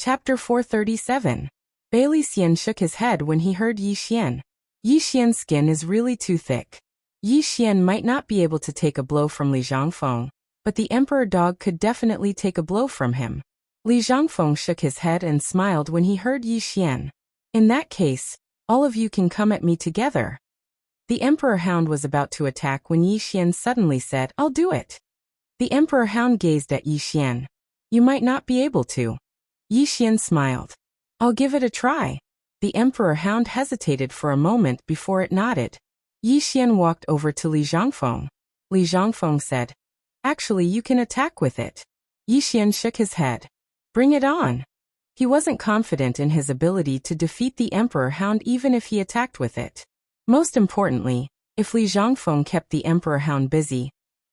Chapter 437. Bai Xian shook his head when he heard Yi Xian. Yi Xian's skin is really too thick. Yi Xian might not be able to take a blow from Li Zhangfeng, but the emperor dog could definitely take a blow from him. Li Zhangfeng shook his head and smiled when he heard Yi Xian. In that case, all of you can come at me together. The emperor hound was about to attack when Yi Xian suddenly said, "I'll do it." The emperor hound gazed at Yi Xian. "You might not be able to." Yi Xian smiled. "I'll give it a try." The emperor hound hesitated for a moment before it nodded. Yi Xian walked over to Li Zhangfeng. Li Zhangfeng said, "Actually, you can attack with it." Yi Xian shook his head. "Bring it on." He wasn't confident in his ability to defeat the emperor hound even if he attacked with it. Most importantly, if Li Zhangfeng kept the emperor hound busy,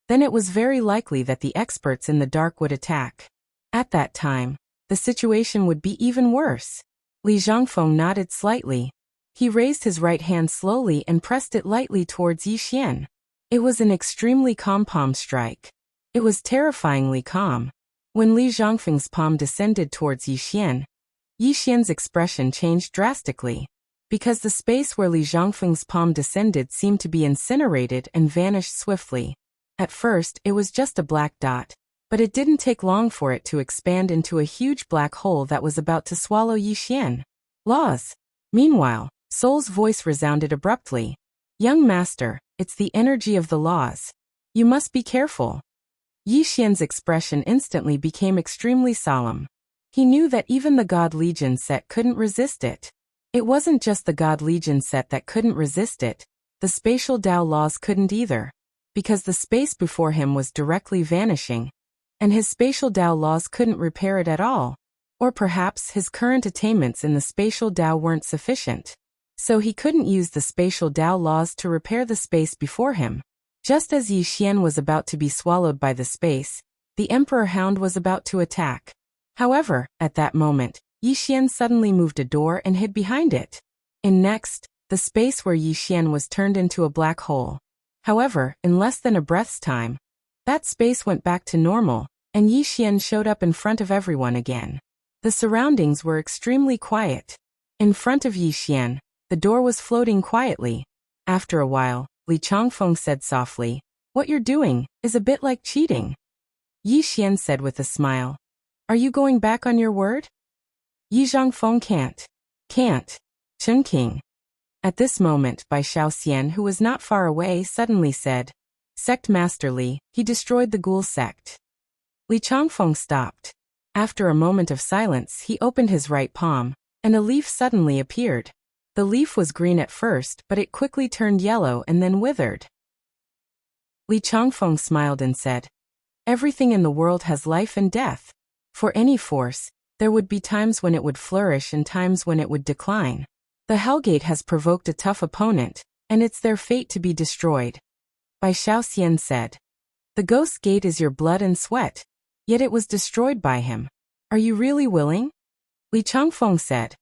then it was very likely that the experts in the dark would attack. At that time, the situation would be even worse. Li Zhangfeng nodded slightly. He raised his right hand slowly and pressed it lightly towards Yi Xian. It was an extremely calm palm strike. It was terrifyingly calm. When Li Zhangfeng's palm descended towards Yi Xian's expression changed drastically. Because the space where Li Zhangfeng's palm descended seemed to be incinerated and vanished swiftly. At first, it was just a black dot, but it didn't take long for it to expand into a huge black hole that was about to swallow Yi Xian. Laws. Meanwhile, Soul's voice resounded abruptly. "Young master, it's the energy of the laws. You must be careful." Yi Xian's expression instantly became extremely solemn. He knew that even the God Legion set couldn't resist it. It wasn't just the God Legion set that couldn't resist it, the spatial Tao laws couldn't either. Because the space before him was directly vanishing, and his spatial Tao laws couldn't repair it at all. Or perhaps his current attainments in the spatial Tao weren't sufficient. So he couldn't use the spatial Tao laws to repair the space before him. Just as Yi Xian was about to be swallowed by the space, the emperor hound was about to attack. However, at that moment, Yi Xian suddenly moved a door and hid behind it. And next, the space where Yi Xian was turned into a black hole. However, in less than a breath's time, that space went back to normal, and Yi Xian showed up in front of everyone again. The surroundings were extremely quiet. In front of Yi Xian, the door was floating quietly. After a while, Li Changfeng said softly, "What you're doing is a bit like cheating." Yi Xian said with a smile, "Are you going back on your word?" Yi Zhangfeng can't. Chen King. At this moment, Bai Xian, who was not far away, suddenly said, "Sect Master Li, he destroyed the ghoul sect." Li Changfeng stopped. After a moment of silence, he opened his right palm, and a leaf suddenly appeared. The leaf was green at first, but it quickly turned yellow and then withered. Li Changfeng smiled and said, "Everything in the world has life and death. For any force, there would be times when it would flourish and times when it would decline. The Hellgate has provoked a tough opponent, and it's their fate to be destroyed." Bai Xian said, "The Ghost Gate is your blood and sweat, yet it was destroyed by him. Are you really willing?" Li Changfeng said,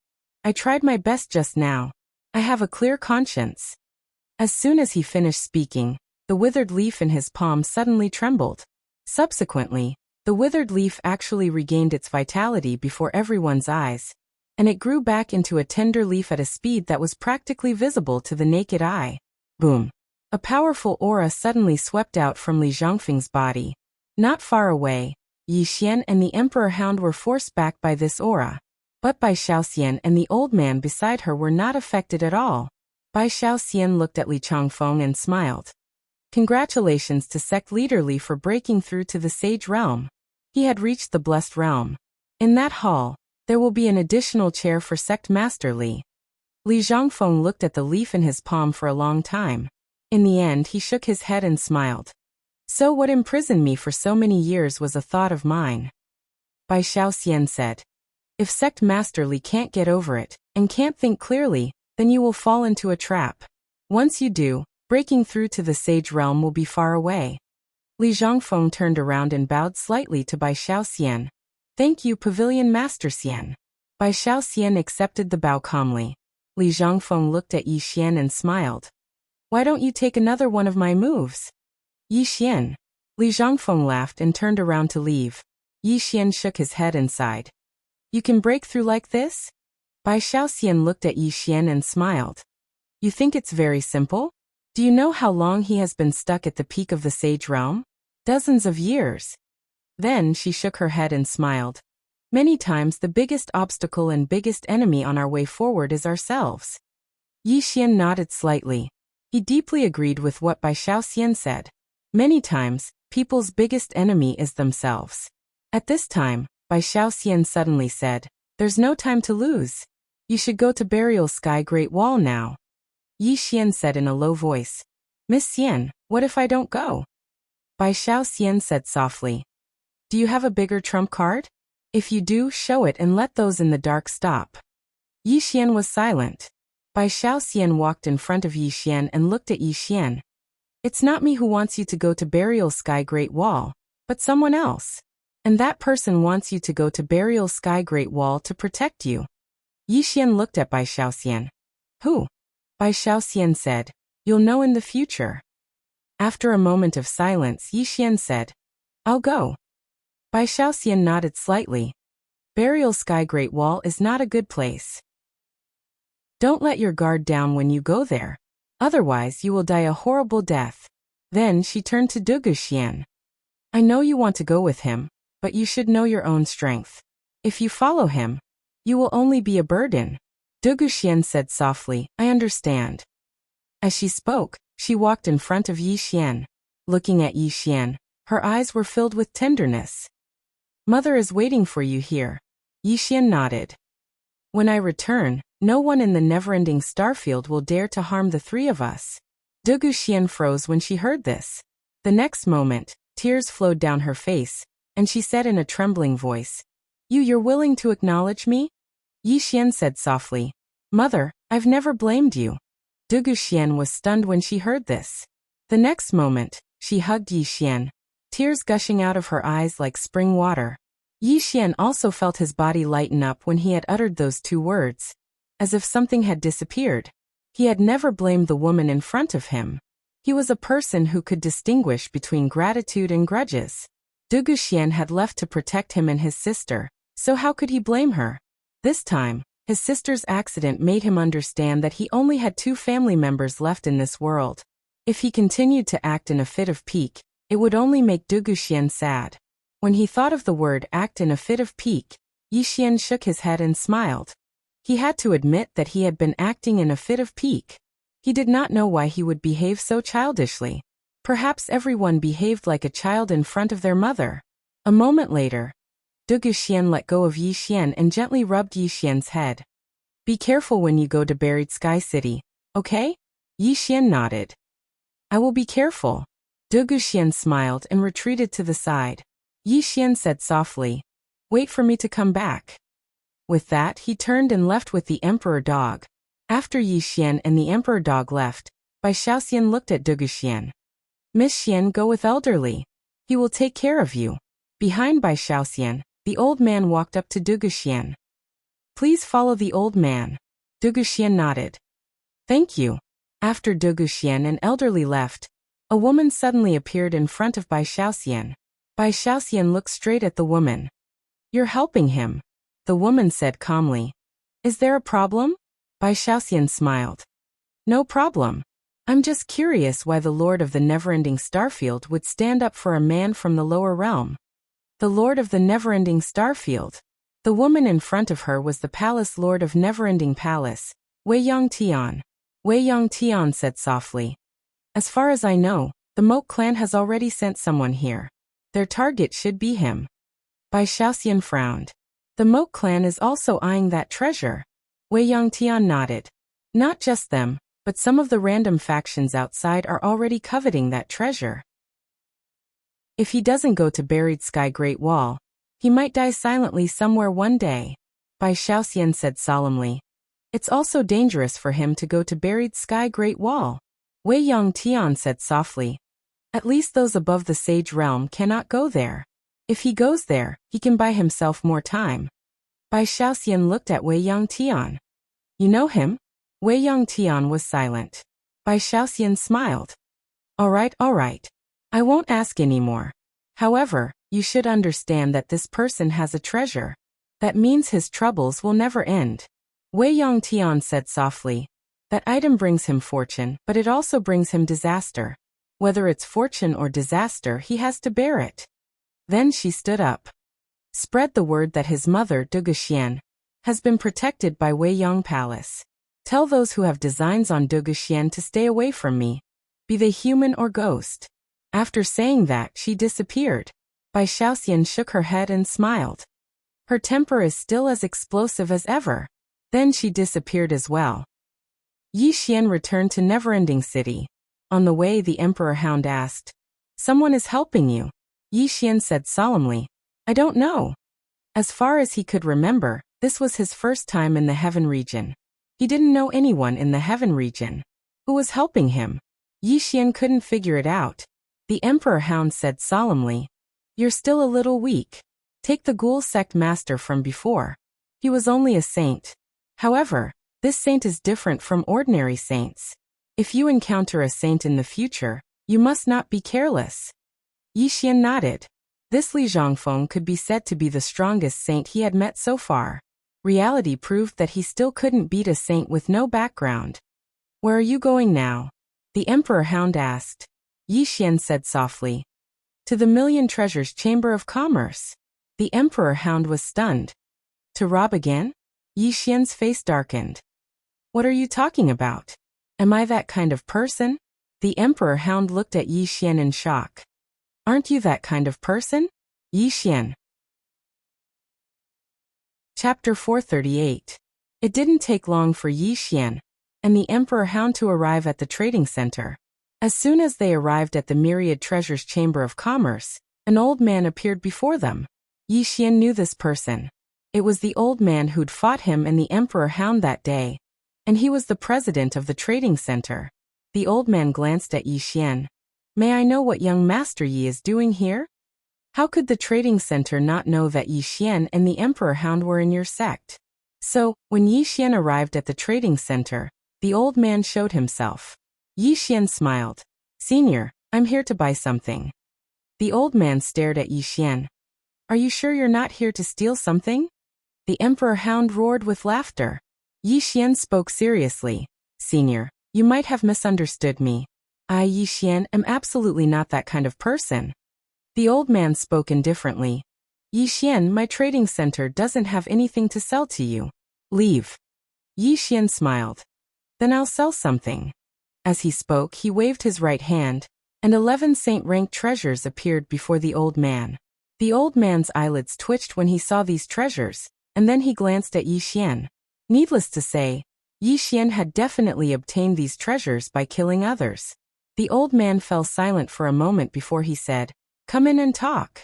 "I tried my best just now. I have a clear conscience." As soon as he finished speaking, the withered leaf in his palm suddenly trembled. Subsequently, the withered leaf actually regained its vitality before everyone's eyes, and it grew back into a tender leaf at a speed that was practically visible to the naked eye. Boom! A powerful aura suddenly swept out from Li Zhangfeng's body. Not far away, Yi Xian and the emperor hound were forced back by this aura. But Bai Xian and the old man beside her were not affected at all. Bai Xian looked at Li Changfeng and smiled. Congratulations to Sect Leader Li for breaking through to the Sage Realm. He had reached the Blessed Realm. In that hall, there will be an additional chair for Sect Master Li. Li Zhangfeng looked at the leaf in his palm for a long time. In the end, he shook his head and smiled. "So what imprisoned me for so many years was a thought of mine." Bai Xian said, "If Sect Master Li can't get over it, and can't think clearly, then you will fall into a trap. Once you do, breaking through to the Sage Realm will be far away." Li Zhangfeng turned around and bowed slightly to Bai Xian. "Thank you, Pavilion Master Xian." Bai Xian accepted the bow calmly. Li Zhangfeng looked at Yi Xian and smiled. "Why don't you take another one of my moves?" "Yi Xian." Li Zhangfeng laughed and turned around to leave. Yi Xian shook his head and sighed. You can break through like this? Bai Xiaoxian looked at Yi Xian and smiled. You think it's very simple? Do you know how long he has been stuck at the peak of the Sage Realm? Dozens of years. Then she shook her head and smiled. Many times the biggest obstacle and biggest enemy on our way forward is ourselves. Yi Xian nodded slightly. He deeply agreed with what Bai Xiaoxian said. Many times, people's biggest enemy is themselves. At this time, Bai Xiaoxian suddenly said, There's no time to lose. You should go to Burial Sky Great Wall now. Yi Xian said in a low voice. Miss Xian, what if I don't go? Bai Xiaoxian said softly. Do you have a bigger trump card? If you do, show it and let those in the dark stop. Yi Xian was silent. Bai Xiaoxian walked in front of Yi Xian and looked at Yi Xian. It's not me who wants you to go to Burial Sky Great Wall, but someone else. And that person wants you to go to Burial Sky Great Wall to protect you. Yi Xian looked at Bai Xiaoxian. Who? Bai Xiaoxian said, You'll know in the future. After a moment of silence, Yi Xian said, I'll go. Bai Xiaoxian nodded slightly. Burial Sky Great Wall is not a good place. Don't let your guard down when you go there. Otherwise you will die a horrible death. Then she turned to Dugu Xian. I know you want to go with him, but you should know your own strength. If you follow him, you will only be a burden. Dugu Xian said softly, I understand. As she spoke, she walked in front of Yi Xian. Looking at Yi Xian, her eyes were filled with tenderness. Mother is waiting for you here. Yi Xian nodded. When I return, no one in the never-ending starfield will dare to harm the three of us. Dugu Xian froze when she heard this. The next moment, tears flowed down her face, and she said in a trembling voice, You're willing to acknowledge me? Yi Xian said softly, Mother, I've never blamed you. Dugu Xian was stunned when she heard this. The next moment, she hugged Yi Xian, tears gushing out of her eyes like spring water. Yi Xian also felt his body lighten up when he had uttered those two words, as if something had disappeared. He had never blamed the woman in front of him. He was a person who could distinguish between gratitude and grudges. Dugu Xian had left to protect him and his sister, so how could he blame her? This time, his sister's accident made him understand that he only had two family members left in this world. If he continued to act in a fit of pique, it would only make Dugu Xian sad. When he thought of the word act in a fit of pique, Yi Xian shook his head and smiled. He had to admit that he had been acting in a fit of pique. He did not know why he would behave so childishly. Perhaps everyone behaved like a child in front of their mother. A moment later, Dugu Xian let go of Yi Xian and gently rubbed Yi Xian's head. Be careful when you go to Buried Sky City, okay? Yi Xian nodded. I will be careful. Dugu Xian smiled and retreated to the side. Yi Xian said softly, Wait for me to come back. With that, he turned and left with the Emperor Dog. After Yi Xian and the Emperor Dog left, Bai Xiaoxian looked at Dugu Xian. Miss Xian, go with Elderly. He will take care of you. Behind Bai Xiaoxian, the old man walked up to Dugu Xian. Please follow the old man. Dugu Xian nodded. Thank you. After Dugu Xian and Elderly left, a woman suddenly appeared in front of Bai Xiaoxian. Bai Xiaoxian looked straight at the woman. You're helping him, the woman said calmly. Is there a problem? Bai Xiaoxian smiled. No problem. I'm just curious why the Lord of the Never-Ending Starfield would stand up for a man from the lower realm. The Lord of the Never-Ending Starfield. The woman in front of her was the Palace Lord of Never-Ending Palace, Wei Yang Tian. Wei Yang Tian said softly. As far as I know, the Moat clan has already sent someone here. Their target should be him. Bai Xiaoxian frowned. The Moat clan is also eyeing that treasure. Wei Yang Tian nodded. Not just them, but some of the random factions outside are already coveting that treasure. If he doesn't go to Buried Sky Great Wall, he might die silently somewhere one day, Bai Xiaoxian said solemnly. It's also dangerous for him to go to Buried Sky Great Wall. Wei Yang Tian said softly. At least those above the Sage Realm cannot go there. If he goes there, he can buy himself more time. Bai Xiaoxian looked at Wei Yang Tian. You know him? Wei Yang Tian was silent. Bai Xiaoxian smiled. All right. I won't ask anymore. However, you should understand that this person has a treasure. That means his troubles will never end. Wei Yongtian said softly. That item brings him fortune, but it also brings him disaster. Whether it's fortune or disaster, he has to bear it. Then she stood up. Spread the word that his mother, Duguxian, has been protected by Wei Yong Palace. Tell those who have designs on Duguxian to stay away from me, be they human or ghost. After saying that, she disappeared. Bai Shaoxian shook her head and smiled. Her temper is still as explosive as ever. Then she disappeared as well. Yi Xian returned to Neverending City. On the way, the Emperor Hound asked, "Someone is helping you?" Yi Xian said solemnly, "I don't know." As far as he could remember, this was his first time in the Heaven region. He didn't know anyone in the Heaven region. Who was helping him? Yi Xian couldn't figure it out. The Emperor Hound said solemnly, "You're still a little weak. Take the Ghoul Sect Master from before. He was only a saint. However, this saint is different from ordinary saints. If you encounter a saint in the future, you must not be careless." Yi Xian nodded. This Li Zhongfeng could be said to be the strongest saint he had met so far. Reality proved that he still couldn't beat a saint with no background. "Where are you going now?" the Emperor Hound asked. Yi Xian said softly. "To the Million Treasures Chamber of Commerce." The Emperor Hound was stunned. "To rob again?" Yi Xian's face darkened. "What are you talking about? Am I that kind of person?" The Emperor Hound looked at Yi Xian in shock. "Aren't you that kind of person?" Yi Xian. Chapter 438. It didn't take long for Yi Xian and the Emperor Hound to arrive at the trading center. As soon as they arrived at the Myriad Treasures Chamber of Commerce, an old man appeared before them. Yi Xian knew this person. It was the old man who'd fought him and the Emperor Hound that day, and he was the president of the trading center. The old man glanced at Yi Xian. "May I know what young Master Yi is doing here?" How could the trading center not know that Yi Xian and the Emperor Hound were in your sect? So, when Yi Xian arrived at the trading center, the old man showed himself. Yi Xian smiled. "Senior, I'm here to buy something." The old man stared at Yi Xian. "Are you sure you're not here to steal something?" The Emperor Hound roared with laughter. Yi Xian spoke seriously. "Senior, you might have misunderstood me. I, Yi Xian, am absolutely not that kind of person." The old man spoke indifferently. "Yi Xian, my trading center doesn't have anything to sell to you. Leave." Yi Xian smiled. "Then I'll sell something." As he spoke, he waved his right hand, and 11 saint-rank treasures appeared before the old man. The old man's eyelids twitched when he saw these treasures, and then he glanced at Yi Xian. Needless to say, Yi Xian had definitely obtained these treasures by killing others. The old man fell silent for a moment before he said, "Come in and talk."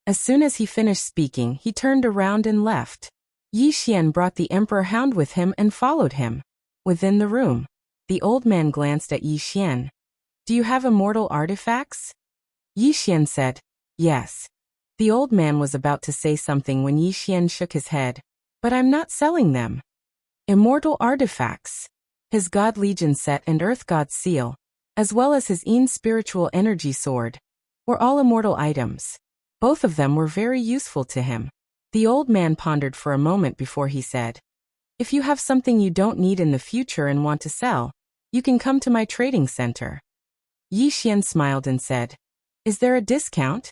As soon as he finished speaking, he turned around and left. Yi Xian brought the Emperor Hound with him and followed him. Within the room, the old man glanced at Yi Xian. "Do you have immortal artifacts?" Yi Xian said, "Yes." The old man was about to say something when Yi Xian shook his head. "But I'm not selling them." Immortal artifacts. His God Legion set and Earth God seal, as well as his Een spiritual energy sword, were all immortal items. Both of them were very useful to him. The old man pondered for a moment before he said, "If you have something you don't need in the future and want to sell, you can come to my trading center." Yi Xian smiled and said, "Is there a discount?"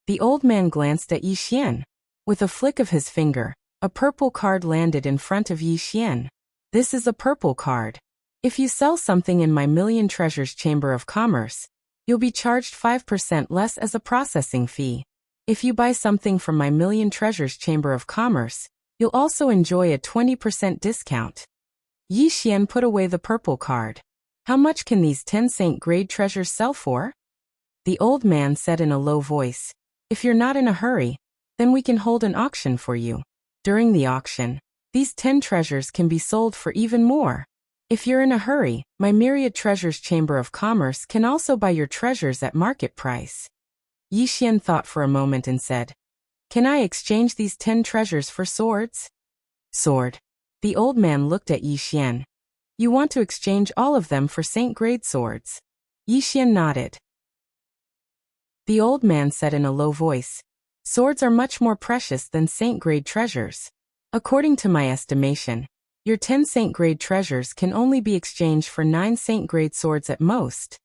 The old man glanced at Yi Xian. With a flick of his finger, a purple card landed in front of Yi Xian. "This is a purple card. If you sell something in my Million Treasures Chamber of Commerce, you'll be charged 5% less as a processing fee. If you buy something from my Million Treasures Chamber of Commerce, you'll also enjoy a 20% discount." Yi Xian put away the purple card. "How much can these 10 saint-grade treasures sell for?" The old man said in a low voice, "If you're not in a hurry, then we can hold an auction for you. During the auction, these 10 treasures can be sold for even more. If you're in a hurry, my Myriad Treasures Chamber of Commerce can also buy your treasures at market price." Yi Xian thought for a moment and said, "Can I exchange these 10 treasures for swords?" "Sword." The old man looked at Yi Xian. "You want to exchange all of them for saint-grade swords?" Yi Xian nodded. The old man said in a low voice, Swords are much more precious than saint-grade treasures. According to my estimation, your 10 saint-grade treasures can only be exchanged for 9 saint-grade swords at most.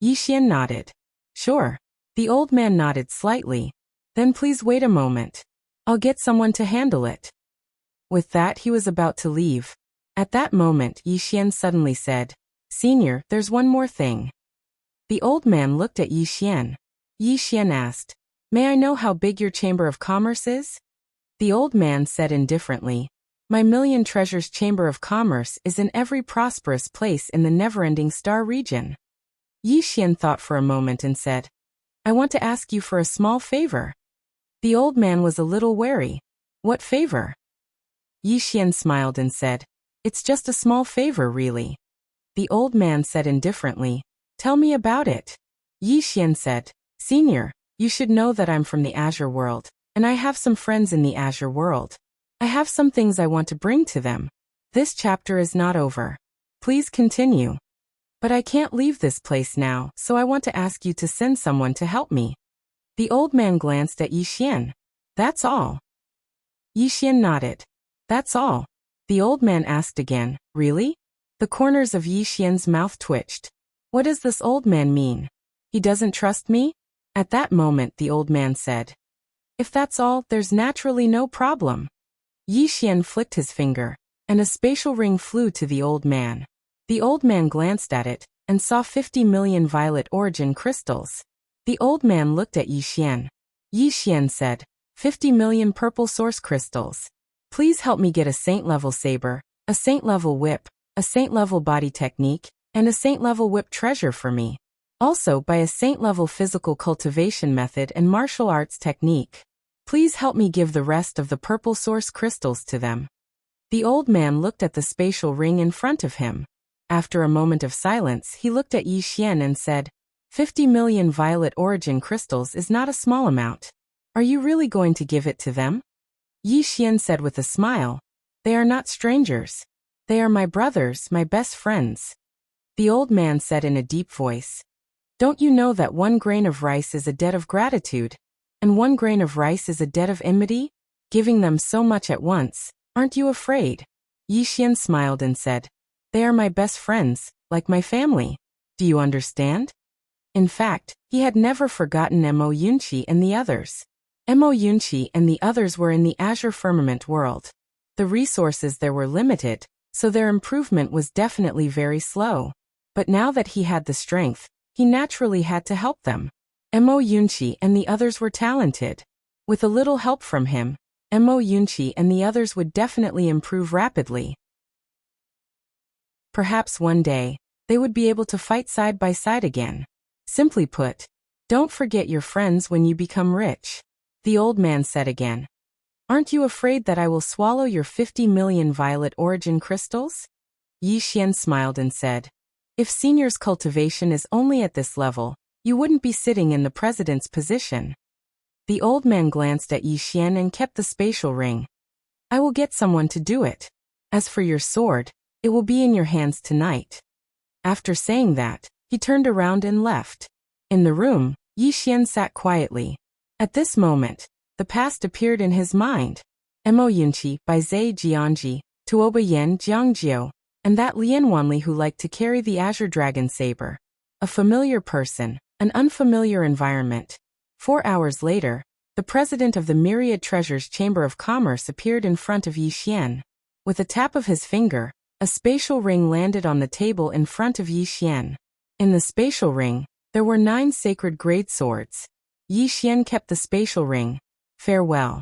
Yixian nodded. Sure. The old man nodded slightly. Then please wait a moment. I'll get someone to handle it. With that he was about to leave. At that moment Yixian suddenly said, Senior, there's one more thing. The old man looked at Yixian. Yixian asked, May I know how big your Chamber of Commerce is? The old man said indifferently, My million treasures Chamber of Commerce is in every prosperous place in the never-ending star region. Yixian thought for a moment and said, I want to ask you for a small favor. The old man was a little wary. What favor? Yixian smiled and said, It's just a small favor, really. The old man said indifferently, Tell me about it. Yixian said, Senior, you should know that I'm from the Azure world, and I have some friends in the Azure world. I have some things I want to bring to them. This chapter is not over. Please continue. But I can't leave this place now, so I want to ask you to send someone to help me. The old man glanced at Yixian. That's all. Yixian nodded. That's all. The old man asked again, Really? The corners of Yixian's mouth twitched. What does this old man mean? He doesn't trust me? At that moment the old man said, If that's all, there's naturally no problem. Yixian flicked his finger, and a spatial ring flew to the old man. The old man glanced at it, and saw 50 million violet origin crystals. The old man looked at Yixian. Yixian said, 50 million purple source crystals. Please help me get a saint-level saber, a saint-level whip, a saint-level body technique, and a saint-level whip treasure for me. Also by a saint-level physical cultivation method and martial arts technique. Please help me give the rest of the purple source crystals to them. The old man looked at the spatial ring in front of him. After a moment of silence he looked at Yixian and said, 50 million violet origin crystals is not a small amount. Are you really going to give it to them? Yixian said with a smile, They are not strangers. They are my brothers, my best friends. The old man said in a deep voice, Don't you know that 1 grain of rice is a debt of gratitude, and 1 grain of rice is a debt of enmity? Giving them so much at once, aren't you afraid? Yixian smiled and said, They are my best friends, like my family. Do you understand? In fact, he had never forgotten Mo Yunqi and the others. Mo Yunqi and the others were in the Azure Firmament world. The resources there were limited, so their improvement was definitely very slow. But now that he had the strength, he naturally had to help them. Mo Yunqi and the others were talented. With a little help from him, Mo Yunqi and the others would definitely improve rapidly. Perhaps one day, they would be able to fight side by side again. Simply put, don't forget your friends when you become rich. The old man said again. Aren't you afraid that I will swallow your 50 million violet origin crystals? Yixian smiled and said, If senior's cultivation is only at this level, you wouldn't be sitting in the president's position. The old man glanced at Yixian and kept the spatial ring. I will get someone to do it. As for your sword, it will be in your hands tonight. After saying that, he turned around and left. In the room, Yixian sat quietly. At this moment, the past appeared in his mind. Mo Yunqi, Bai Zai Jiangji, Tuoba Yan Jiangjiu, and that Lian Wanli who liked to carry the Azure Dragon Saber. A familiar person, an unfamiliar environment. 4 hours later, the president of the Myriad Treasures Chamber of Commerce appeared in front of Yixian. With a tap of his finger, a spatial ring landed on the table in front of Yixian. In the spatial ring, there were 9 sacred grade swords. Yixian kept the spatial ring. Farewell.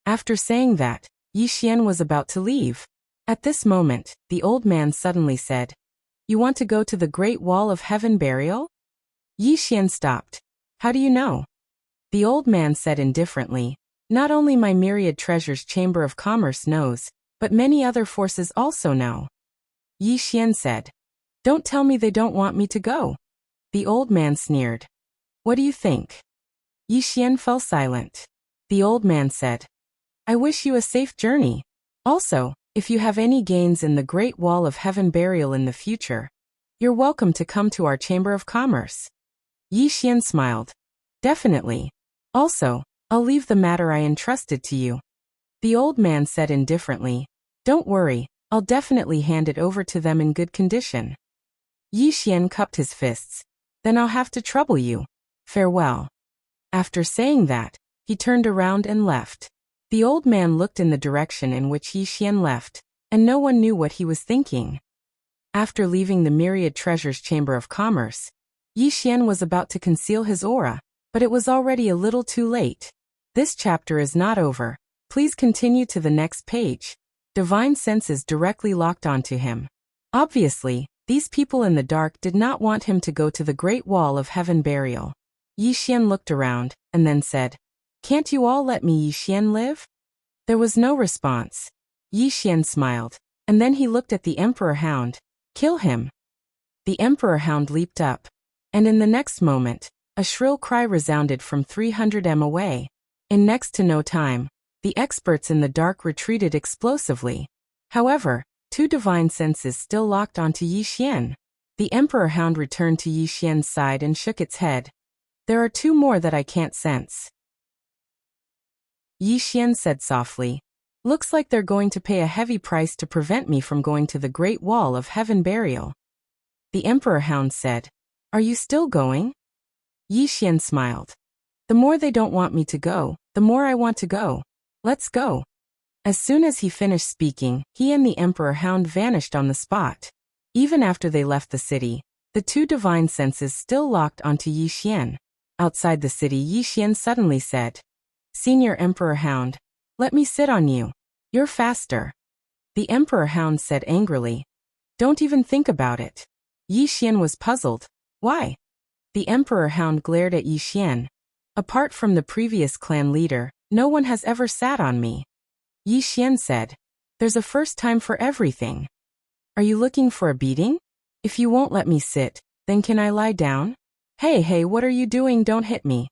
After saying that, Yixian was about to leave. At this moment, the old man suddenly said, You want to go to the Great Wall of Heaven burial? Yixian stopped. How do you know? The old man said indifferently, Not only my Myriad Treasures Chamber of Commerce knows, but many other forces also know. Yixian said, Don't tell me they don't want me to go. The old man sneered. What do you think? Yixian fell silent. The old man said, I wish you a safe journey. Also, if you have any gains in the Great Wall of Heaven burial in the future, you're welcome to come to our Chamber of Commerce. Yixian smiled. Definitely. Also, I'll leave the matter I entrusted to you. The old man said indifferently, Don't worry, I'll definitely hand it over to them in good condition. Yi Xian cupped his fists. Then I'll have to trouble you. Farewell. After saying that, he turned around and left. The old man looked in the direction in which Yi Xian left, and no one knew what he was thinking. After leaving the Myriad Treasures Chamber of Commerce, Yi Xian was about to conceal his aura, but it was already a little too late. This chapter is not over. Please continue to the next page. Divine senses directly locked onto him. Obviously, these people in the dark did not want him to go to the Great Wall of Heaven burial. Yi Xian looked around, and then said, Can't you all let me Yi Xian live? There was no response. Yi Xian smiled, and then he looked at the Emperor Hound. Kill him. The Emperor Hound leaped up, and in the next moment, a shrill cry resounded from 300 m away. In next to no time, the experts in the dark retreated explosively. However, 2 divine senses still locked onto Yi Xian. The Emperor Hound returned to Yi Xian's side and shook its head. There are 2 more that I can't sense. Yi Xian said softly, Looks like they're going to pay a heavy price to prevent me from going to the Great Wall of Heaven burial. The Emperor Hound said, Are you still going? Yi Xian smiled. The more they don't want me to go, the more I want to go. Let's go. As soon as he finished speaking, he and the Emperor Hound vanished on the spot. Even after they left the city, the 2 divine senses still locked onto Yi Xian. Outside the city, Yi Xian suddenly said, Senior Emperor Hound, let me sit on you. You're faster. The Emperor Hound said angrily, Don't even think about it. Yi Xian was puzzled. Why? The Emperor Hound glared at Yi Xian. Apart from the previous clan leader, no one has ever sat on me. Yi Xian said, There's a first time for everything. Are you looking for a beating? If you won't let me sit, then can I lie down? Hey, what are you doing? Don't hit me.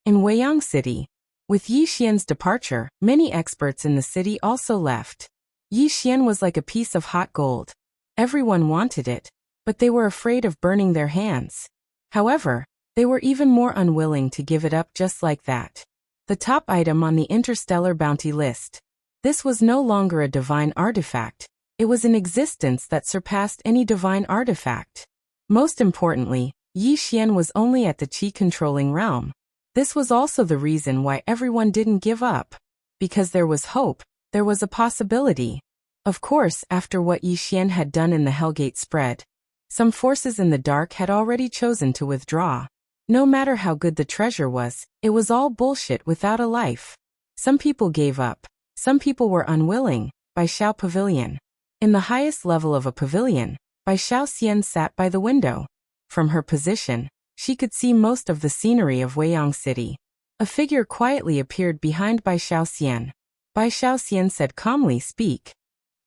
In Weiyang City, with Yi Xian's departure, many experts in the city also left. Yi Xian was like a piece of hot gold. Everyone wanted it, but they were afraid of burning their hands. However, they were even more unwilling to give it up just like that. The top item on the interstellar bounty list. This was no longer a divine artifact. It was an existence that surpassed any divine artifact. Most importantly, Yi Xian was only at the qi-controlling realm. This was also the reason why everyone didn't give up. Because there was hope, there was a possibility. Of course, after what Yi Xian had done in the Hellgate spread, some forces in the dark had already chosen to withdraw. No matter how good the treasure was, it was all bullshit without a life. Some people gave up. Some people were unwilling. Bai Xiao Pavilion. In the highest level of a pavilion, Bai Xiao Xian sat by the window. From her position, she could see most of the scenery of Weiyang City. A figure quietly appeared behind Bai Xiao Xian. Bai Xiao Xian said calmly, Speak.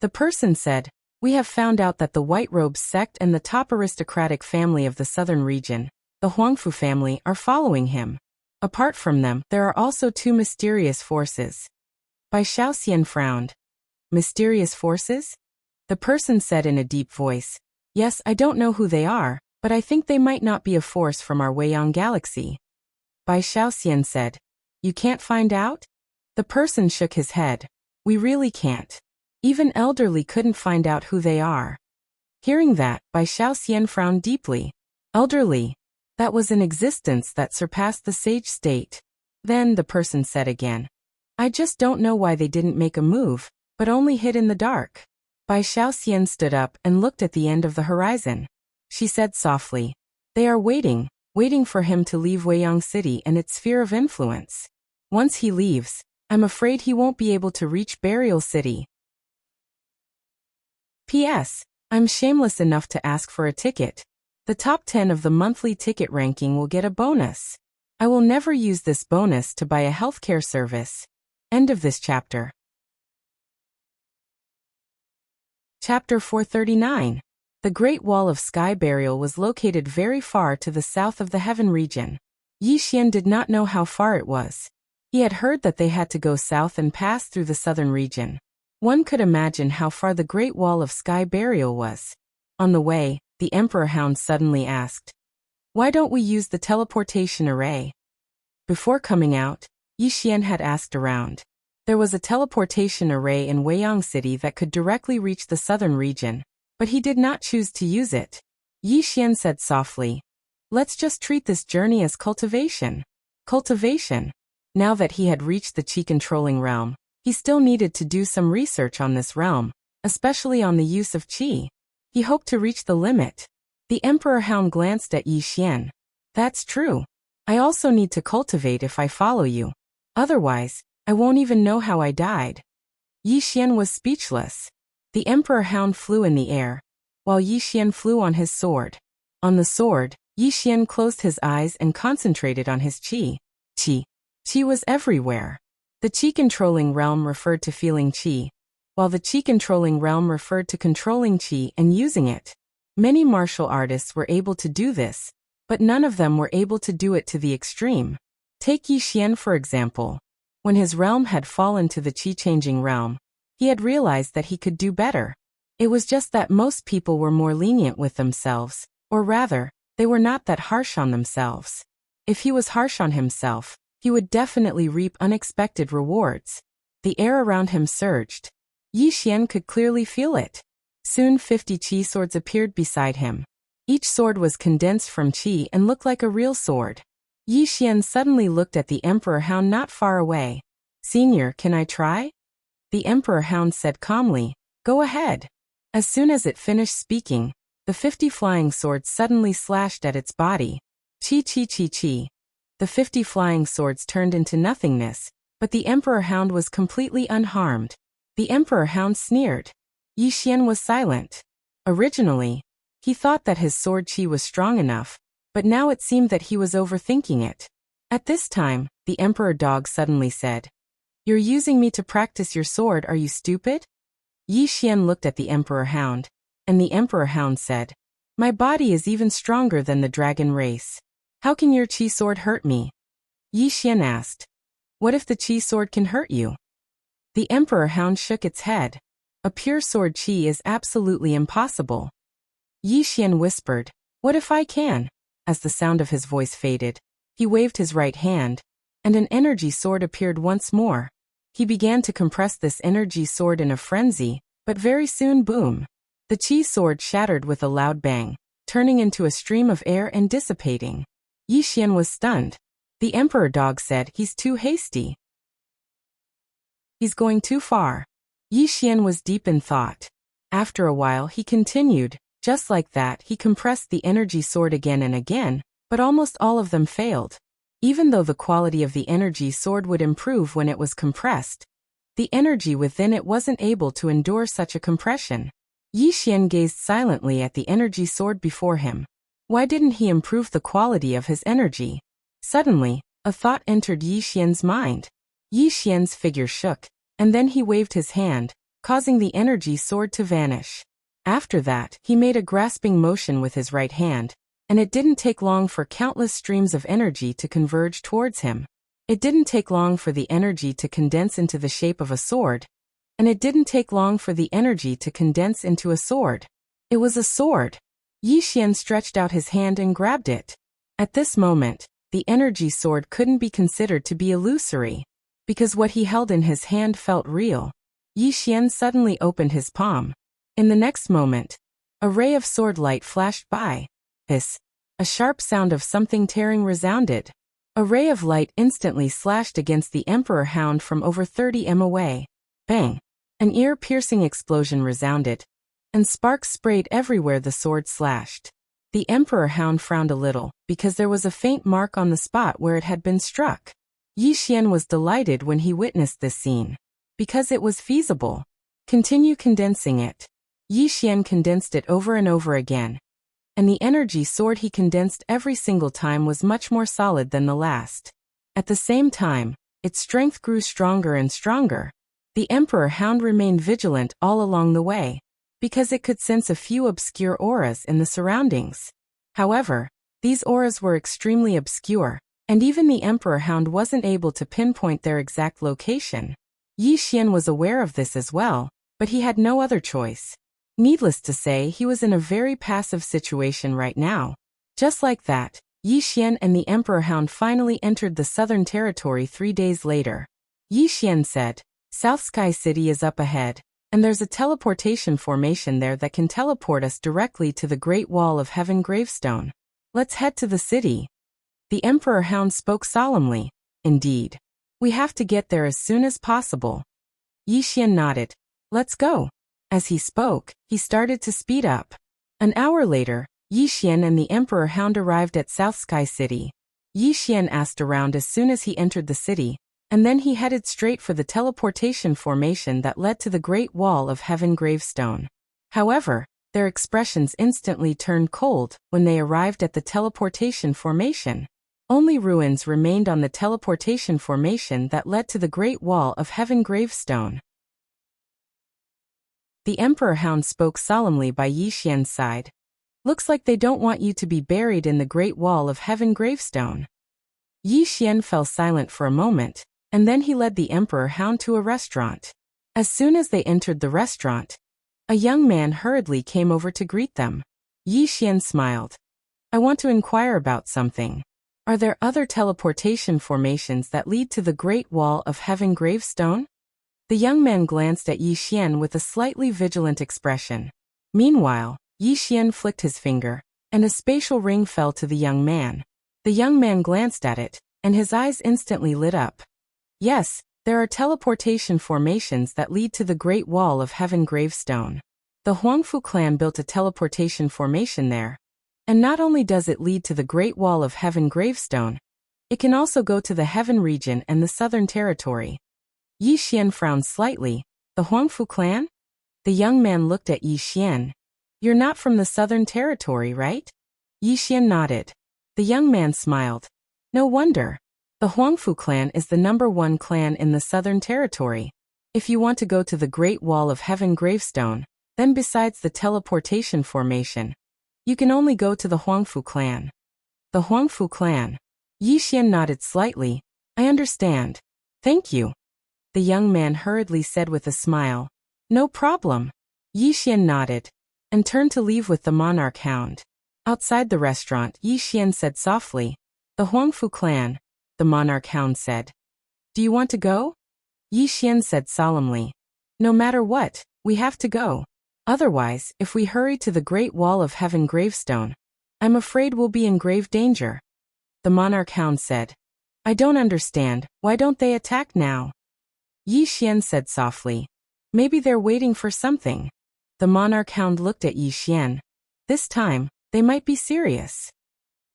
The person said, We have found out that the White Robes sect and the top aristocratic family of the southern region, the Huangfu family, are following him. Apart from them, there are also 2 mysterious forces. Bai Xiao Xian frowned. Mysterious forces? The person said in a deep voice, Yes, I don't know who they are, but I think they might not be a force from our Weiyang galaxy. Bai Xiao Xian said, You can't find out? The person shook his head. We really can't. Even elderly couldn't find out who they are. Hearing that, Bai Xiao Xian frowned deeply. Elderly. That was an existence that surpassed the sage state. Then the person said again, I just don't know why they didn't make a move, but only hid in the dark. Bai Xiao Xian stood up and looked at the end of the horizon. She said softly, They are waiting for him to leave Weiyang City and its sphere of influence. Once he leaves, I'm afraid he won't be able to reach Burial City. P.S. I'm shameless enough to ask for a ticket. The top 10 of the monthly ticket ranking will get a bonus. I will never use this bonus to buy a healthcare service. End of this chapter. Chapter 439. The Great Wall of Sky Burial was located very far to the south of the Heaven region. Yi Xian did not know how far it was. He had heard that they had to go south and pass through the southern region. One could imagine how far the Great Wall of Sky Burial was. On the way, the Emperor Hound suddenly asked, Why don't we use the teleportation array? Before coming out, Yixian had asked around. There was a teleportation array in Weiyang City that could directly reach the southern region, but he did not choose to use it. Yixian said softly, "Let's just treat this journey as cultivation." Cultivation. Now that he had reached the qi-controlling realm, he still needed to do some research on this realm, especially on the use of qi. He hoped to reach the limit. The Emperor Hound glanced at Yixian. "That's true. I also need to cultivate if I follow you. Otherwise, I won't even know how I died." Yixian was speechless. The Emperor Hound flew in the air, while Yixian flew on his sword. On the sword, Yixian closed his eyes and concentrated on his qi. Qi. Qi was everywhere. The qi-controlling realm referred to feeling qi, while the qi-controlling realm referred to controlling qi and using it. Many martial artists were able to do this, but none of them were able to do it to the extreme. Take Yixian for example. When his realm had fallen to the qi-changing realm, he had realized that he could do better. It was just that most people were more lenient with themselves, or rather, they were not that harsh on themselves. If he was harsh on himself, he would definitely reap unexpected rewards. The air around him surged. Yixian could clearly feel it. Soon 50 qi swords appeared beside him. Each sword was condensed from qi and looked like a real sword. Yixian suddenly looked at the Emperor Hound not far away. "Senior, can I try?" The Emperor Hound said calmly, "Go ahead." As soon as it finished speaking, the 50 flying swords suddenly slashed at its body. Chi chi chi chi. The 50 flying swords turned into nothingness, but the Emperor Hound was completely unharmed. The Emperor Hound sneered. Yixian was silent. Originally, he thought that his sword qi was strong enough, but now it seemed that he was overthinking it. At this time, the Emperor Dog suddenly said, "You're using me to practice your sword, are you stupid?" Yixian looked at the Emperor Hound, and the Emperor Hound said, "My body is even stronger than the dragon race. How can your qi sword hurt me?" Yixian asked, "What if the qi sword can hurt you?" The Emperor Hound shook its head. "A pure sword qi is absolutely impossible." Yixian whispered, "What if I can?" As the sound of his voice faded, he waved his right hand, and an energy sword appeared once more. He began to compress this energy sword in a frenzy, but very soon boom. The qi sword shattered with a loud bang, turning into a stream of air and dissipating. Yixian was stunned. The Emperor Dog said, "He's too hasty. He's going too far." Yixian was deep in thought. After a while he continued, "Just like that he compressed the energy sword again and again, but almost all of them failed. Even though the quality of the energy sword would improve when it was compressed, the energy within it wasn't able to endure such a compression." Yixian gazed silently at the energy sword before him. Why didn't he improve the quality of his energy? Suddenly, a thought entered Yixian's mind. Yixian's figure shook, and then he waved his hand, causing the energy sword to vanish. After that, he made a grasping motion with his right hand, and it didn't take long for countless streams of energy to converge towards him. It didn't take long for the energy to condense into the shape of a sword, and it didn't take long for the energy to condense into a sword. It was a sword. Yixian stretched out his hand and grabbed it. At this moment, the energy sword couldn't be considered to be illusory, because what he held in his hand felt real. Yixian suddenly opened his palm. In the next moment, a ray of sword light flashed by. Hiss! A sharp sound of something tearing resounded. A ray of light instantly slashed against the Emperor Hound from over 30 m away. Bang! An ear-piercing explosion resounded, and sparks sprayed everywhere the sword slashed. The Emperor Hound frowned a little, because there was a faint mark on the spot where it had been struck. Yixian was delighted when he witnessed this scene, because it was feasible. Continue condensing it. Yixian condensed it over and over again, and the energy sword he condensed every single time was much more solid than the last. At the same time, its strength grew stronger and stronger. The Emperor Hound remained vigilant all along the way, because it could sense a few obscure auras in the surroundings. However, these auras were extremely obscure, and even the Emperor Hound wasn't able to pinpoint their exact location. Yixian was aware of this as well, but he had no other choice. Needless to say, he was in a very passive situation right now. Just like that, Yi Xian and the Emperor Hound finally entered the southern territory 3 days later. Yi Xian said, "South Sky City is up ahead, and there's a teleportation formation there that can teleport us directly to the Great Wall of Heaven gravestone. Let's head to the city." The Emperor Hound spoke solemnly. "Indeed. We have to get there as soon as possible." Yi Xian nodded. "Let's go." As he spoke, he started to speed up. An hour later, Yi Xian and the Emperor Hound arrived at South Sky City. Yi Xian asked around as soon as he entered the city, and then he headed straight for the teleportation formation that led to the Great Wall of Heaven gravestone. However, their expressions instantly turned cold when they arrived at the teleportation formation. Only ruins remained on the teleportation formation that led to the Great Wall of Heaven gravestone. The Emperor Hound spoke solemnly by Yi Xian's side. "Looks like they don't want you to be buried in the Great Wall of Heaven gravestone." Yi Xian fell silent for a moment, and then he led the Emperor Hound to a restaurant. As soon as they entered the restaurant, a young man hurriedly came over to greet them. Yi Xian smiled. "I want to inquire about something. Are there other teleportation formations that lead to the Great Wall of Heaven gravestone?" The young man glanced at Yi Xian with a slightly vigilant expression. Meanwhile, Yi Xian flicked his finger, and a spatial ring fell to the young man. The young man glanced at it, and his eyes instantly lit up. "Yes, there are teleportation formations that lead to the Great Wall of Heaven gravestone. The Huangfu clan built a teleportation formation there. And not only does it lead to the Great Wall of Heaven gravestone, it can also go to the Heaven region and the Southern Territory." Yi Xian frowned slightly. "The Huangfu clan?" The young man looked at Yi Xian. "You're not from the Southern Territory, right?" Yi Xian nodded. The young man smiled. "No wonder. The Huangfu clan is the #1 clan in the Southern Territory. If you want to go to the Great Wall of Heaven gravestone, then besides the teleportation formation, you can only go to the Huangfu clan." "The Huangfu clan." Yi Xian nodded slightly. "I understand. Thank you." The young man hurriedly said with a smile. "No problem." Yi Xian nodded, and turned to leave with the Monarch Hound. Outside the restaurant, Yi Xian said softly, "The Huangfu clan." The Monarch Hound said, "Do you want to go?" Yi Xian said solemnly, "No matter what, we have to go. Otherwise, if we hurry to the Great Wall of Heaven gravestone, I'm afraid we'll be in grave danger." The Monarch Hound said, "I don't understand, why don't they attack now?" Yi Xian said softly, "Maybe they're waiting for something." The Monarch Hound looked at Yi Xian. This time, they might be serious.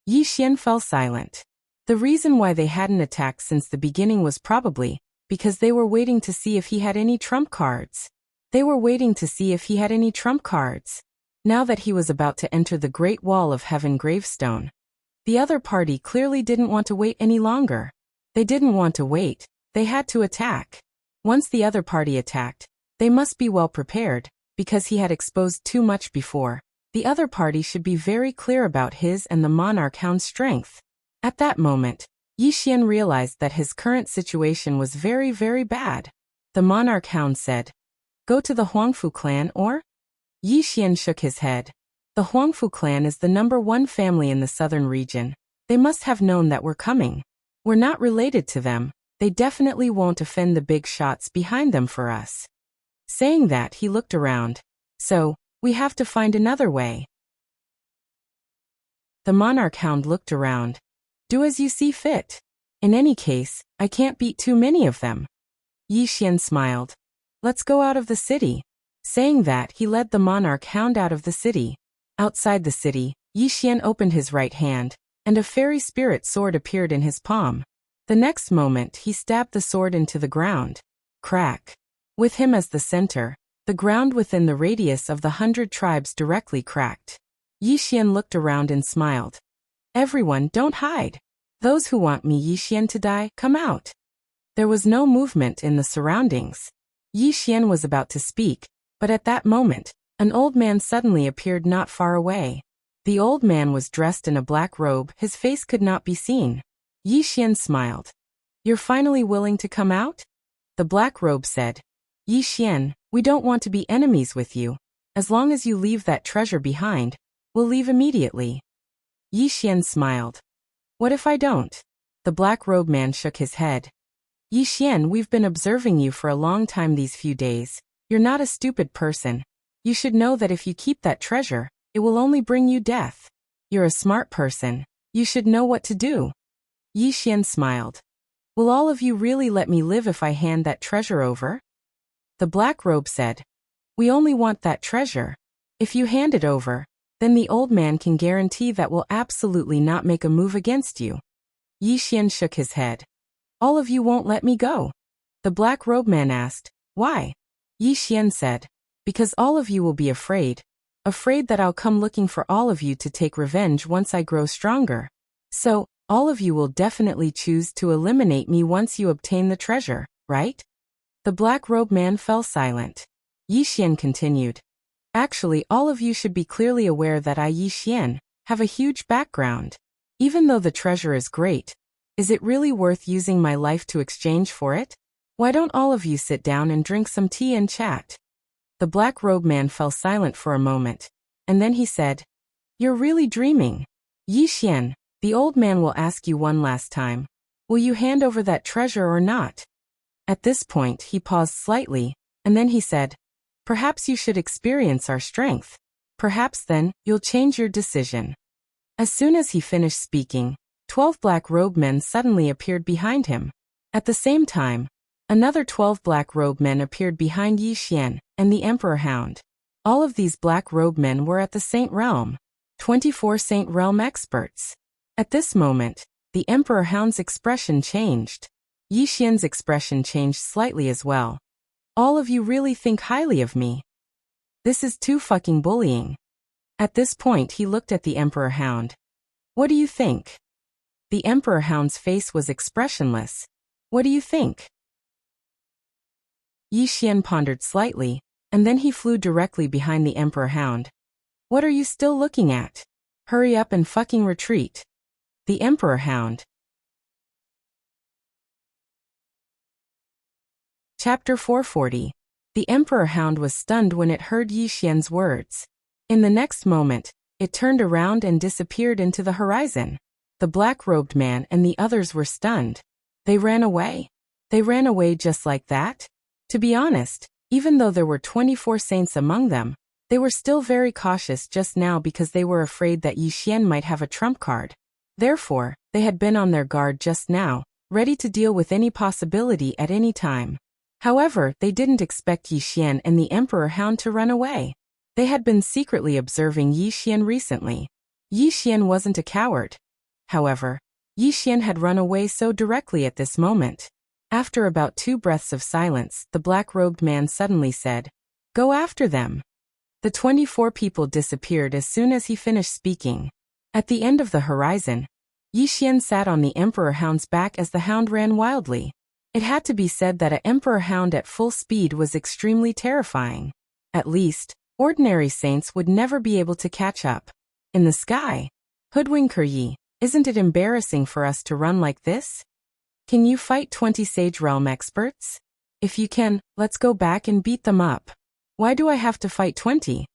Yi Xian fell silent. The reason why they hadn't attacked since the beginning was probably because they were waiting to see if he had any trump cards. Now that he was about to enter the Great Wall of Heaven gravestone, the other party clearly didn't want to wait any longer. They didn't want to wait, they had to attack. Once the other party attacked, they must be well prepared, because he had exposed too much before. The other party should be very clear about his and the Monarch Hound's strength. At that moment, Yi Xian realized that his current situation was very, very bad. The Monarch Hound said, "Go to the Huangfu clan or?" Yi Xian shook his head. "The Huangfu clan is the #1 family in the southern region. They must have known that we're coming. We're not related to them. They definitely won't offend the big shots behind them for us." Saying that, he looked around. "So, we have to find another way." The Monarch Hound looked around. "Do as you see fit. In any case, I can't beat too many of them." Yi Xian smiled. "Let's go out of the city." Saying that, he led the Monarch Hound out of the city. Outside the city, Yi Xian opened his right hand, and a fairy spirit sword appeared in his palm. The next moment, he stabbed the sword into the ground. Crack. With him as the center, the ground within the radius of the 100 tribes directly cracked. Yi Xian looked around and smiled. "Everyone, don't hide. Those who want me Yi Xian to die, come out." There was no movement in the surroundings. Yi Xian was about to speak, but at that moment, an old man suddenly appeared not far away. The old man was dressed in a black robe, his face could not be seen. Yi Xian smiled. "You're finally willing to come out?" The black robe said, "Yi Xian, we don't want to be enemies with you. As long as you leave that treasure behind, we'll leave immediately." Yi Xian smiled. What if I don't? The black-robed man shook his head. Yi Xian, we've been observing you for a long time these few days. You're not a stupid person. You should know that if you keep that treasure, it will only bring you death. You're a smart person. You should know what to do. Yi Xian smiled. Will all of you really let me live if I hand that treasure over? The black robe said. We only want that treasure. If you hand it over, then the old man can guarantee that we'll absolutely not make a move against you. Yi Xian shook his head. All of you won't let me go? The black robe man asked. Why? Yi Xian said. Because all of you will be afraid. Afraid that I'll come looking for all of you to take revenge once I grow stronger. So, all of you will definitely choose to eliminate me once you obtain the treasure, right? The black robe man fell silent. Yi Xian continued. Actually, all of you should be clearly aware that I, Yi Xian, have a huge background. Even though the treasure is great, is it really worth using my life to exchange for it? Why don't all of you sit down and drink some tea and chat? The black robe man fell silent for a moment, and then he said, You're really dreaming. Yi Xian, the old man will ask you one last time. Will you hand over that treasure or not? At this point he paused slightly, and then he said, Perhaps you should experience our strength. Perhaps then, you'll change your decision. As soon as he finished speaking, 12 black-robed men suddenly appeared behind him. At the same time, another 12 black-robed men appeared behind Yi Xian and the Emperor Hound. All of these black-robed men were at the Saint Realm. 24 Saint Realm experts. At this moment, the Emperor Hound's expression changed. Yi Xian's expression changed slightly as well. All of you really think highly of me. This is too fucking bullying. At this point he looked at the Emperor Hound. What do you think? The Emperor Hound's face was expressionless. What do you think? Yi Xian pondered slightly, and then he flew directly behind the Emperor Hound. What are you still looking at? Hurry up and fucking retreat. The Emperor Hound. Chapter 440. The Emperor Hound was stunned when it heard Yi Xian's words. In the next moment, it turned around and disappeared into the horizon. The black-robed man and the others were stunned. They ran away. They ran away just like that? To be honest, even though there were 24 saints among them, they were still very cautious just now because they were afraid that Yi Xian might have a trump card. Therefore, they had been on their guard just now, ready to deal with any possibility at any time. However, they didn't expect Yi Xian and the Emperor Hound to run away. They had been secretly observing Yi Xian recently. Yi Xian wasn't a coward. However, Yi Xian had run away so directly at this moment. After about 2 breaths of silence, the black-robed man suddenly said, Go after them. The 24 people disappeared as soon as he finished speaking. At the end of the horizon, Yi Xian sat on the Emperor Hound's back as the hound ran wildly. It had to be said that an Emperor Hound at full speed was extremely terrifying. At least, ordinary saints would never be able to catch up. In the sky. Hoodwinker Yi, isn't it embarrassing for us to run like this? Can you fight 20 Sage Realm experts? If you can, let's go back and beat them up. Why do I have to fight 20?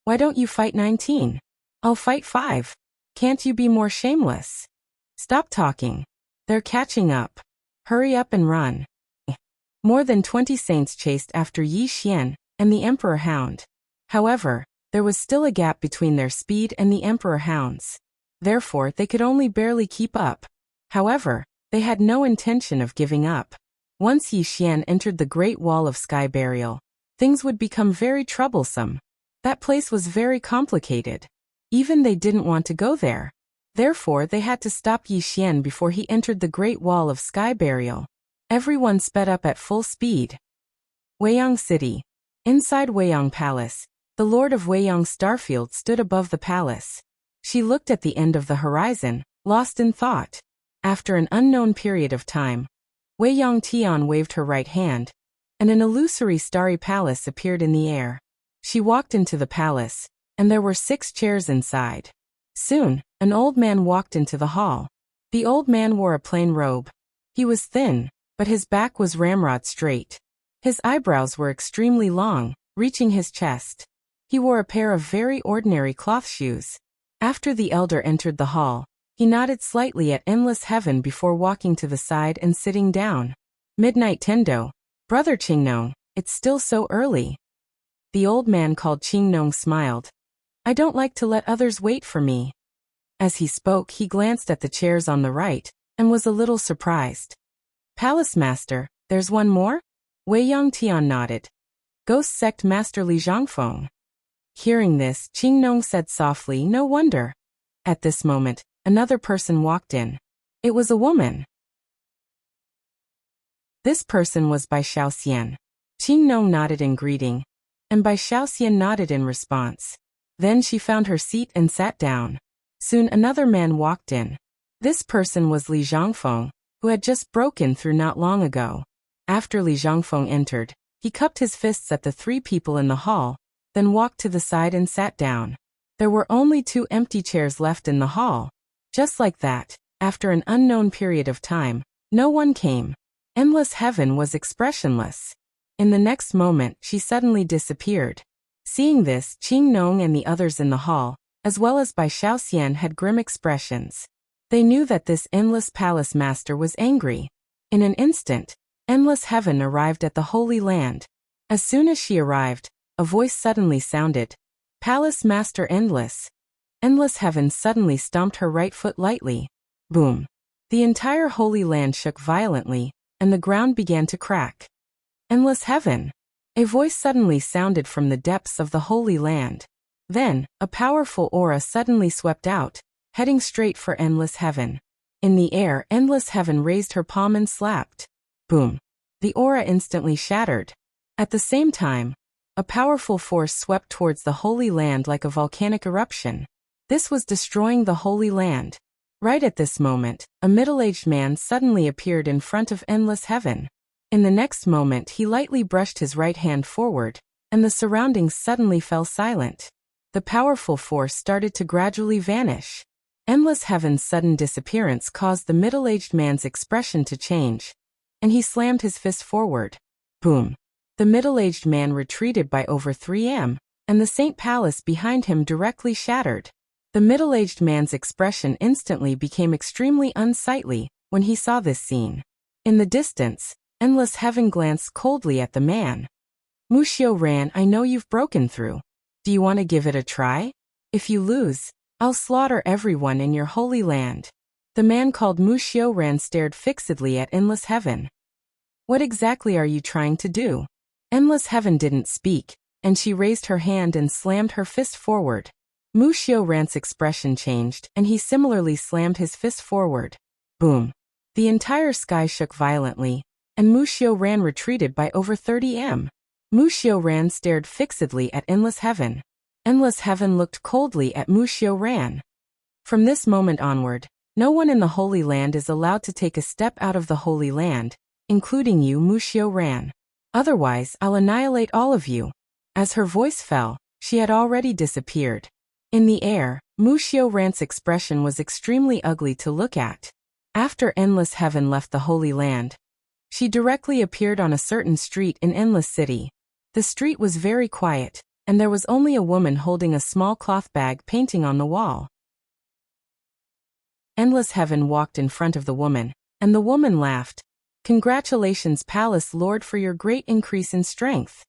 Why don't you fight 19? I'll fight 5. Can't you be more shameless? Stop talking. They're catching up. Hurry up and run. More than 20 saints chased after Yi Xian and the Emperor Hound. However, there was still a gap between their speed and the Emperor Hound's. Therefore, they could only barely keep up. However, they had no intention of giving up. Once Yi Xian entered the Great Wall of Sky Burial, things would become very troublesome. That place was very complicated. Even they didn't want to go there. Therefore, they had to stop Yi Xian before he entered the Great Wall of Sky Burial. Everyone sped up at full speed. Weiyang City. Inside Weiyang Palace, the Lord of Weiyang Starfield stood above the palace. She looked at the end of the horizon, lost in thought. After an unknown period of time, Weiyang Tian waved her right hand, and an illusory starry palace appeared in the air. She walked into the palace, and there were 6 chairs inside. Soon, an old man walked into the hall. The old man wore a plain robe. He was thin, but his back was ramrod straight. His eyebrows were extremely long, reaching his chest. He wore a pair of very ordinary cloth shoes. After the elder entered the hall, He nodded slightly at endless heaven before walking to the side and sitting down. Midnight Tendo. Brother Qingnong, it's still so early. The old man called Qingnong smiled. I don't like to let others wait for me. As he spoke, he glanced at the chairs on the right, and was a little surprised. Palace Master, there's one more? Wei Yangtian nodded. Ghost Sect Master Li Zhangfeng. Hearing this, Qingnong said softly, no wonder. At this moment, another person walked in. It was a woman. This person was Bai Xiaoxian. Qingnong nodded in greeting, and Bai Xiaoxian nodded in response. Then she found her seat and sat down. Soon another man walked in. This person was Li Zhangfeng, who had just broken through not long ago. After Li Zhangfeng entered, he cupped his fists at the three people in the hall, then walked to the side and sat down. There were only 2 empty chairs left in the hall. Just like that, after an unknown period of time, no one came. Endless heaven was expressionless. In the next moment, she suddenly disappeared. Seeing this, Qingnong and the others in the hall, as well as Bai Xiaoxian, had grim expressions. They knew that this endless palace master was angry. In an instant, endless heaven arrived at the Holy Land. As soon as she arrived, a voice suddenly sounded. Palace Master Endless. Endless heaven suddenly stomped her right foot lightly. Boom. The entire Holy Land shook violently, and the ground began to crack. Endless heaven. A voice suddenly sounded from the depths of the Holy Land. Then, a powerful aura suddenly swept out, heading straight for endless heaven. In the air, endless heaven raised her palm and slapped. Boom. The aura instantly shattered. At the same time, a powerful force swept towards the Holy Land like a volcanic eruption. This was destroying the Holy Land. Right at this moment, a middle-aged man suddenly appeared in front of endless heaven. In the next moment, he lightly brushed his right hand forward, and the surroundings suddenly fell silent. The powerful force started to gradually vanish. Endless heaven's sudden disappearance caused the middle-aged man's expression to change, and he slammed his fist forward. Boom. The middle-aged man retreated by over 3 m, and the Saint Palace behind him directly shattered. The middle-aged man's expression instantly became extremely unsightly when he saw this scene. In the distance, endless heaven glanced coldly at the man. Wuxia ran, I know you've broken through. Do you want to give it a try? If you lose, I'll slaughter everyone in your holy land. The man called Wuxia Ran stared fixedly at endless heaven. What exactly are you trying to do? Endless heaven didn't speak, and she raised her hand and slammed her fist forward. Wuxia Ran's expression changed, and he similarly slammed his fist forward. Boom. The entire sky shook violently, and Wuxia Ran retreated by over 30 m. Wuxia Ran stared fixedly at endless heaven. Endless heaven looked coldly at Wuxia Ran. From this moment onward, no one in the Holy Land is allowed to take a step out of the Holy Land, including you, Wuxia Ran. Otherwise, I'll annihilate all of you. As her voice fell, she had already disappeared. In the air, Wuxia Ran's expression was extremely ugly to look at. After endless heaven left the Holy Land, she directly appeared on a certain street in Endless City. The street was very quiet, and there was only a woman holding a small cloth bag painting on the wall. Endless heaven walked in front of the woman, and the woman laughed. Congratulations, Palace Lord, for your great increase in strength.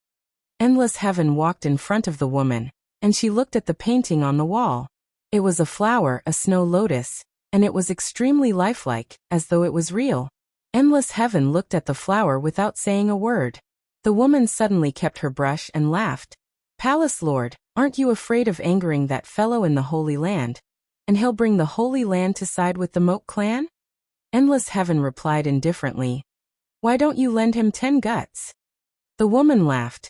Endless heaven walked in front of the woman, and she looked at the painting on the wall. It was a flower, a snow lotus, and it was extremely lifelike, as though it was real. Endless heaven looked at the flower without saying a word. The woman suddenly kept her brush and laughed. Palace Lord, aren't you afraid of angering that fellow in the Holy Land? And he'll bring the Holy Land to side with the Moat clan? Endless heaven replied indifferently. Why don't you lend him 10 guts? The woman laughed.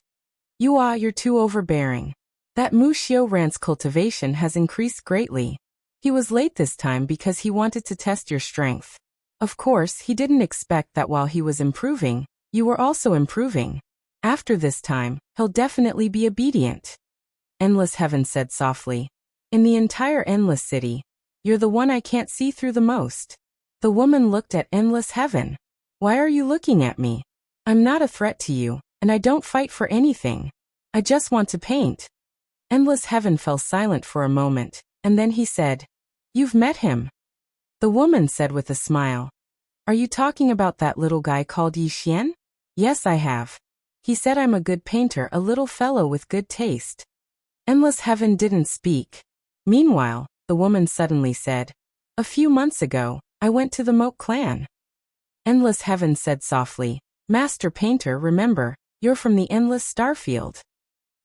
You're too overbearing. That Wuxia Ran's cultivation has increased greatly. He was late this time because he wanted to test your strength. Of course, he didn't expect that while he was improving, you were also improving. After this time, he'll definitely be obedient. Endless heaven said softly. In the entire Endless City, you're the one I can't see through the most. The woman looked at endless heaven. Why are you looking at me? I'm not a threat to you, and I don't fight for anything. I just want to paint. Endless heaven fell silent for a moment, and then he said, You've met him. The woman said with a smile. Are you talking about that little guy called Yi Xian? Yes, I have. He said I'm a good painter, a little fellow with good taste. Endless Heaven didn't speak. Meanwhile, the woman suddenly said, a few months ago, I went to the Moat clan. Endless Heaven said softly, Master Painter, remember, you're from the Endless Starfield.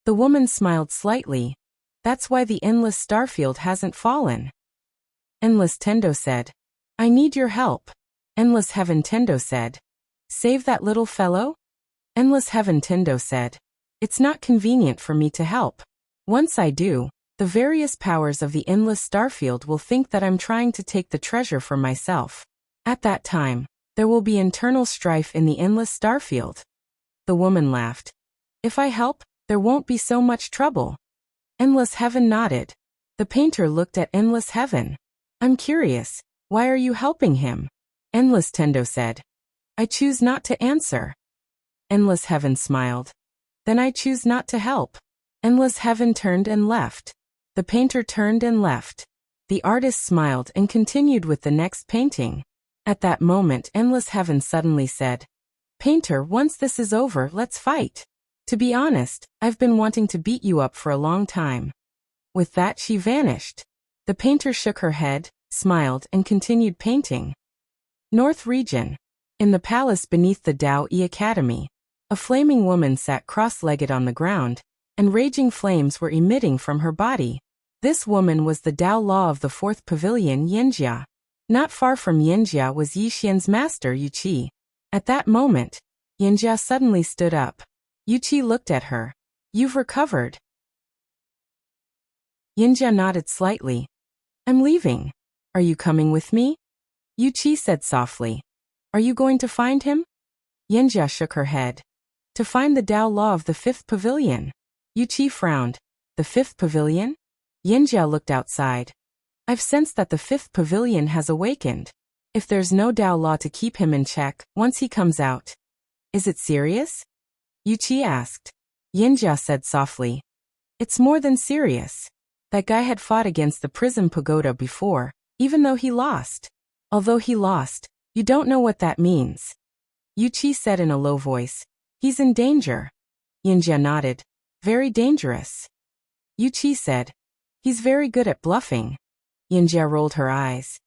The woman smiled slightly. That's why the Endless Starfield hasn't fallen. Endless Tendo said, I need your help. Endless Heaven Tendo said, save that little fellow? Endless Heaven Tendo said, it's not convenient for me to help. Once I do, the various powers of the Endless Starfield will think that I'm trying to take the treasure for myself. At that time, there will be internal strife in the Endless Starfield. The woman laughed. If I help, there won't be so much trouble. Endless Heaven nodded. The painter looked at Endless Heaven. I'm curious, why are you helping him? Endless Tendo said. I choose not to answer. Endless Heaven smiled. Then I choose not to help. Endless Heaven turned and left. The painter turned and left. The artist smiled and continued with the next painting. At that moment, Endless Heaven suddenly said, Painter, once this is over, let's fight. To be honest, I've been wanting to beat you up for a long time. With that, she vanished. The painter shook her head, smiled, and continued painting. North Region. In the palace beneath the Dao E Academy, a flaming woman sat cross-legged on the ground, and raging flames were emitting from her body. This woman was the Dao Law of the fourth pavilion, Yinjia. Not far from Yinjia was Yi Xian's master, Yuqi. At that moment, Yinjia suddenly stood up. Yuqi looked at her. You've recovered. Yinjia nodded slightly. I'm leaving. Are you coming with me? Yuqi said softly. Are you going to find him? Yinjia shook her head. To find the Dao Law of the fifth pavilion. Yuqi frowned. The fifth pavilion? Yinjia looked outside. I've sensed that the fifth pavilion has awakened. If there's no Dao Law to keep him in check, once he comes out. Is it serious? Yuqi asked. Yinjia said softly. It's more than serious. That guy had fought against the Prism Pagoda before, even though he lost. Although he lost, you don't know what that means. Yuqi said in a low voice. He's in danger. Yinjia nodded. Very dangerous. Yuqi said. He's very good at bluffing. Yinjia rolled her eyes.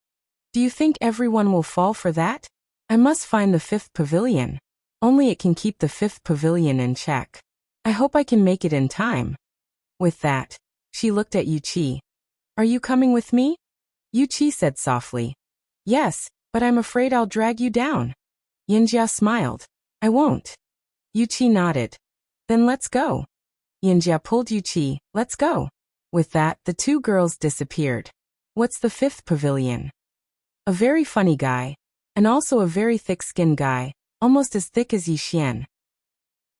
Do you think everyone will fall for that? I must find the fifth pavilion. Only it can keep the fifth pavilion in check. I hope I can make it in time. With that, she looked at Yuqi. Are you coming with me? Yuqi said softly. Yes, but I'm afraid I'll drag you down. Yinjia smiled. I won't. Yuqi nodded. Then let's go. Yinjia pulled Yuqi. Let's go. With that, the two girls disappeared. What's the fifth pavilion? A very funny guy, and also a very thick-skinned guy, almost as thick as Yi Xian.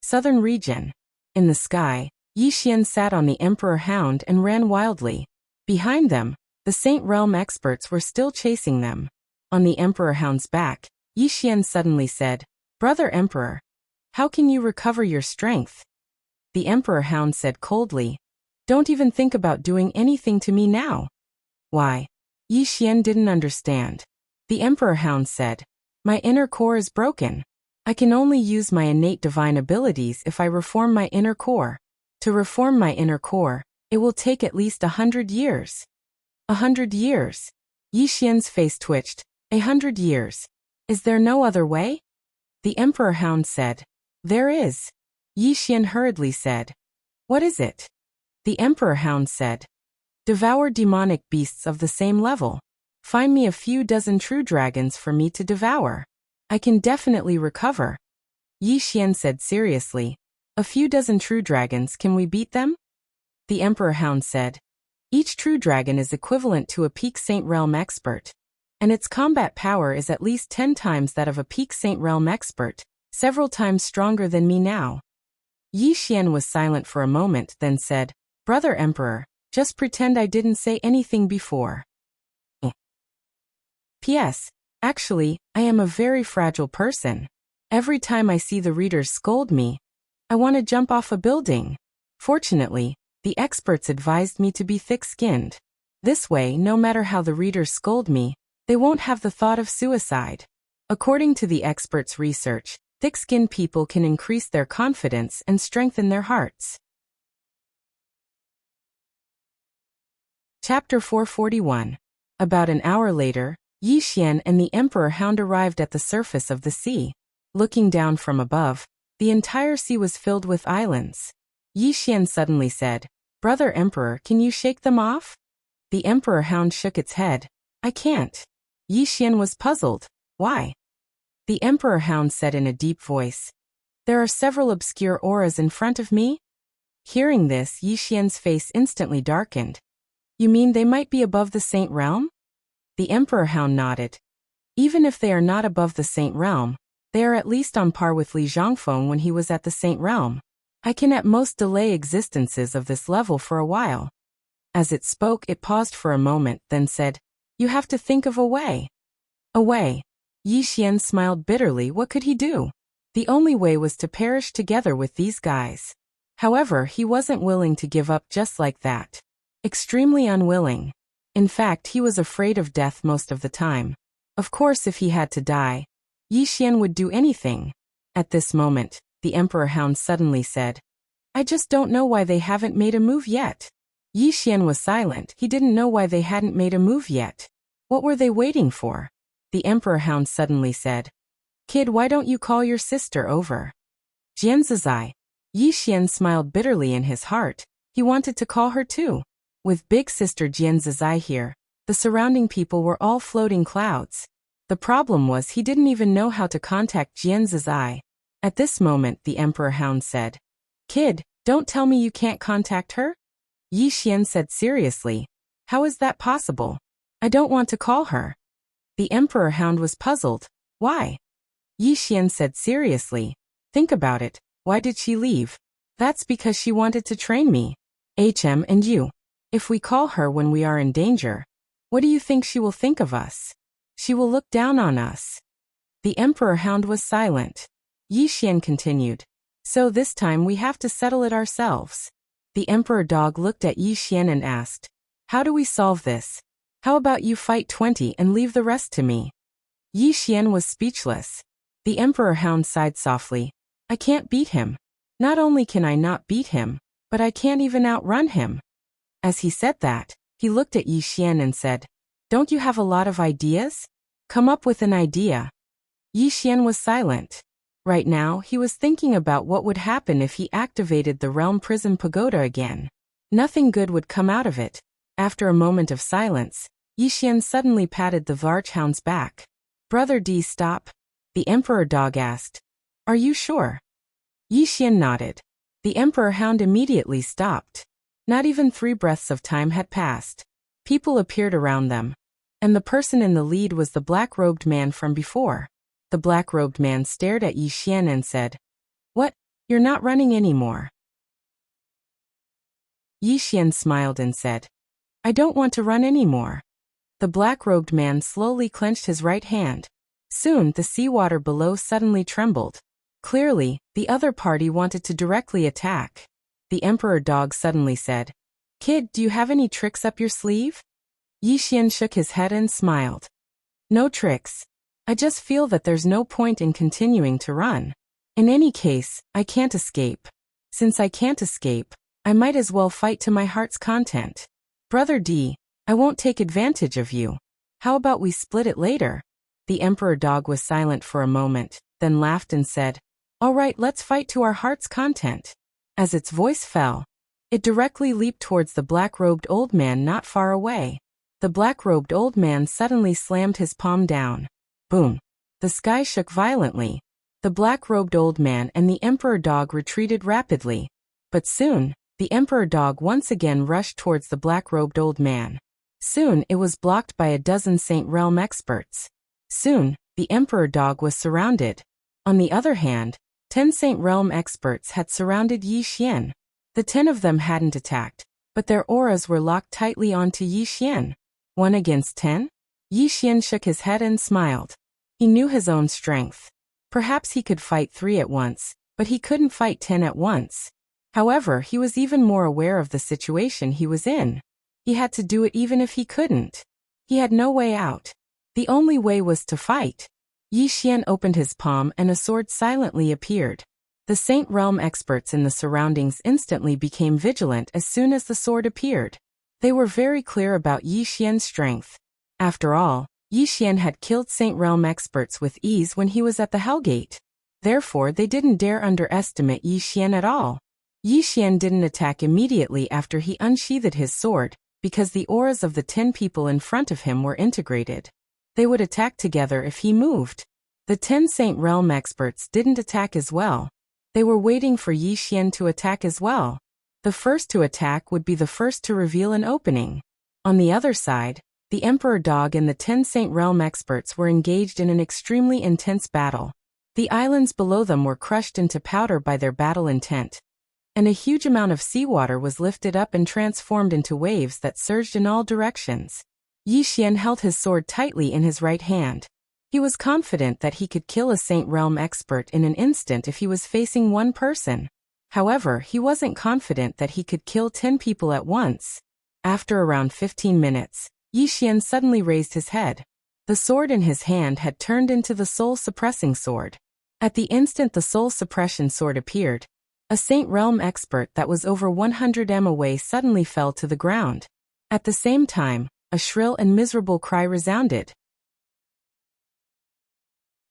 Southern Region. In the sky, Yi Xian sat on the Emperor Hound and ran wildly. Behind them, the Saint Realm experts were still chasing them. On the Emperor Hound's back, Yi Xian suddenly said, Brother Emperor, how can you recover your strength? The Emperor Hound said coldly, Don't even think about doing anything to me now. Why? Yi Xian didn't understand. The Emperor Hound said, My inner core is broken. I can only use my innate divine abilities if I reform my inner core. To reform my inner core, it will take at least 100 years. 100 years. Yi Xian's face twitched. 100 years. Is there no other way? The Emperor Hound said, There is. Yi Xian hurriedly said, What is it? The Emperor Hound said, Devour demonic beasts of the same level. Find me a few dozen true dragons for me to devour. I can definitely recover. Yi Xian said seriously, A few dozen true dragons, can we beat them? The Emperor Hound said, Each true dragon is equivalent to a peak Saint Realm expert. And its combat power is at least 10 times that of a peak Saint Realm expert, several times stronger than me now. Yi Xian was silent for a moment, then said, Brother Emperor, just pretend I didn't say anything before. P.S. Actually, I am a very fragile person. Every time I see the readers scold me, I want to jump off a building. Fortunately, the experts advised me to be thick-skinned. This way, no matter how the readers scold me, They won't have the thought of suicide. According to the experts' research, thick-skinned people can increase their confidence and strengthen their hearts. Chapter 441. About an hour later, Yi Xian and the Emperor Hound arrived at the surface of the sea. Looking down from above, the entire sea was filled with islands. Yi Xian suddenly said, "Brother Emperor, can you shake them off?" The Emperor Hound shook its head. "I can't." Yi Xian was puzzled. "Why?" The Emperor Hound said in a deep voice, "There are several obscure auras in front of me." Hearing this, Yi Xian's face instantly darkened. "You mean they might be above the Saint Realm?" The Emperor Hound nodded. "Even if they are not above the Saint Realm, they are at least on par with Li Zhongfeng when he was at the Saint Realm. I can at most delay existences of this level for a while." As it spoke, it paused for a moment, then said, "You have to think of a way." "A way?" Yi Xian smiled bitterly. What could he do? The only way was to perish together with these guys. However, he wasn't willing to give up just like that. Extremely unwilling. In fact, he was afraid of death most of the time. Of course, if he had to die, Yi Xian would do anything. At this moment, the Emperor Hound suddenly said, "I just don't know why they haven't made a move yet." Yi Xian was silent. He didn't know why they hadn't made a move yet. What were they waiting for? The Emperor Hound suddenly said, "Kid, why don't you call your sister over?" Jianzizai. Yi Xian smiled bitterly in his heart. He wanted to call her too. With big sister Jianzizai here, the surrounding people were all floating clouds. The problem was he didn't even know how to contact Jianzizai. At this moment, the Emperor Hound said, "Kid, don't tell me you can't contact her?" Yi Xian said seriously, "How is that possible? I don't want to call her." The Emperor Hound was puzzled. "Why?" Yi Xian said seriously, "Think about it. Why did she leave? That's because she wanted to train me. And you. If we call her when we are in danger, what do you think she will think of us? She will look down on us." The Emperor Hound was silent. Yi Xian continued, "So this time we have to settle it ourselves." The Emperor Dog looked at Yi Xian and asked, "How do we solve this? How about you fight 20 and leave the rest to me?" Yi Xian was speechless. The Emperor Hound sighed softly. "I can't beat him. Not only can I not beat him, but I can't even outrun him." As he said that, he looked at Yi Xian and said, "Don't you have a lot of ideas? Come up with an idea." Yi Xian was silent. Right now, he was thinking about what would happen if he activated the Realm Prison Pagoda again. Nothing good would come out of it. After a moment of silence, Yi Xian suddenly patted the Varchhound's back. "Brother D, stop." The Emperor Dog asked, "Are you sure?" Yi Xian nodded. The Emperor Hound immediately stopped. Not even 3 breaths of time had passed. People appeared around them. And the person in the lead was the black-robed man from before. The black-robed man stared at Yi Xian and said, "What? You're not running anymore?" Yi Xian smiled and said, "I don't want to run anymore." The black-robed man slowly clenched his right hand. Soon, the seawater below suddenly trembled. Clearly, the other party wanted to directly attack. The Emperor Dog suddenly said, "Kid, do you have any tricks up your sleeve?" Yi Xian shook his head and smiled. "No tricks. I just feel that there's no point in continuing to run. In any case, I can't escape. Since I can't escape, I might as well fight to my heart's content. Brother D, I won't take advantage of you. How about we split it later?" The Emperor Dog was silent for a moment, then laughed and said, "All right, let's fight to our heart's content." As its voice fell, it directly leaped towards the black-robed old man not far away. The black-robed old man suddenly slammed his palm down. Boom! The sky shook violently. The black-robed old man and the Emperor Dog retreated rapidly. But soon, the Emperor Dog once again rushed towards the black-robed old man. Soon, it was blocked by a dozen Saint Realm experts. Soon, the Emperor Dog was surrounded. On the other hand, 10 Saint Realm experts had surrounded Yi Xian. The 10 of them hadn't attacked, but their auras were locked tightly onto Yi Xian. 1 against 10? Yi Xian shook his head and smiled. He knew his own strength. Perhaps he could fight 3 at once, but he couldn't fight 10 at once. However, he was even more aware of the situation he was in. He had to do it even if he couldn't. He had no way out. The only way was to fight. Yi Xian opened his palm and a sword silently appeared. The Saint Realm experts in the surroundings instantly became vigilant as soon as the sword appeared. They were very clear about Yi Xian's strength. After all, Yi Xian had killed Saint Realm experts with ease when he was at the Hellgate. Therefore they didn't dare underestimate Yi Xian at all. Yi Xian didn't attack immediately after he unsheathed his sword, because the auras of the 10 people in front of him were integrated. They would attack together if he moved. The 10 Saint Realm experts didn't attack as well. They were waiting for Yi Xian to attack as well. The first to attack would be the first to reveal an opening. On the other side, the Emperor Dog and the 10 Saint Realm experts were engaged in an extremely intense battle. The islands below them were crushed into powder by their battle intent. And a huge amount of seawater was lifted up and transformed into waves that surged in all directions. Yi Xian held his sword tightly in his right hand. He was confident that he could kill a Saint Realm expert in an instant if he was facing one person. However, he wasn't confident that he could kill 10 people at once. After around 15 minutes, Yi Xian suddenly raised his head. The sword in his hand had turned into the soul-suppressing sword. At the instant the soul-suppression sword appeared, a Saint Realm expert that was over 100 m away suddenly fell to the ground. At the same time, a shrill and miserable cry resounded.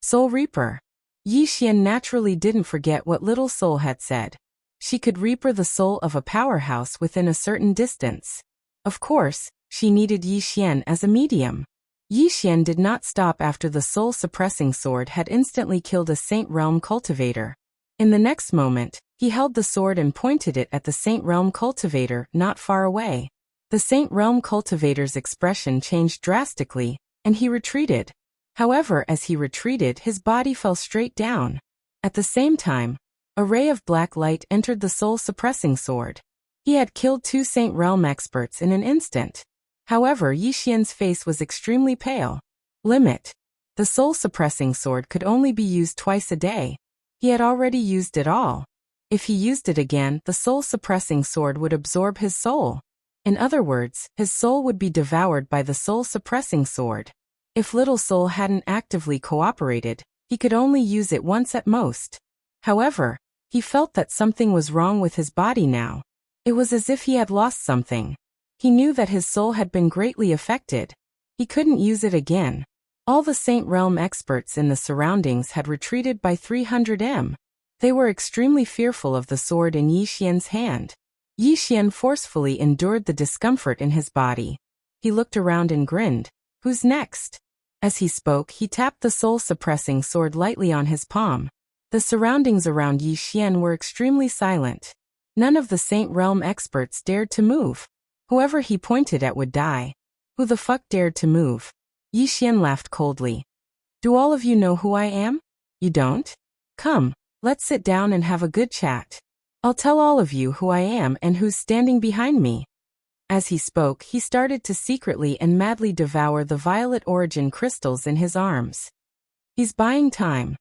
Soul Reaper. Yi Xian naturally didn't forget what Little Soul had said. She could reaper the soul of a powerhouse within a certain distance. Of course, she needed Yi Xian as a medium. Yi Xian did not stop after the soul-suppressing sword had instantly killed a Saint Realm cultivator. In the next moment, he held the sword and pointed it at the Saint Realm cultivator not far away. The Saint Realm cultivator's expression changed drastically, and he retreated. However, as he retreated, his body fell straight down. At the same time, a ray of black light entered the soul-suppressing sword. He had killed 2 Saint Realm experts in an instant. However, Yi Xian's face was extremely pale. Limit. The soul-suppressing sword could only be used twice a day. He had already used it all. If he used it again, the soul-suppressing sword would absorb his soul. In other words, his soul would be devoured by the soul-suppressing sword. If Little Soul hadn't actively cooperated, he could only use it once at most. However, he felt that something was wrong with his body now. It was as if he had lost something. He knew that his soul had been greatly affected. He couldn't use it again. All the Saint Realm experts in the surroundings had retreated by 300 m. They were extremely fearful of the sword in Yi Xian's hand. Yi Xian forcefully endured the discomfort in his body. He looked around and grinned. Who's next? As he spoke, he tapped the soul-suppressing sword lightly on his palm. The surroundings around Yi Xian were extremely silent. None of the Saint Realm experts dared to move. Whoever he pointed at would die. Who the fuck dared to move? Yi Xian laughed coldly. Do all of you know who I am? You don't? Come, let's sit down and have a good chat. I'll tell all of you who I am and who's standing behind me. As he spoke, he started to secretly and madly devour the violet origin crystals in his arms. He's buying time.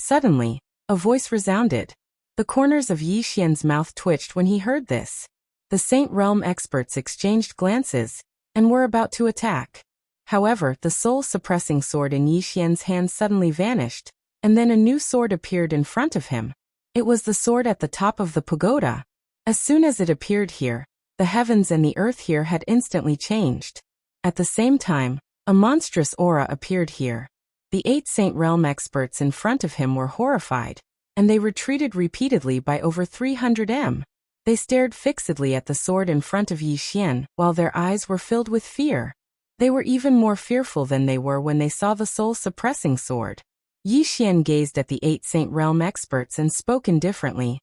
Suddenly, a voice resounded. The corners of Yi Xian's mouth twitched when he heard this. The Saint Realm experts exchanged glances, and were about to attack. However, the soul-suppressing sword in Yi Xian's hand suddenly vanished, and then a new sword appeared in front of him. It was the sword at the top of the pagoda. As soon as it appeared here, the heavens and the earth here had instantly changed. At the same time, a monstrous aura appeared here. The 8 Saint Realm experts in front of him were horrified, and they retreated repeatedly by over 300 m. They stared fixedly at the sword in front of Yi Xian, while their eyes were filled with fear. They were even more fearful than they were when they saw the soul-suppressing sword. Yi Xian gazed at the 8 Saint Realm experts and spoke indifferently.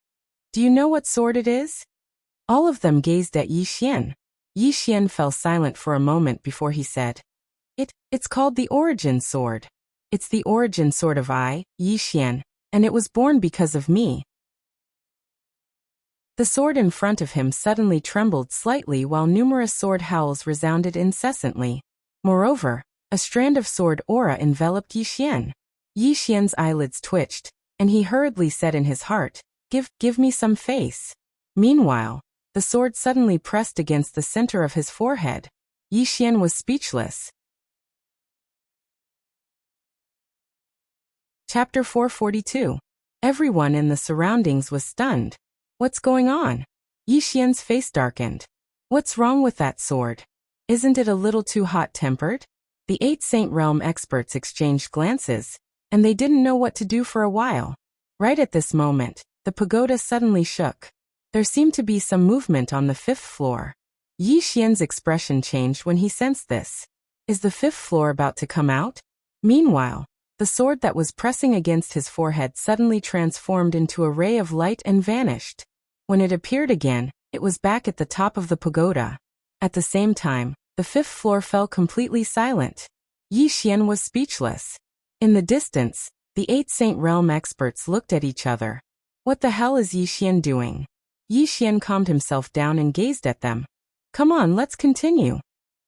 Do you know what sword it is? All of them gazed at Yi Xian. Yi Xian fell silent for a moment before he said, It's called the Origin Sword. It's the origin sword of I, Yi Xian, and it was born because of me. The sword in front of him suddenly trembled slightly while numerous sword howls resounded incessantly. Moreover, a strand of sword aura enveloped Yi Xian. Yi Xian's eyelids twitched, and he hurriedly said in his heart, Give me some face. Meanwhile, the sword suddenly pressed against the center of his forehead. Yi Xian was speechless. Chapter 442. Everyone in the surroundings was stunned. What's going on? Yi Xian's face darkened. What's wrong with that sword? Isn't it a little too hot-tempered? The 8 Saint Realm experts exchanged glances, and they didn't know what to do for a while. Right at this moment, the pagoda suddenly shook. There seemed to be some movement on the 5th floor. Yi Xian's expression changed when he sensed this. Is the 5th floor about to come out? Meanwhile, the sword that was pressing against his forehead suddenly transformed into a ray of light and vanished. When it appeared again, it was back at the top of the pagoda. At the same time, the 5th floor fell completely silent. Yi Xian was speechless. In the distance, the 8 Saint Realm experts looked at each other. What the hell is Yi Xian doing? Yi Xian calmed himself down and gazed at them. Come on, let's continue.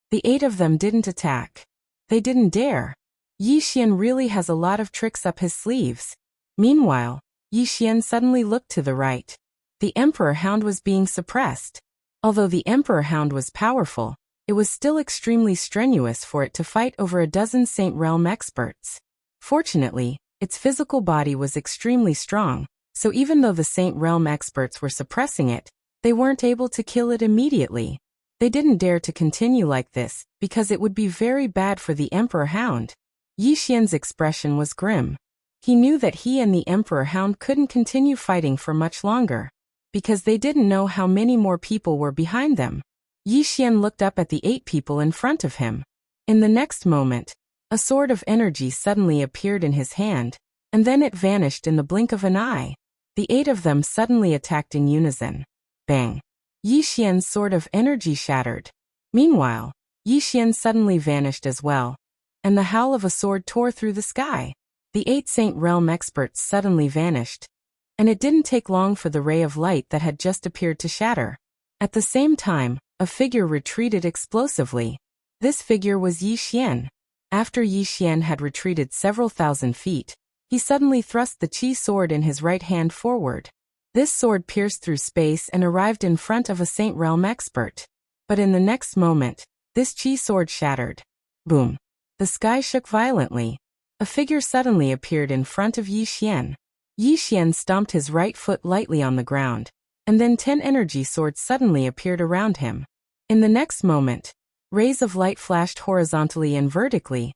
The 8 of them didn't attack. They didn't dare. Yi Xian really has a lot of tricks up his sleeves. Meanwhile, Yi Xian suddenly looked to the right. The Emperor Hound was being suppressed. Although the Emperor Hound was powerful, it was still extremely strenuous for it to fight over a dozen Saint Realm experts. Fortunately, its physical body was extremely strong, so even though the Saint Realm experts were suppressing it, they weren't able to kill it immediately. They didn't dare to continue like this, because it would be very bad for the Emperor Hound. Yi Xian's expression was grim. He knew that he and the Emperor Hound couldn't continue fighting for much longer, because they didn't know how many more people were behind them. Yi Xian looked up at the 8 people in front of him. In the next moment, a sword of energy suddenly appeared in his hand, and then it vanished in the blink of an eye. The 8 of them suddenly attacked in unison. Bang! Yi Xian's sword of energy shattered. Meanwhile, Yi Xian suddenly vanished as well, and the howl of a sword tore through the sky. The 8 Saint Realm experts suddenly vanished, and it didn't take long for the ray of light that had just appeared to shatter. At the same time, a figure retreated explosively. This figure was Yi Xian. After Yi Xian had retreated several thousand feet, he suddenly thrust the Qi sword in his right hand forward. This sword pierced through space and arrived in front of a Saint Realm expert. But in the next moment, this Qi sword shattered. Boom! The sky shook violently. A figure suddenly appeared in front of Yi Xian. Yi Xian stomped his right foot lightly on the ground, and then 10 energy swords suddenly appeared around him. In the next moment, rays of light flashed horizontally and vertically,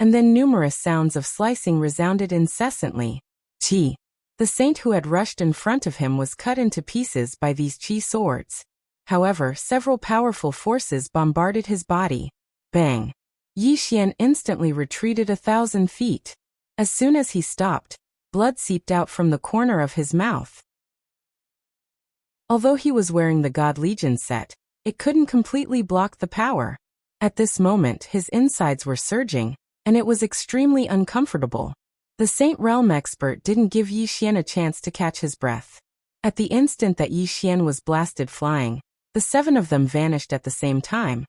and then numerous sounds of slicing resounded incessantly. Qi. The saint who had rushed in front of him was cut into pieces by these Qi swords. However, several powerful forces bombarded his body. Bang! Yi Xian instantly retreated 1,000 feet. As soon as he stopped, blood seeped out from the corner of his mouth. Although he was wearing the God Legion set, it couldn't completely block the power. At this moment, his insides were surging, and it was extremely uncomfortable. The Saint Realm expert didn't give Yi Xian a chance to catch his breath. At the instant that Yi Xian was blasted flying, the 7 of them vanished at the same time,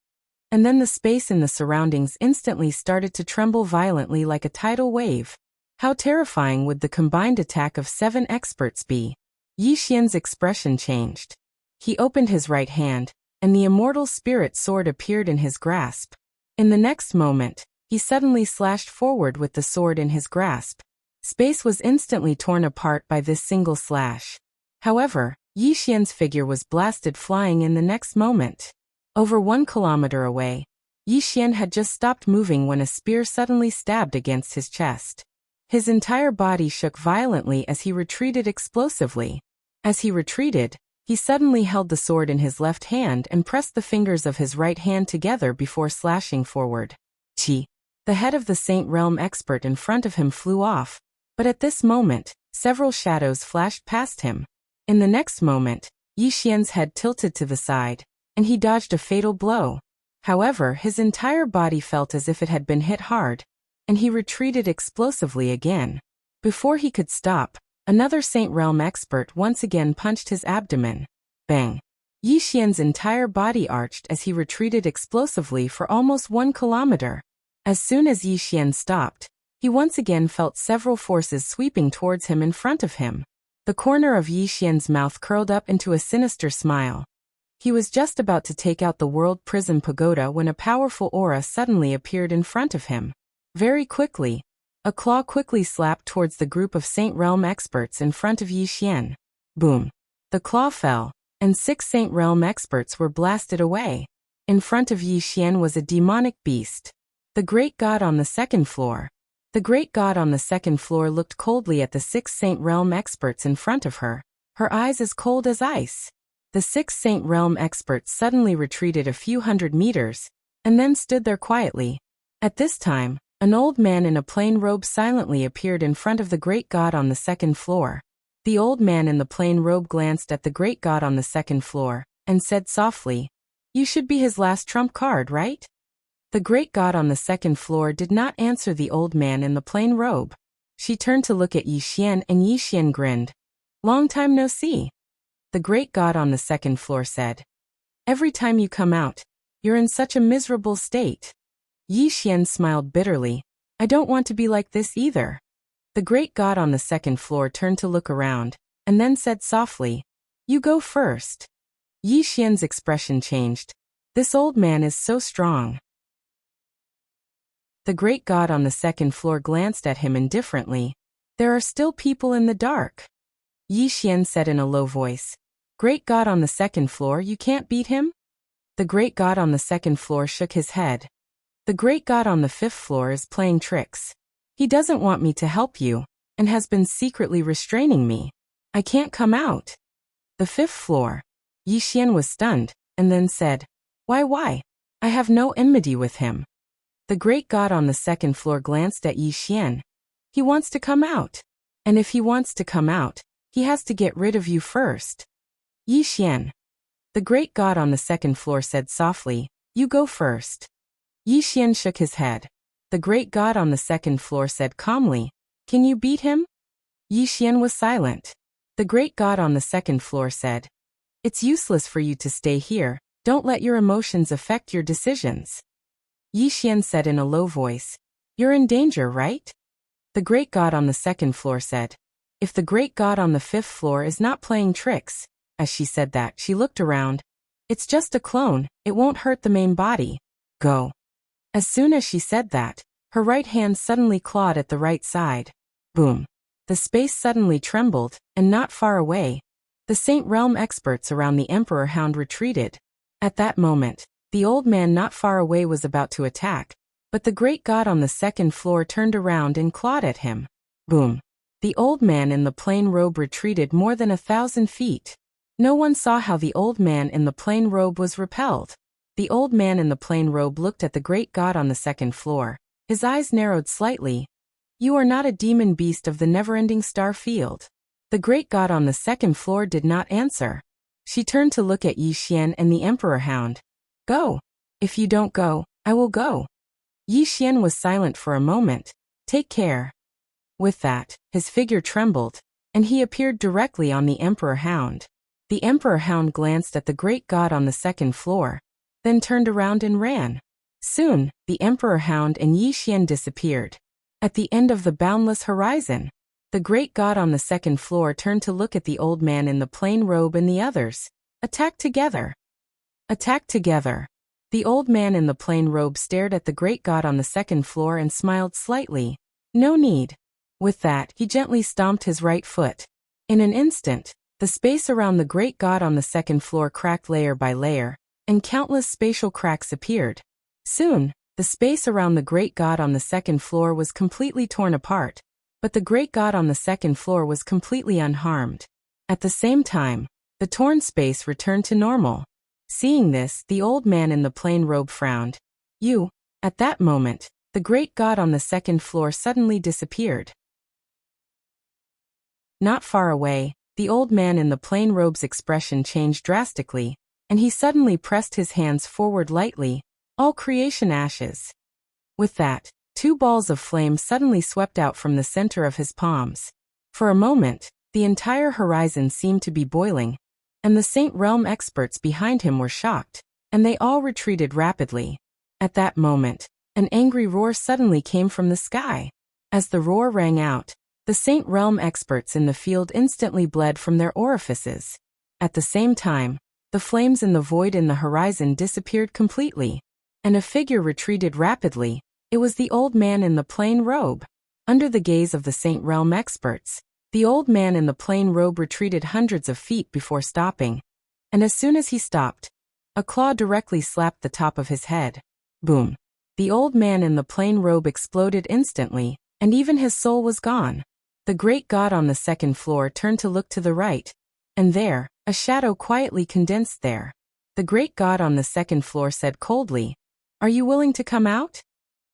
and then the space in the surroundings instantly started to tremble violently like a tidal wave. How terrifying would the combined attack of 7 experts be? Yi Xian's expression changed. He opened his right hand, and the immortal spirit sword appeared in his grasp. In the next moment, he suddenly slashed forward with the sword in his grasp. Space was instantly torn apart by this single slash. However, Yi Xian's figure was blasted flying in the next moment. Over 1 kilometer away, Yi Xian had just stopped moving when a spear suddenly stabbed against his chest. His entire body shook violently as he retreated explosively. As he retreated, he suddenly held the sword in his left hand and pressed the fingers of his right hand together before slashing forward. Qi. The head of the Saint Realm expert in front of him flew off, but at this moment, several shadows flashed past him. In the next moment, Yi Xian's head tilted to the side, and he dodged a fatal blow. However, his entire body felt as if it had been hit hard, and he retreated explosively again. Before he could stop, another Saint Realm expert once again punched his abdomen. Bang! Yi Xian's entire body arched as he retreated explosively for almost 1 kilometer. As soon as Yi Xian stopped, he once again felt several forces sweeping towards him in front of him. The corner of Yi Xian's mouth curled up into a sinister smile. He was just about to take out the World Prison Pagoda when a powerful aura suddenly appeared in front of him. Very quickly, A claw quickly slapped towards the group of Saint Realm experts in front of Yi Xian. Boom. The claw fell, and 6 Saint Realm experts were blasted away. In front of Yi Xian was a demonic beast. The great god on the second floor. The great god on the second floor looked coldly at the 6 Saint Realm experts in front of her, her eyes as cold as ice. The 6 Saint Realm experts suddenly retreated a few hundred meters, and then stood there quietly. At this time, an old man in a plain robe silently appeared in front of the great god on the second floor. The old man in the plain robe glanced at the great god on the second floor, and said softly, "You should be his last trump card, right?" The great god on the second floor did not answer the old man in the plain robe. She turned to look at Yi Xian, and Yi Xian grinned. "Long time no see." The great god on the second floor said, "Every time you come out, you're in such a miserable state." Yi Xian smiled bitterly. "I don't want to be like this either." The great god on the second floor turned to look around, and then said softly, "You go first." Yi Xian's expression changed. "This old man is so strong." The great god on the second floor glanced at him indifferently. "There are still people in the dark." Yi Xian said in a low voice, "Great god on the second floor, you can't beat him?" The great god on the second floor shook his head. "The great god on the 5th floor is playing tricks. He doesn't want me to help you, and has been secretly restraining me. I can't come out." "The 5th floor?" Yi Xian was stunned, and then said, Why? I have no enmity with him." The great god on the second floor glanced at Yi Xian. "He wants to come out. And if he wants to come out, he has to get rid of you first." "Yi Xian." The great god on the second floor said softly, "You go first." Yi Xian shook his head. The great god on the second floor said calmly, "Can you beat him?" Yi Xian was silent. The great god on the second floor said, "It's useless for you to stay here. Don't let your emotions affect your decisions." Yi Xian said in a low voice, "You're in danger, right?" The great god on the second floor said, "If the great god on the 5th floor is not playing tricks," as she said that, she looked around, "it's just a clone, it won't hurt the main body. Go." As soon as she said that, her right hand suddenly clawed at the right side. Boom. The space suddenly trembled, and not far away, the Saint Realm experts around the Emperor Hound retreated. At that moment, the old man not far away was about to attack, but the great god on the second floor turned around and clawed at him. Boom. The old man in the plain robe retreated more than 1,000 feet. No one saw how the old man in the plain robe was repelled. The old man in the plain robe looked at the great god on the second floor. His eyes narrowed slightly. "You are not a demon beast of the never-ending star field." The great god on the second floor did not answer. She turned to look at Yi Xian and the Emperor Hound. "Go. If you don't go, I will go." Yi Xian was silent for a moment. "Take care." With that, his figure trembled, and he appeared directly on the Emperor Hound. The Emperor Hound glanced at the great god on the second floor, then turned around and ran. Soon, the Emperor Hound and Yi Xian disappeared. At the end of the boundless horizon, the great god on the second floor turned to look at the old man in the plain robe and the others. "Attack together." Attack together. The old man in the plain robe stared at the great god on the second floor and smiled slightly. "No need." With that, he gently stomped his right foot. In an instant, the space around the great god on the second floor cracked layer by layer, and countless spatial cracks appeared. Soon, the space around the great god on the second floor was completely torn apart, but the great god on the second floor was completely unharmed. At the same time, the torn space returned to normal. Seeing this, the old man in the plain robe frowned. "You." At that moment, the great god on the second floor suddenly disappeared. Not far away, the old man in the plain robe's expression changed drastically, and he suddenly pressed his hands forward lightly, all creation ashes. With that, 2 balls of flame suddenly swept out from the center of his palms. For a moment, the entire horizon seemed to be boiling, and the Saint Realm experts behind him were shocked, and they all retreated rapidly. At that moment, an angry roar suddenly came from the sky. As the roar rang out, the Saint Realm experts in the field instantly bled from their orifices. At the same time, the flames in the void in the horizon disappeared completely, and a figure retreated rapidly. It was the old man in the plain robe. Under the gaze of the Saint Realm experts, the old man in the plain robe retreated hundreds of feet before stopping, and as soon as he stopped, a claw directly slapped the top of his head. Boom! The old man in the plain robe exploded instantly, and even his soul was gone. The great god on the second floor turned to look to the right, and there, a shadow quietly condensed there. The great god on the second floor said coldly, "Are you willing to come out?"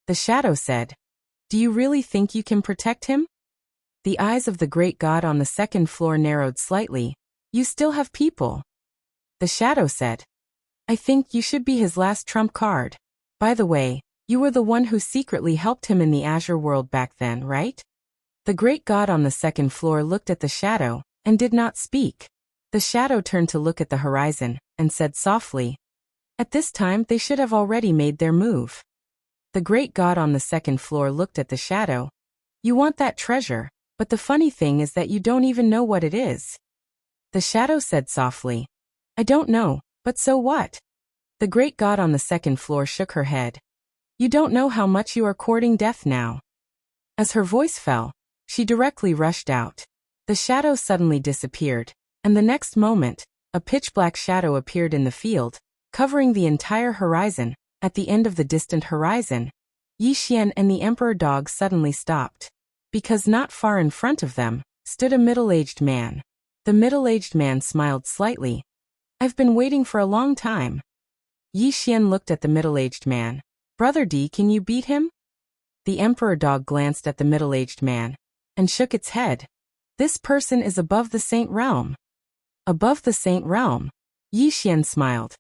The shadow said, "Do you really think you can protect him?" The eyes of the great god on the second floor narrowed slightly. "You still have people." The shadow said, "I think you should be his last trump card. By the way, you were the one who secretly helped him in the Azure world back then, right?" The great god on the second floor looked at the shadow, and did not speak. The shadow turned to look at the horizon, and said softly, "At this time they should have already made their move." The great god on the second floor looked at the shadow. "You want that treasure, but the funny thing is that you don't even know what it is." The shadow said softly, "I don't know, but so what?" The great god on the second floor shook her head. "You don't know how much you are courting death now." As her voice fell, she directly rushed out. The shadow suddenly disappeared, and the next moment, a pitch-black shadow appeared in the field, covering the entire horizon. At the end of the distant horizon, Yi Xian and the emperor dog suddenly stopped, because not far in front of them stood a middle-aged man. The middle-aged man smiled slightly. "I've been waiting for a long time." Yi Xian looked at the middle-aged man. "Brother D, can you beat him?" The emperor dog glanced at the middle-aged man, and shook its head. "This person is above the Saint Realm." "Above the Saint Realm?" Yi Xian smiled.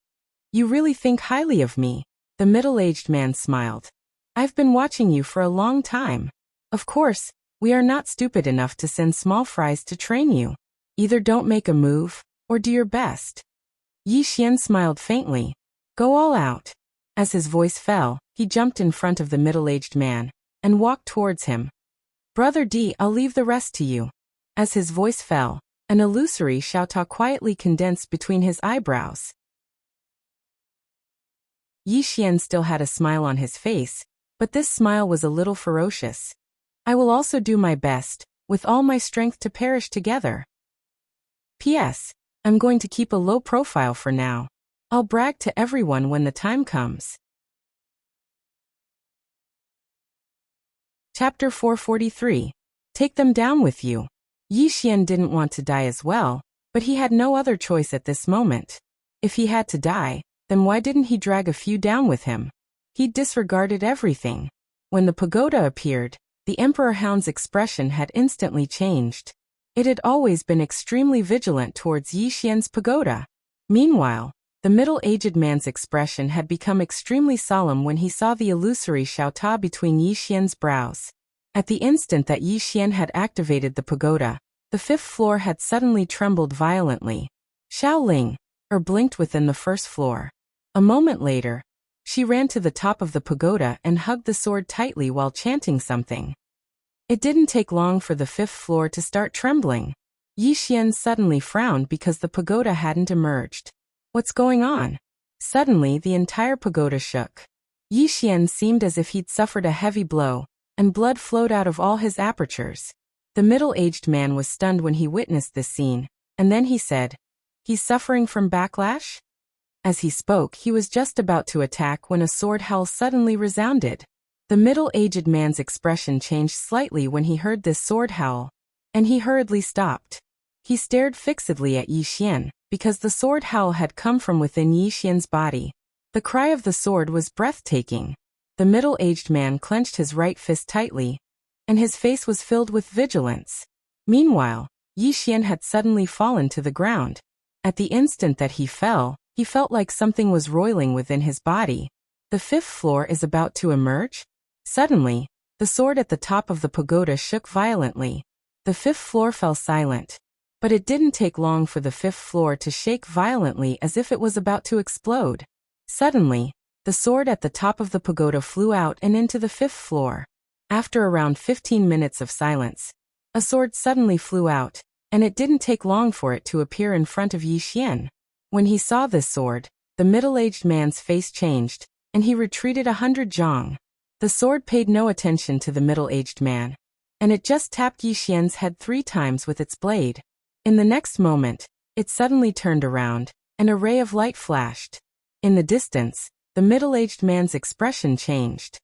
"You really think highly of me?" The middle-aged man smiled. "I've been watching you for a long time. Of course, we are not stupid enough to send small fries to train you. Either don't make a move, or do your best." Yi Xian smiled faintly. "Go all out." As his voice fell, he jumped in front of the middle-aged man, and walked towards him. "Brother D, I'll leave the rest to you." As his voice fell, an illusory xiaota quietly condensed between his eyebrows. Yi Xian still had a smile on his face, but this smile was a little ferocious. "I will also do my best, with all my strength to perish together. P.S. I'm going to keep a low profile for now. I'll brag to everyone when the time comes." Chapter 443. Take them down with you. Yi Xian didn't want to die as well, but he had no other choice at this moment. If he had to die, then why didn't he drag a few down with him? He disregarded everything. When the pagoda appeared, the Emperor Hound's expression had instantly changed. It had always been extremely vigilant towards Yi Xian's pagoda. Meanwhile, the middle-aged man's expression had become extremely solemn when he saw the illusory xiaota between Yi Xian's brows. At the instant that Yi Xian had activated the pagoda, the fifth floor had suddenly trembled violently. Xiaoling, blinked within the first floor. A moment later, she ran to the top of the pagoda and hugged the sword tightly while chanting something. It didn't take long for the fifth floor to start trembling. Yi Xian suddenly frowned because the pagoda hadn't emerged. What's going on? Suddenly the entire pagoda shook. Yi Xian seemed as if he'd suffered a heavy blow, and blood flowed out of all his apertures. The middle-aged man was stunned when he witnessed this scene, and then he said, "He's suffering from backlash?" As he spoke, he was just about to attack when a sword howl suddenly resounded. The middle-aged man's expression changed slightly when he heard this sword howl, and he hurriedly stopped. He stared fixedly at Yi Xian, because the sword howl had come from within Yi Xian's body. The cry of the sword was breathtaking. The middle-aged man clenched his right fist tightly, and his face was filled with vigilance. Meanwhile, Yi Xian had suddenly fallen to the ground. At the instant that he fell, he felt like something was roiling within his body. The fifth floor is about to emerge? Suddenly, the sword at the top of the pagoda shook violently. The fifth floor fell silent. But it didn't take long for the fifth floor to shake violently as if it was about to explode. Suddenly, the sword at the top of the pagoda flew out and into the fifth floor. After around 15 minutes of silence, a sword suddenly flew out, and it didn't take long for it to appear in front of Yi Xian. When he saw this sword, the middle-aged man's face changed, and he retreated 100 zhang. The sword paid no attention to the middle-aged man. and it just tapped Yi Xian's head 3 times with its blade. In the next moment, it suddenly turned around, and a ray of light flashed. In the distance, the middle-aged man's expression changed.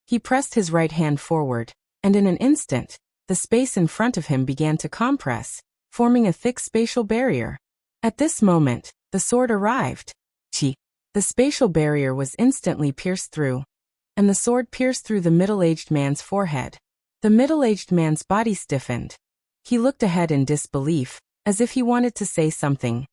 He pressed his right hand forward, and in an instant, the space in front of him began to compress, forming a thick spatial barrier. At this moment, the sword arrived. Chi. The spatial barrier was instantly pierced through, and the sword pierced through the middle-aged man's forehead. The middle-aged man's body stiffened. He looked ahead in disbelief, as if he wanted to say something.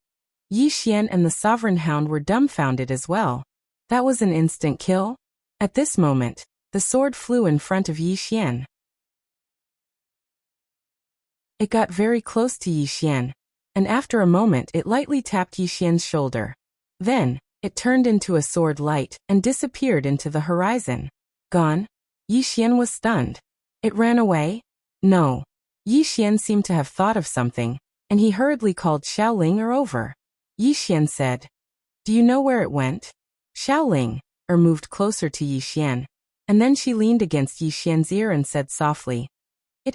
Yi Xian and the sovereign hound were dumbfounded as well. That was an instant kill? At this moment, the sword flew in front of Yi Xian. It got very close to Yi Xian, and after a moment it lightly tapped Yi Xian's shoulder. Then, it turned into a sword light and disappeared into the horizon. Gone? Yi Xian was stunned. It ran away? No. Yi Xian seemed to have thought of something, and he hurriedly called Xiaoling over. Yi Xian said, "Do you know where it went?" Xiaoling moved closer to Yi Xian, and then she leaned against Yi Xian's ear and said softly,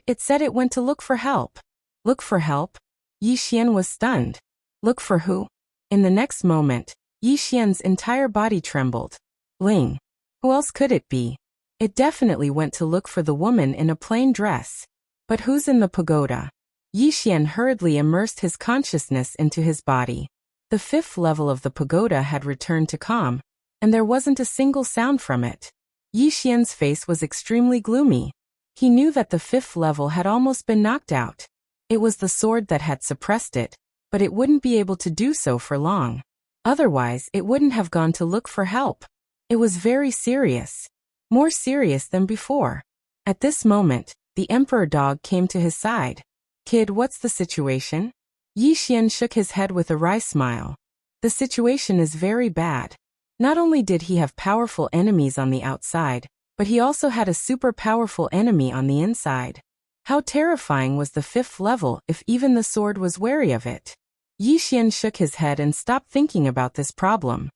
It said it went to look for help." Look for help? Yi Xian was stunned. Look for who? In the next moment, Yi Xian's entire body trembled. Ling. Who else could it be? It definitely went to look for the woman in a plain dress. But who's in the pagoda? Yi Xian hurriedly immersed his consciousness into his body. The 5th level of the pagoda had returned to calm, and there wasn't a single sound from it. Yi Xian's face was extremely gloomy. He knew that the 5th level had almost been knocked out. It was the sword that had suppressed it, but it wouldn't be able to do so for long. Otherwise, it wouldn't have gone to look for help. It was very serious. More serious than before. At this moment, the emperor dog came to his side. "Kid, what's the situation?" Yi Xian shook his head with a wry smile. The situation is very bad. Not only did he have powerful enemies on the outside, but he also had a super powerful enemy on the inside. How terrifying was the 5th level if even the sword was wary of it? Yi Xian shook his head and stopped thinking about this problem.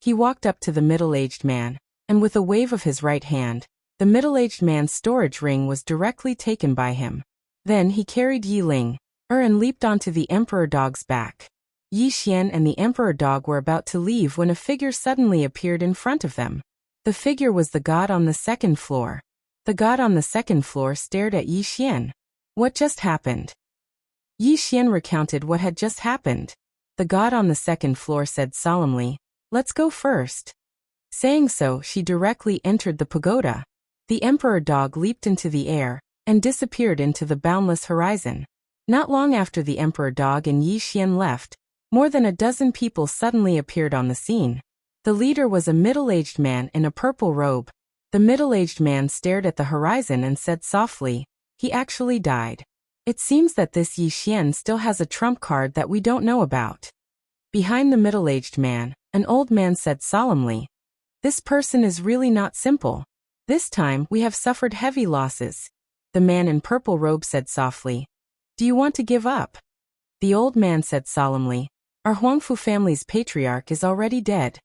He walked up to the middle-aged man, and with a wave of his right hand, the middle-aged man's storage ring was directly taken by him. Then he carried Yi Ling and leaped onto the emperor dog's back. Yi Xian and the emperor dog were about to leave when a figure suddenly appeared in front of them. The figure was the god on the 2nd floor. The god on the 2nd floor stared at Yi Xian. What just happened? Yi Xian recounted what had just happened. The god on the 2nd floor said solemnly, "Let's go first." Saying so, she directly entered the pagoda. The emperor dog leaped into the air and disappeared into the boundless horizon. Not long after the emperor dog and Yi Xian left, more than a dozen people suddenly appeared on the scene. The leader was a middle-aged man in a purple robe. The middle-aged man stared at the horizon and said softly, "He actually died. It seems that this Yi Xian still has a trump card that we don't know about." Behind the middle-aged man, an old man said solemnly, "This person is really not simple. This time we have suffered heavy losses." The man in purple robe said softly, "Do you want to give up?" The old man said solemnly, "Our Huangfu family's patriarch is already dead."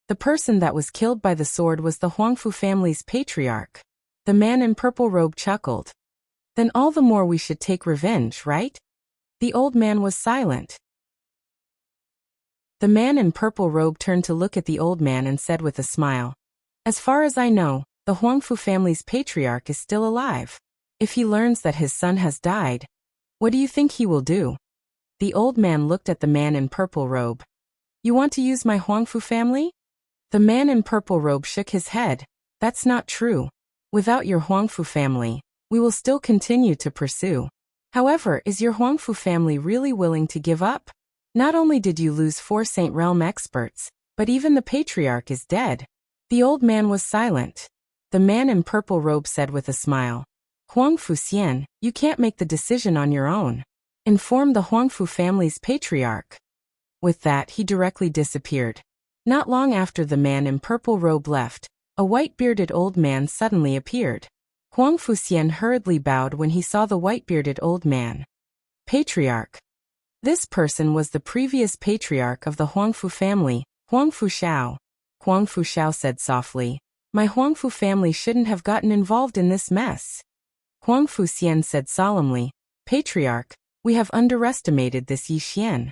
The person that was killed by the sword was the Huangfu family's patriarch. The man in purple robe chuckled. "Then all the more we should take revenge, right?" The old man was silent. The man in purple robe turned to look at the old man and said with a smile, "As far as I know, the Huangfu family's patriarch is still alive. If he learns that his son has died, what do you think he will do?" The old man looked at the man in purple robe. "You want to use my Huangfu family?" The man in purple robe shook his head. "That's not true. Without your Huangfu family, we will still continue to pursue. However, is your Huangfu family really willing to give up? Not only did you lose 4 Saint Realm experts, but even the patriarch is dead." The old man was silent. The man in purple robe said with a smile, "Huangfu Xian, you can't make the decision on your own. Inform the Huangfu family's patriarch." With that, he directly disappeared. Not long after the man in purple robe left, a white-bearded old man suddenly appeared. Huangfu Xian hurriedly bowed when he saw the white-bearded old man. Patriarch. This person was the previous patriarch of the Huangfu family, Huangfu Shao. Huangfu Shao said softly, "My Huangfu family shouldn't have gotten involved in this mess." Huang Fuxian said solemnly, Patriarch, we have underestimated this Yi Xian.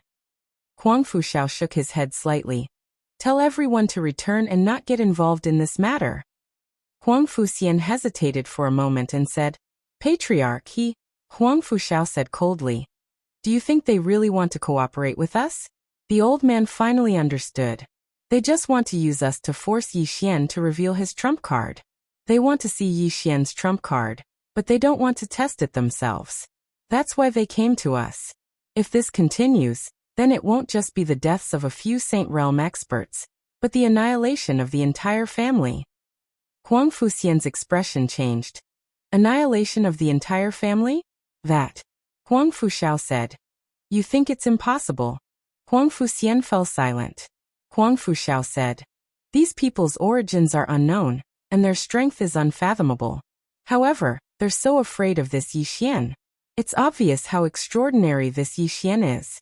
Huang Fuxiao shook his head slightly. Tell everyone to return and not get involved in this matter. Huang Fuxian hesitated for a moment and said, Patriarch, Huang Fuxiao said coldly. Do you think they really want to cooperate with us? The old man finally understood. They just want to use us to force Yi Xian to reveal his trump card. They want to see Yi Xian's trump card, but they don't want to test it themselves. That's why they came to us. If this continues, then it won't just be the deaths of a few Saint Realm experts, but the annihilation of the entire family. Huang Fuxian's expression changed. Annihilation of the entire family? That. Huang Fuxiao said. You think it's impossible? Huang Fuxian fell silent. Huang Fuxiao said. These people's origins are unknown, and their strength is unfathomable. However, they're so afraid of this Yi Xian. It's obvious how extraordinary this Yi Xian is.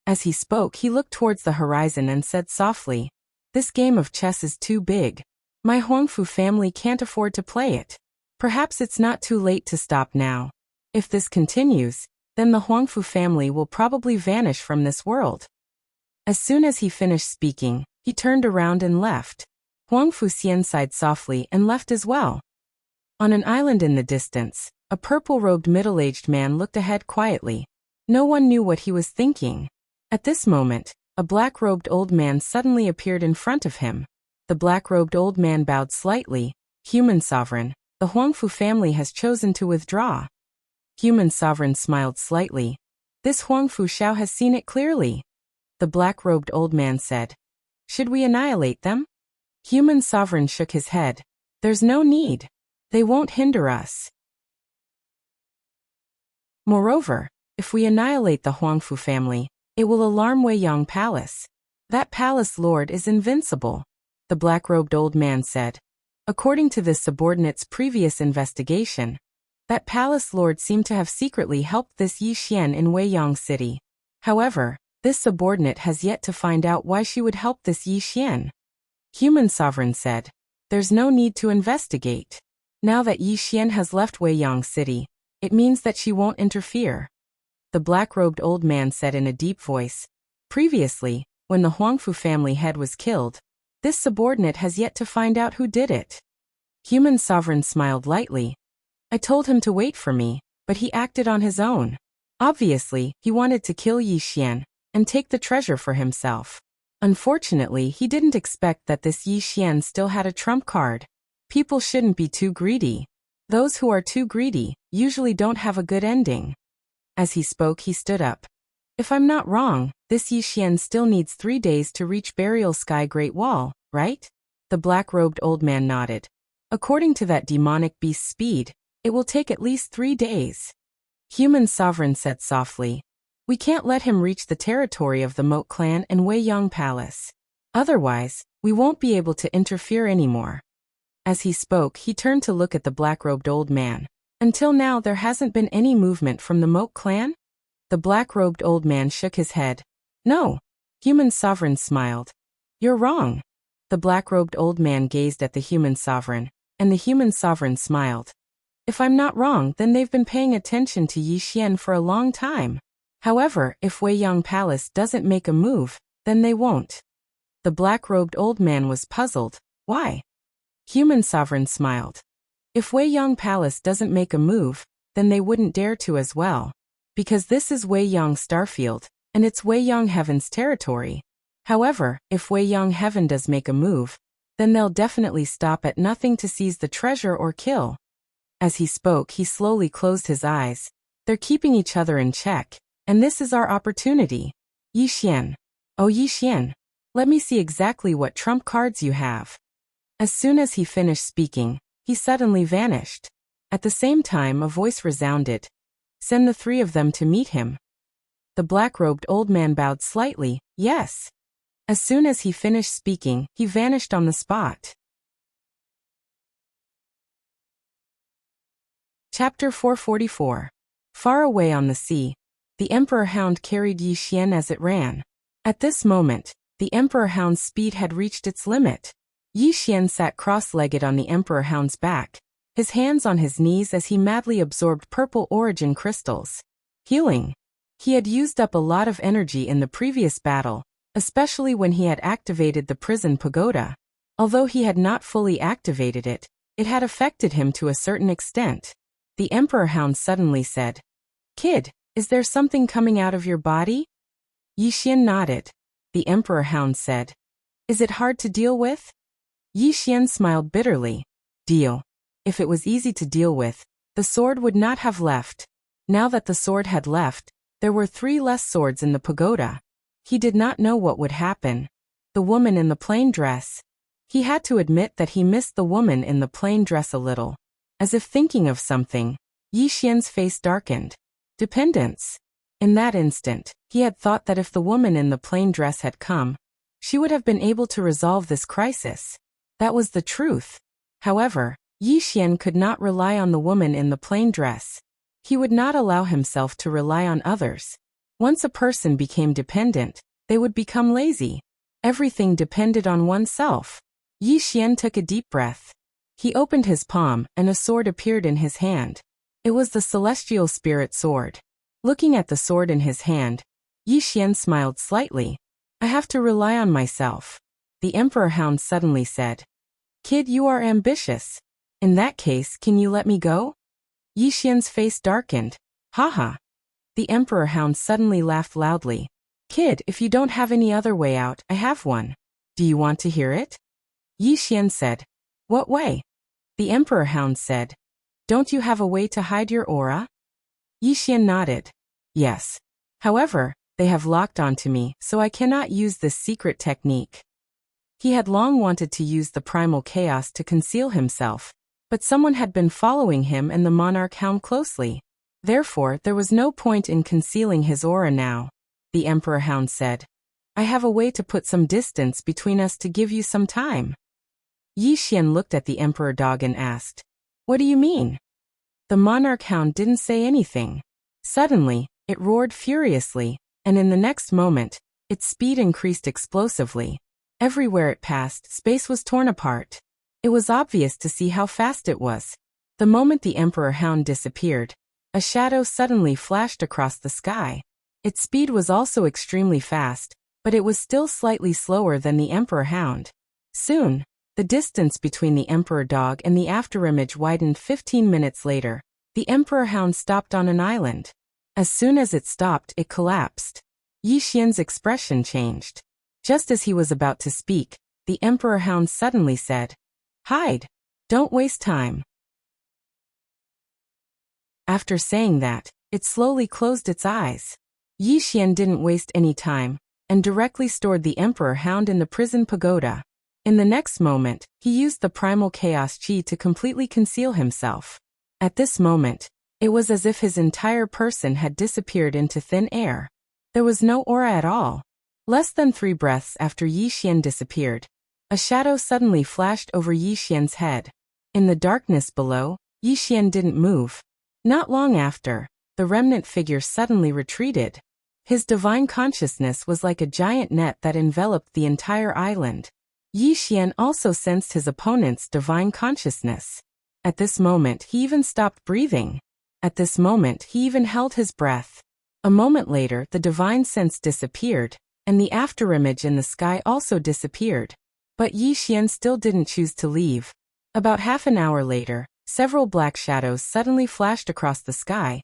As he spoke, he looked towards the horizon and said softly, This game of chess is too big. My Huangfu family can't afford to play it. Perhaps it's not too late to stop now. If this continues, then the Huangfu family will probably vanish from this world. As soon as he finished speaking, he turned around and left. Huang Fuxian sighed softly and left as well. On an island in the distance, a purple-robed middle-aged man looked ahead quietly. No one knew what he was thinking. At this moment, a black-robed old man suddenly appeared in front of him. The black-robed old man bowed slightly. Human sovereign, the Huangfu family has chosen to withdraw. Human sovereign smiled slightly. This Huang Fuxiao has seen it clearly. The black-robed old man said, Should we annihilate them? Human sovereign shook his head. There's no need. They won't hinder us. Moreover, if we annihilate the Huangfu family, it will alarm Weiyang Palace. That palace lord is invincible. The black-robed old man said. According to this subordinate's previous investigation, that palace lord seemed to have secretly helped this Yi Xian in Weiyang City. However, this subordinate has yet to find out why she would help this Yi Xian. Human sovereign said. There's no need to investigate. Now that Yi Xian has left Weiyang City, it means that she won't interfere. The black-robed old man said in a deep voice. Previously, when the Huangfu family head was killed, this subordinate has yet to find out who did it. Human sovereign smiled lightly. I told him to wait for me, but he acted on his own. Obviously, he wanted to kill Yi Xian and take the treasure for himself. Unfortunately, he didn't expect that this Yi Xian still had a trump card. People shouldn't be too greedy. Those who are too greedy usually don't have a good ending. As he spoke, he stood up. If I'm not wrong, this Yi Xian still needs 3 days to reach Burial Sky Great Wall, right? The black-robed old man nodded. According to that demonic beast's speed, it will take at least 3 days. Human sovereign said softly. We can't let him reach the territory of the Moat clan and Weiyang Palace. Otherwise, we won't be able to interfere anymore. As he spoke, he turned to look at the black-robed old man. Until now, there hasn't been any movement from the Moat clan? The black-robed old man shook his head. No. Human sovereign smiled. You're wrong. The black-robed old man gazed at the human sovereign, and the human sovereign smiled. If I'm not wrong, then they've been paying attention to Yi Xian for a long time. However, if Weiyang Palace doesn't make a move, then they won't. The black-robed old man was puzzled. Why? Human sovereign smiled. If Weiyang Palace doesn't make a move, then they wouldn't dare to as well. Because this is Weiyang Starfield, and it's Weiyang Heaven's territory. However, if Weiyang Heaven does make a move, then they'll definitely stop at nothing to seize the treasure or kill. As he spoke, he slowly closed his eyes. They're keeping each other in check, and this is our opportunity. Yi Xian. Oh Yi Xian. Let me see exactly what trump cards you have. As soon as he finished speaking, he suddenly vanished. At the same time, a voice resounded. Send the 3 of them to meet him. The black-robed old man bowed slightly. Yes. As soon as he finished speaking, he vanished on the spot. Chapter 444. Far away on the sea, the Emperor Hound carried Yi Xian as it ran. At this moment, the Emperor Hound's speed had reached its limit. Yi Xian sat cross-legged on the Emperor Hound's back. his hands on his knees as he madly absorbed purple origin crystals. Healing. He had used up a lot of energy in the previous battle, especially when he had activated the prison pagoda. Although he had not fully activated it, it had affected him to a certain extent. The Emperor Hound suddenly said, "Kid, is there something coming out of your body?" Yixian nodded. The Emperor Hound said, "Is it hard to deal with?" Yixian smiled bitterly. Deal. If it was easy to deal with, the sword would not have left. Now that the sword had left, there were 3 less swords in the pagoda. He did not know what would happen. The woman in the plain dress. He had to admit that he missed the woman in the plain dress a little. As if thinking of something, Yixian's face darkened. Dependence. In that instant, he had thought that if the woman in the plain dress had come, she would have been able to resolve this crisis. That was the truth. However, Yixian could not rely on the woman in the plain dress. He would not allow himself to rely on others. Once a person became dependent, they would become lazy. Everything depended on oneself. Yixian took a deep breath. He opened his palm, and a sword appeared in his hand. It was the celestial spirit sword. Looking at the sword in his hand, Yixian smiled slightly. "I have to rely on myself." The Emperor Hound suddenly said, "Kid, you are ambitious. In that case, can you let me go?" Yixian's face darkened. Haha. The Emperor Hound suddenly laughed loudly. "Kid, if you don't have any other way out, I have one. Do you want to hear it?" Yixian said, "What way?" The Emperor Hound said, "Don't you have a way to hide your aura?" Yixian nodded. "Yes. However, they have locked onto me, so I cannot use this secret technique." He had long wanted to use the primal chaos to conceal himself, but someone had been following him and the monarch hound closely. Therefore, there was no point in concealing his aura now. The Emperor Hound said, "I have a way to put some distance between us to give you some time." Yixian looked at the Emperor Dog and asked, "What do you mean?" The monarch hound didn't say anything. Suddenly, it roared furiously, and in the next moment, its speed increased explosively. Everywhere it passed, space was torn apart. It was obvious to see how fast it was. The moment the Emperor Hound disappeared, a shadow suddenly flashed across the sky. Its speed was also extremely fast, but it was still slightly slower than the Emperor Hound. Soon, the distance between the Emperor Dog and the afterimage widened. 15 minutes later, the Emperor Hound stopped on an island. As soon as it stopped, it collapsed. Yixian's expression changed. Just as he was about to speak, the Emperor Hound suddenly said, "Hide! Don't waste time." After saying that, it slowly closed its eyes. Yixian didn't waste any time, and directly stored the Emperor Hound in the prison pagoda. In the next moment, he used the primal chaos chi to completely conceal himself. At this moment, it was as if his entire person had disappeared into thin air. There was no aura at all. Less than 3 breaths after Yixian disappeared, a shadow suddenly flashed over Yixian's head. In the darkness below, Yixian didn't move. Not long after, the remnant figure suddenly retreated. His divine consciousness was like a giant net that enveloped the entire island. Yixian also sensed his opponent's divine consciousness. At this moment, he even stopped breathing. At this moment, he even held his breath. A moment later, the divine sense disappeared, and the afterimage in the sky also disappeared. But Yixian still didn't choose to leave. About half an hour later, several black shadows suddenly flashed across the sky.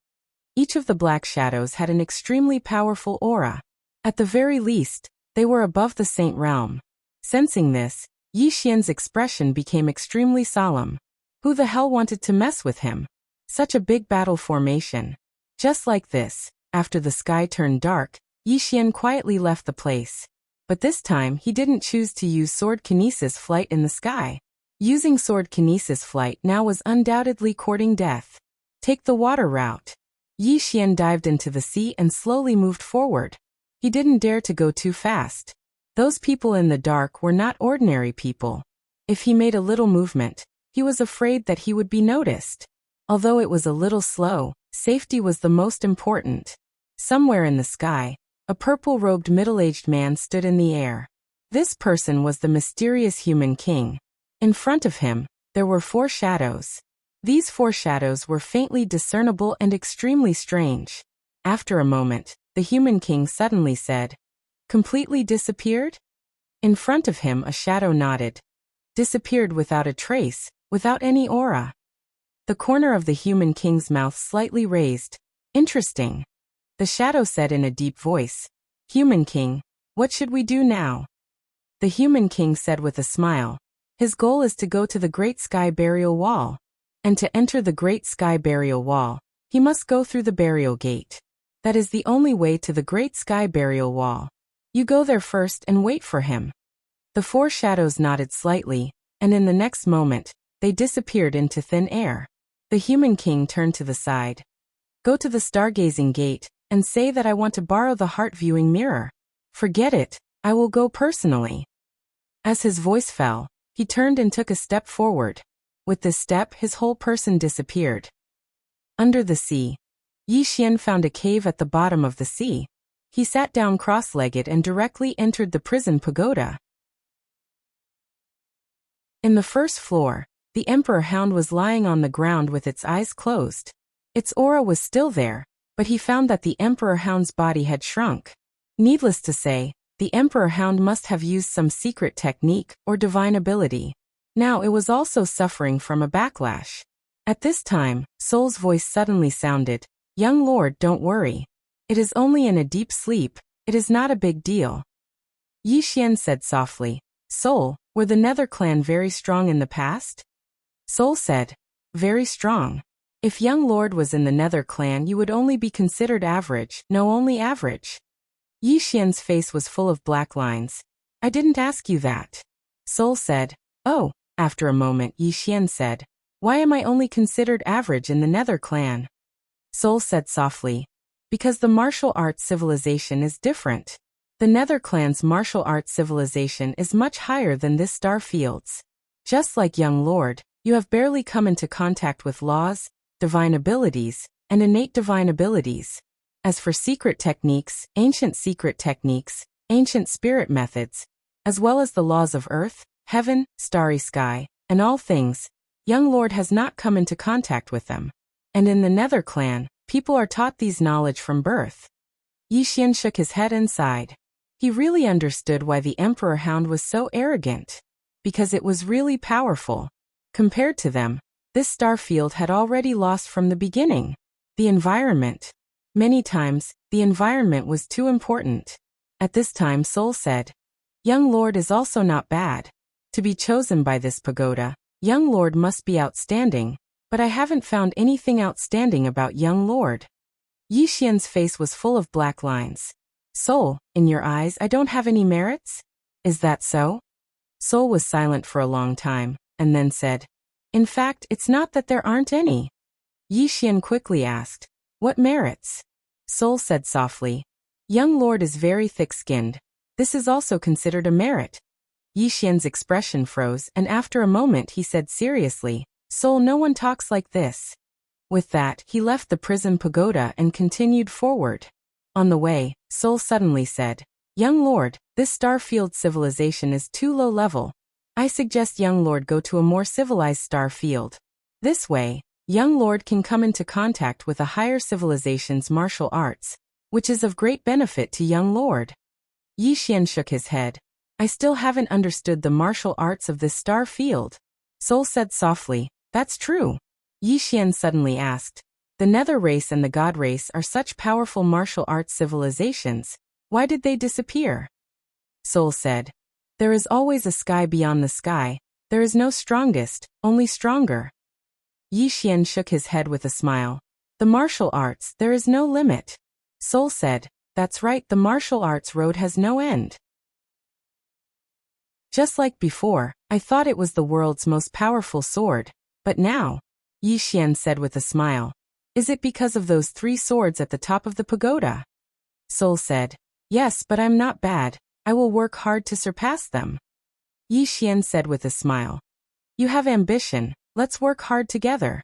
Each of the black shadows had an extremely powerful aura. At the very least, they were above the Saint Realm. Sensing this, Yixian's expression became extremely solemn. Who the hell wanted to mess with him? Such a big battle formation. Just like this, after the sky turned dark, Yixian quietly left the place. But this time he didn't choose to use sword kinesis flight in the sky. Using sword kinesis flight now was undoubtedly courting death. Take the water route. Yixian dived into the sea and slowly moved forward. He didn't dare to go too fast. Those people in the dark were not ordinary people. If he made a little movement, he was afraid that he would be noticed. Although it was a little slow, safety was the most important. Somewhere in the sky, a purple-robed middle-aged man stood in the air. This person was the mysterious human king. In front of him, there were 4 shadows. These four shadows were faintly discernible and extremely strange. After a moment, the human king suddenly said, "Completely disappeared?" In front of him a shadow nodded. Disappeared without a trace, without any aura. The corner of the human king's mouth slightly raised. Interesting. The shadow said in a deep voice, "Human king, what should we do now?" The human king said with a smile, "His goal is to go to the Great Sky Burial Wall. And to enter the Great Sky Burial Wall, he must go through the burial gate. That is the only way to the Great Sky Burial Wall. You go there first and wait for him." The four shadows nodded slightly, and in the next moment, they disappeared into thin air. The human king turned to the side. "Go to the stargazing gate, and say that I want to borrow the heart-viewing mirror. Forget it, I will go personally." As his voice fell, he turned and took a step forward. With this step, his whole person disappeared. Under the sea, Yixian found a cave at the bottom of the sea. He sat down cross-legged and directly entered the prison pagoda. In the first floor, the emperor hound was lying on the ground with its eyes closed. Its aura was still there, but he found that the emperor hound's body had shrunk. Needless to say, the emperor hound must have used some secret technique or divine ability. Now it was also suffering from a backlash. At this time, Soul's voice suddenly sounded, "Young lord, don't worry. It is only in a deep sleep, it is not a big deal." Yixian said softly, "Soul, were the Nether clan very strong in the past?" Soul said, "Very strong. If young lord was in the Nether clan, you would only be considered average, no, only average." Yixian's face was full of black lines. "I didn't ask you that." Soul said, "Oh." After a moment, Yixian said, "Why am I only considered average in the Nether clan?" Soul said softly, "Because the martial arts civilization is different. The Nether clan's martial arts civilization is much higher than this star field's. Just like young lord, you have barely come into contact with laws, divine abilities, and innate divine abilities. As for secret techniques, ancient spirit methods, as well as the laws of earth, heaven, starry sky, and all things, young lord has not come into contact with them. And in the Nether clan, people are taught these knowledge from birth." Yixian shook his head and sighed. He really understood why the emperor hound was so arrogant. Because it was really powerful. Compared to them, this star field had already lost from the beginning. The environment. Many times, the environment was too important. At this time Soul said, "Young lord is also not bad. To be chosen by this pagoda, young lord must be outstanding, but I haven't found anything outstanding about young lord." Yixian's face was full of black lines. "Soul, in your eyes I don't have any merits? Is that so?" Soul was silent for a long time, and then said, "In fact, it's not that there aren't any." Yixian quickly asked, "What merits?" Soul said softly, "Young lord is very thick-skinned. This is also considered a merit." Yixian's expression froze, and after a moment he said seriously, "Soul, no one talks like this." With that, he left the prison pagoda and continued forward. On the way, Soul suddenly said, "Young lord, this starfield civilization is too low level. I suggest young lord go to a more civilized star field. This way, young lord can come into contact with a higher civilization's martial arts, which is of great benefit to young lord." Yixian shook his head. "I still haven't understood the martial arts of this star field." Soul said softly, "That's true." Yixian suddenly asked, "The Nether race and the God race are such powerful martial arts civilizations. Why did they disappear?" Soul said, "There is always a sky beyond the sky. There is no strongest, only stronger." Yixian shook his head with a smile. "The martial arts, there is no limit." Soul said, "That's right, the martial arts road has no end. Just like before, I thought it was the world's most powerful sword, but now," Yixian said with a smile, "is it because of those 3 swords at the top of the pagoda?" Soul said, "Yes, but I'm not bad. I will work hard to surpass them." Yixian said with a smile, "You have ambition, let's work hard together."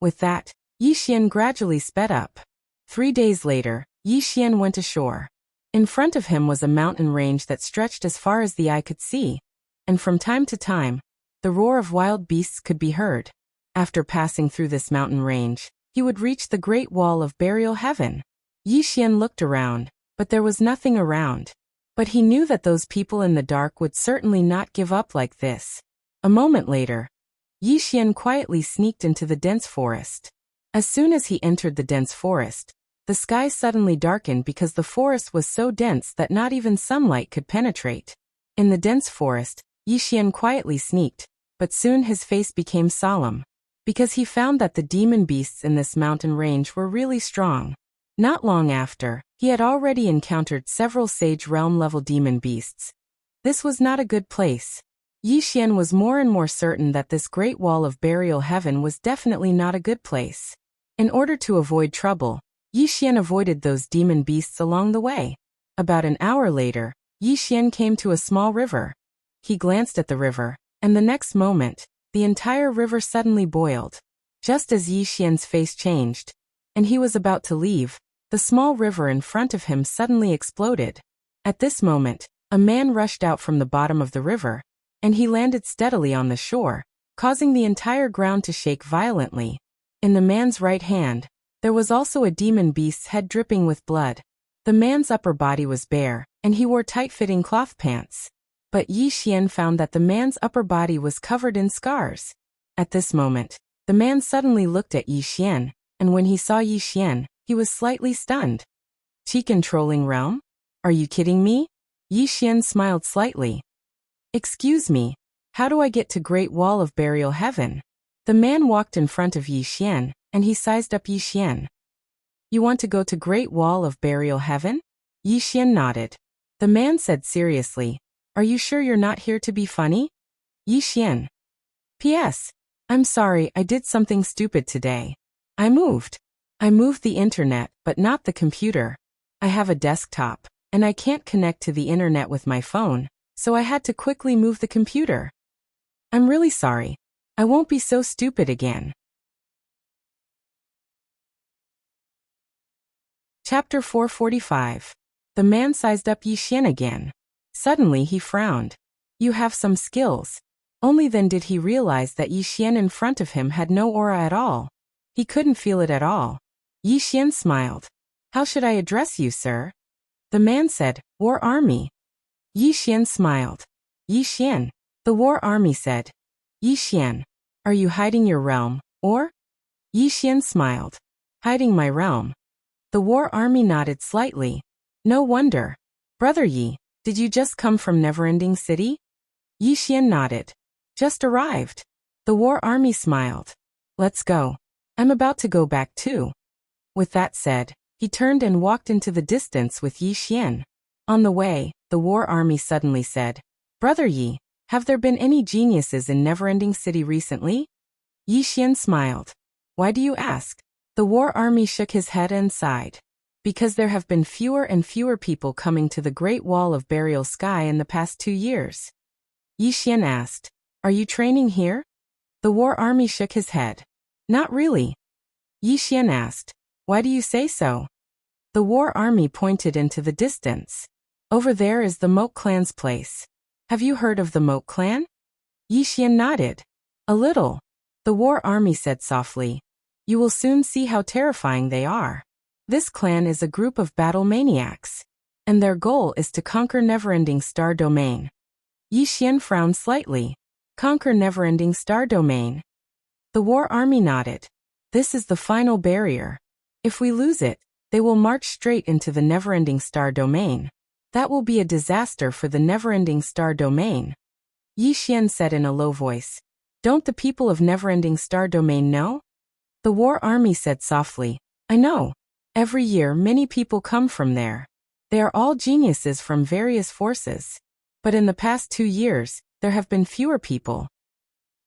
With that, Yixian gradually sped up. 3 days later, Yixian went ashore. In front of him was a mountain range that stretched as far as the eye could see, and from time to time, the roar of wild beasts could be heard. After passing through this mountain range, he would reach the Great Wall of Burial Heaven. Yixian looked around, but there was nothing around. But he knew that those people in the dark would certainly not give up like this. A moment later, Yixian quietly sneaked into the dense forest. As soon as he entered the dense forest, the sky suddenly darkened because the forest was so dense that not even sunlight could penetrate. In the dense forest, Yixian quietly sneaked, but soon his face became solemn, because he found that the demon beasts in this mountain range were really strong. Not long after, he had already encountered several Sage Realm-level demon beasts. This was not a good place. Yixian was more and more certain that this Great Wall of Burial Heaven was definitely not a good place. In order to avoid trouble, Yixian avoided those demon beasts along the way. About an hour later, Yixian came to a small river. He glanced at the river, and the next moment, the entire river suddenly boiled. Just as Yixian's face changed, and he was about to leave, the small river in front of him suddenly exploded. At this moment, a man rushed out from the bottom of the river, and he landed steadily on the shore, causing the entire ground to shake violently. In the man's right hand, there was also a demon beast's head dripping with blood. The man's upper body was bare, and he wore tight-fitting cloth pants. But Yixian found that the man's upper body was covered in scars. At this moment, the man suddenly looked at Yixian, and when he saw Yixian, he was slightly stunned. Qi controlling realm? Are you kidding me? Yixian smiled slightly. Excuse me, how do I get to Great Wall of Burial Heaven? The man walked in front of Yixian, and he sized up Yixian. You want to go to Great Wall of Burial Heaven? Yixian nodded. The man said seriously, are you sure you're not here to be funny? Yixian. P.S. I'm sorry, I did something stupid today. I moved the internet, but not the computer. I have a desktop, and I can't connect to the internet with my phone, so I had to quickly move the computer. I'm really sorry. I won't be so stupid again. Chapter 445. The man sized up Yixian again. Suddenly he frowned. You have some skills. Only then did he realize that Yixian in front of him had no aura at all. He couldn't feel it at all. Yixian smiled. How should I address you, sir? The man said, War Army. Yixian smiled. Yixian. The War Army said. Yixian. Are you hiding your realm, or? Yixian smiled. Hiding my realm. The War Army nodded slightly. No wonder. Brother Yi, did you just come from Neverending City? Yixian nodded. Just arrived. The War Army smiled. Let's go. I'm about to go back too. With that said, he turned and walked into the distance with Yixian. On the way, the War Army suddenly said, Brother Yi, have there been any geniuses in Neverending City recently? Yixian smiled. Why do you ask? The War Army shook his head and sighed. Because there have been fewer and fewer people coming to the Great Wall of Burial Sky in the past 2 years. Yixian asked, Are you training here? The War Army shook his head. Not really. Yixian asked, Why do you say so? The War Army pointed into the distance. Over there is the Moat Clan's place. Have you heard of the Moat Clan? Yixian nodded. A little. The War Army said softly. You will soon see how terrifying they are. This clan is a group of battle maniacs, and their goal is to conquer Neverending Star Domain. Yixian frowned slightly. Conquer Neverending Star Domain. The War Army nodded. This is the final barrier. If we lose it, they will march straight into the Neverending Star Domain. That will be a disaster for the Neverending Star Domain. Yixian said in a low voice. Don't the people of Neverending Star Domain know? The War Army said softly. I know. Every year many people come from there. They are all geniuses from various forces. But in the past 2 years, there have been fewer people.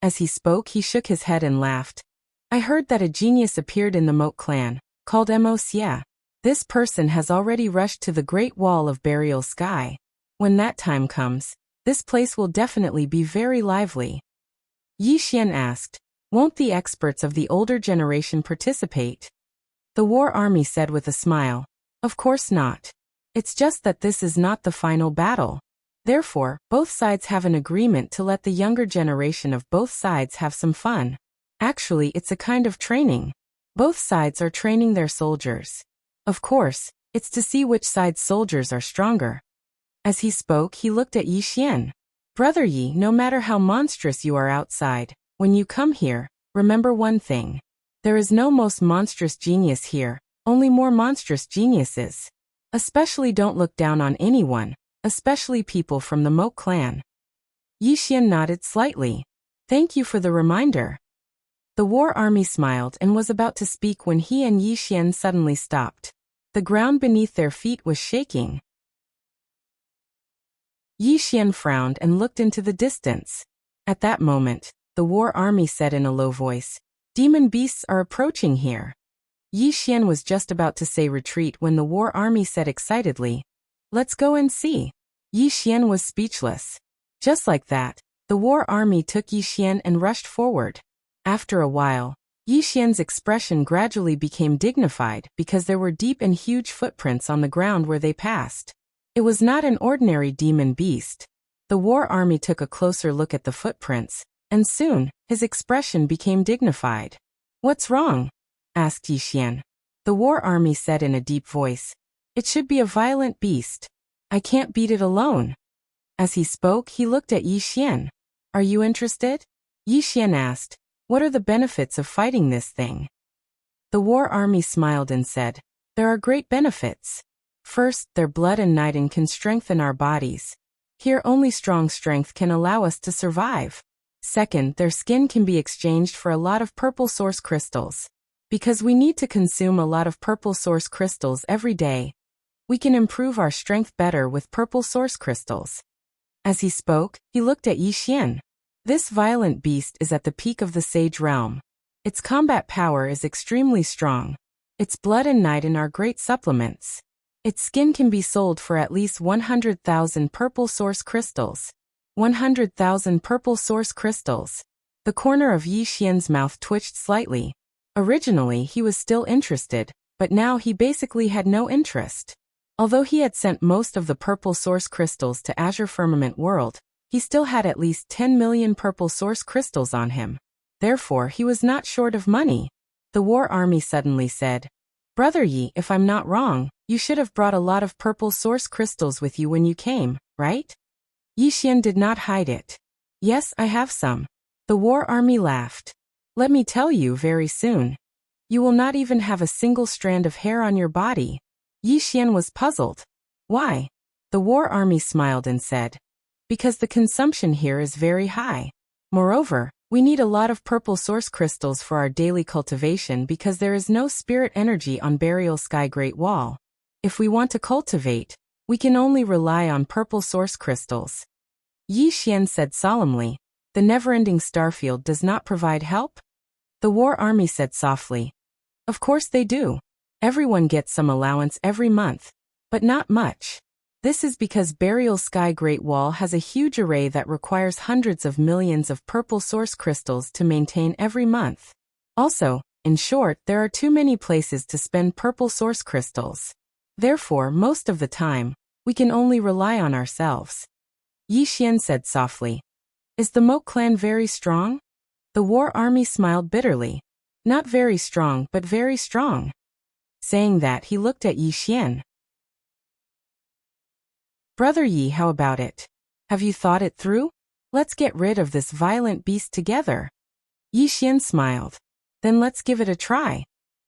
As he spoke, he shook his head and laughed. I heard that a genius appeared in the Moat Clan, called Wuxia. This person has already rushed to the Great Wall of Burial Sky. When that time comes, this place will definitely be very lively. Yixian asked, Won't the experts of the older generation participate? The War Army said with a smile, Of course not. It's just that this is not the final battle. Therefore, both sides have an agreement to let the younger generation of both sides have some fun. Actually, it's a kind of training. Both sides are training their soldiers. Of course, it's to see which side's soldiers are stronger. As he spoke, he looked at Yi Xian. Brother Yi, no matter how monstrous you are outside, when you come here, remember one thing. There is no most monstrous genius here, only more monstrous geniuses. Especially don't look down on anyone, especially people from the Mo clan. Yi Xian nodded slightly. Thank you for the reminder. The war army smiled and was about to speak when he and Yi Xian suddenly stopped. The ground beneath their feet was shaking. Yi Xian frowned and looked into the distance. At that moment, the war army said in a low voice, "Demon beasts are approaching here." Yi Xian was just about to say retreat when the war army said excitedly, "Let's go and see." Yi Xian was speechless. Just like that, the war army took Yi Xian and rushed forward. After a while, Yi Xian's expression gradually became dignified because there were deep and huge footprints on the ground where they passed. It was not an ordinary demon beast. The war army took a closer look at the footprints, and soon, his expression became dignified. "What's wrong?" asked Yi Xian. The war army said in a deep voice, "It should be a violent beast. I can't beat it alone." As he spoke, he looked at Yi Xian. "Are you interested?" Yi Xian asked, "What are the benefits of fighting this thing?" The war army smiled and said, "There are great benefits. First, their blood and nitin can strengthen our bodies. Here only strong strength can allow us to survive. Second, their skin can be exchanged for a lot of purple source crystals. Because we need to consume a lot of purple source crystals every day, we can improve our strength better with purple source crystals." As he spoke, he looked at Yi Xian. This violent beast is at the peak of the Sage Realm. Its combat power is extremely strong. Its blood and nitin are great supplements. Its skin can be sold for at least 100,000 purple source crystals. 100,000 purple source crystals. The corner of Yi Xian's mouth twitched slightly. Originally, he was still interested, but now he basically had no interest. Although he had sent most of the purple source crystals to Azure Firmament World, he still had at least 10 million purple source crystals on him. Therefore, he was not short of money. The war army suddenly said, "Brother Yi, if I'm not wrong, you should have brought a lot of purple source crystals with you when you came, right?" Yi Xian did not hide it. "Yes, I have some." The war army laughed. "Let me tell you, very soon, you will not even have a single strand of hair on your body." Yi Xian was puzzled. "Why?" The war army smiled and said, "Because the consumption here is very high. Moreover, we need a lot of purple source crystals for our daily cultivation because there is no spirit energy on Burial Sky Great Wall. If we want to cultivate, we can only rely on purple source crystals." Yi Xian said solemnly, "The never-ending starfield does not provide help?" The war army said softly, "Of course they do. Everyone gets some allowance every month, but not much. This is because Burial Sky Great Wall has a huge array that requires hundreds of millions of purple source crystals to maintain every month. Also, in short, there are too many places to spend purple source crystals. Therefore, most of the time, we can only rely on ourselves." Yi Xian said softly, "Is the Mo clan very strong?" The war army smiled bitterly. "Not very strong, but very strong." Saying that, he looked at Yi Xian. "Brother Yi, how about it? Have you thought it through? Let's get rid of this violent beast together." Yi Xian smiled. "Then let's give it a try."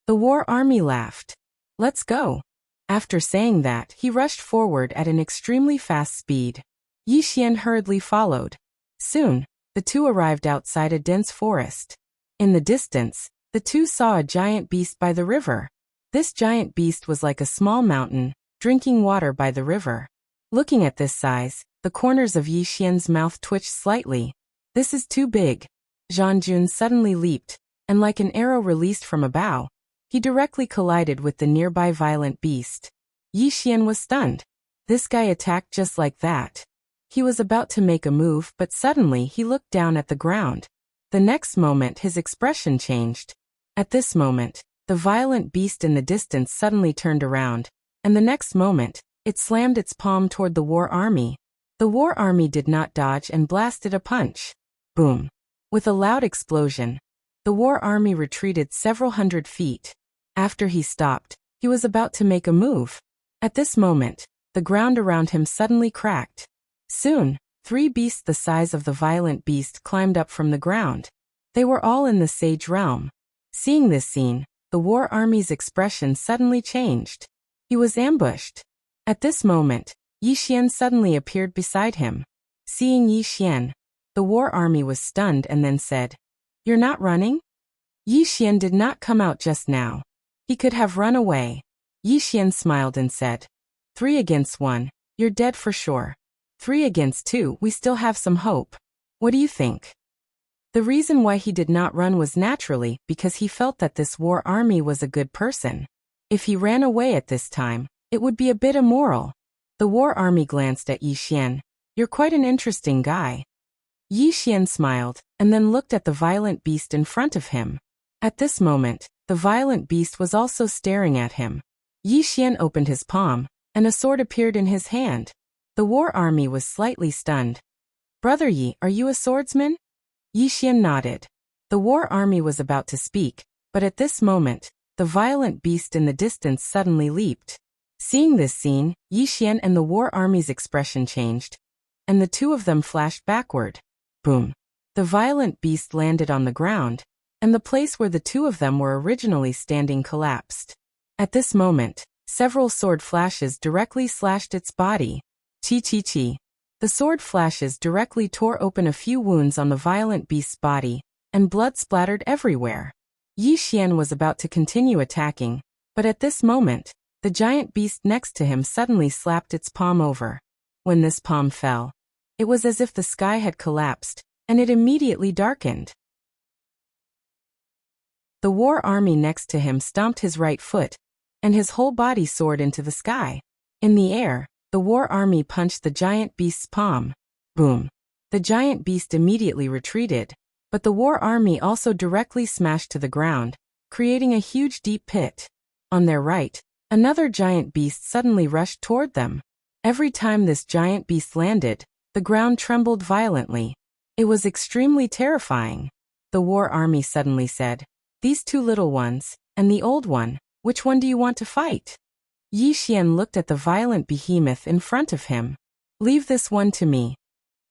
The war army laughed. "Let's go." After saying that, he rushed forward at an extremely fast speed. Yi Xian hurriedly followed. Soon, the two arrived outside a dense forest. In the distance, the two saw a giant beast by the river. This giant beast was like a small mountain, drinking water by the river. Looking at this size, the corners of Yi Xian's mouth twitched slightly. "This is too big." Zhang Jun suddenly leaped, and like an arrow released from a bow, he directly collided with the nearby violent beast. Yi Xian was stunned. This guy attacked just like that. He was about to make a move, but suddenly he looked down at the ground. The next moment his expression changed. At this moment, the violent beast in the distance suddenly turned around, and the next moment, it slammed its palm toward the war army. The war army did not dodge and blasted a punch. Boom! With a loud explosion, The war army retreated several hundred feet. After he stopped, he was about to make a move. At this moment, the ground around him suddenly cracked. Soon, 3 beasts the size of the violent beast climbed up from the ground. They were all in the sage realm. Seeing this scene, the war army's expression suddenly changed. He was ambushed. At this moment, Yi Xian suddenly appeared beside him. Seeing Yi Xian, the war army was stunned and then said, "You're not running?" Yi Xian did not come out just now. He could have run away. Yi Xian smiled and said, 3 against 1, you're dead for sure. 3 against 2, we still have some hope. What do you think? The reason why he did not run was naturally because he felt that this war army was a good person. If he ran away at this time, it would be a bit immoral. The war army glanced at Yi Xian. You're quite an interesting guy. Yi Xian smiled, and then looked at the violent beast in front of him. At this moment, the violent beast was also staring at him. Yi Xian opened his palm, and a sword appeared in his hand. The war army was slightly stunned. Brother Yi, are you a swordsman? Yi Xian nodded. The war army was about to speak, but at this moment, the violent beast in the distance suddenly leaped. Seeing this scene, Yi Xian and the war army's expression changed, and the two of them flashed backward. Boom! The violent beast landed on the ground, and the place where the two of them were originally standing collapsed. At this moment, several sword flashes directly slashed its body. Chi chi chi. The sword flashes directly tore open a few wounds on the violent beast's body, and blood splattered everywhere. Yi Xian was about to continue attacking, but at this moment, the giant beast next to him suddenly slapped its palm over. When this palm fell, it was as if the sky had collapsed, and it immediately darkened. The war army next to him stomped his right foot, and his whole body soared into the sky. In the air, the war army punched the giant beast's palm. Boom! The giant beast immediately retreated, but the war army also directly smashed to the ground, creating a huge deep pit. On their right, another giant beast suddenly rushed toward them. Every time this giant beast landed, the ground trembled violently. It was extremely terrifying. The war army suddenly said, "These 2 little ones, and the old one, which one do you want to fight?" Yi Xian looked at the violent behemoth in front of him. "Leave this one to me."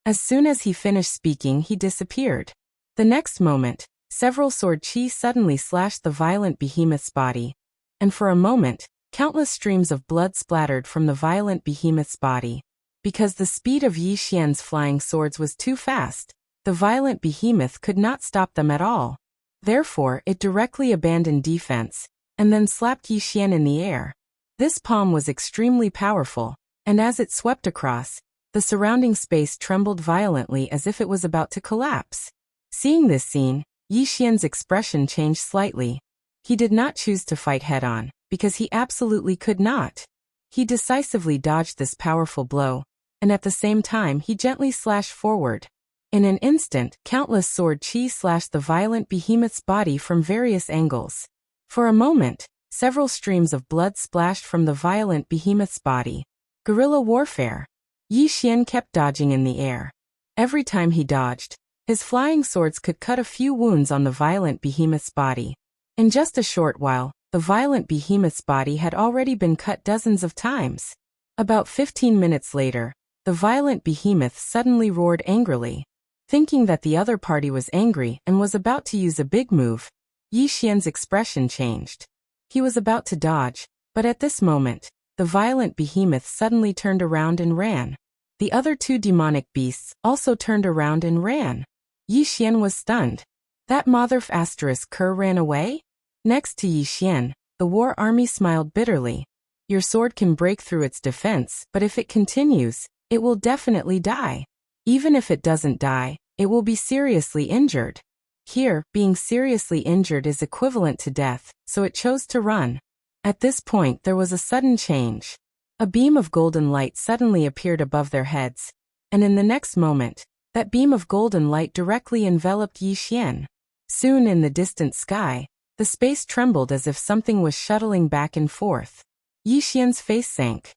As soon as he finished speaking, he disappeared. The next moment, several sword chi suddenly slashed the violent behemoth's body, and for a moment, countless streams of blood splattered from the violent behemoth's body. Because the speed of Yi Xian's flying swords was too fast, the violent behemoth could not stop them at all. Therefore, it directly abandoned defense, and then slapped Yi Xian in the air. This palm was extremely powerful, and as it swept across, the surrounding space trembled violently as if it was about to collapse. Seeing this scene, Yi Xian's expression changed slightly. He did not choose to fight head-on, because he absolutely could not. He decisively dodged this powerful blow, and at the same time he gently slashed forward. In an instant, countless sword chi slashed the violent behemoth's body from various angles. For a moment, several streams of blood splashed from the violent behemoth's body. Guerrilla warfare. Yi Xian kept dodging in the air. Every time he dodged, his flying swords could cut a few wounds on the violent behemoth's body. In just a short while, the violent behemoth's body had already been cut dozens of times. About 15 minutes later, the violent behemoth suddenly roared angrily. Thinking that the other party was angry and was about to use a big move, Yi Xian's expression changed. He was about to dodge, but at this moment, the violent behemoth suddenly turned around and ran. The other 2 demonic beasts also turned around and ran. Yi Xian was stunned. That motherf asterisk cur ran away? Next to Yi Xian, the war army smiled bitterly. Your sword can break through its defense, but if it continues, it will definitely die. Even if it doesn't die, it will be seriously injured. Here, being seriously injured is equivalent to death, so it chose to run. At this point there was a sudden change. A beam of golden light suddenly appeared above their heads, and in the next moment, that beam of golden light directly enveloped Yi Xian. Soon in the distant sky, the space trembled as if something was shuttling back and forth. Yi Xian's face sank.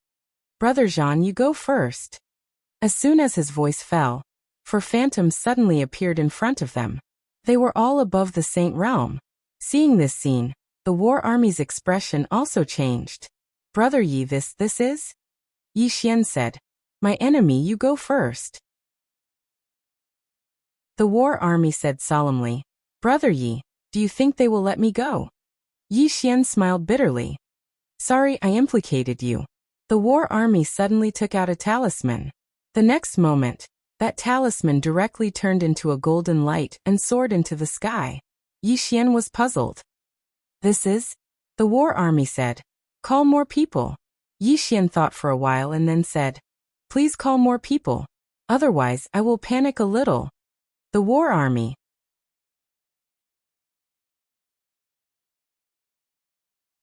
Brother Zhan, you go first. As soon as his voice fell, 4 phantoms suddenly appeared in front of them. They were all above the Saint realm. Seeing this scene, the war army's expression also changed. Brother Yi, this is? Yi Xian said. My enemy, you go first. The war army said solemnly. Brother Yi, do you think they will let me go? Yi Xian smiled bitterly. Sorry, I implicated you. The war army suddenly took out a talisman. The next moment, that talisman directly turned into a golden light and soared into the sky. Yi Xian was puzzled. This is? The war army said. Call more people. Yi Xian thought for a while and then said, Please call more people. Otherwise, I will panic a little. The war army.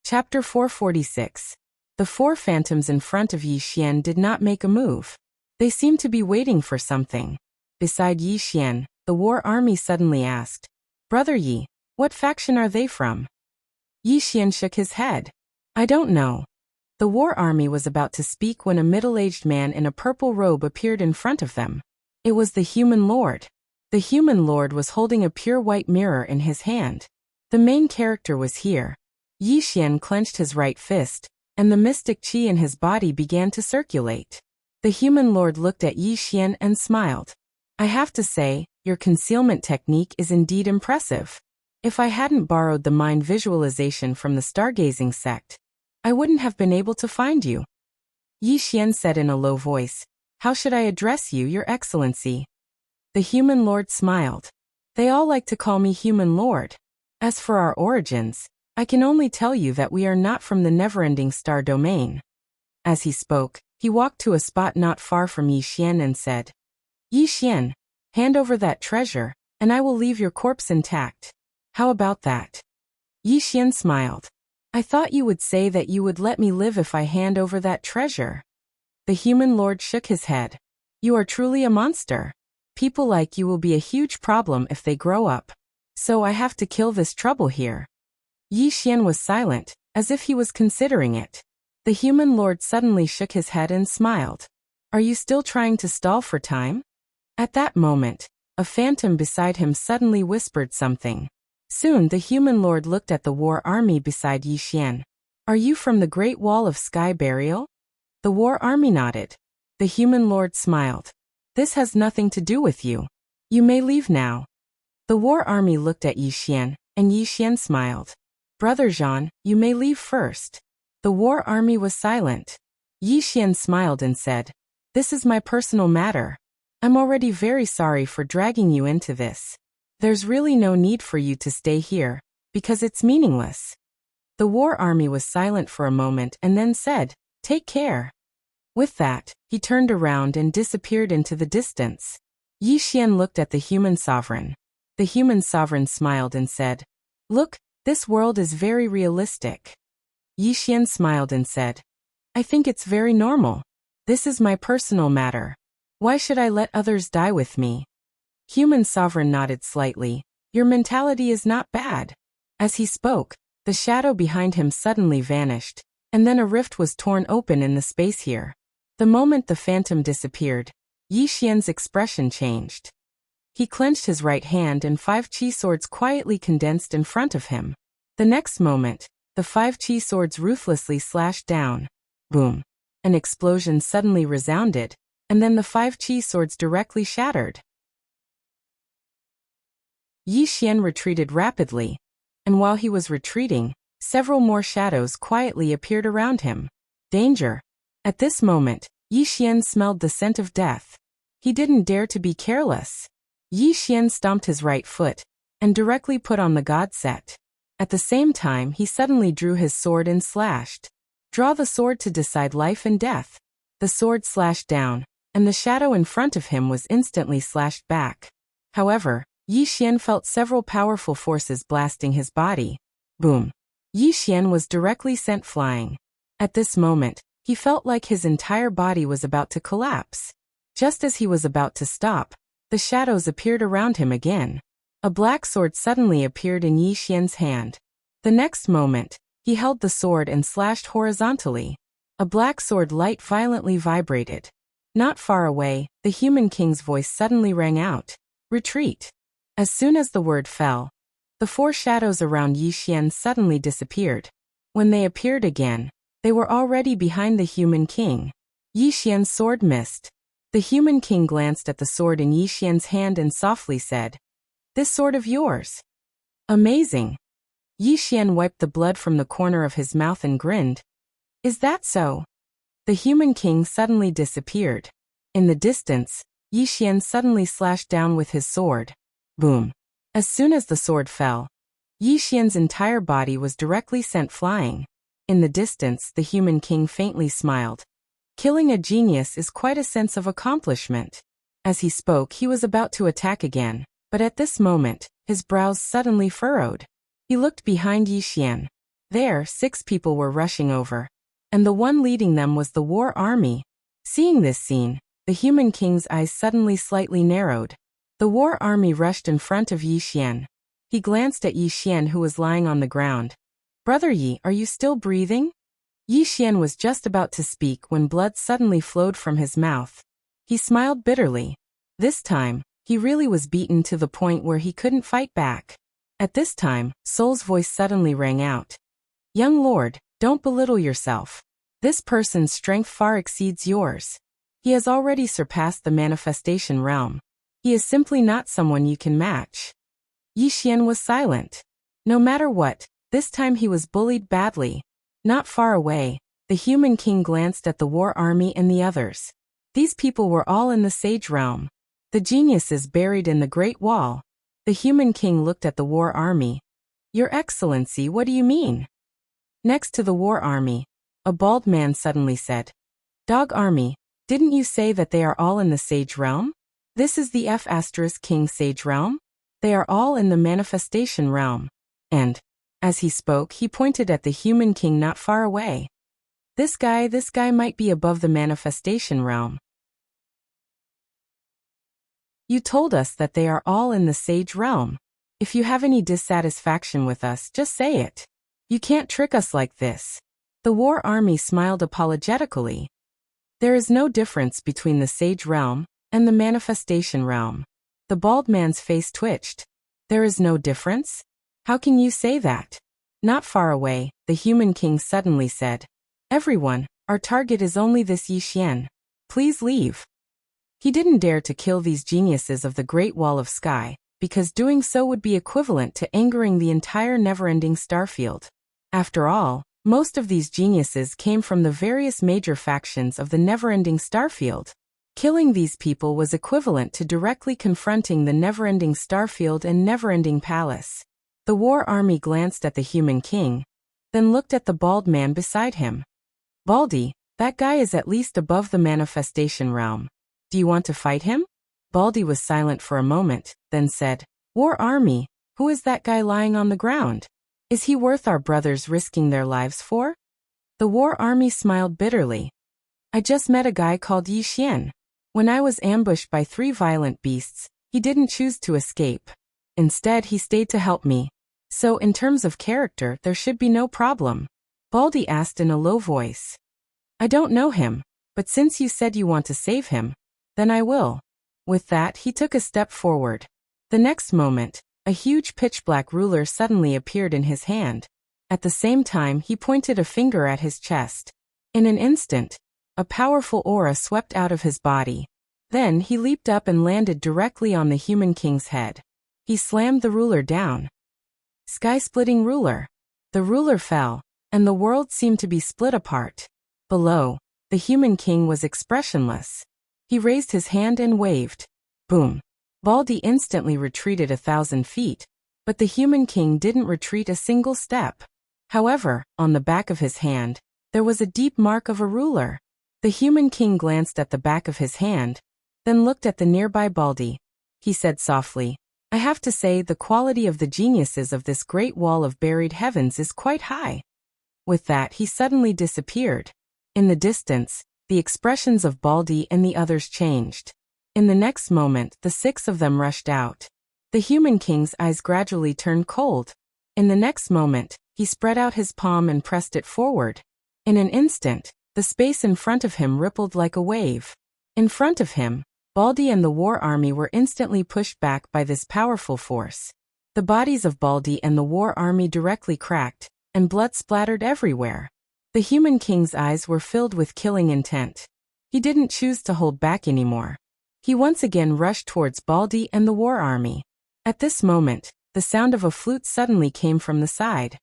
Chapter 446. The four phantoms in front of Yi Xian did not make a move. They seemed to be waiting for something. Beside Yi Xian, the war army suddenly asked, Brother Yi, what faction are they from? Yi Xian shook his head. I don't know. The war army was about to speak when a middle-aged man in a purple robe appeared in front of them. It was the human lord. The human lord was holding a pure white mirror in his hand. The main character was here. Yi Xian clenched his right fist, and the mystic qi in his body began to circulate. The human lord looked at Yi Xian and smiled. I have to say, your concealment technique is indeed impressive. If I hadn't borrowed the mind visualization from the stargazing sect, I wouldn't have been able to find you. Yi Xian said in a low voice, How should I address you, Your Excellency? The human lord smiled. They all like to call me human lord. As for our origins, I can only tell you that we are not from the never-ending star domain. As he spoke, he walked to a spot not far from Yi Xian and said, Yi Xian, hand over that treasure, and I will leave your corpse intact. How about that? Yi Xian smiled. I thought you would say that you would let me live if I hand over that treasure. The human lord shook his head. You are truly a monster. People like you will be a huge problem if they grow up. So I have to kill this trouble here. Yi Xian was silent, as if he was considering it. The human lord suddenly shook his head and smiled. Are you still trying to stall for time? At that moment, a phantom beside him suddenly whispered something. Soon the human lord looked at the war army beside Yi Xian. Are you from the Great Wall of Sky Burial? The war army nodded. The human lord smiled. This has nothing to do with you. You may leave now. The war army looked at Yi Xian, and Yi Xian smiled. Brother Zhan, you may leave first. The war army was silent. Yi Xian smiled and said, This is my personal matter. I'm already very sorry for dragging you into this. There's really no need for you to stay here, because it's meaningless. The war army was silent for a moment and then said, Take care. With that, he turned around and disappeared into the distance. Yi Xian looked at the human sovereign. The human sovereign smiled and said, Look, this world is very realistic. Yi Xian smiled and said, I think it's very normal. This is my personal matter. Why should I let others die with me? Human sovereign nodded slightly. Your mentality is not bad. As he spoke, the shadow behind him suddenly vanished, and then a rift was torn open in the space here. The moment the phantom disappeared, Yi Xian's expression changed. He clenched his right hand and 5 qi swords quietly condensed in front of him. The next moment, the 5 qi swords ruthlessly slashed down. Boom. An explosion suddenly resounded, and then the 5 qi swords directly shattered. Yi Xian retreated rapidly, and while he was retreating, several more shadows quietly appeared around him. Danger. At this moment, Yi Xian smelled the scent of death. He didn't dare to be careless. Yi Xian stomped his right foot, and directly put on the god set. At the same time he suddenly drew his sword and slashed. Draw the sword to decide life and death. The sword slashed down, and the shadow in front of him was instantly slashed back. However, Yi Xian felt several powerful forces blasting his body. Boom. Yi Xian was directly sent flying. At this moment, he felt like his entire body was about to collapse. Just as he was about to stop, the shadows appeared around him again. A black sword suddenly appeared in Yi Xian's hand. The next moment, he held the sword and slashed horizontally. A black sword light violently vibrated. Not far away, the human king's voice suddenly rang out. Retreat. As soon as the word fell, the four shadows around Yixian suddenly disappeared. When they appeared again, they were already behind the human king. Yixian's sword missed. The human king glanced at the sword in Yixian's hand and softly said, "This sword of yours? Amazing." Yixian wiped the blood from the corner of his mouth and grinned. "Is that so?" The human king suddenly disappeared. In the distance, Yixian suddenly slashed down with his sword. Boom. As soon as the sword fell, Yixian's entire body was directly sent flying. In the distance, the human king faintly smiled. Killing a genius is quite a sense of accomplishment. As he spoke, he was about to attack again, but at this moment, his brows suddenly furrowed. He looked behind Yixian. There, 6 people were rushing over, and the one leading them was the war army. Seeing this scene, the human king's eyes suddenly slightly narrowed. The war army rushed in front of Yixian. He glanced at Yixian, who was lying on the ground. "Brother Yi, are you still breathing?" Yixian was just about to speak when blood suddenly flowed from his mouth. He smiled bitterly. This time, he really was beaten to the point where he couldn't fight back. At this time, Soul's voice suddenly rang out. "Young lord, don't belittle yourself. This person's strength far exceeds yours. He has already surpassed the manifestation realm. He is simply not someone you can match." Yixian was silent. No matter what, this time he was bullied badly. Not far away, the human king glanced at the war army and the others. These people were all in the sage realm. The geniuses buried in the Great Wall. The human king looked at the war army. "Your Excellency, what do you mean?" Next to the war army, a bald man suddenly said, "Dog army, didn't you say that they are all in the sage realm? This is the F*King sage realm? They are all in the manifestation realm." And, as he spoke, he pointed at the human king not far away. This guy might be above the manifestation realm. You told us that they are all in the sage realm. If you have any dissatisfaction with us, just say it. You can't trick us like this. The war army smiled apologetically. There is no difference between the sage realm and the manifestation realm. The bald man's face twitched. There is no difference? How can you say that? Not far away, the human king suddenly said, "Everyone, our target is only this Yixian. Please leave." He didn't dare to kill these geniuses of the Great Wall of Sky, because doing so would be equivalent to angering the entire never-ending starfield. After all, most of these geniuses came from the various major factions of the never-ending starfield. Killing these people was equivalent to directly confronting the never-ending starfield and never-ending palace. The war army glanced at the human king, then looked at the bald man beside him. "Baldy, that guy is at least above the manifestation realm. Do you want to fight him?" Baldy was silent for a moment, then said, "War army, who is that guy lying on the ground? Is he worth our brothers risking their lives for?" The war army smiled bitterly. "I just met a guy called Yixian. When I was ambushed by 3 violent beasts, he didn't choose to escape. Instead, he stayed to help me. So in terms of character, there should be no problem." Baldy asked in a low voice. "I don't know him, but since you said you want to save him, then I will." With that, he took a step forward. The next moment, a huge pitch-black ruler suddenly appeared in his hand. At the same time, he pointed a finger at his chest. In an instant, a powerful aura swept out of his body. Then he leaped up and landed directly on the human king's head. He slammed the ruler down. Sky-splitting ruler. The ruler fell, and the world seemed to be split apart. Below, the human king was expressionless. He raised his hand and waved. Boom. Baldy instantly retreated 1,000 feet, but the human king didn't retreat a single step. However, on the back of his hand, there was a deep mark of a ruler. The human king glanced at the back of his hand, then looked at the nearby Baldy. He said softly, "I have to say the quality of the geniuses of this great wall of buried heavens is quite high." With that, he suddenly disappeared. In the distance, the expressions of Baldy and the others changed. In the next moment, the 6 of them rushed out. The human king's eyes gradually turned cold. In the next moment, he spread out his palm and pressed it forward. In an instant, the space in front of him rippled like a wave. In front of him, Baldi and the war army were instantly pushed back by this powerful force. The bodies of Baldi and the war army directly cracked, and blood splattered everywhere. The human king's eyes were filled with killing intent. He didn't choose to hold back anymore. He once again rushed towards Baldi and the war army. At this moment, the sound of a flute suddenly came from the side.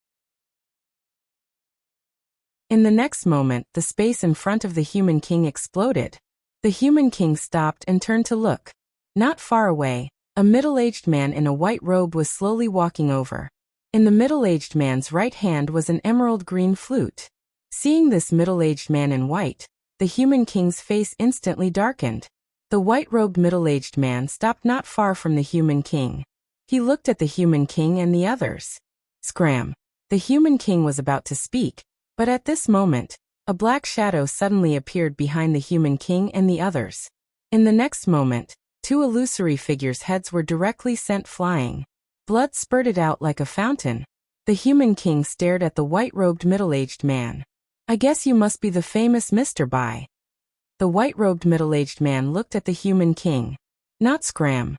In the next moment, the space in front of the human king exploded. The human king stopped and turned to look. Not far away, a middle-aged man in a white robe was slowly walking over. In the middle-aged man's right hand was an emerald green flute. Seeing this middle-aged man in white, the human king's face instantly darkened. The white-robed middle-aged man stopped not far from the human king. He looked at the human king and the others. Scram! The human king was about to speak, but at this moment, a black shadow suddenly appeared behind the human king and the others. In the next moment, two illusory figures' heads were directly sent flying. Blood spurted out like a fountain. The human king stared at the white-robed middle-aged man. "I guess you must be the famous Mr. Bai." The white-robed middle-aged man looked at the human king. Not Scram.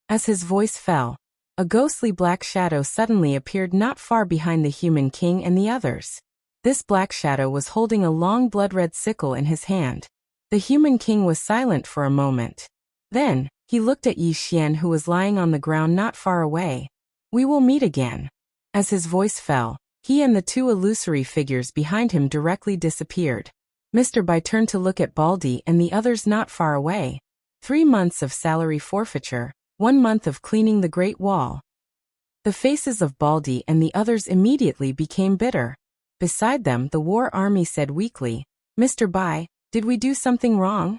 As his voice fell, a ghostly black shadow suddenly appeared not far behind the human king and the others. This black shadow was holding a long blood-red sickle in his hand. The human king was silent for a moment. Then, he looked at Yi Xian, who was lying on the ground not far away. "We will meet again." As his voice fell, he and the two illusory figures behind him directly disappeared. Mr. Bai turned to look at Baldi and the others not far away. 3 months of salary forfeiture, 1 month of cleaning the Great Wall. The faces of Baldi and the others immediately became bitter. Beside them, the war army said weakly, "Mr. Bai, did we do something wrong?"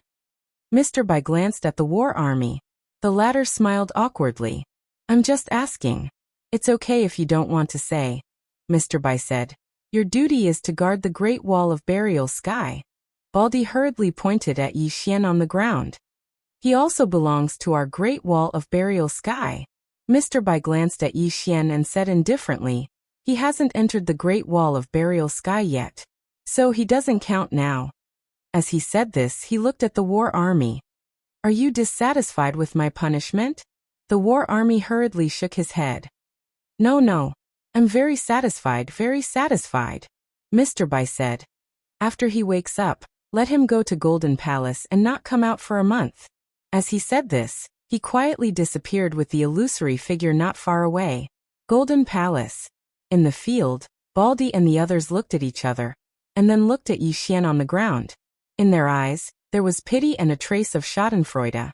Mr. Bai glanced at the war army. The latter smiled awkwardly. "I'm just asking." "It's okay if you don't want to say," Mr. Bai said. "Your duty is to guard the Great Wall of Burial Sky." Baldi hurriedly pointed at Yi Xian on the ground. "He also belongs to our Great Wall of Burial Sky." Mr. Bai glanced at Yi Xian and said indifferently, "He hasn't entered the Great Wall of Burial Sky yet, so he doesn't count now." As he said this, he looked at the war army. "Are you dissatisfied with my punishment?" The war army hurriedly shook his head. No, I'm very satisfied, Mr. Bai said. "After he wakes up, let him go to Golden Palace and not come out for a month." As he said this, he quietly disappeared with the illusory figure not far away. Golden Palace. In the field, Baldi and the others looked at each other, and then looked at Yi Xian on the ground. In their eyes, there was pity and a trace of schadenfreude.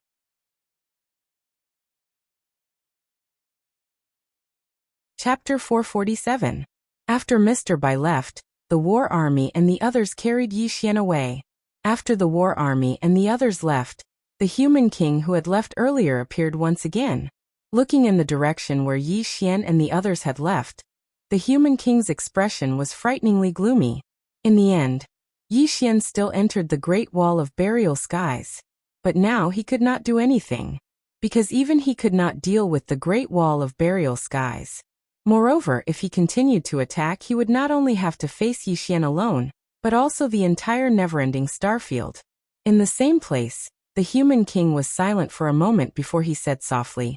Chapter 447. After Mr. Bai left, the war army and the others carried Yi Xian away. After the war army and the others left, the human king who had left earlier appeared once again. Looking in the direction where Yi Xian and the others had left, the human king's expression was frighteningly gloomy. In the end, Yi Xian still entered the Great Wall of Burial Skies. But now he could not do anything, because even he could not deal with the Great Wall of Burial Skies. Moreover, if he continued to attack, he would not only have to face Yi Xian alone, but also the entire never-ending starfield. In the same place, the human king was silent for a moment before he said softly,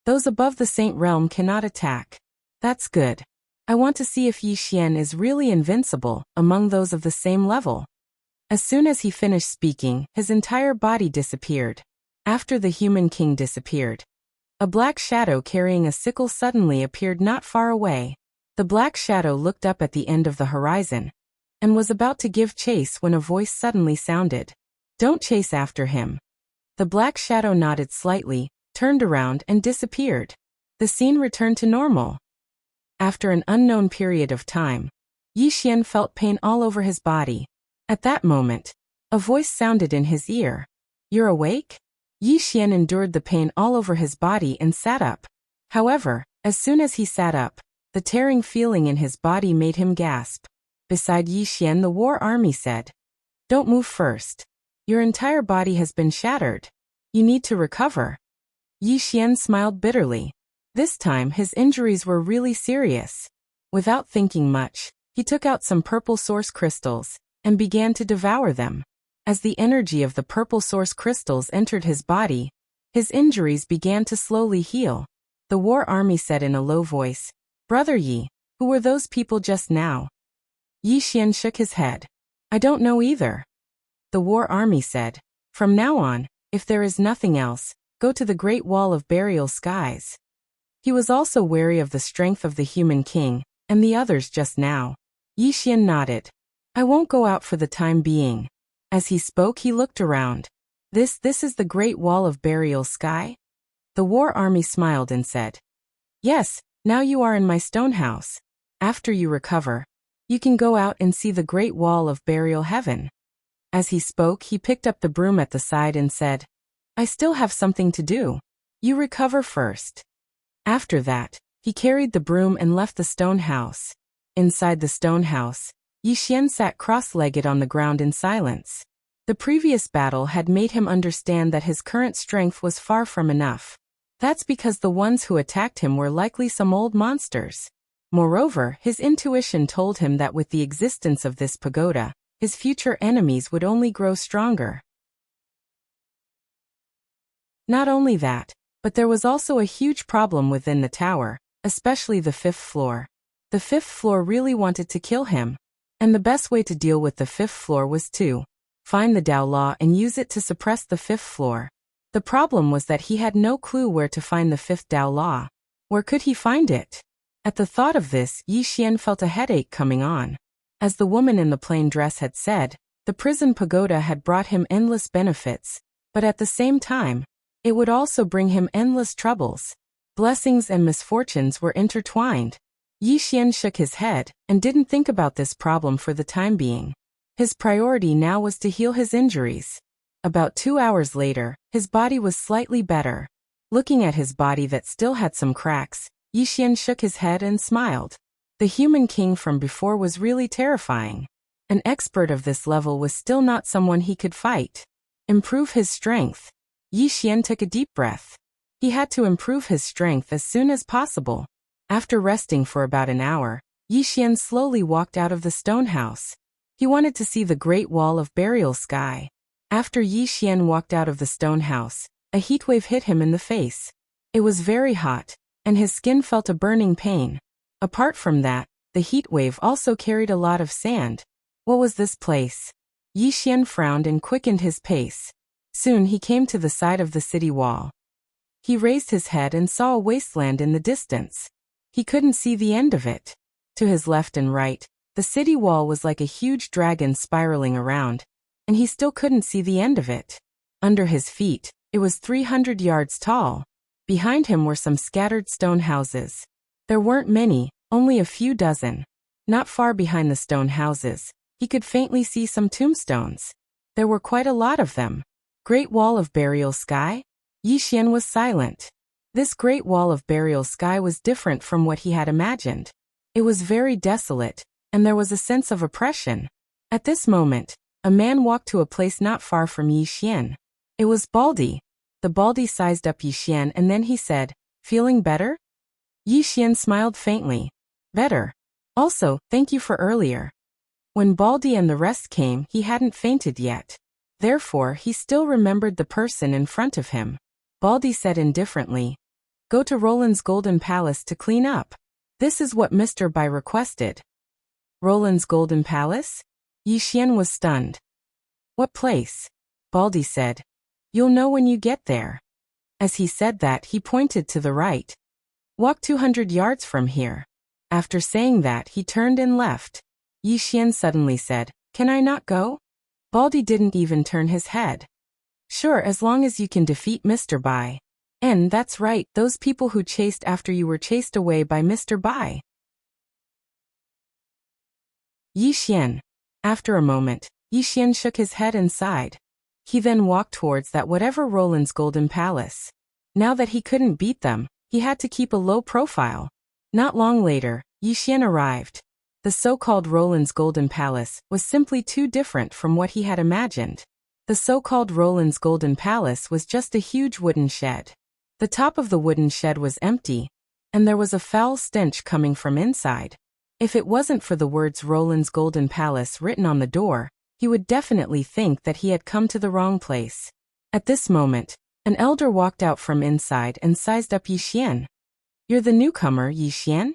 "Those above the Saint Realm cannot attack. That's good. I want to see if Yi Xian is really invincible among those of the same level." As soon as he finished speaking, his entire body disappeared. After the human king disappeared, a black shadow carrying a sickle suddenly appeared not far away. The black shadow looked up at the end of the horizon, and was about to give chase when a voice suddenly sounded. "Don't chase after him." The black shadow nodded slightly, turned around and disappeared. The scene returned to normal. After an unknown period of time, Yi Xian felt pain all over his body. At that moment, a voice sounded in his ear. "You're awake?" Yi Xian endured the pain all over his body and sat up. However, as soon as he sat up, the tearing feeling in his body made him gasp. Beside Yi Xian, the war army said, "Don't move first. Your entire body has been shattered. You need to recover." Yi Xian smiled bitterly. This time his injuries were really serious. Without thinking much, he took out some purple source crystals and began to devour them. As the energy of the purple source crystals entered his body, his injuries began to slowly heal. The war army said in a low voice, "Brother Yi, who were those people just now?" Yi Xian shook his head. "I don't know either." The war army said, "From now on, if there is nothing else, go to the Great Wall of Burial Skies." He was also wary of the strength of the human king, and the others just now. Yi Xian nodded. "I won't go out for the time being." As he spoke, he looked around. This is the Great Wall of Burial Sky?" The war army smiled and said, "Yes, now you are in my stone house. After you recover, you can go out and see the Great Wall of Burial Heaven." As he spoke, he picked up the broom at the side and said, "I still have something to do. You recover first." After that, he carried the broom and left the stone house. Inside the stone house, Yi Xian sat cross-legged on the ground in silence. The previous battle had made him understand that his current strength was far from enough. That's because the ones who attacked him were likely some old monsters. Moreover, his intuition told him that with the existence of this pagoda, his future enemies would only grow stronger. Not only that, but there was also a huge problem within the tower, especially the 5th floor. The 5th floor really wanted to kill him, and the best way to deal with the 5th floor was to find the Tao Law and use it to suppress the 5th floor. The problem was that he had no clue where to find the 5th Tao Law. Where could he find it? At the thought of this, Yi Xian felt a headache coming on. As the woman in the plain dress had said, the prison pagoda had brought him endless benefits, but at the same time, it would also bring him endless troubles. Blessings and misfortunes were intertwined. Yi Xian shook his head and didn't think about this problem for the time being. His priority now was to heal his injuries. About 2 hours later, his body was slightly better. Looking at his body that still had some cracks, Yi Xian shook his head and smiled. The human king from before was really terrifying. An expert of this level was still not someone he could fight. Improve his strength. Yi Xian took a deep breath. He had to improve his strength as soon as possible. After resting for about an hour, Yi Xian slowly walked out of the stone house. He wanted to see the Great Wall of Burial Sky. After Yi Xian walked out of the stone house, a heat wave hit him in the face. It was very hot, and his skin felt a burning pain. Apart from that, the heat wave also carried a lot of sand. What was this place? Yi Xian frowned and quickened his pace. Soon he came to the side of the city wall. He raised his head and saw a wasteland in the distance. He couldn't see the end of it. To his left and right, the city wall was like a huge dragon spiraling around, and he still couldn't see the end of it. Under his feet, it was 300 yards tall. Behind him were some scattered stone houses. There weren't many, only a few dozen. Not far behind the stone houses, he could faintly see some tombstones. There were quite a lot of them. Great Wall of Burial Sky? Yi Xian was silent. This Great Wall of Burial Sky was different from what he had imagined. It was very desolate, and there was a sense of oppression. At this moment, a man walked to a place not far from Yi Xian. It was Baldy. The Baldy sized up Yi Xian and then he said, "Feeling better?" Yi Xian smiled faintly. "Better. Also, thank you for earlier." When Baldy and the rest came, he hadn't fainted yet. Therefore, he still remembered the person in front of him. Baldy said indifferently, "Go to Roland's Golden Palace to clean up. This is what Mr. Bai requested." Roland's Golden Palace? Yi Xian was stunned. "What place?" Baldy said, "You'll know when you get there." As he said that, he pointed to the right. "Walk 200 yards from here." After saying that, he turned and left. Yi Xian suddenly said, "Can I not go?" Baldy didn't even turn his head. "Sure, as long as you can defeat Mr. Bai." And that's right, those people who chased after you were chased away by Mr. Bai. Yi Xian. After a moment, Yi Xian shook his head and sighed. He then walked towards that whatever Roland's Golden Palace. Now that he couldn't beat them, he had to keep a low profile. Not long later, Yi Xian arrived. The so-called Roland's Golden Palace was simply too different from what he had imagined. The so-called Roland's Golden Palace was just a huge wooden shed. The top of the wooden shed was empty, and there was a foul stench coming from inside. If it wasn't for the words Roland's Golden Palace written on the door, he would definitely think that he had come to the wrong place. At this moment, an elder walked out from inside and sized up Yixian. "You're the newcomer, Yixian?"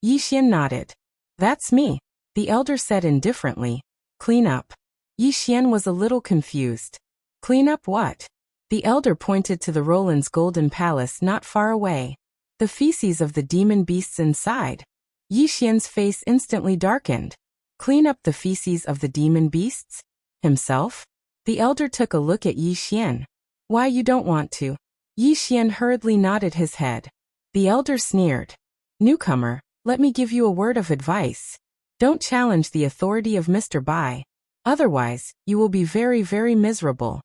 Yixian nodded. "That's me," the elder said indifferently. "Clean up." Yixian was a little confused. "Clean up what?" The elder pointed to the Roland's golden palace not far away. "The feces of the demon beasts inside." Yixian's face instantly darkened. "Clean up the feces of the demon beasts? Himself?" The elder took a look at Yixian. "Why you don't want to?" Yixian hurriedly nodded his head. The elder sneered. "Newcomer, let me give you a word of advice. Don't challenge the authority of Mr. Bai. Otherwise, you will be very, very miserable."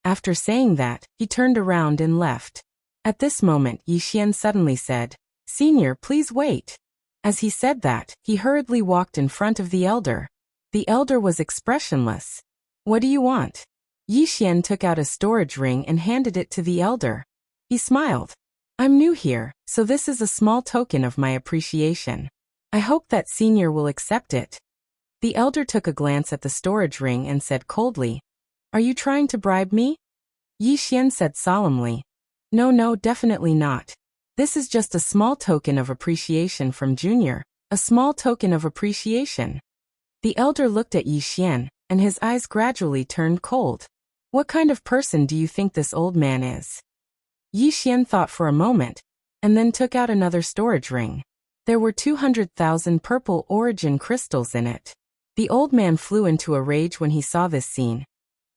After saying that, he turned around and left. At this moment, Yixian suddenly said, "Senior, please wait." As he said that, he hurriedly walked in front of the elder. The elder was expressionless. "What do you want?" Yixian took out a storage ring and handed it to the elder. He smiled. "I'm new here, so this is a small token of my appreciation. I hope that senior will accept it." The elder took a glance at the storage ring and said coldly, "Are you trying to bribe me?" Yixian said solemnly, No, definitely not. This is just a small token of appreciation from Junior, a small token of appreciation." The elder looked at Yixian, and his eyes gradually turned cold. "What kind of person do you think this old man is?" Yixian thought for a moment, and then took out another storage ring. There were 200,000 purple origin crystals in it. The old man flew into a rage when he saw this scene,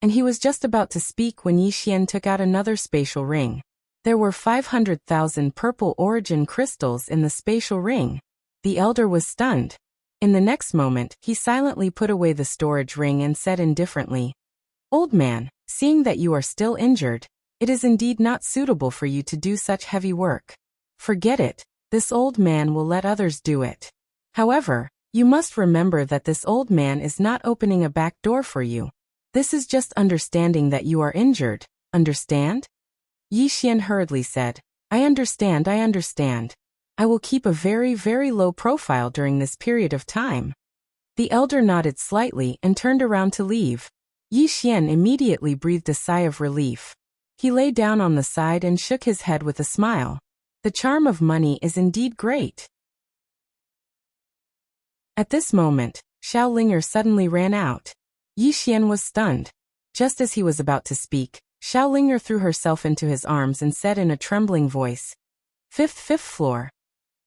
and he was just about to speak when Yixian took out another spatial ring. There were 500,000 purple origin crystals in the spatial ring. The elder was stunned. In the next moment, he silently put away the storage ring and said indifferently, "Old man, seeing that you are still injured, it is indeed not suitable for you to do such heavy work. Forget it, this old man will let others do it. However, you must remember that this old man is not opening a back door for you. This is just understanding that you are injured, understand?" Yixian hurriedly said, I understand. I will keep a very, very low profile during this period of time." The elder nodded slightly and turned around to leave. Yixian immediately breathed a sigh of relief. He lay down on the side and shook his head with a smile. The charm of money is indeed great. At this moment, Xiao Linger suddenly ran out. Yixian was stunned. Just as he was about to speak, Xiao Linger threw herself into his arms and said in a trembling voice, Fifth floor.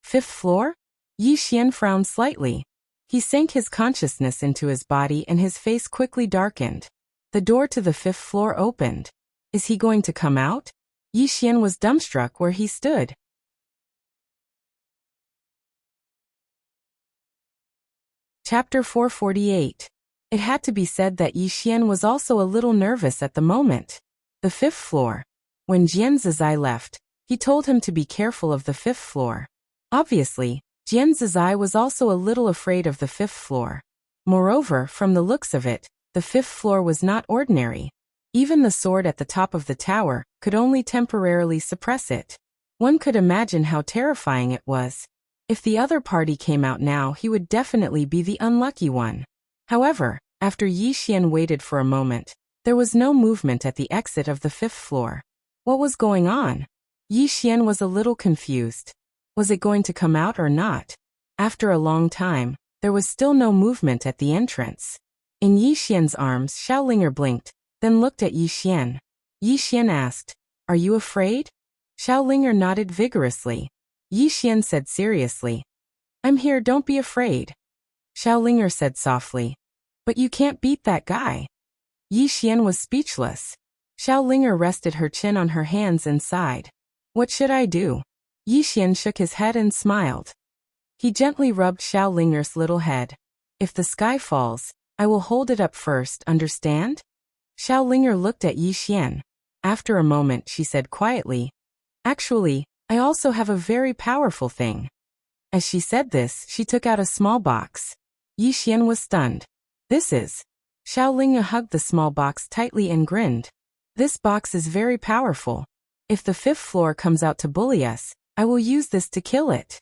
Fifth floor? Yixian frowned slightly. He sank his consciousness into his body and his face quickly darkened. The door to the 5th floor opened. Is he going to come out? Yixian was dumbstruck where he stood. Chapter 448. It had to be said that Yixian was also a little nervous at the moment. The 5th floor. When Jian Zizai left, he told him to be careful of the 5th floor. Obviously, Jian Zizai was also a little afraid of the 5th floor. Moreover, from the looks of it, the 5th floor was not ordinary. Even the sword at the top of the tower could only temporarily suppress it. One could imagine how terrifying it was. If the other party came out now, he would definitely be the unlucky one. However, after Yixian waited for a moment, there was no movement at the exit of the 5th floor. What was going on? Yixian was a little confused. Was it going to come out or not? After a long time, there was still no movement at the entrance. In Yixian's arms, Xiao Linger blinked, then looked at Yixian. Yixian asked, Are you afraid? Xiao Linger nodded vigorously. Yixian said seriously, I'm here, don't be afraid. Xiao Linger said softly, But you can't beat that guy. Yixian was speechless. Xiao Linger rested her chin on her hands and sighed. What should I do? Yixian shook his head and smiled. He gently rubbed Xiao Linger's little head. If the sky falls, I will hold it up first, understand? Xiao Linger looked at Yixian. After a moment she said quietly, Actually, I also have a very powerful thing. As she said this, she took out a small box. Yixian was stunned. This is... Xiao Linger hugged the small box tightly and grinned. This box is very powerful. If the 5th floor comes out to bully us, I will use this to kill it.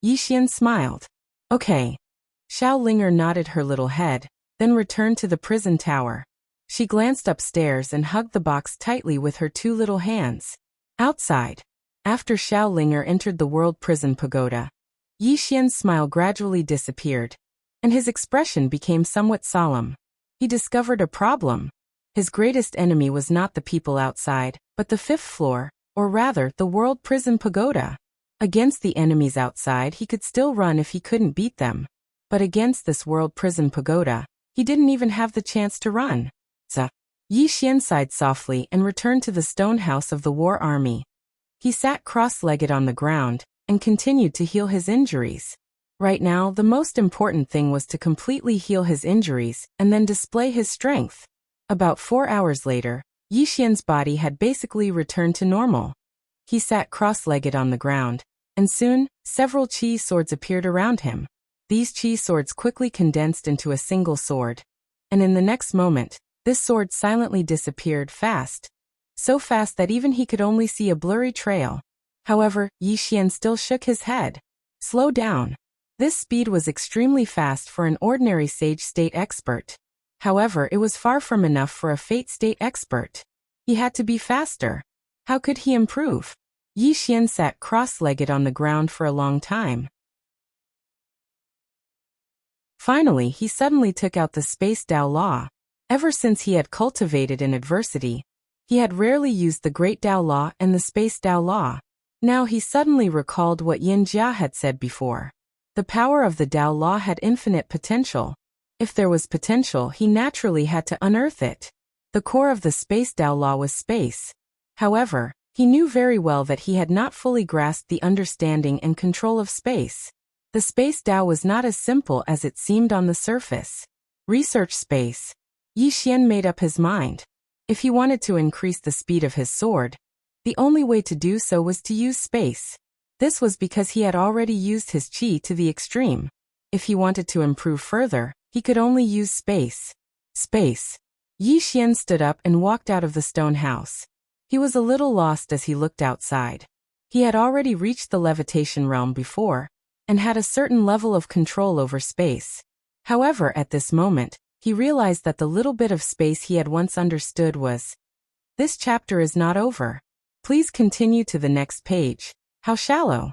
Yixian smiled. Okay. Xiao Linger nodded her little head. then returned to the prison tower. She glanced upstairs and hugged the box tightly with her two little hands. Outside, after Xiao Linger entered the World Prison Pagoda, Yi Xian's smile gradually disappeared, and his expression became somewhat solemn. He discovered a problem. His greatest enemy was not the people outside, but the fifth floor, or rather, the World Prison Pagoda. Against the enemies outside, he could still run if he couldn't beat them. But against this World Prison Pagoda, he didn't even have the chance to run. Yi Xian sighed softly and returned to the stone house of the war army. He sat cross-legged on the ground and continued to heal his injuries. Right now, the most important thing was to completely heal his injuries and then display his strength. About 4 hours later, Yi Xian's body had basically returned to normal. He sat cross-legged on the ground, and soon, several chi swords appeared around him. These chi swords quickly condensed into a single sword. And in the next moment, this sword silently disappeared fast. So fast that even he could only see a blurry trail. However, Yi Xian still shook his head. Slow down. This speed was extremely fast for an ordinary sage state expert. However, it was far from enough for a fate state expert. He had to be faster. How could he improve? Yi Xian sat cross-legged on the ground for a long time. Finally, he suddenly took out the Space Dao Law. Ever since he had cultivated in adversity, he had rarely used the Great Dao Law and the Space Dao Law. Now he suddenly recalled what Yin Jia had said before. The power of the Dao Law had infinite potential. If there was potential, he naturally had to unearth it. The core of the Space Dao Law was space. However, he knew very well that he had not fully grasped the understanding and control of space. The Space Dao was not as simple as it seemed on the surface. Research space. Yi Xian made up his mind. If he wanted to increase the speed of his sword, the only way to do so was to use space. This was because he had already used his qi to the extreme. If he wanted to improve further, he could only use space. Space. Yi Xian stood up and walked out of the stone house. He was a little lost as he looked outside. He had already reached the levitation realm before, and had a certain level of control over space. However, at this moment, he realized that the little bit of space he had once understood was, this chapter is not over. Please continue to the next page. How shallow?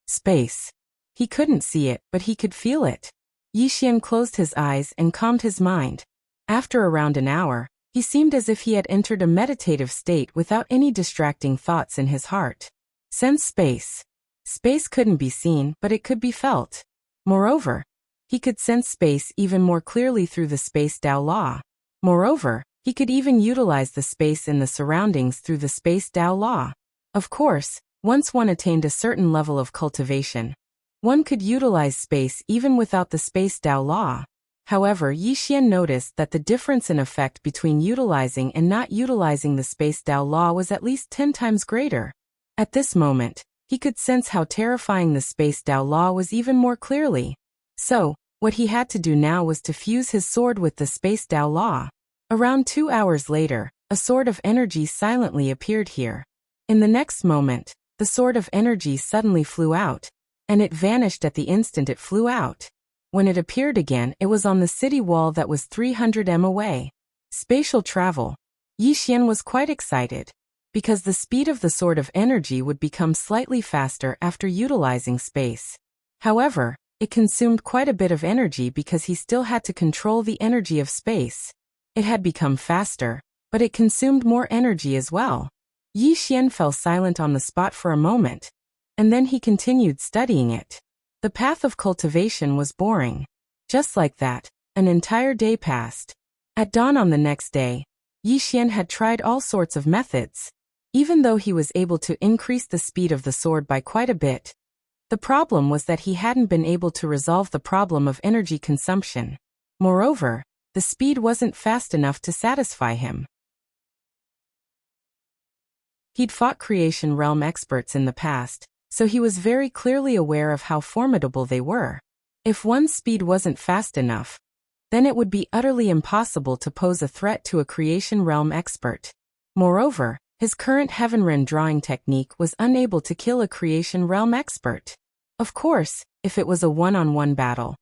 Space. He couldn't see it, but he could feel it. Yi Xian closed his eyes and calmed his mind. After around an hour, he seemed as if he had entered a meditative state without any distracting thoughts in his heart. Sense space. Space couldn't be seen, but it could be felt. Moreover, he could sense space even more clearly through the Space Dao Law. Moreover, he could even utilize the space in the surroundings through the Space Dao Law. Of course, once one attained a certain level of cultivation, one could utilize space even without the Space Dao Law. However, Yi Xian noticed that the difference in effect between utilizing and not utilizing the Space Dao Law was at least 10 times greater. At this moment, he could sense how terrifying the Space Dao Law was even more clearly. So, what he had to do now was to fuse his sword with the Space Dao Law. Around 2 hours later, a sword of energy silently appeared here. In the next moment, the sword of energy suddenly flew out, and it vanished at the instant it flew out. When it appeared again, it was on the city wall that was 300 m away. Spatial travel. Yi Xian was quite excited, because the speed of the sword of energy would become slightly faster after utilizing space. However, it consumed quite a bit of energy because he still had to control the energy of space. It had become faster, but it consumed more energy as well. Yi Xian fell silent on the spot for a moment, and then he continued studying it. The path of cultivation was boring. Just like that, an entire day passed. At dawn on the next day, Yi Xian had tried all sorts of methods. Even though he was able to increase the speed of the sword by quite a bit, the problem was that he hadn't been able to resolve the problem of energy consumption. Moreover, the speed wasn't fast enough to satisfy him. He'd fought Creation Realm experts in the past, so he was very clearly aware of how formidable they were. If one's speed wasn't fast enough, then it would be utterly impossible to pose a threat to a Creation Realm expert. Moreover, his current Heavenren drawing technique was unable to kill a Creation Realm expert. Of course, if it was a one-on-one battle,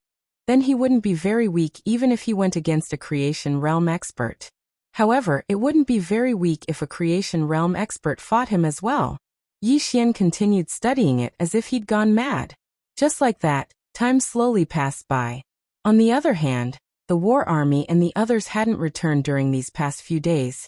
Then he wouldn't be very weak even if he went against a creation realm expert. However, it wouldn't be very weak if a creation realm expert fought him as well. Yi Xian continued studying it as if he'd gone mad. Just like that, time slowly passed by. On the other hand, the war army and the others hadn't returned during these past few days,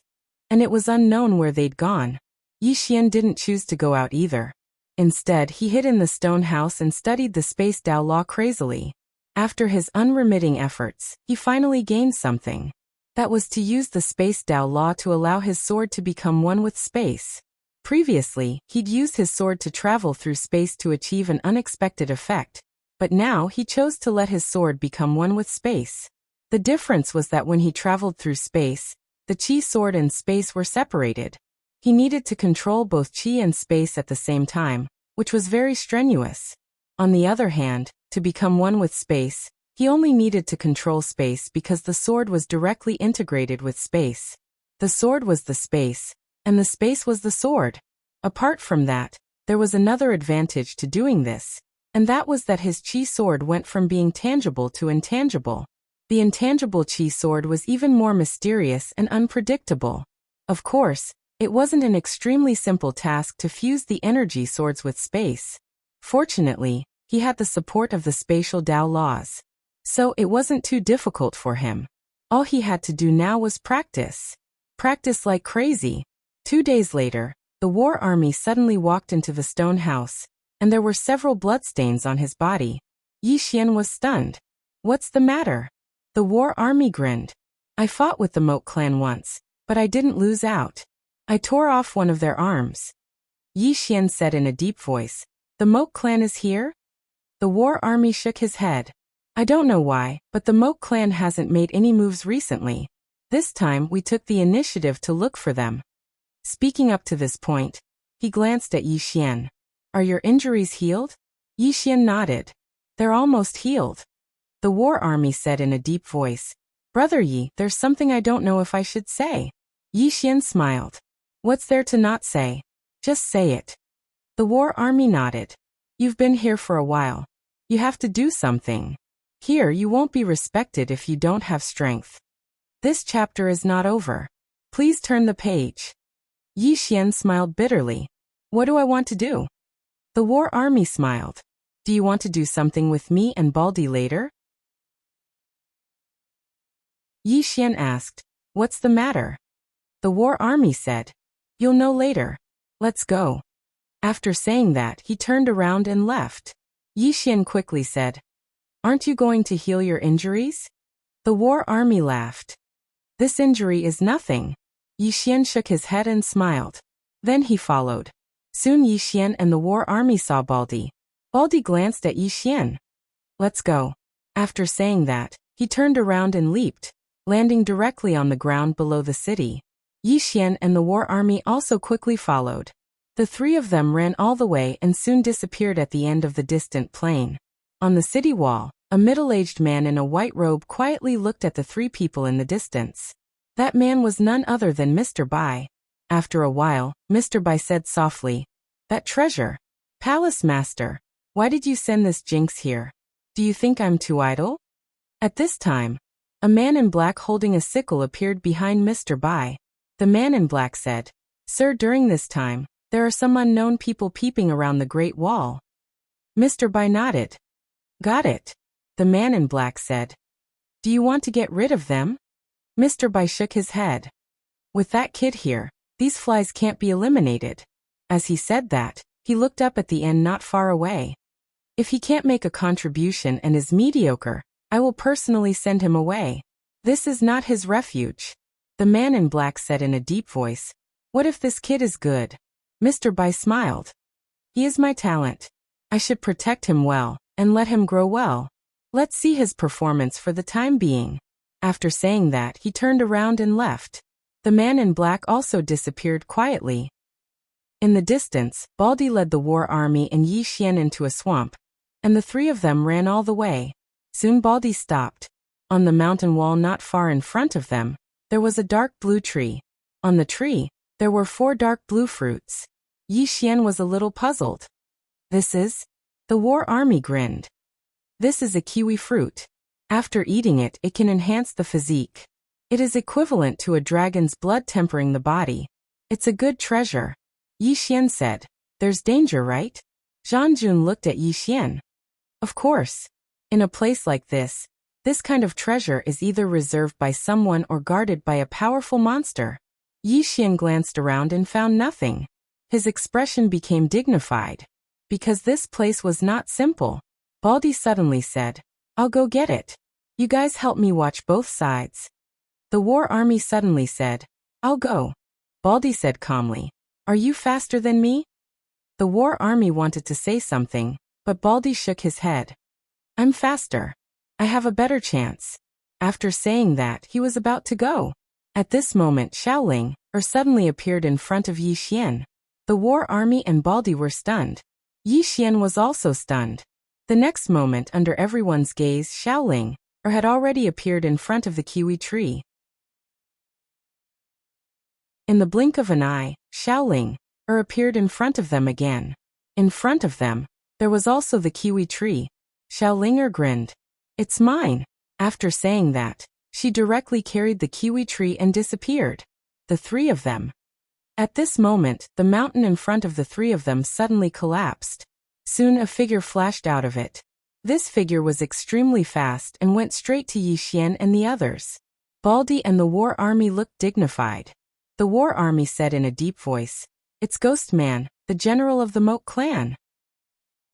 and it was unknown where they'd gone. Yi Xian didn't choose to go out either. Instead, he hid in the stone house and studied the Space Dao Law crazily. After his unremitting efforts, he finally gained something. That was to use the Space Dao Law to allow his sword to become one with space. Previously, he'd used his sword to travel through space to achieve an unexpected effect, but now he chose to let his sword become one with space. The difference was that when he traveled through space, the Qi sword and space were separated. He needed to control both Qi and space at the same time, which was very strenuous. On the other hand, to become one with space, he only needed to control space because the sword was directly integrated with space. The sword was the space, and the space was the sword. Apart from that, there was another advantage to doing this, and that was that his Qi sword went from being tangible to intangible. The intangible Qi sword was even more mysterious and unpredictable. Of course, it wasn't an extremely simple task to fuse the energy swords with space. Fortunately, he had the support of the spatial Dao laws. So it wasn't too difficult for him. All he had to do now was practice. Practice like crazy. 2 days later, the war army suddenly walked into the stone house, and there were several bloodstains on his body. Yi Xian was stunned. "What's the matter?" The war army grinned. "I fought with the Moat clan once, but I didn't lose out. I tore off one of their arms." Yi Xian said in a deep voice, "The Moat clan is here?" The war army shook his head. "I don't know why, but the Moat clan hasn't made any moves recently. This time we took the initiative to look for them." Speaking up to this point, he glanced at Yi Xian. "Are your injuries healed?" Yi Xian nodded. "They're almost healed." The war army said in a deep voice, "Brother Yi, there's something I don't know if I should say." Yi Xian smiled. "What's there to not say? Just say it." The war army nodded. "You've been here for a while. You have to do something. Here you won't be respected if you don't have strength." This chapter is not over. Please turn the page. Yi Xian smiled bitterly. "What do I want to do?" The war army smiled. "Do you want to do something with me and Baldi later?" Yi Xian asked, "What's the matter?" The war army said, "You'll know later. Let's go." After saying that, he turned around and left. Yi Xian quickly said, "Aren't you going to heal your injuries?" The war army laughed. "This injury is nothing." Yi Xian shook his head and smiled. Then he followed. Soon Yi Xian and the war army saw Baldi. Baldi glanced at Yi Xian. "Let's go." After saying that, he turned around and leaped, landing directly on the ground below the city. Yi Xian and the war army also quickly followed. The three of them ran all the way and soon disappeared at the end of the distant plain. On the city wall, a middle-aged man in a white robe quietly looked at the three people in the distance. That man was none other than Mr. Bai. After a while, Mr. Bai said softly, "That treasure. Palace Master, why did you send this jinx here? Do you think I'm too idle?" At this time, a man in black holding a sickle appeared behind Mr. Bai. The man in black said, "Sir, during this time, there are some unknown people peeping around the Great Wall." Mr. Bai nodded. "Got it," the man in black said. "Do you want to get rid of them?" Mr. Bai shook his head. "With that kid here, these flies can't be eliminated." As he said that, he looked up at the end not far away. "If he can't make a contribution and is mediocre, I will personally send him away. This is not his refuge." The man in black said in a deep voice, "What if this kid is good?" Mr. Bai smiled. "He is my talent. I should protect him well, and let him grow well. Let's see his performance for the time being." After saying that, he turned around and left. The man in black also disappeared quietly. In the distance, Baldi led the war army and Yi Xian into a swamp, and the three of them ran all the way. Soon Baldi stopped. On the mountain wall not far in front of them, there was a dark blue tree. On the tree, there were 4 dark blue fruits. Yi Xian was a little puzzled. "This is?" The war army grinned. "This is a kiwi fruit. After eating it, it can enhance the physique. It is equivalent to a dragon's blood tempering the body. It's a good treasure. Yi Xian said. There's danger, right? Zhang Jun looked at Yi Xian. Of course. In a place like this kind of treasure is either reserved by someone or guarded by a powerful monster. Yi Xian glanced around and found nothing. His expression became dignified. Because this place was not simple. Baldy suddenly said, I'll go get it. You guys help me watch both sides. The war army suddenly said, I'll go. Baldy said calmly, Are you faster than me? The war army wanted to say something, but Baldy shook his head. I'm faster. I have a better chance. After saying that, he was about to go. At this moment, Xiaoling suddenly appeared in front of Yi Xian. The war army and Baldy were stunned. Yi Xian was also stunned. The next moment, under everyone's gaze, Xiaoling had already appeared in front of the kiwi tree. In the blink of an eye, Xiaoling appeared in front of them again. In front of them, there was also the kiwi tree. Xiaoling grinned. It's mine. After saying that, she directly carried the kiwi tree and disappeared. The three of them. At this moment, the mountain in front of the three of them suddenly collapsed. Soon a figure flashed out of it. This figure was extremely fast and went straight to Yi Xian and the others. Baldy and the war army looked dignified. The war army said in a deep voice, It's Ghost Man, the general of the Moat clan.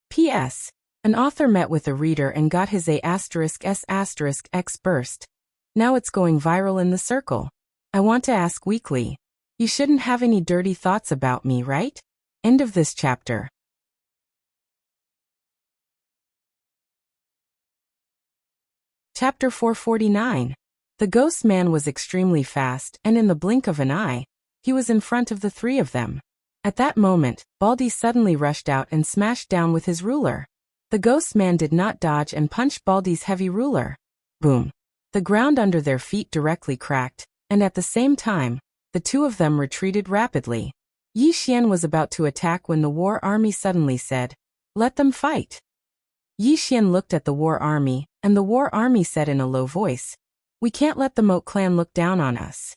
P.S. An author met with a reader and got his A*S*X burst. Now it's going viral in the circle. I want to ask weekly. You shouldn't have any dirty thoughts about me, right? End of this chapter. Chapter 449. The ghost man was extremely fast, and in the blink of an eye, he was in front of the three of them. At that moment, Baldy suddenly rushed out and smashed down with his ruler. The ghost man did not dodge and punched Baldy's heavy ruler. Boom. The ground under their feet directly cracked, and at the same time, the two of them retreated rapidly. Yi Xian was about to attack when the war army suddenly said, Let them fight. Yi Xian looked at the war army, and the war army said in a low voice, We can't let the Moat clan look down on us.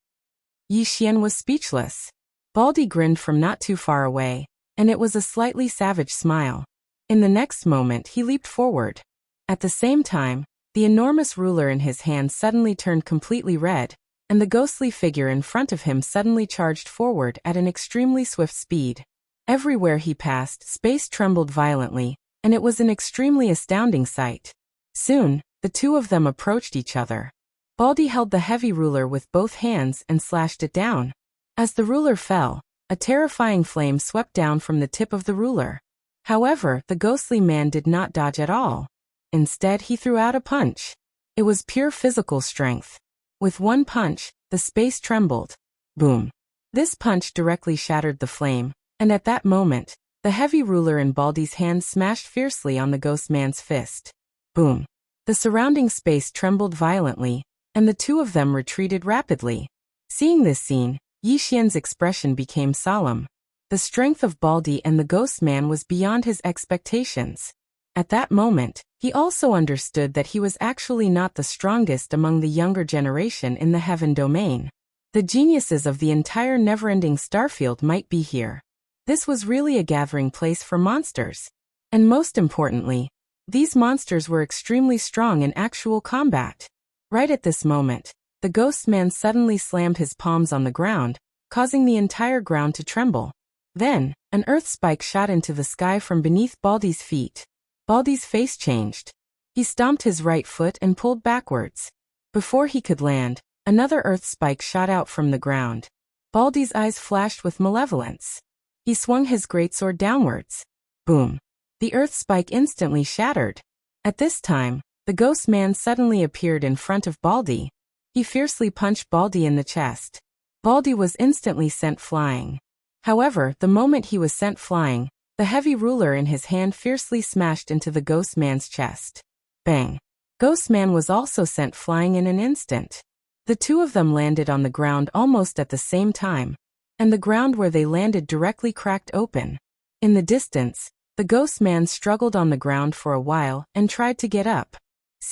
Yi Xian was speechless. Baldy grinned from not too far away, and it was a slightly savage smile. In the next moment he leaped forward. At the same time, the enormous ruler in his hand suddenly turned completely red, and the ghostly figure in front of him suddenly charged forward at an extremely swift speed. Everywhere he passed, space trembled violently, and it was an extremely astounding sight. Soon, the two of them approached each other. Baldy held the heavy ruler with both hands and slashed it down. As the ruler fell, a terrifying flame swept down from the tip of the ruler. However, the ghostly man did not dodge at all. Instead, he threw out a punch. It was pure physical strength. With one punch, the space trembled. Boom. This punch directly shattered the flame, and at that moment, the heavy ruler in Baldy's hand smashed fiercely on the ghost man's fist. Boom. The surrounding space trembled violently, and the two of them retreated rapidly. Seeing this scene, Yi Xian's expression became solemn. The strength of Baldy and the ghost man was beyond his expectations. At that moment, he also understood that he was actually not the strongest among the younger generation in the heaven domain. The geniuses of the entire never-ending starfield might be here. This was really a gathering place for monsters. And most importantly, these monsters were extremely strong in actual combat. Right at this moment, the ghost man suddenly slammed his palms on the ground, causing the entire ground to tremble. Then, an earth spike shot into the sky from beneath Baldy's feet. Baldy's face changed. He stomped his right foot and pulled backwards. Before he could land, another earth spike shot out from the ground. Baldy's eyes flashed with malevolence. He swung his greatsword downwards. Boom. The earth spike instantly shattered. At this time, the ghost man suddenly appeared in front of Baldy. He fiercely punched Baldy in the chest. Baldy was instantly sent flying. However, the moment he was sent flying, the heavy ruler in his hand fiercely smashed into the ghost man's chest. Bang! Ghost man was also sent flying in an instant. The two of them landed on the ground almost at the same time, and the ground where they landed directly cracked open. In the distance, the ghost man struggled on the ground for a while and tried to get up.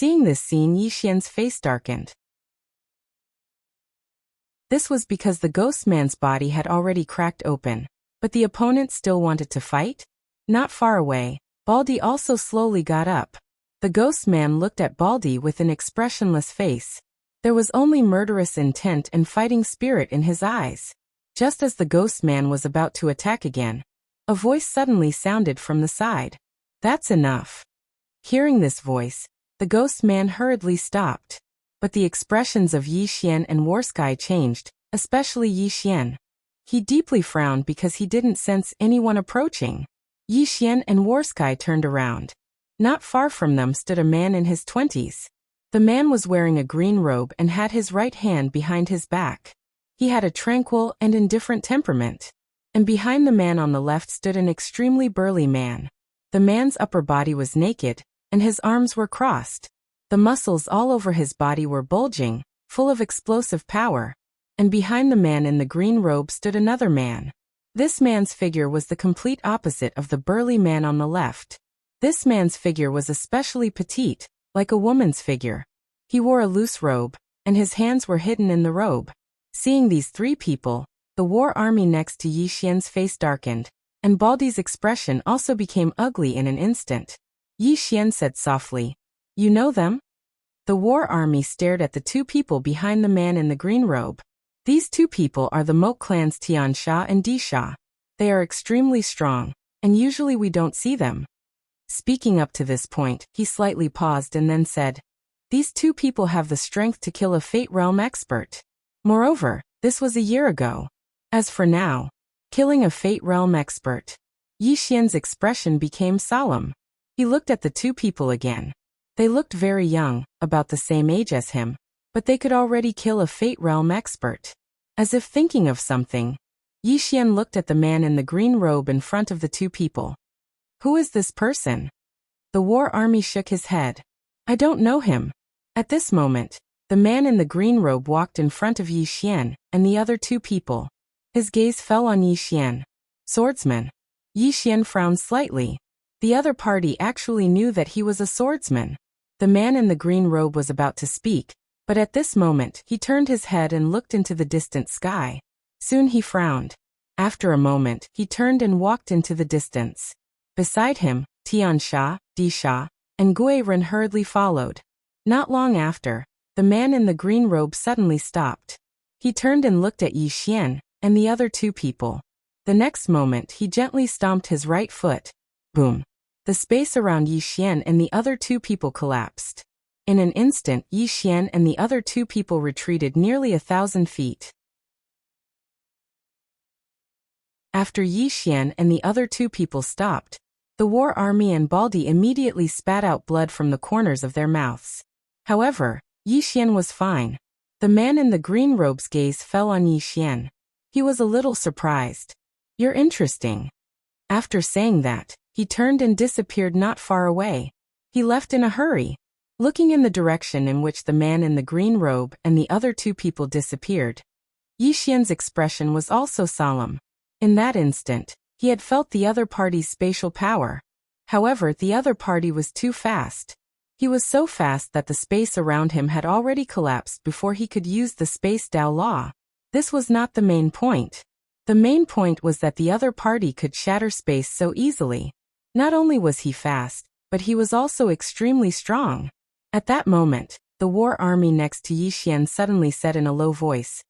Seeing this scene, Yixian's face darkened. This was because the ghost man's body had already cracked open, but the opponent still wanted to fight? Not far away, Baldy also slowly got up. The ghost man looked at Baldy with an expressionless face. There was only murderous intent and fighting spirit in his eyes. Just as the ghost man was about to attack again, a voice suddenly sounded from the side. "That's enough." Hearing this voice, the ghost man hurriedly stopped. But the expressions of Yixian and Warsky changed, especially Yixian. He deeply frowned because he didn't sense anyone approaching. Yixian and Warsky turned around. Not far from them stood a man in his 20s. The man was wearing a green robe and had his right hand behind his back. He had a tranquil and indifferent temperament. And behind the man on the left stood an extremely burly man. The man's upper body was naked, and his arms were crossed. The muscles all over his body were bulging, full of explosive power. And behind the man in the green robe stood another man. This man's figure was the complete opposite of the burly man on the left. This man's figure was especially petite, like a woman's figure. He wore a loose robe, and his hands were hidden in the robe. Seeing these three people, the war army next to Yixian's face darkened, and Baldy's expression also became ugly in an instant. Yixian said softly, "You know them?" The war army stared at the two people behind the man in the green robe. These two people are the Moat clans Tiansha and Disha. They are extremely strong, and usually we don't see them. Speaking up to this point, he slightly paused and then said, "These two people have the strength to kill a Fate Realm expert. Moreover, this was a year ago. As for now, killing a Fate Realm expert." Yixian's expression became solemn. He looked at the two people again. They looked very young, about the same age as him, but they could already kill a Fate Realm expert. As if thinking of something, Yixian looked at the man in the green robe in front of the two people. "Who is this person?" The war army shook his head. "I don't know him." At this moment, the man in the green robe walked in front of Yixian and the other two people. His gaze fell on Yixian. "Swordsman." Yixian frowned slightly. The other party actually knew that he was a swordsman. The man in the green robe was about to speak, but at this moment he turned his head and looked into the distant sky. Soon he frowned. After a moment, he turned and walked into the distance. Beside him, Tiansha, Disha, and Guiren hurriedly followed. Not long after, the man in the green robe suddenly stopped. He turned and looked at Yixian and the other two people. The next moment he gently stomped his right foot. Boom. The space around Yixian and the other two people collapsed. In an instant, Yixian and the other two people retreated nearly 1,000 feet. After Yixian and the other two people stopped, the war army and Baldy immediately spat out blood from the corners of their mouths. However, Yixian was fine. The man in the green robe's gaze fell on Yixian. He was a little surprised. "You're interesting." After saying that, he turned and disappeared not far away. He left in a hurry. Looking in the direction in which the man in the green robe and the other two people disappeared, Yixian's expression was also solemn. In that instant, he had felt the other party's spatial power. However, the other party was too fast. He was so fast that the space around him had already collapsed before he could use the Space Dao Law. This was not the main point. The main point was that the other party could shatter space so easily. Not only was he fast, but he was also extremely strong. At that moment, the war army next to Yixian suddenly said in a low voice,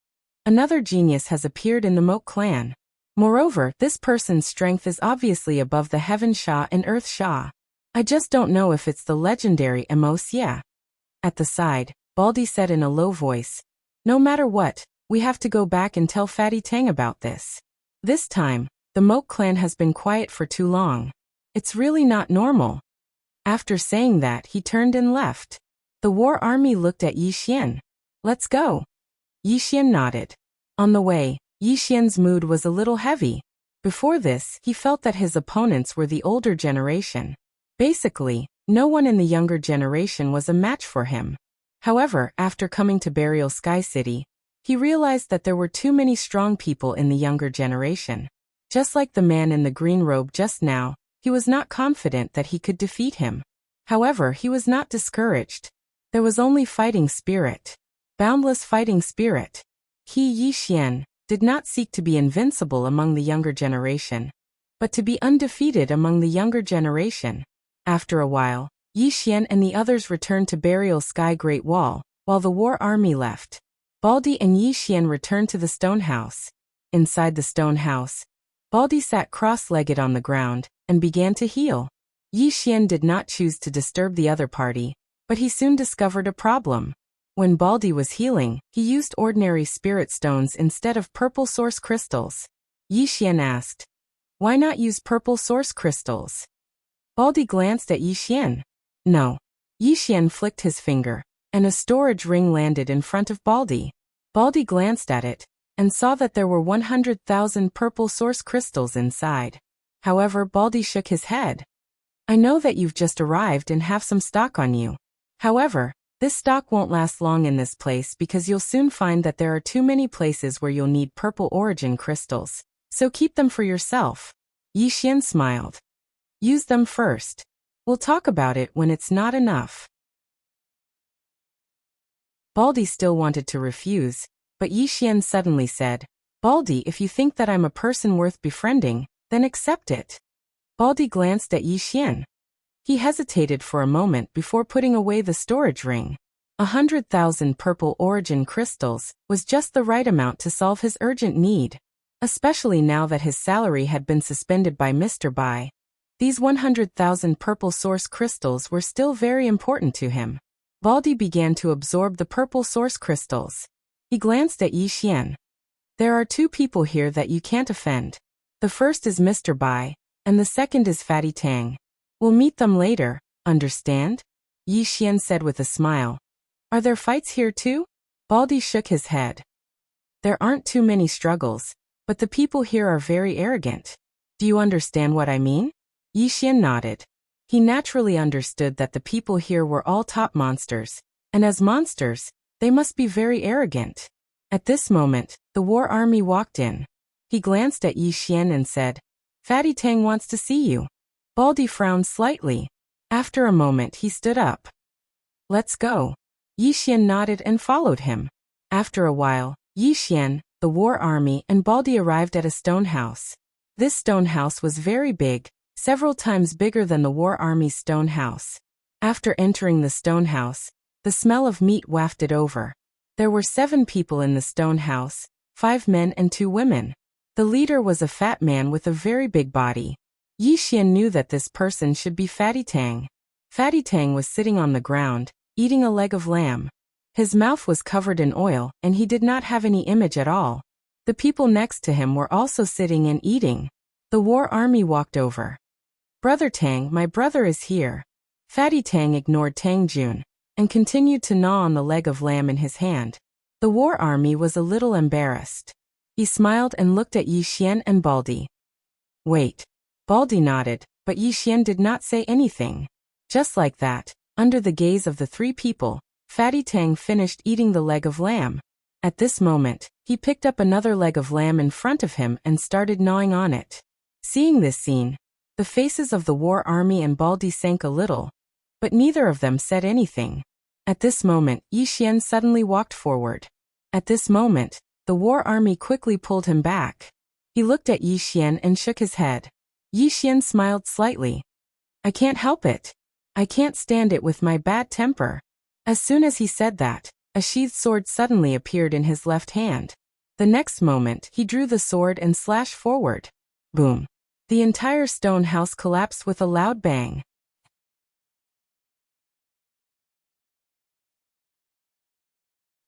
"Another genius has appeared in the Moat clan. Moreover, this person's strength is obviously above the Heaven Sha and Earth Sha. I just don't know if it's the legendary Wuxia." At the side, Baldy said in a low voice, "No matter what, we have to go back and tell Fatty Tang about this. This time, the Moat clan has been quiet for too long. It's really not normal." After saying that, he turned and left. The war army looked at Yixian. "Let's go." Yixian nodded. On the way, Yixian's mood was a little heavy. Before this, he felt that his opponents were the older generation. Basically, no one in the younger generation was a match for him. However, after coming to Burial Sky City, he realized that there were too many strong people in the younger generation. Just like the man in the green robe just now, he was not confident that he could defeat him. However, he was not discouraged. There was only fighting spirit. Boundless fighting spirit. He, Yixian, did not seek to be invincible among the younger generation, but to be undefeated among the younger generation. After a while, Yixian and the others returned to Burial Sky Great Wall, while the war army left. Baldi and Yixian returned to the stone house. Inside the stone house, Baldi sat cross-legged on the ground and began to heal. Yixian did not choose to disturb the other party, but he soon discovered a problem. When Baldi was healing, he used ordinary spirit stones instead of purple source crystals. Yixian asked, "Why not use purple source crystals?" Baldi glanced at Yixian. "No." Yixian flicked his finger, and a storage ring landed in front of Baldi. Baldi glanced at it and saw that there were 100,000 purple source crystals inside. However, Baldi shook his head. "I know that you've just arrived and have some stock on you. However, this stock won't last long in this place because you'll soon find that there are too many places where you'll need purple origin crystals, so keep them for yourself." Yixian smiled. "Use them first. We'll talk about it when it's not enough." Baldi still wanted to refuse, but Yixian suddenly said, "Baldi, if you think that I'm a person worth befriending, then accept it." Baldi glanced at Yixian. He hesitated for a moment before putting away the storage ring. 100,000 purple origin crystals was just the right amount to solve his urgent need, especially now that his salary had been suspended by Mr. Bai. These 100,000 purple source crystals were still very important to him. Baldi began to absorb the purple source crystals. He glanced at Yixian. "There are two people here that you can't offend. The first is Mr. Bai, and the second is Fatty Tang. We'll meet them later, understand?" Yixian said with a smile. "Are there fights here too?" Baldi shook his head. "There aren't too many struggles, but the people here are very arrogant. Do you understand what I mean?" Yixian nodded. He naturally understood that the people here were all top monsters, and as monsters, they must be very arrogant. At this moment, the war army walked in. He glanced at Yixian and said, "Fatty Tang wants to see you." Baldi frowned slightly. After a moment he stood up. "Let's go." Yixian nodded and followed him. After a while, Yixian, the war army and Baldi arrived at a stone house. This stone house was very big, several times bigger than the war army's stone house. After entering the stone house, the smell of meat wafted over. There were 7 people in the stone house, 5 men and 2 women. The leader was a fat man with a very big body. Yixian knew that this person should be Fatty Tang. Fatty Tang was sitting on the ground, eating a leg of lamb. His mouth was covered in oil and he did not have any image at all. The people next to him were also sitting and eating. The war army walked over. "Brother Tang, my brother is here." Fatty Tang ignored Tang Jun and continued to gnaw on the leg of lamb in his hand. The war army was a little embarrassed. He smiled and looked at Yixian and Baldi. "Wait." Baldi nodded, but Yixian did not say anything. Just like that, under the gaze of the 3 people, Fatty Tang finished eating the leg of lamb. At this moment, he picked up another leg of lamb in front of him and started gnawing on it. Seeing this scene, the faces of the war army and Baldi sank a little, but neither of them said anything. At this moment, Yixian suddenly walked forward. At this moment, the war army quickly pulled him back. He looked at Yixian and shook his head. Yixian smiled slightly. "I can't help it. I can't stand it with my bad temper." As soon as he said that, a sheathed sword suddenly appeared in his left hand. The next moment, he drew the sword and slashed forward. Boom. The entire stone house collapsed with a loud bang.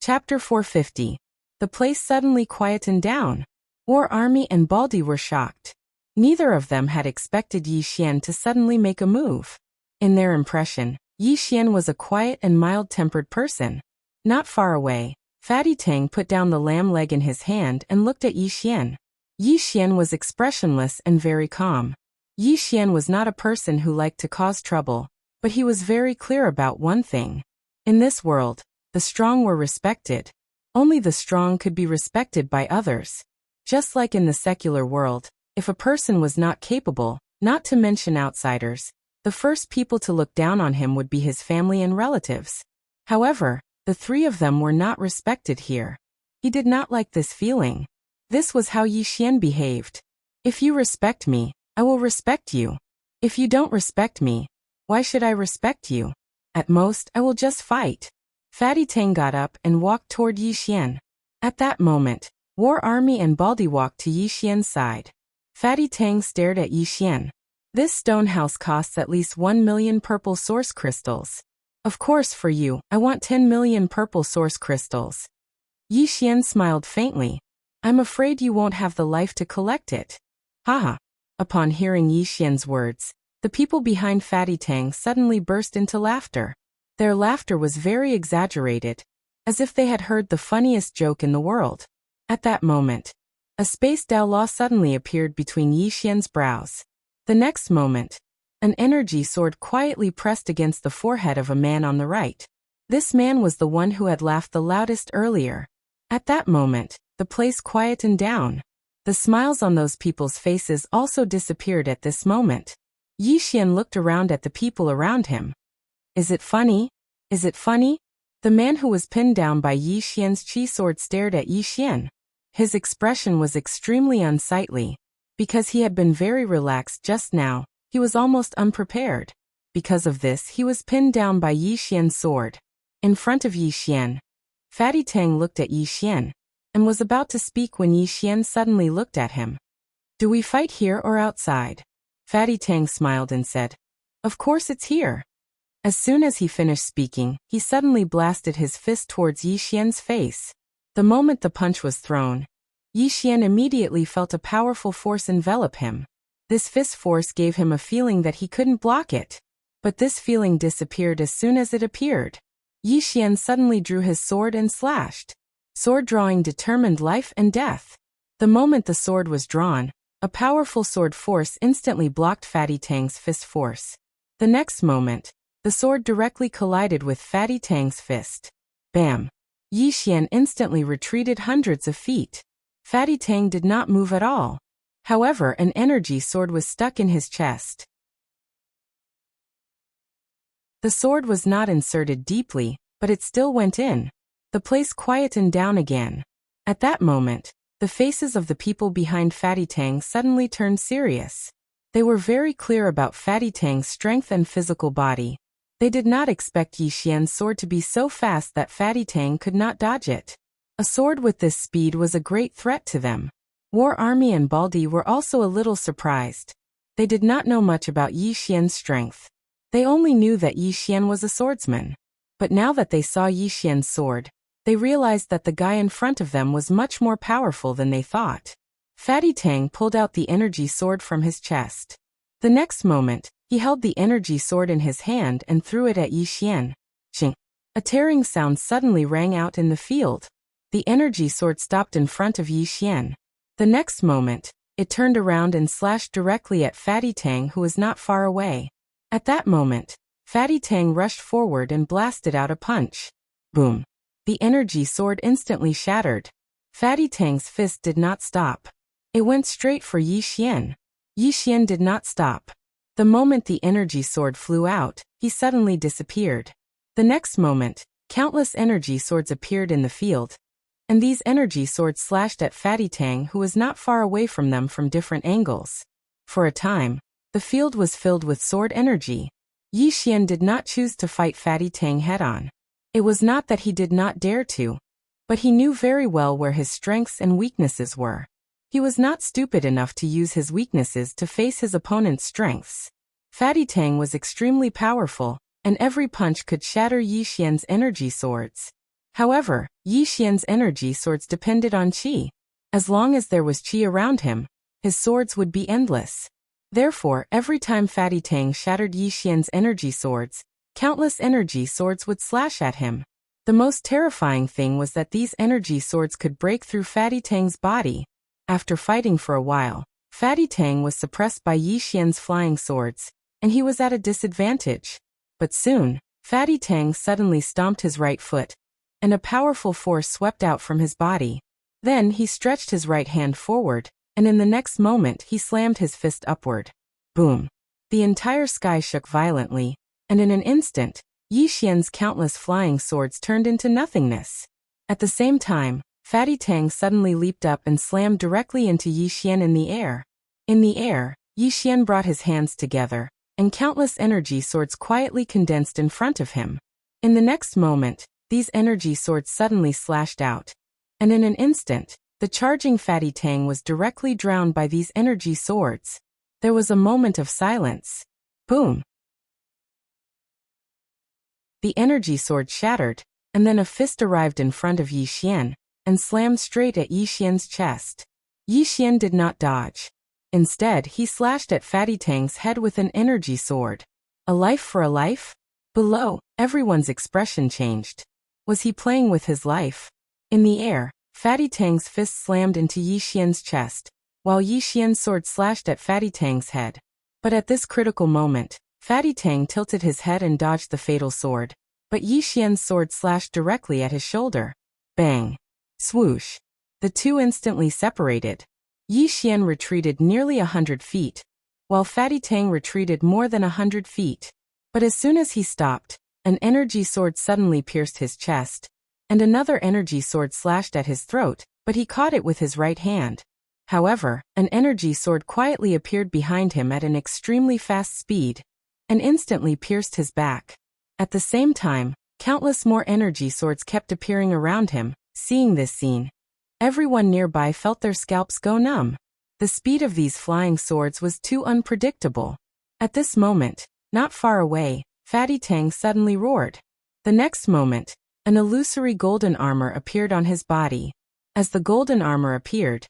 Chapter 450. The place suddenly quietened down. War Army and Baldi were shocked. Neither of them had expected Yixian to suddenly make a move. In their impression, Yixian was a quiet and mild-tempered person. Not far away, Fatty Tang put down the lamb leg in his hand and looked at Yixian. Yixian was expressionless and very calm. Yixian was not a person who liked to cause trouble, but he was very clear about one thing. In this world, the strong were respected. Only the strong could be respected by others. Just like in the secular world, if a person was not capable, not to mention outsiders, the first people to look down on him would be his family and relatives. However, the three of them were not respected here. He did not like this feeling. This was how Yi Xian behaved. If you respect me, I will respect you. If you don't respect me, why should I respect you? At most, I will just fight. Fatty Tang got up and walked toward Yi Xian. At that moment, War Army and Baldy walked to Yi Xian's side. Fatty Tang stared at Yi Xian. This stone house costs at least 1 million purple source crystals. Of course for you, I want 10 million purple source crystals. Yi Xian smiled faintly. I'm afraid you won't have the life to collect it. Haha. Upon hearing Yi Xian's words, the people behind Fatty Tang suddenly burst into laughter. Their laughter was very exaggerated, as if they had heard the funniest joke in the world. At that moment, a space Daolaw suddenly appeared between Yi Xian's brows. The next moment, an energy sword quietly pressed against the forehead of a man on the right. This man was the one who had laughed the loudest earlier. At that moment, the place quietened down. The smiles on those people's faces also disappeared at this moment. Yi Xian looked around at the people around him. Is it funny? Is it funny? The man who was pinned down by Yi Xian's chi sword stared at Yi Xian. His expression was extremely unsightly. Because he had been very relaxed just now, he was almost unprepared. Because of this, he was pinned down by Yi Xian's sword. In front of Yi Xian, Fatty Tang looked at Yi Xian, and was about to speak when Yi Xian suddenly looked at him. Do we fight here or outside? Fatty Tang smiled and said, Of course it's here. As soon as he finished speaking, he suddenly blasted his fist towards Yi Xian's face. The moment the punch was thrown, Yi Xian immediately felt a powerful force envelop him. This fist force gave him a feeling that he couldn't block it. But this feeling disappeared as soon as it appeared. Yi Xian suddenly drew his sword and slashed. Sword drawing determined life and death. The moment the sword was drawn, a powerful sword force instantly blocked Fatty Tang's fist force. The next moment, the sword directly collided with Fatty Tang's fist. Bam! Yi Xian instantly retreated hundreds of feet. Fatty Tang did not move at all. However, an energy sword was stuck in his chest. The sword was not inserted deeply, but it still went in. The place quietened down again. At that moment, the faces of the people behind Fatty Tang suddenly turned serious. They were very clear about Fatty Tang's strength and physical body. They did not expect Yi Xian's sword to be so fast that Fatty Tang could not dodge it. A sword with this speed was a great threat to them. War Army and Baldy were also a little surprised. They did not know much about Yi Xian's strength. They only knew that Yi Xian was a swordsman. But now that they saw Yi Xian's sword, they realized that the guy in front of them was much more powerful than they thought. Fatty Tang pulled out the energy sword from his chest. The next moment, he held the energy sword in his hand and threw it at Yi Xian. Ching! A tearing sound suddenly rang out in the field. The energy sword stopped in front of Yi Xian. The next moment, it turned around and slashed directly at Fatty Tang, who was not far away. At that moment, Fatty Tang rushed forward and blasted out a punch. Boom! The energy sword instantly shattered. Fatty Tang's fist did not stop. It went straight for Yi Xian. Yi Xian did not stop. The moment the energy sword flew out, he suddenly disappeared. The next moment, countless energy swords appeared in the field, and these energy swords slashed at Fatty Tang, who was not far away from them from different angles. For a time, the field was filled with sword energy. Yi Xian did not choose to fight Fatty Tang head-on. It was not that he did not dare to, but he knew very well where his strengths and weaknesses were. He was not stupid enough to use his weaknesses to face his opponent's strengths. Fatty Tang was extremely powerful, and every punch could shatter Yi Xian's energy swords. However, Yi Xian's energy swords depended on qi. As long as there was qi around him, his swords would be endless. Therefore, every time Fatty Tang shattered Yi Xian's energy swords, countless energy swords would slash at him. The most terrifying thing was that these energy swords could break through Fatty Tang's body. After fighting for a while, Fatty Tang was suppressed by Yi Xian's flying swords, and he was at a disadvantage. But soon, Fatty Tang suddenly stomped his right foot, and a powerful force swept out from his body. Then he stretched his right hand forward, and in the next moment he slammed his fist upward. Boom! The entire sky shook violently, and in an instant, Yi Xian's countless flying swords turned into nothingness. At the same time, Fatty Tang suddenly leaped up and slammed directly into Yi Xian in the air. In the air, Yi Xian brought his hands together, and countless energy swords quietly condensed in front of him. In the next moment, these energy swords suddenly slashed out. And in an instant, the charging Fatty Tang was directly drowned by these energy swords. There was a moment of silence. Boom! The energy sword shattered, and then a fist arrived in front of Yi Xian, and slammed straight at Yi Xian's chest. Yi Xian did not dodge. Instead, he slashed at Fatty Tang's head with an energy sword. A life for a life? Below, everyone's expression changed. Was he playing with his life? In the air, Fatty Tang's fist slammed into Yi Xian's chest, while Yi Xian's sword slashed at Fatty Tang's head. But at this critical moment, Fatty Tang tilted his head and dodged the fatal sword, but Yi Xian's sword slashed directly at his shoulder. Bang! Swoosh! The two instantly separated. Yi Xian retreated nearly 100 feet, while Fatty Tang retreated more than 100 feet. But as soon as he stopped, an energy sword suddenly pierced his chest, and another energy sword slashed at his throat, but he caught it with his right hand. However, an energy sword quietly appeared behind him at an extremely fast speed, and instantly pierced his back. At the same time, countless more energy swords kept appearing around him. Seeing this scene, everyone nearby felt their scalps go numb. The speed of these flying swords was too unpredictable. At this moment, not far away, Fatty Tang suddenly roared. The next moment, an illusory golden armor appeared on his body. As the golden armor appeared,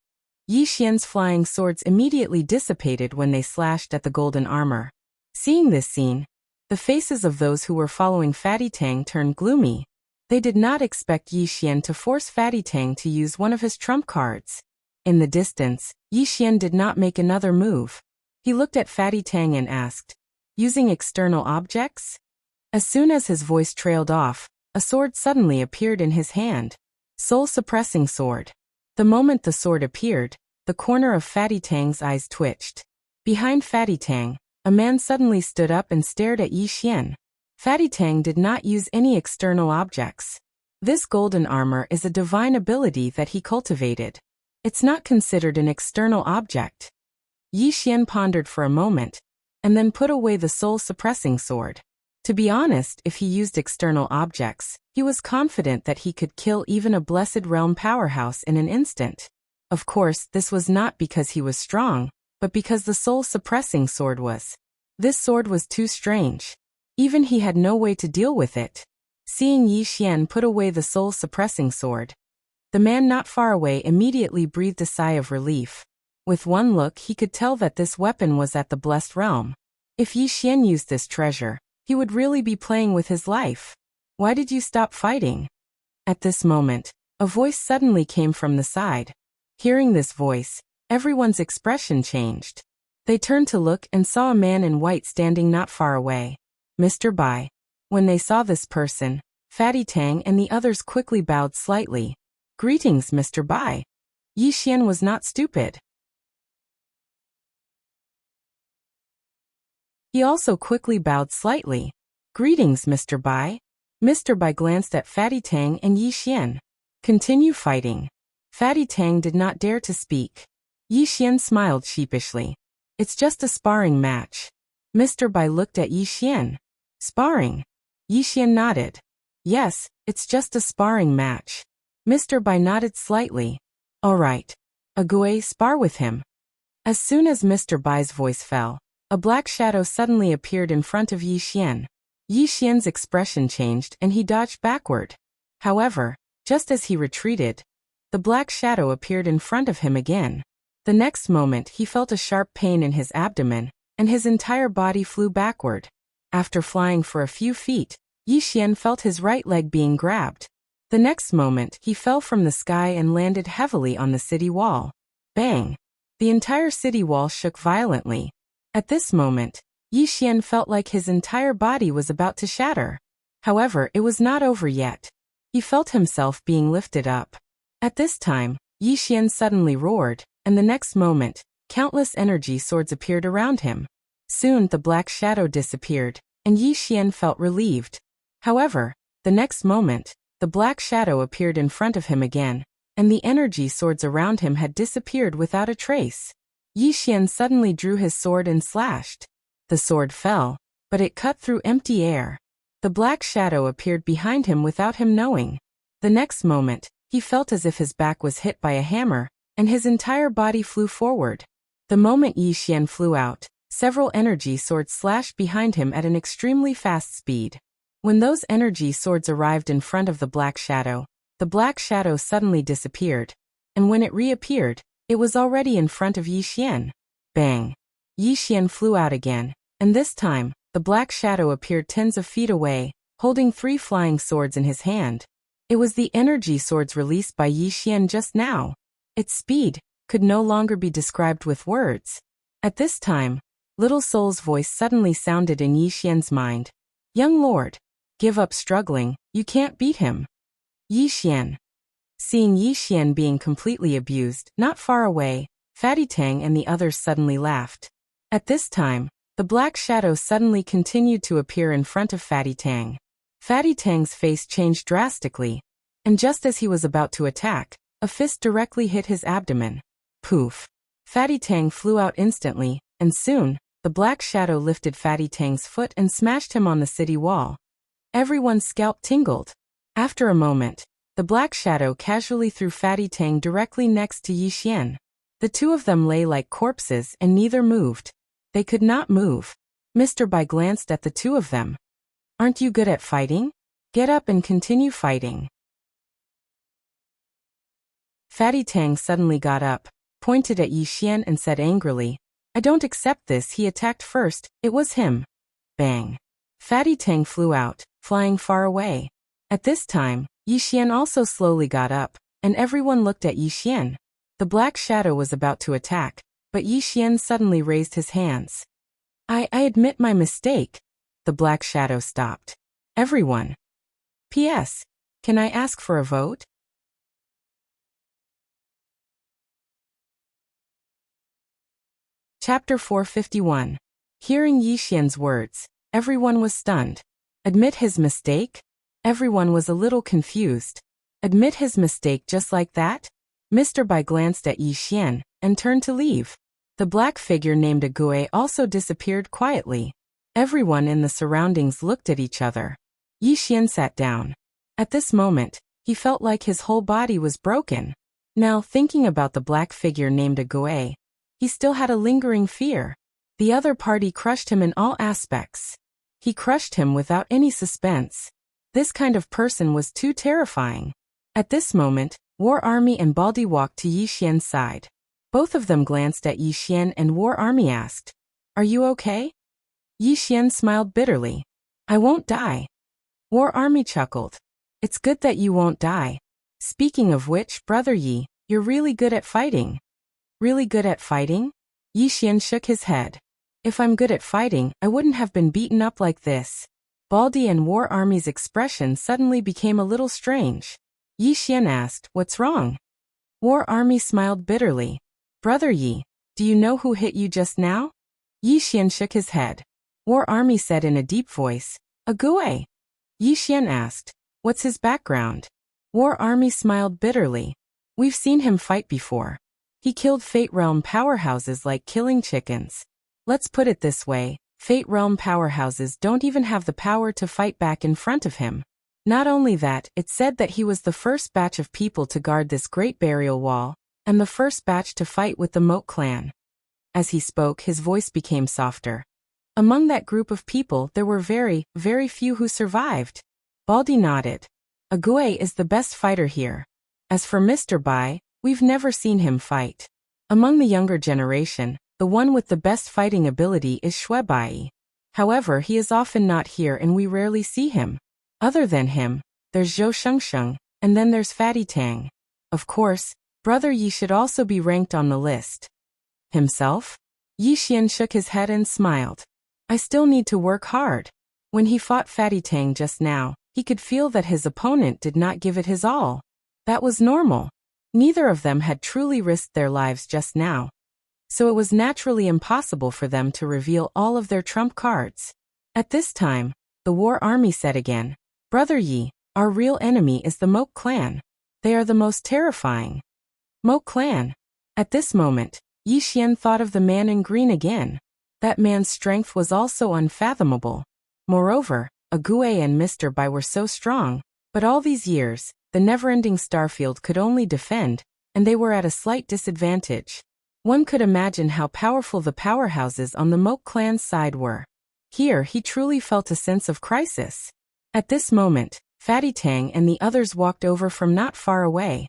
Yi Xian's flying swords immediately dissipated when they slashed at the golden armor. Seeing this scene, the faces of those who were following Fatty Tang turned gloomy. They did not expect Yi Xian to force Fatty Tang to use one of his trump cards. In the distance, Yi Xian did not make another move. He looked at Fatty Tang and asked, "Using external objects?" As soon as his voice trailed off, a sword suddenly appeared in his hand. Soul-suppressing sword. The moment the sword appeared, the corner of Fatty Tang's eyes twitched. Behind Fatty Tang, a man suddenly stood up and stared at Yi Xian. Fatty Tang did not use any external objects. This golden armor is a divine ability that he cultivated. It's not considered an external object. Yi Xian pondered for a moment, and then put away the soul-suppressing sword. To be honest, if he used external objects, he was confident that he could kill even a Blessed Realm powerhouse in an instant. Of course, this was not because he was strong, but because the soul-suppressing sword was. This sword was too strange. Even he had no way to deal with it. Seeing Yi Xian put away the soul-suppressing sword, the man not far away immediately breathed a sigh of relief. With one look he could tell that this weapon was at the Blessed Realm. If Yi Xian used this treasure, he would really be playing with his life. Why did you stop fighting? At this moment, a voice suddenly came from the side. Hearing this voice, everyone's expression changed. They turned to look and saw a man in white standing not far away. Mr. Bai. When they saw this person, Fatty Tang and the others quickly bowed slightly. Greetings, Mr. Bai. Yi Xian was not stupid. He also quickly bowed slightly. Greetings, Mr. Bai. Mr. Bai glanced at Fatty Tang and Yi Xian. Continue fighting. Fatty Tang did not dare to speak. Yi Xian smiled sheepishly. It's just a sparring match. Mr. Bai looked at Yi Xian. Sparring? Yi Xian nodded. Yes, it's just a sparring match. Mr. Bai nodded slightly. All right. Ague, spar with him. As soon as Mr. Bai's voice fell, a black shadow suddenly appeared in front of Yi Xian. Yi Xian's expression changed and he dodged backward. However, just as he retreated, the black shadow appeared in front of him again. The next moment he felt a sharp pain in his abdomen, and his entire body flew backward. After flying for a few feet, Yi Xian felt his right leg being grabbed. The next moment he fell from the sky and landed heavily on the city wall. Bang! The entire city wall shook violently. At this moment, Yi Xian felt like his entire body was about to shatter. However, it was not over yet. He felt himself being lifted up. At this time, Yi Xian suddenly roared, and the next moment, countless energy swords appeared around him. Soon the black shadow disappeared, and Yi Xian felt relieved. However, the next moment, the black shadow appeared in front of him again, and the energy swords around him had disappeared without a trace. Yi Xian suddenly drew his sword and slashed. The sword fell, but it cut through empty air. The black shadow appeared behind him without him knowing. The next moment, he felt as if his back was hit by a hammer, and his entire body flew forward. The moment Yi Xian flew out, several energy swords slashed behind him at an extremely fast speed. When those energy swords arrived in front of the black shadow suddenly disappeared, and when it reappeared, it was already in front of Yi Xian. Bang! Yi Xian flew out again, and this time, the black shadow appeared tens of feet away, holding 3 flying swords in his hand. It was the energy swords released by Yi Xian just now. Its speed could no longer be described with words. At this time, Little Soul's voice suddenly sounded in Yi Xian's mind. "Young lord, give up struggling, you can't beat him." Yi Xian. Seeing Yi Xian being completely abused, not far away, Fatty Tang and the others suddenly laughed. At this time, the black shadow suddenly continued to appear in front of Fatty Tang. Fatty Tang's face changed drastically, and just as he was about to attack, a fist directly hit his abdomen. Poof! Fatty Tang flew out instantly, and soon, the black shadow lifted Fatty Tang's foot and smashed him on the city wall. Everyone's scalp tingled. After a moment, the black shadow casually threw Fatty Tang directly next to Yi Xian. The two of them lay like corpses and neither moved. They could not move. Mr. Bai glanced at the two of them. "Aren't you good at fighting? Get up and continue fighting." Fatty Tang suddenly got up, pointed at Yi Xian and said angrily, "I don't accept this, he attacked first, it was him." Bang! Fatty Tang flew out, flying far away. At this time, Yi Xian also slowly got up, and everyone looked at Yi Xian. The black shadow was about to attack, but Yi Xian suddenly raised his hands. I admit my mistake." The black shadow stopped. Everyone. P.S. Can I ask for a vote? Chapter 451. Hearing Yi Xian's words, everyone was stunned. Admit his mistake? Everyone was a little confused. Admit his mistake just like that? Mr. Bai glanced at Yi Xian and turned to leave. The black figure named Ague also disappeared quietly. Everyone in the surroundings looked at each other. Yi Xian sat down. At this moment, he felt like his whole body was broken. Now, thinking about the black figure named Ague, he still had a lingering fear. The other party crushed him in all aspects. He crushed him without any suspense. This kind of person was too terrifying. At this moment, War Army and Baldi walked to Yi Xian's side. Both of them glanced at Yi Xian and War Army asked, "Are you okay?" Yi Xian smiled bitterly. "I won't die." War Army chuckled. "It's good that you won't die. Speaking of which, Brother Yi, you're really good at fighting." "Really good at fighting?" Yi Xian shook his head. "If I'm good at fighting, I wouldn't have been beaten up like this." Baldi and War Army's expression suddenly became a little strange. Yi Xian asked, "What's wrong?" War Army smiled bitterly. "Brother Yi, do you know who hit you just now?" Yi Xian shook his head. War Army said in a deep voice, "Ague." Yi Xian asked, "What's his background?" War Army smiled bitterly. "We've seen him fight before. He killed Fate Realm powerhouses like killing chickens. Let's put it this way, Fate Realm powerhouses don't even have the power to fight back in front of him. Not only that, it's said that he was the first batch of people to guard this great burial wall, and the first batch to fight with the Moat clan." As he spoke, his voice became softer. "Among that group of people, there were very, very few who survived." Baldi nodded. "Ague is the best fighter here. As for Mr. Bai, we've never seen him fight. Among the younger generation, the one with the best fighting ability is Bai. However, he is often not here and we rarely see him. Other than him, there's Zhou Shengsheng, and then there's Fatty Tang. Of course, Brother Yi should also be ranked on the list." Himself? Yi Xian shook his head and smiled. "I still need to work hard." When he fought Fatty Tang just now, he could feel that his opponent did not give it his all. That was normal. Neither of them had truly risked their lives just now. So it was naturally impossible for them to reveal all of their trump cards. At this time, the War Army said again, Brother Yi, our real enemy is the Moke clan. They are the most terrifying. Moke clan. At this moment, Yi Xian thought of the man in green again. That man's strength was also unfathomable. Moreover, Ague and Mr. Bai were so strong, but all these years, the never-ending Starfield could only defend, and they were at a slight disadvantage. One could imagine how powerful the powerhouses on the Moke clan's side were. Here he truly felt a sense of crisis. At this moment, Fatty Tang and the others walked over from not far away.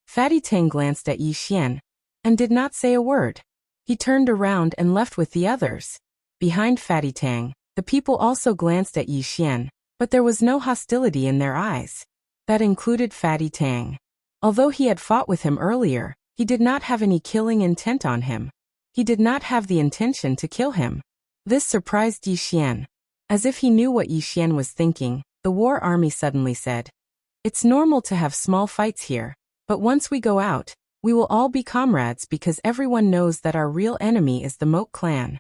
Fatty Tang glanced at Yi Xian, and did not say a word. He turned around and left with the others. Behind Fatty Tang, the people also glanced at Yi Xian, but there was no hostility in their eyes. That included Fatty Tang. Although he had fought with him earlier, he did not have any killing intent on him. He did not have the intention to kill him. This surprised Yi Xian. As if he knew what Yi Xian was thinking, the war army suddenly said, "It's normal to have small fights here, but once we go out, we will all be comrades because everyone knows that our real enemy is the Moke clan."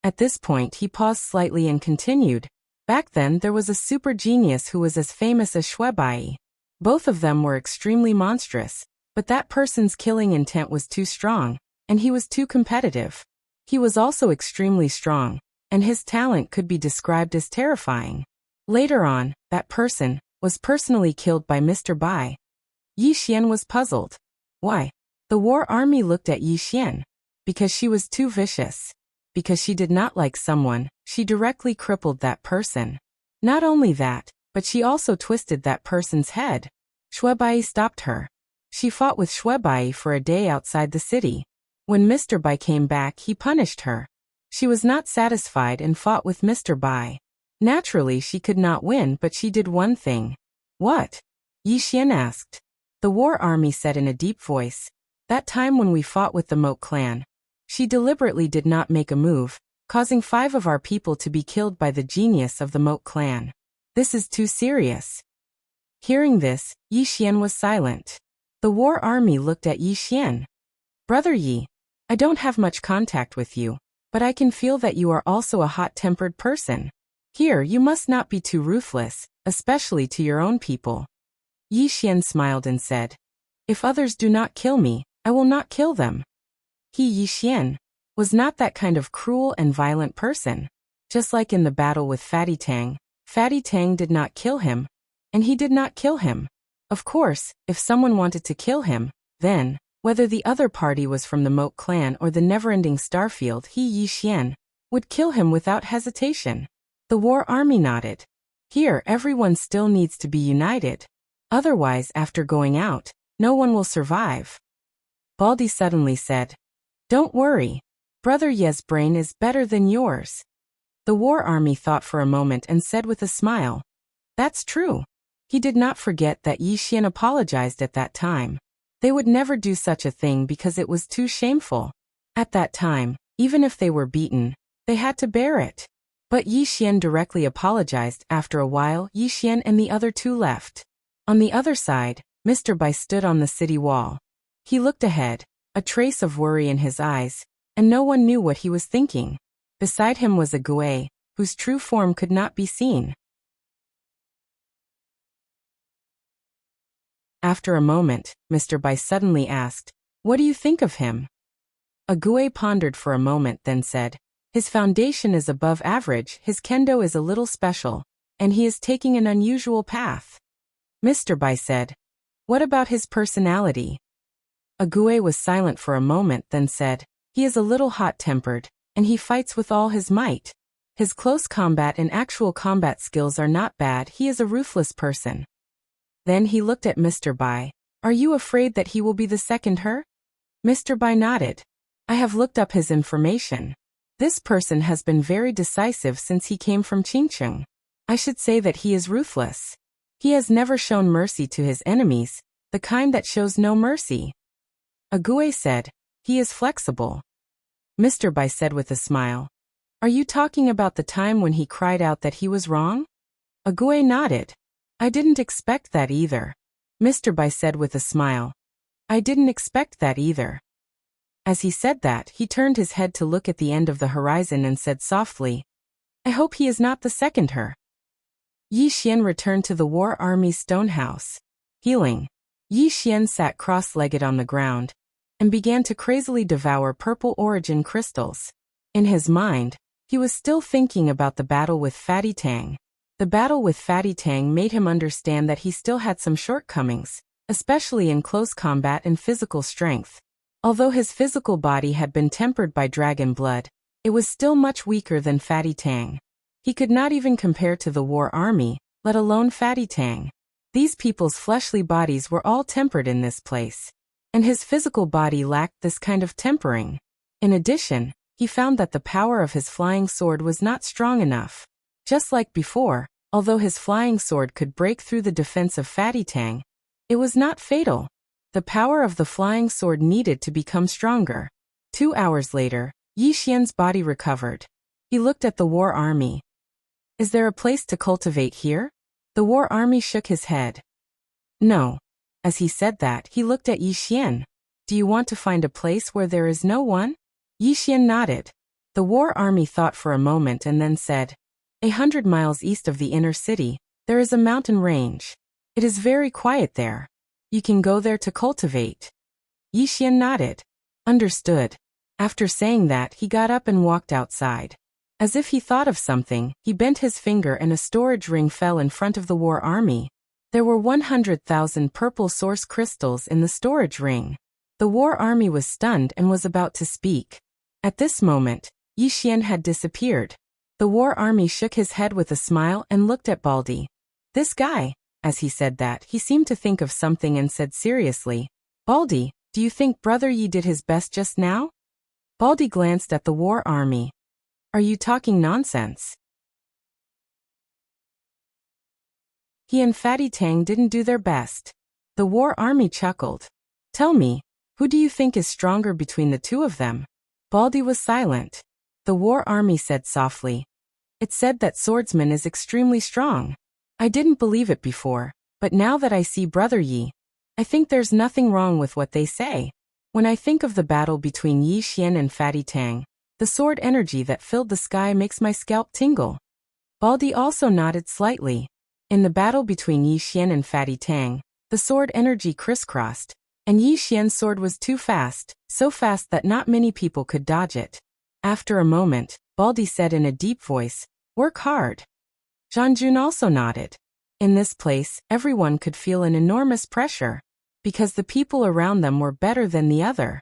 At this point he paused slightly and continued, "Back then there was a super genius who was as famous as Shuebai. Both of them were extremely monstrous, but that person's killing intent was too strong, and he was too competitive. He was also extremely strong, and his talent could be described as terrifying. Later on, that person was personally killed by Mr. Bai." Yi Xian was puzzled. Why? The war army looked at Yi Xian. Because she was too vicious. Because she did not like someone, she directly crippled that person. Not only that, but she also twisted that person's head. Shuebai stopped her. She fought with Shuebai for a day outside the city. When Mr. Bai came back, he punished her. She was not satisfied and fought with Mr. Bai. Naturally, she could not win, but she did one thing. What? Yi Xian asked. The war army said in a deep voice, "That time when we fought with the Moke clan, she deliberately did not make a move, causing 5 of our people to be killed by the genius of the Moke clan. This is too serious." Hearing this, Yi Xian was silent. The war army looked at Yi Xian. "Brother Yi, I don't have much contact with you, but I can feel that you are also a hot-tempered person. Here you must not be too ruthless, especially to your own people." Yi Xian smiled and said, "If others do not kill me, I will not kill them." He, Yi Xian, was not that kind of cruel and violent person. Just like in the battle with Fatty Tang did not kill him, and he did not kill him. Of course, if someone wanted to kill him, then, whether the other party was from the Moke clan or the never-ending Starfield, he, Yi Xian, would kill him without hesitation. The war army nodded. Here everyone still needs to be united. Otherwise, after going out, no one will survive. Baldy suddenly said, "Don't worry. Brother Ye's brain is better than yours." The war army thought for a moment and said with a smile, "That's true." He did not forget that Yi Xian apologized at that time. They would never do such a thing because it was too shameful. At that time, even if they were beaten, they had to bear it. But Yi Xian directly apologized. After a while, Yi Xian and the other 2 left. On the other side, Mr. Bai stood on the city wall. He looked ahead, a trace of worry in his eyes, and no one knew what he was thinking. Beside him was a Gui, whose true form could not be seen. After a moment, Mr. Bai suddenly asked, "What do you think of him?" Ague pondered for a moment, then said, "His foundation is above average, his kendo is a little special, and he is taking an unusual path." Mr. Bai said, "What about his personality?" Ague was silent for a moment, then said, "He is a little hot-tempered, and he fights with all his might. His close combat and actual combat skills are not bad. He is a ruthless person." Then he looked at Mr. Bai. "Are you afraid that he will be the second her?" Mr. Bai nodded. "I have looked up his information. This person has been very decisive since he came from Qingcheng. I should say that he is ruthless. He has never shown mercy to his enemies, the kind that shows no mercy." Ague said, "He is flexible." Mr. Bai said with a smile, "Are you talking about the time when he cried out that he was wrong?" Ague nodded. "I didn't expect that either." Mr. Bai said with a smile, "I didn't expect that either." As he said that, he turned his head to look at the end of the horizon and said softly, I hope he is not the second her. Yi Xian returned to the war army's stone house. Healing. Yi Xian sat cross-legged on the ground and began to crazily devour purple origin crystals. In his mind, he was still thinking about the battle with Fatty Tang. The battle with Fatty Tang made him understand that he still had some shortcomings, especially in close combat and physical strength. Although his physical body had been tempered by dragon blood, it was still much weaker than Fatty Tang. He could not even compare to the war army, let alone Fatty Tang. These people's fleshly bodies were all tempered in this place, and his physical body lacked this kind of tempering. In addition, he found that the power of his flying sword was not strong enough. Just like before, although his flying sword could break through the defense of Fatty Tang, it was not fatal. The power of the flying sword needed to become stronger. 2 hours later, Yi Xian's body recovered. He looked at the war army. Is there a place to cultivate here? The war army shook his head. No. As he said that, he looked at Yi Xian. Do you want to find a place where there is no one? Yi Xian nodded. The war army thought for a moment and then said, 100 miles east of the inner city, there is a mountain range. It is very quiet there. You can go there to cultivate. Yi Xian nodded. Understood. After saying that, he got up and walked outside. As if he thought of something, he bent his finger and a storage ring fell in front of the war army. There were 100,000 purple source crystals in the storage ring. The war army was stunned and was about to speak. At this moment, Yi Xian had disappeared. The war army shook his head with a smile and looked at Baldi. This guy. As he said that, he seemed to think of something and said seriously, Baldi, do you think Brother Yi did his best just now? Baldi glanced at the war army. Are you talking nonsense? He and Fatty Tang didn't do their best. The war army chuckled. Tell me, who do you think is stronger between the two of them? Baldi was silent. The war army said softly. It said that swordsman is extremely strong. I didn't believe it before, but now that I see Brother Yi, I think there's nothing wrong with what they say. When I think of the battle between Yi Xian and Fatty Tang, the sword energy that filled the sky makes my scalp tingle. Baldi also nodded slightly. In the battle between Yi Xian and Fatty Tang, the sword energy crisscrossed, and Yi Xian's sword was too fast, so fast that not many people could dodge it. After a moment, Baldi said in a deep voice, Work hard. Zhangjun also nodded. In this place, everyone could feel an enormous pressure, because the people around them were better than the other.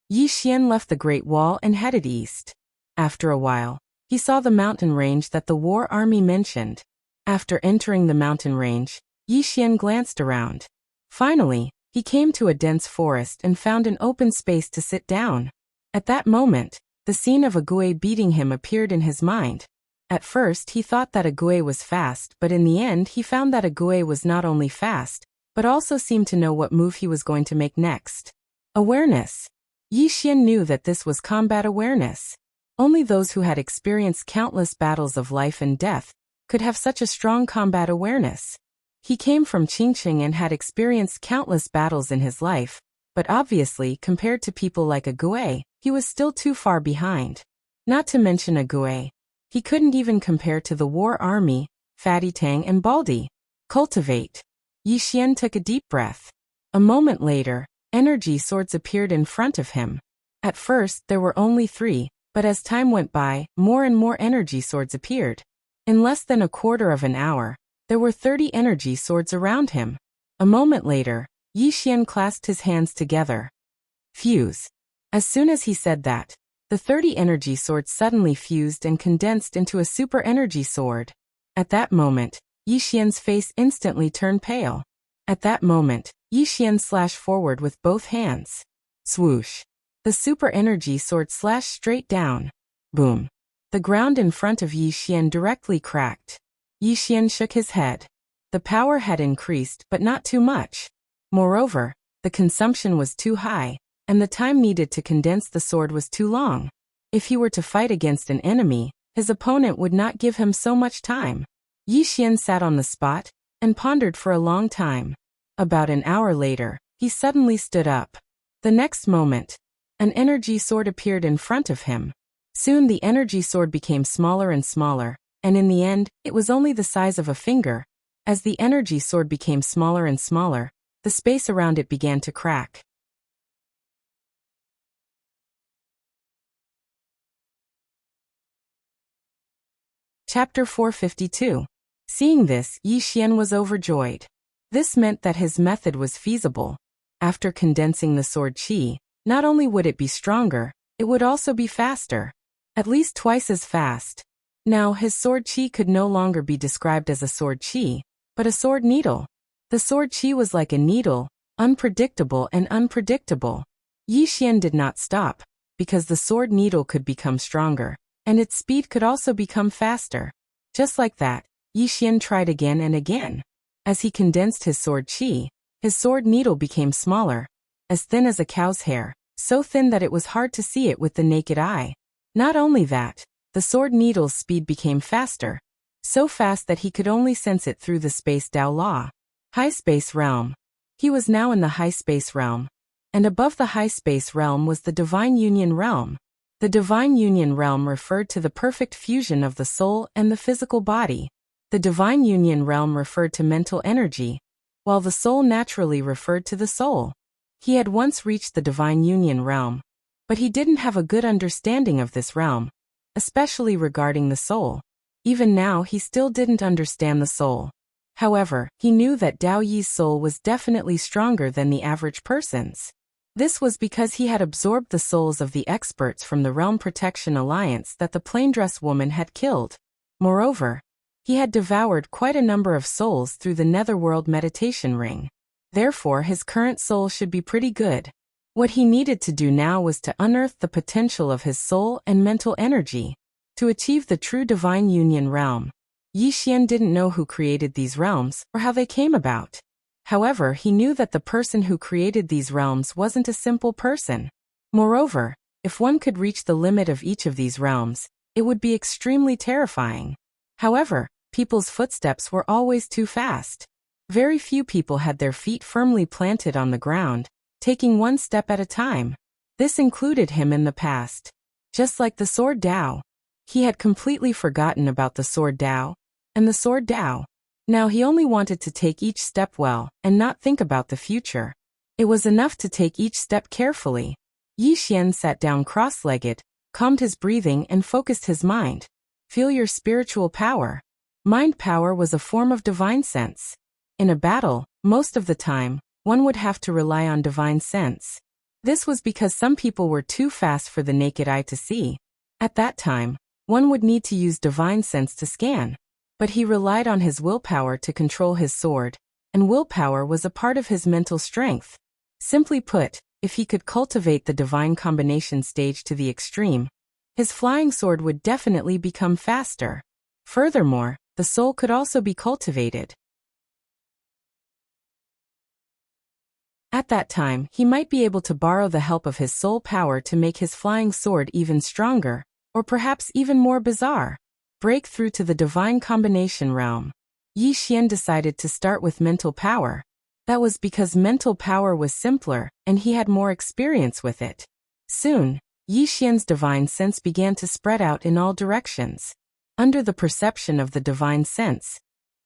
Yi Xian left the Great Wall and headed east. After a while, he saw the mountain range that the war army mentioned. After entering the mountain range, Yi Xian glanced around. Finally, he came to a dense forest and found an open space to sit down. At that moment, the scene of a Gui beating him appeared in his mind. At first he thought that a Gui was fast, but in the end he found that a Gui was not only fast, but also seemed to know what move he was going to make next. Awareness. Yi Xian knew that this was combat awareness. Only those who had experienced countless battles of life and death could have such a strong combat awareness. He came from Qingqing and had experienced countless battles in his life, but obviously compared to people like a Gui, he was still too far behind. Not to mention a Gui, he couldn't even compare to the war army, Fatty Tang and Baldi. Cultivate. Yi Xian took a deep breath. A moment later, energy swords appeared in front of him. At first there were only 3, but as time went by, more and more energy swords appeared. In less than a quarter of an hour, there were 30 energy swords around him. A moment later, Yi Xian clasped his hands together. Fuse. As soon as he said that, the 30 energy swords suddenly fused and condensed into a super energy sword. At that moment, Yi Xian's face instantly turned pale. At that moment, Yi Xian slashed forward with both hands. Swoosh. The super energy sword slashed straight down. Boom. The ground in front of Yi Xian directly cracked. Yi Xian shook his head. The power had increased, but not too much. Moreover, the consumption was too high, and the time needed to condense the sword was too long. If he were to fight against an enemy, his opponent would not give him so much time. Yi Xian sat on the spot and pondered for a long time. About an hour later, he suddenly stood up. The next moment, an energy sword appeared in front of him. Soon the energy sword became smaller and smaller, and in the end, it was only the size of a finger. As the energy sword became smaller and smaller, the space around it began to crack. Chapter 452. Seeing this, Yi Xian was overjoyed. This meant that his method was feasible. After condensing the sword qi, not only would it be stronger, it would also be faster. At least twice as fast. Now his sword qi could no longer be described as a sword qi, but a sword needle. The sword qi was like a needle, unpredictable and unpredictable. Yi Xian did not stop, because the sword needle could become stronger, and its speed could also become faster. Just like that, Yi Xian tried again and again. As he condensed his sword qi, his sword needle became smaller, as thin as a cow's hair, so thin that it was hard to see it with the naked eye. Not only that, the sword needle's speed became faster, so fast that he could only sense it through the space Dao law. High space realm. He was now in the high space realm, and above the high space realm was the divine union realm. The divine union realm referred to the perfect fusion of the soul and the physical body. The divine union realm referred to mental energy, while the soul naturally referred to the soul. He had once reached the divine union realm, but he didn't have a good understanding of this realm, especially regarding the soul. Even now he still didn't understand the soul. However, he knew that Dao Yi's soul was definitely stronger than the average person's. This was because he had absorbed the souls of the experts from the Realm Protection Alliance that the plain dress woman had killed. Moreover, he had devoured quite a number of souls through the Netherworld meditation ring. Therefore his current soul should be pretty good. What he needed to do now was to unearth the potential of his soul and mental energy. To achieve the true divine union realm, Yi Xian didn't know who created these realms or how they came about. However, he knew that the person who created these realms wasn't a simple person. Moreover, if one could reach the limit of each of these realms, it would be extremely terrifying. However, people's footsteps were always too fast. Very few people had their feet firmly planted on the ground, taking one step at a time. This included him in the past. Just like the sword Dao. He had completely forgotten about the sword Dao and the sword Dao. Now he only wanted to take each step well and not think about the future. It was enough to take each step carefully. Yi Xian sat down cross-legged, calmed his breathing and focused his mind. Feel your spiritual power. Mind power was a form of divine sense. In a battle, most of the time, one would have to rely on divine sense. This was because some people were too fast for the naked eye to see. At that time, one would need to use divine sense to scan. But he relied on his willpower to control his sword, and willpower was a part of his mental strength. Simply put, if he could cultivate the divine combination stage to the extreme, his flying sword would definitely become faster. Furthermore, the soul could also be cultivated. At that time, he might be able to borrow the help of his soul power to make his flying sword even stronger, or perhaps even more bizarre. Break through to the divine combination realm. Yi Xian decided to start with mental power. That was because mental power was simpler, and he had more experience with it. Soon, Yi Xian's divine sense began to spread out in all directions. Under the perception of the divine sense,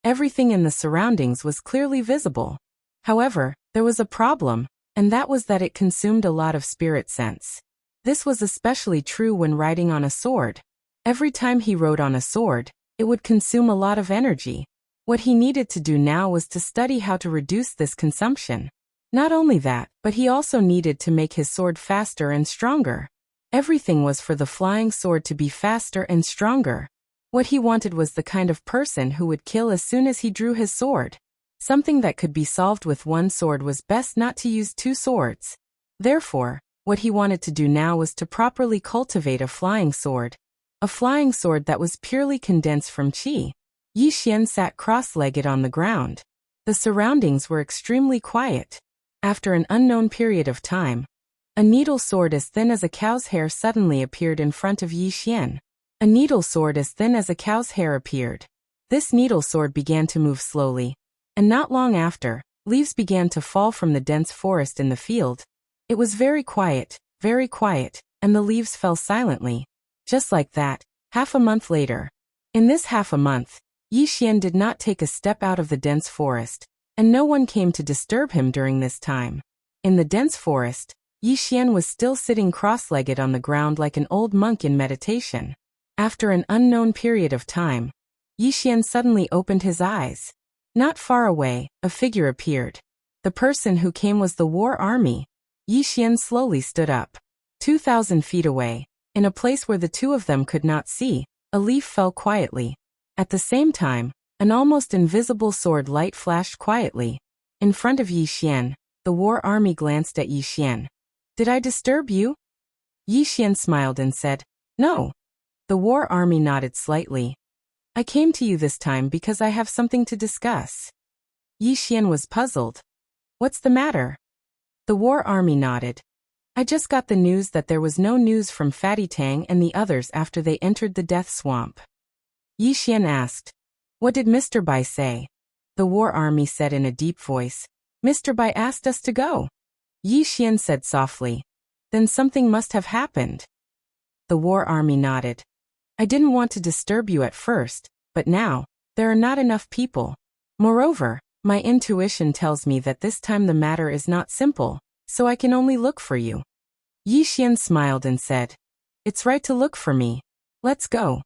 everything in the surroundings was clearly visible. However, there was a problem, and that was that it consumed a lot of spirit sense. This was especially true when riding on a sword. Every time he rode on a sword, it would consume a lot of energy. What he needed to do now was to study how to reduce this consumption. Not only that, but he also needed to make his sword faster and stronger. Everything was for the flying sword to be faster and stronger. What he wanted was the kind of person who would kill as soon as he drew his sword. Something that could be solved with one sword was best not to use two swords. Therefore, what he wanted to do now was to properly cultivate a flying sword. A flying sword that was purely condensed from qi. Yi Xian sat cross-legged on the ground. The surroundings were extremely quiet. After an unknown period of time, a needle sword as thin as a cow's hair suddenly appeared in front of Yi Xian. A needle sword as thin as a cow's hair appeared. This needle sword began to move slowly, and not long after, leaves began to fall from the dense forest in the field. It was very quiet, and the leaves fell silently. Just like that, half a month later. In this half a month, Yi Xian did not take a step out of the dense forest, and no one came to disturb him during this time. In the dense forest, Yi Xian was still sitting cross-legged on the ground like an old monk in meditation. After an unknown period of time, Yi Xian suddenly opened his eyes. Not far away, a figure appeared. The person who came was the war army. Yi Xian slowly stood up. 2,000 feet away, in a place where the two of them could not see, a leaf fell quietly. At the same time, an almost invisible sword light flashed quietly. In front of Yi Xian, the war army glanced at Yi Xian. "Did I disturb you?" Yi Xian smiled and said, "No." The war army nodded slightly. "I came to you this time because I have something to discuss." Yi Xian was puzzled. "What's the matter?" The war army nodded. "I just got the news that there was no news from Fatty Tang and the others after they entered the death swamp." Yi Xian asked, "What did Mr. Bai say?" The war army said in a deep voice, "Mr. Bai asked us to go." Yi Xian said softly, "Then something must have happened." The war army nodded. "I didn't want to disturb you at first, but now, there are not enough people. Moreover, my intuition tells me that this time the matter is not simple, so I can only look for you." Yi Xian smiled and said, "It's right to look for me. Let's go."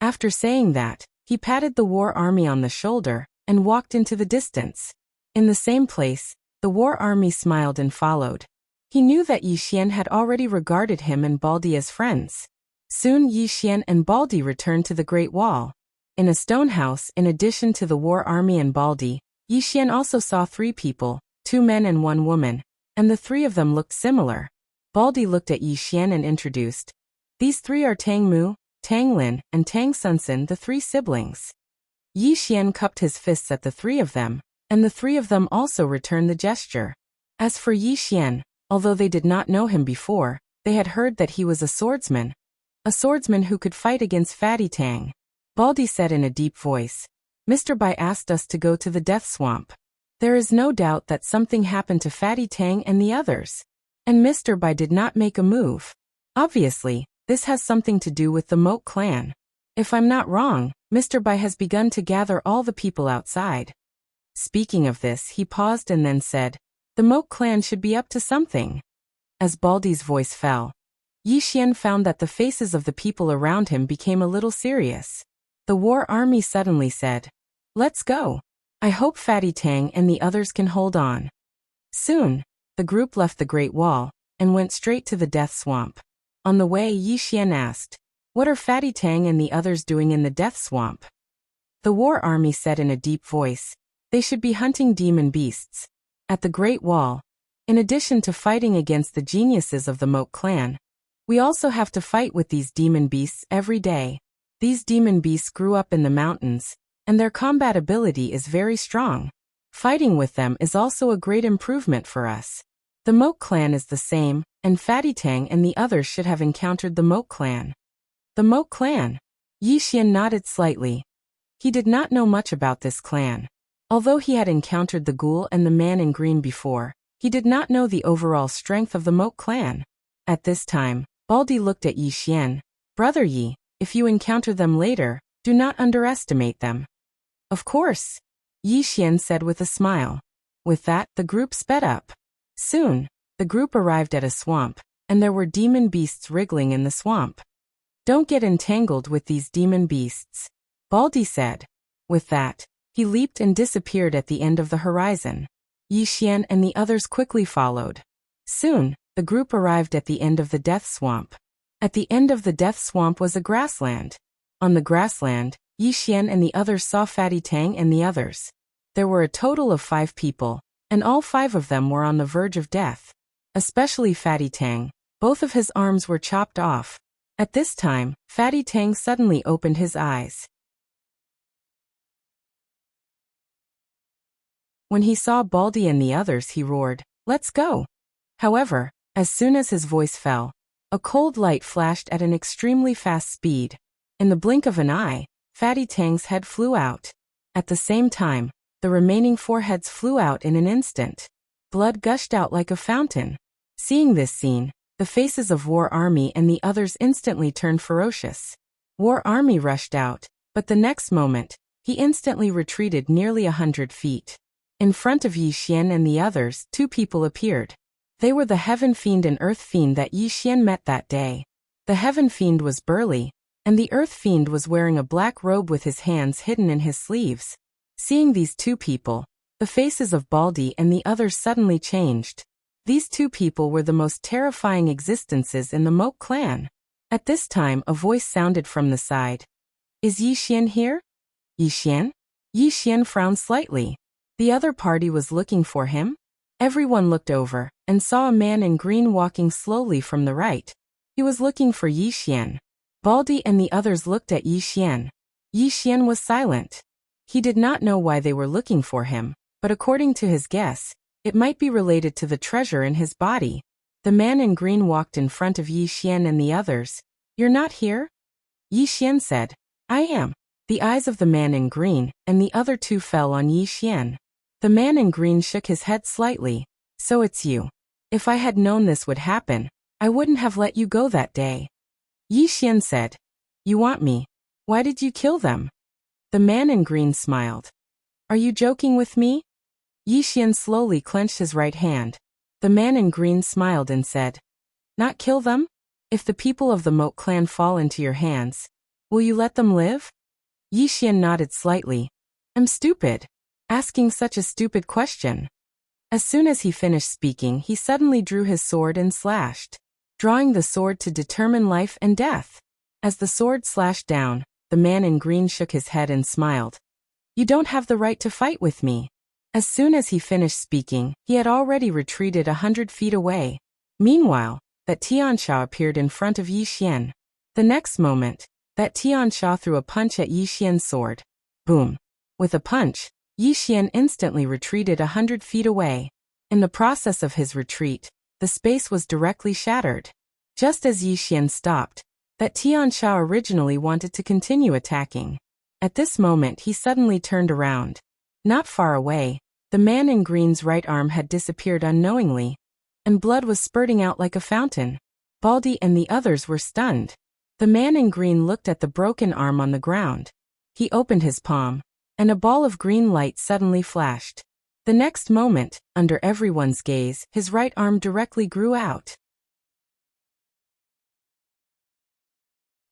After saying that, he patted the war army on the shoulder and walked into the distance. In the same place, the war army smiled and followed. He knew that Yi Xian had already regarded him and Baldi as friends. Soon Yi Xian and Baldi returned to the Great Wall. In a stone house, in addition to the war army and Baldi, Yi Xian also saw 3 people, 2 men and 1 woman, and the 3 of them looked similar. Baldi looked at Yi Xian and introduced, "These 3 are Tang Mu, Tang Lin, and Tang Sunsun, the 3 siblings." Yi Xian cupped his fists at the 3 of them, and the 3 of them also returned the gesture. As for Yi Xian, although they did not know him before, they had heard that he was a swordsman who could fight against Fatty Tang. Baldi said in a deep voice, "Mr. Bai asked us to go to the death swamp. There is no doubt that something happened to Fatty Tang and the others. And Mr. Bai did not make a move. Obviously, this has something to do with the Moat clan. If I'm not wrong, Mr. Bai has begun to gather all the people outside." Speaking of this, he paused and then said, "The Moat clan should be up to something." As Baldi's voice fell, Yi Xian found that the faces of the people around him became a little serious. The war army suddenly said, "Let's go. I hope Fatty Tang and the others can hold on." Soon, the group left the Great Wall and went straight to the death swamp. On the way, Yi Xian asked, "What are Fatty Tang and the others doing in the death swamp?" The war army said in a deep voice, "They should be hunting demon beasts." At the Great Wall, in addition to fighting against the geniuses of the Moat clan, we also have to fight with these demon beasts every day. These demon beasts grew up in the mountains, and their combat ability is very strong. Fighting with them is also a great improvement for us. The Moat clan is the same, and Fatty Tang and the others should have encountered the Moat clan. The Moat clan? Yi Xian nodded slightly. He did not know much about this clan. Although he had encountered the ghoul and the man in green before, he did not know the overall strength of the Moat clan. At this time, Baldi looked at Yi Xian. "Brother Yi, if you encounter them later, do not underestimate them." "Of course," Yi Xian said with a smile. With that, the group sped up. Soon, the group arrived at a swamp, and there were demon beasts wriggling in the swamp. "Don't get entangled with these demon beasts," Baldi said. With that, he leaped and disappeared at the end of the horizon. Yi Xian and the others quickly followed. Soon, the group arrived at the end of the death swamp. At the end of the death swamp was a grassland. On the grassland, Yi Xian and the others saw Fatty Tang and the others. There were a total of 5 people, and all 5 of them were on the verge of death. Especially Fatty Tang, both of his arms were chopped off. At this time, Fatty Tang suddenly opened his eyes. When he saw Baldi and the others, he roared, "Let's go!" However, as soon as his voice fell, a cold light flashed at an extremely fast speed. In the blink of an eye, Fatty Tang's head flew out. At the same time, the remaining 4 heads flew out in an instant. Blood gushed out like a fountain. Seeing this scene, The faces of War Army and the others instantly turned ferocious. War Army rushed out, but the next moment, he instantly retreated nearly 100 feet. In front of Yi Xian and the others, two people appeared. They were the Heaven Fiend and Earth Fiend that Yi Xian met that day. The Heaven Fiend was burly, and the Earth Fiend was wearing a black robe with his hands hidden in his sleeves. Seeing these two people, the faces of Baldy and the others suddenly changed. These two people were the most terrifying existences in the Moat clan. At this time, a voice sounded from the side. "Is Yi Xian here?" "Yi Xian?" Yi Xian frowned slightly. The other party was looking for him. Everyone looked over and saw a man in green walking slowly from the right. He was looking for Yi Xian. Baldy and the others looked at Yi Xian. Yi Xian was silent. He did not know why they were looking for him, but according to his guess, it might be related to the treasure in his body. The man in green walked in front of Yi Xian and the others. "You're not here?" Yi Xian said. "I am." The eyes of the man in green and the other two fell on Yi Xian. The man in green shook his head slightly. "So it's you. If I had known this would happen, I wouldn't have let you go that day." Yi Xian said. "You want me? Why did you kill them?" The man in green smiled. "Are you joking with me?" Yi Xian slowly clenched his right hand. The man in green smiled and said, "Not kill them? If the people of the Moat clan fall into your hands, will you let them live?" Yi Xian nodded slightly. "I'm stupid. Asking such a stupid question." As soon as he finished speaking, he suddenly drew his sword and slashed, drawing the sword to determine life and death. As the sword slashed down, the man in green shook his head and smiled. "You don't have the right to fight with me." As soon as he finished speaking, he had already retreated 100 feet away. Meanwhile, that Tiansha appeared in front of Yi Xian. The next moment, that Tiansha threw a punch at Yi Xian's sword. Boom! With a punch, Yi Xian instantly retreated 100 feet away. In the process of his retreat, the space was directly shattered. Just as Yi Xian stopped, that Tiansha originally wanted to continue attacking. At this moment he suddenly turned around. Not far away, the man in green's right arm had disappeared unknowingly, and blood was spurting out like a fountain. Baldy and the others were stunned. The man in green looked at the broken arm on the ground. He opened his palm, and a ball of green light suddenly flashed. The next moment, under everyone's gaze, his right arm directly grew out.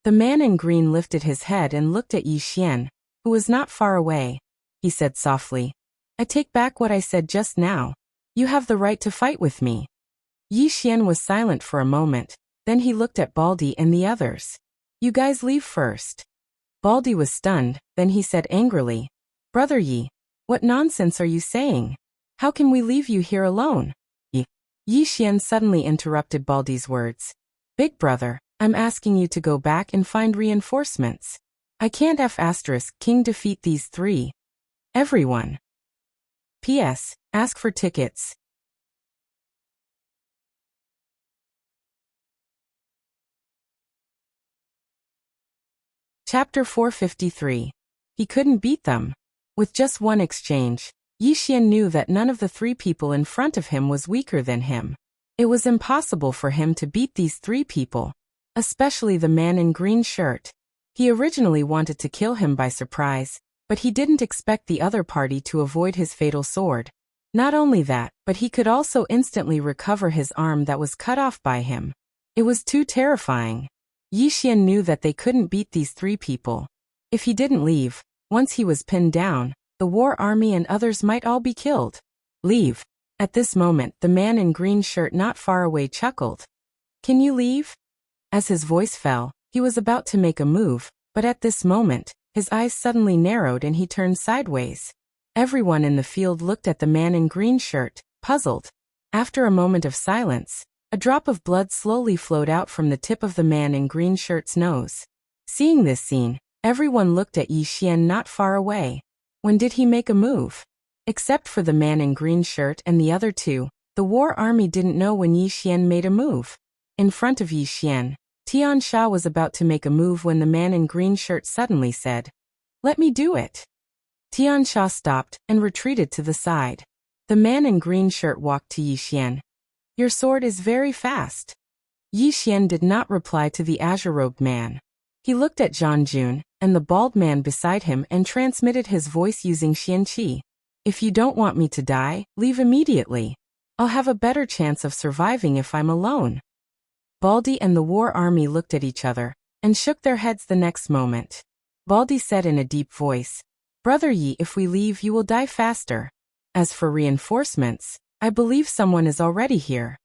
The man in green lifted his head and looked at Yi Xian, who was not far away. He said softly, "I take back what I said just now. You have the right to fight with me." Yi Xian was silent for a moment, then he looked at Baldy and the others. "You guys leave first." Baldy was stunned, then he said angrily, "Brother Yi, what nonsense are you saying? How can we leave you here alone?" Yi Xian suddenly interrupted Baldy's words. "Big brother, I'm asking you to go back and find reinforcements. I can't King defeat these three. Everyone. P.S. Ask for tickets." Chapter 453. He couldn't beat them. With just one exchange, Yi Xian knew that none of the three people in front of him was weaker than him. It was impossible for him to beat these three people, especially the man in green shirt. He originally wanted to kill him by surprise, but he didn't expect the other party to avoid his fatal sword. Not only that, but he could also instantly recover his arm that was cut off by him. It was too terrifying. Yi Xian knew that they couldn't beat these three people. If he didn't leave, once he was pinned down, the War Army and others might all be killed. "Leave." At this moment, the man in green shirt not far away chuckled. "Can you leave?" As his voice fell, he was about to make a move, but at this moment, his eyes suddenly narrowed and he turned sideways. Everyone in the field looked at the man in green shirt, puzzled. After a moment of silence, a drop of blood slowly flowed out from the tip of the man in green shirt's nose. Seeing this scene, everyone looked at Yi Xian not far away. When did he make a move? Except for the man in green shirt and the other two, the War Army didn't know when Yi Xian made a move. In front of Yi Xian, Tiansha was about to make a move when the man in green shirt suddenly said, "Let me do it." Tiansha stopped and retreated to the side. The man in green shirt walked to Yi Xian. "Your sword is very fast." Yi Xian did not reply to the azure-robed man. He looked at Zhang Jun and the bald man beside him and transmitted his voice using Xian Qi. If you don't want me to die, leave immediately. I'll have a better chance of surviving if I'm alone. Baldi and the war army looked at each other and shook their heads the next moment. Baldi said in a deep voice, Brother Yi, if we leave you will die faster. As for reinforcements, I believe someone is already here.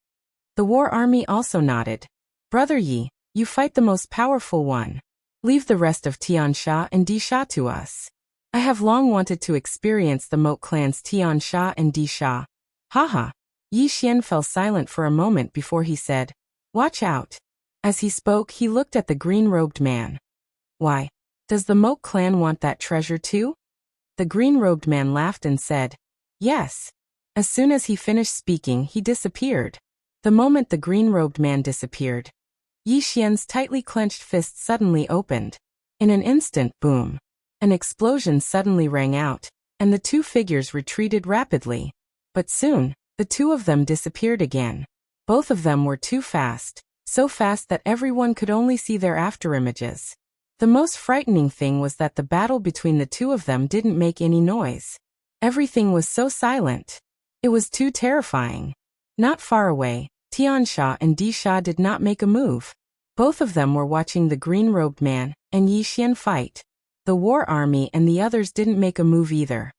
The war army also nodded. Brother Yi, you fight the most powerful one. Leave the rest of Tiansha and Disha to us. I have long wanted to experience the Moat clans Tiansha and Disha. Haha. Yi Xian fell silent for a moment before he said, Watch out. As he spoke, he looked at the green-robed man. Why? Does the Moat clan want that treasure too? The green-robed man laughed and said, Yes. As soon as he finished speaking, he disappeared. The moment the green-robed man disappeared, Yi Xian's tightly clenched fist suddenly opened. In an instant, boom. An explosion suddenly rang out, and the two figures retreated rapidly. But soon, the two of them disappeared again. Both of them were too fast, so fast that everyone could only see their afterimages. The most frightening thing was that the battle between the two of them didn't make any noise. Everything was so silent. It was too terrifying. Not far away, Tiansha and Disha did not make a move. Both of them were watching the green-robed man and Yi Xian fight. The war army and the others didn't make a move either.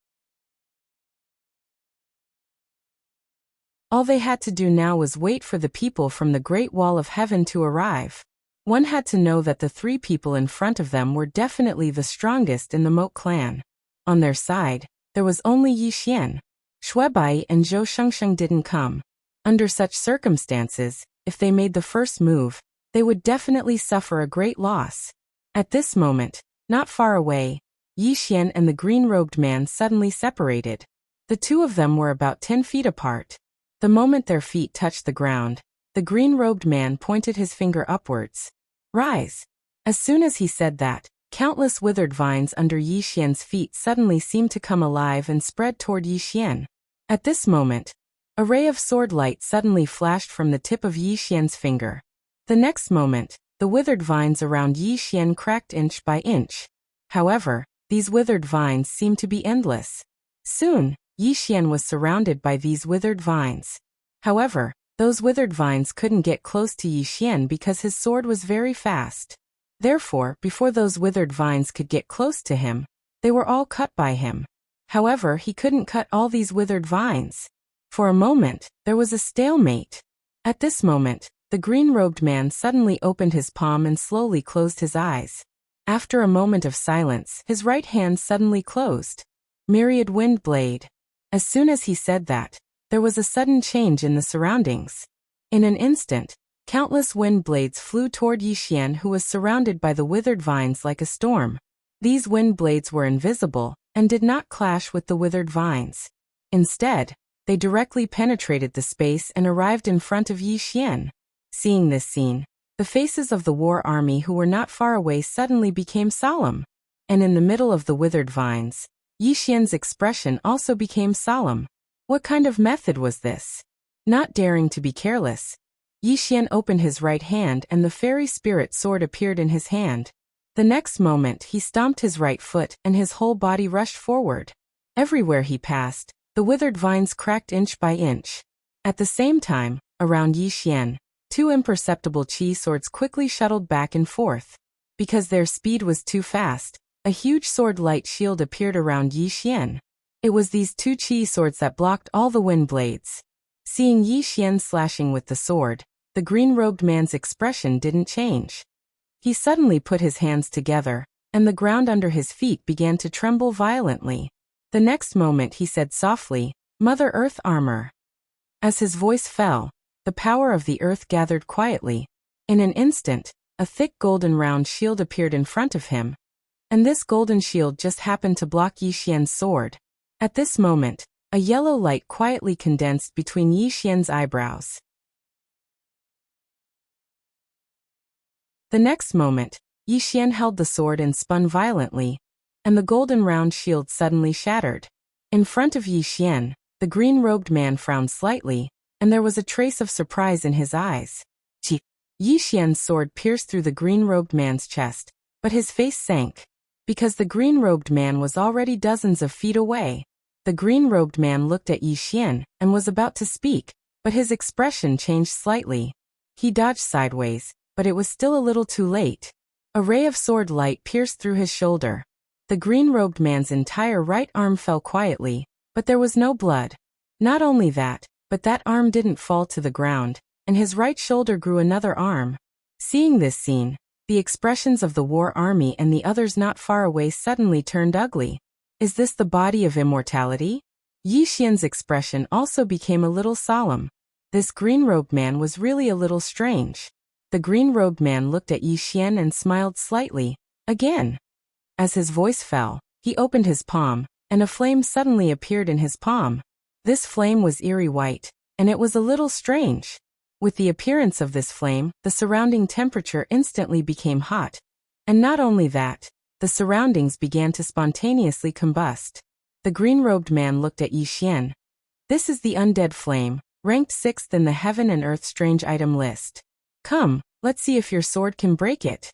All they had to do now was wait for the people from the Great Wall of Heaven to arrive. One had to know that the three people in front of them were definitely the strongest in the Moat clan. On their side, there was only Yi Xian. Shuebai and Zhou Shengsheng didn't come. Under such circumstances, if they made the first move, they would definitely suffer a great loss. At this moment, not far away, Yi Xian and the green-robed man suddenly separated. The two of them were about 10 feet apart. The moment their feet touched the ground, the green-robed man pointed his finger upwards. Rise! As soon as he said that, countless withered vines under Yi Xian's feet suddenly seemed to come alive and spread toward Yi Xian. At this moment, a ray of sword light suddenly flashed from the tip of Yi Xian's finger. The next moment, the withered vines around Yi Xian cracked inch by inch. However, these withered vines seemed to be endless. Soon, Yi Xian was surrounded by these withered vines. However, those withered vines couldn't get close to Yi Xian because his sword was very fast. Therefore, before those withered vines could get close to him, they were all cut by him. However, he couldn't cut all these withered vines. For a moment, there was a stalemate. At this moment, the green-robed man suddenly opened his palm and slowly closed his eyes. After a moment of silence, his right hand suddenly closed. Myriad Wind Blade. As soon as he said that, there was a sudden change in the surroundings. In an instant, countless wind blades flew toward Yi Xian, who was surrounded by the withered vines like a storm. These wind blades were invisible and did not clash with the withered vines. Instead, they directly penetrated the space and arrived in front of Yi Xian. Seeing this scene, the faces of the war army who were not far away suddenly became solemn. And in the middle of the withered vines, Yi Xian's expression also became solemn. What kind of method was this? Not daring to be careless, Yi Xian opened his right hand and the fairy spirit sword appeared in his hand. The next moment he stomped his right foot and his whole body rushed forward. Everywhere he passed, the withered vines cracked inch by inch. At the same time, around Yi Xian, two imperceptible qi swords quickly shuttled back and forth. Because their speed was too fast, a huge sword light shield appeared around Yi Xian. It was these two qi swords that blocked all the wind blades. Seeing Yi Xian slashing with the sword, the green-robed man's expression didn't change. He suddenly put his hands together, and the ground under his feet began to tremble violently. The next moment he said softly, "Mother Earth armor." As his voice fell, the power of the earth gathered quietly. In an instant, a thick golden round shield appeared in front of him, and this golden shield just happened to block Yi Xian's sword. At this moment, a yellow light quietly condensed between Yi Xian's eyebrows. The next moment, Yi Xian held the sword and spun violently, and the golden round shield suddenly shattered. In front of Yi Xian, the green-robed man frowned slightly, and there was a trace of surprise in his eyes. Yi Xian's sword pierced through the green-robed man's chest, but his face sank. Because the green-robed man was already dozens of feet away. The green-robed man looked at Yi Xian and was about to speak, but his expression changed slightly. He dodged sideways, but it was still a little too late. A ray of sword light pierced through his shoulder. The green-robed man's entire right arm fell quietly, but there was no blood. Not only that, but that arm didn't fall to the ground, and his right shoulder grew another arm. Seeing this scene, the expressions of the war army and the others not far away suddenly turned ugly. Is this the body of immortality? Yi Xian's expression also became a little solemn. This green-robed man was really a little strange. The green-robed man looked at Yi Xian and smiled slightly. Again. As his voice fell, he opened his palm, and a flame suddenly appeared in his palm. This flame was eerie white, and it was a little strange. With the appearance of this flame, the surrounding temperature instantly became hot. And not only that, the surroundings began to spontaneously combust. The green-robed man looked at Yi Xian. This is the undead flame, ranked 6th in the heaven and earth strange item list. Come, let's see if your sword can break it.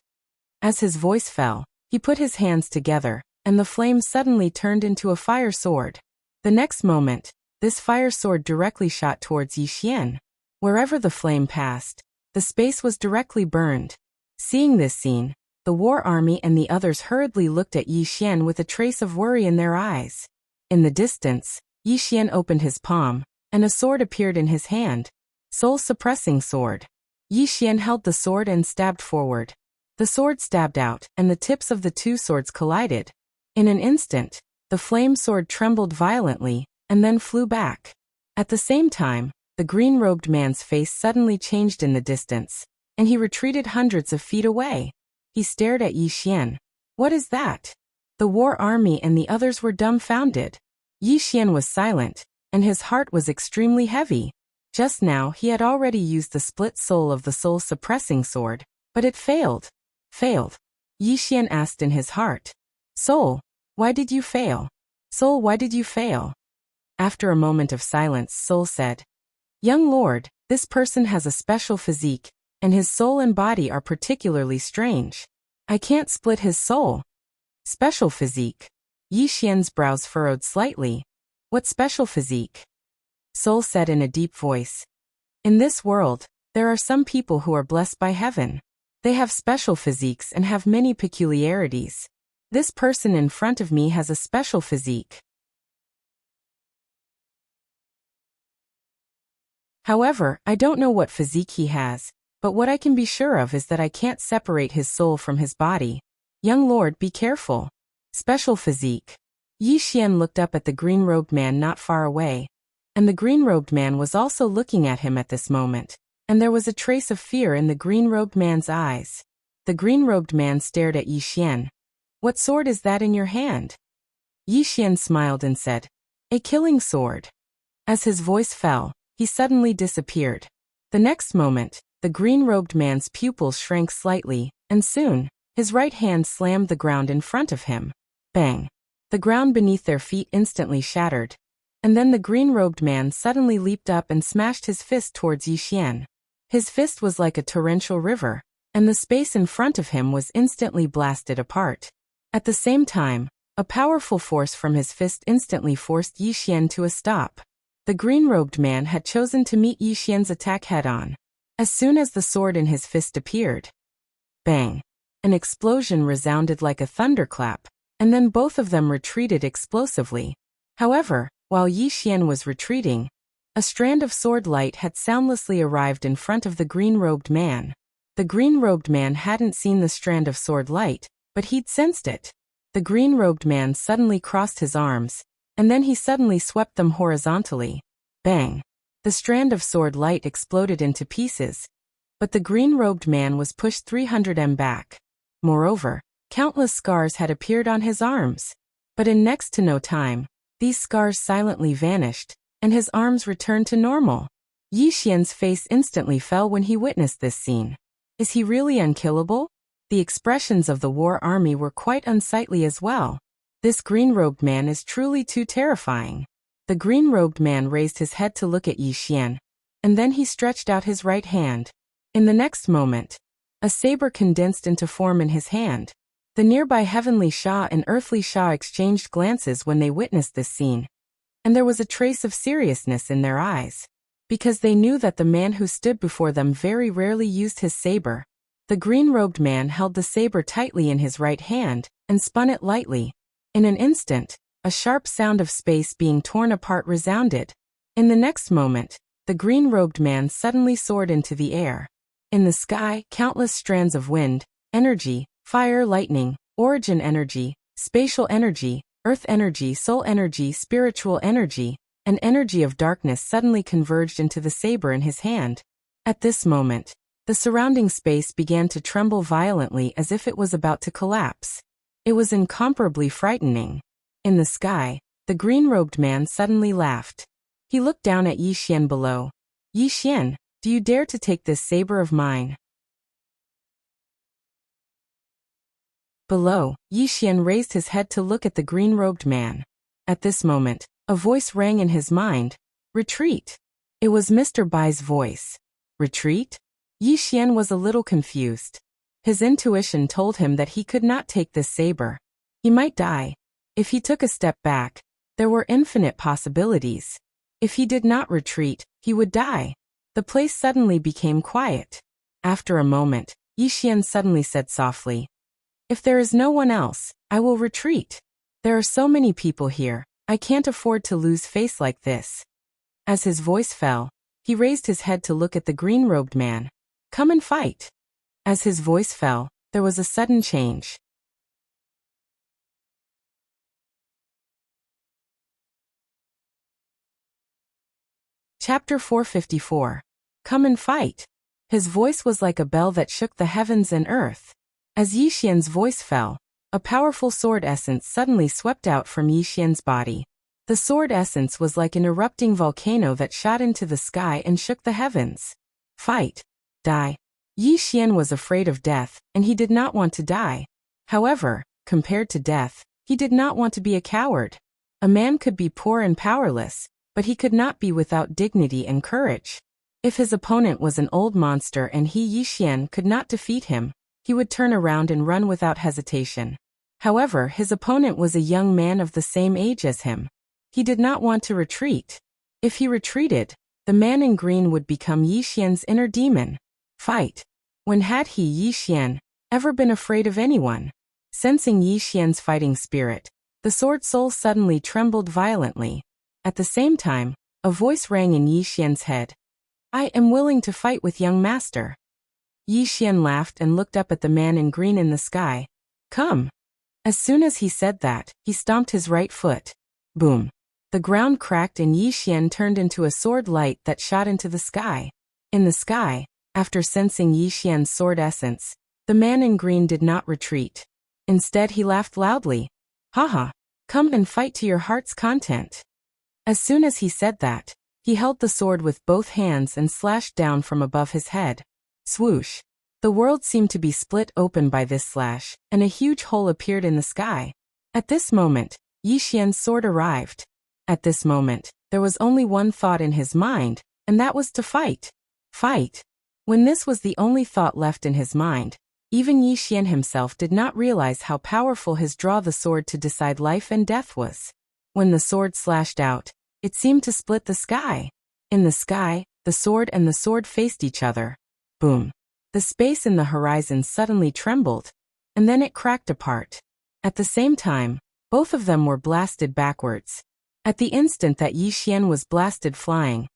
As his voice fell, he put his hands together, and the flame suddenly turned into a fire sword. The next moment, this fire sword directly shot towards Yi Xian. Wherever the flame passed, the space was directly burned. Seeing this scene, the war army and the others hurriedly looked at Yi Xian with a trace of worry in their eyes. In the distance, Yi Xian opened his palm, and a sword appeared in his hand. Soul-suppressing sword. Yi Xian held the sword and stabbed forward. The sword stabbed out, and the tips of the two swords collided. In an instant, the flame sword trembled violently, and then flew back. At the same time, the green-robed man's face suddenly changed in the distance, and he retreated hundreds of feet away. He stared at Yi Xian. What is that? The war army and the others were dumbfounded. Yi Xian was silent, and his heart was extremely heavy. Just now he had already used the split soul of the soul-suppressing sword, but it failed. Failed? Yi Xian asked in his heart. Soul, why did you fail? Soul, why did you fail? After a moment of silence, Soul said, Young lord, this person has a special physique, and his soul and body are particularly strange. I can't split his soul. Special physique. Yi Xian's brows furrowed slightly. What special physique? Soul said in a deep voice. In this world, there are some people who are blessed by heaven. They have special physiques and have many peculiarities. This person in front of me has a special physique. However, I don't know what physique he has, but what I can be sure of is that I can't separate his soul from his body. Young lord, be careful. Special physique. Yi Xian looked up at the green-robed man not far away, and the green-robed man was also looking at him at this moment, and there was a trace of fear in the green-robed man's eyes. The green-robed man stared at Yi Xian. What sword is that in your hand? Yi Xian smiled and said, A killing sword. As his voice fell, he suddenly disappeared. The next moment, the green-robed man's pupils shrank slightly, and soon, his right hand slammed the ground in front of him. Bang! The ground beneath their feet instantly shattered. And then the green-robed man suddenly leaped up and smashed his fist towards Yi Xian. His fist was like a torrential river, and the space in front of him was instantly blasted apart. At the same time, a powerful force from his fist instantly forced Yi Xian to a stop. The green-robed man had chosen to meet Yi Xian's attack head-on. As soon as the sword in his fist appeared, bang! An explosion resounded like a thunderclap, and then both of them retreated explosively. However, while Yi Xian was retreating, a strand of sword light had soundlessly arrived in front of the green-robed man. The green-robed man hadn't seen the strand of sword light, but he'd sensed it. The green-robed man suddenly crossed his arms, and then he suddenly swept them horizontally. Bang! The strand of sword light exploded into pieces, but the green-robed man was pushed 300 m back. Moreover, countless scars had appeared on his arms. But in next to no time, these scars silently vanished, and his arms returned to normal. Yi Xian's face instantly fell when he witnessed this scene. Is he really unkillable? The expressions of the war army were quite unsightly as well. This green-robed man is truly too terrifying. The green-robed man raised his head to look at Yi Xian, and then he stretched out his right hand. In the next moment, a saber condensed into form in his hand. The nearby heavenly Shah and earthly Shah exchanged glances when they witnessed this scene, and there was a trace of seriousness in their eyes, because they knew that the man who stood before them very rarely used his saber. The green-robed man held the saber tightly in his right hand and spun it lightly. In an instant, a sharp sound of space being torn apart resounded. In the next moment, the green-robed man suddenly soared into the air. In the sky, countless strands of wind, energy, fire, lightning, origin energy, spatial energy, earth energy, soul energy, spiritual energy, and energy of darkness suddenly converged into the saber in his hand. At this moment, the surrounding space began to tremble violently as if it was about to collapse. It was incomparably frightening. In the sky, the green-robed man suddenly laughed. He looked down at Yi Xian below. Yi Xian, do you dare to take this saber of mine? Below, Yi Xian raised his head to look at the green-robed man. At this moment, a voice rang in his mind. Retreat. It was Mr. Bai's voice. Retreat? Yi Xian was a little confused. His intuition told him that he could not take this saber. He might die. If he took a step back, there were infinite possibilities. If he did not retreat, he would die. The place suddenly became quiet. After a moment, Yi Xian suddenly said softly, if there is no one else, I will retreat. There are so many people here, I can't afford to lose face like this. As his voice fell, he raised his head to look at the green-robed man. Come and fight. As his voice fell, there was a sudden change. Chapter 454. Come and fight. His voice was like a bell that shook the heavens and earth. As Yi Xian's voice fell, a powerful sword essence suddenly swept out from Yi Xian's body. The sword essence was like an erupting volcano that shot into the sky and shook the heavens. Fight. Die. Yi Xian was afraid of death, and he did not want to die. However, compared to death, he did not want to be a coward. A man could be poor and powerless, but he could not be without dignity and courage. If his opponent was an old monster and he, Yi Xian, could not defeat him, he would turn around and run without hesitation. However, his opponent was a young man of the same age as him. He did not want to retreat. If he retreated, the man in green would become Yi Xian's inner demon. Fight. When had he, Yi Xian, ever been afraid of anyone? Sensing Yi Xian's fighting spirit, the sword soul suddenly trembled violently. At the same time, a voice rang in Yi Xian's head. I am willing to fight with young master. Yi Xian laughed and looked up at the man in green in the sky. Come. As soon as he said that, he stomped his right foot. Boom. The ground cracked and Yi Xian turned into a sword light that shot into the sky. In the sky, after sensing Yi Xian's sword essence, the man in green did not retreat. Instead, he laughed loudly. Haha. Come and fight to your heart's content. As soon as he said that, he held the sword with both hands and slashed down from above his head. Swoosh. The world seemed to be split open by this slash, and a huge hole appeared in the sky. At this moment, Yi Xian's sword arrived. At this moment, there was only one thought in his mind, and that was to fight. Fight. When this was the only thought left in his mind, even Yi Xian himself did not realize how powerful his draw the sword to decide life and death was. When the sword slashed out, it seemed to split the sky. In the sky, the sword and the sword faced each other. Boom. The space in the horizon suddenly trembled, and then it cracked apart. At the same time, both of them were blasted backwards. At the instant that Yi Xian was blasted flying,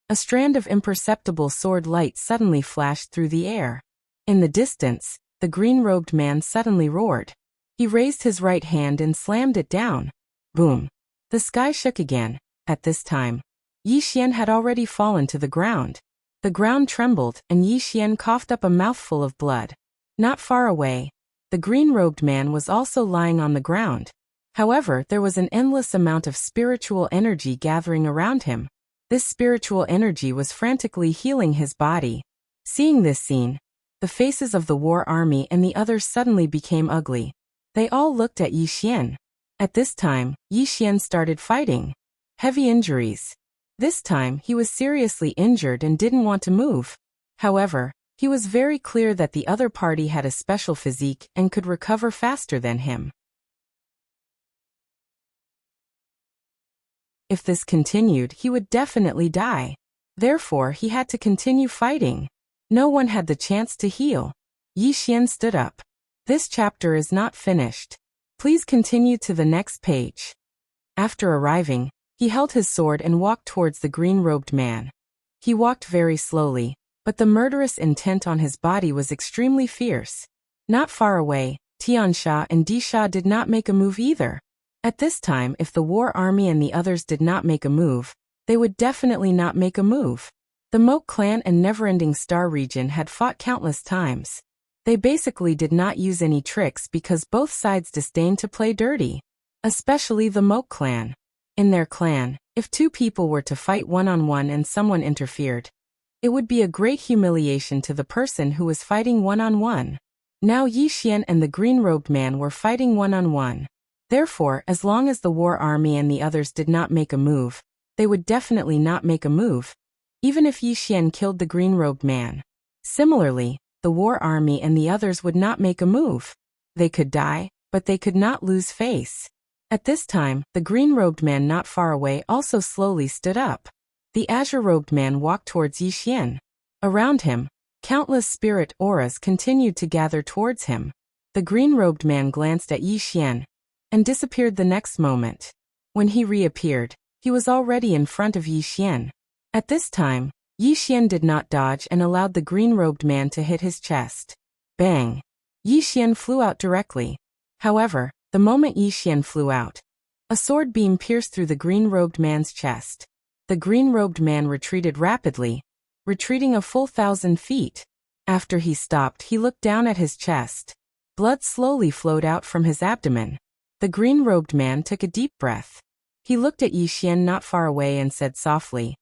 a strand of imperceptible sword light suddenly flashed through the air. In the distance, the green-robed man suddenly roared. He raised his right hand and slammed it down. Boom. The sky shook again. At this time, Yi Xian had already fallen to the ground. The ground trembled, and Yi Xian coughed up a mouthful of blood. Not far away, the green-robed man was also lying on the ground. However, there was an endless amount of spiritual energy gathering around him. This spiritual energy was frantically healing his body. Seeing this scene, the faces of the war army and the others suddenly became ugly. They all looked at Yi Xian. At this time, Yi Xian started fighting. Heavy injuries. This time, he was seriously injured and didn't want to move. However, He was very clear that the other party had a special physique and could recover faster than him. If this continued, he would definitely die. Therefore, he had to continue fighting. No one had the chance to heal. Yi Xian stood up. This chapter is not finished. Please continue to the next page. After arriving, he held his sword and walked towards the green-robed man. He walked very slowly, but the murderous intent on his body was extremely fierce. Not far away, Tiansha and Disha did not make a move either. At this time, if the war army and the others did not make a move, they would definitely not make a move. The Moke clan and Neverending Star region had fought countless times. They basically did not use any tricks because both sides disdained to play dirty. Especially the Moke clan. In their clan, if two people were to fight one-on-one and someone interfered, it would be a great humiliation to the person who was fighting one-on-one. Now Yi Xian and the green-robed man were fighting one-on-one. Therefore, as long as the war army and the others did not make a move, they would definitely not make a move, even if Yi Xian killed the green-robed man. Similarly, the war army and the others would not make a move. They could die, but they could not lose face. At this time, the green-robed man not far away also slowly stood up. The azure-robed man walked towards Yi Xian. Around him, countless spirit auras continued to gather towards him. The green-robed man glanced at Yi Xian and disappeared the next moment. When he reappeared, he was already in front of Yi Xian. At this time, Yi Xian did not dodge and allowed the green-robed man to hit his chest. Bang! Yi Xian flew out directly. However, the moment Yi Xian flew out, a sword beam pierced through the green-robed man's chest. The green-robed man retreated rapidly, retreating a full 1,000 feet. After he stopped, he looked down at his chest. Blood slowly flowed out from his abdomen. The green-robed man took a deep breath. He looked at Yi Xian not far away and said softly,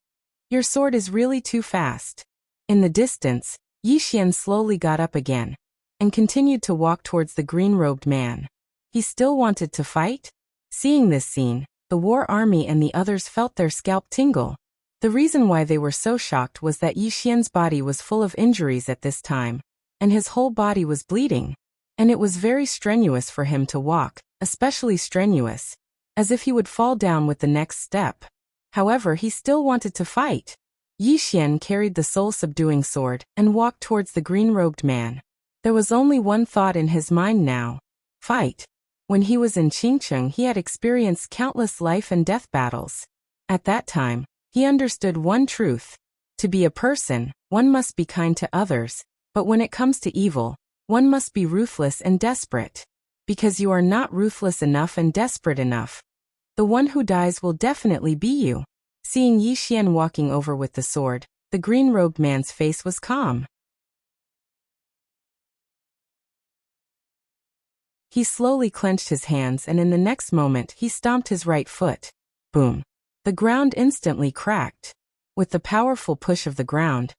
"Your sword is really too fast." In the distance, Yi Xian slowly got up again and continued to walk towards the green-robed man. He still wanted to fight? Seeing this scene, the war army and the others felt their scalp tingle. The reason why they were so shocked was that Yi Xian's body was full of injuries at this time, and his whole body was bleeding. And it was very strenuous for him to walk, especially strenuous, as if he would fall down with the next step. However, he still wanted to fight. Yi Xian carried the soul-subduing sword and walked towards the green-robed man. There was only one thought in his mind now: fight. When he was in Qingcheng, he had experienced countless life and death battles. At that time, he understood one truth: to be a person, one must be kind to others, but when it comes to evil, one must be ruthless and desperate. Because you are not ruthless enough and desperate enough, the one who dies will definitely be you. Seeing Yi Xian walking over with the sword, the green-robed man's face was calm. He slowly clenched his hands and in the next moment he stomped his right foot. Boom! The ground instantly cracked. With the powerful push of the ground,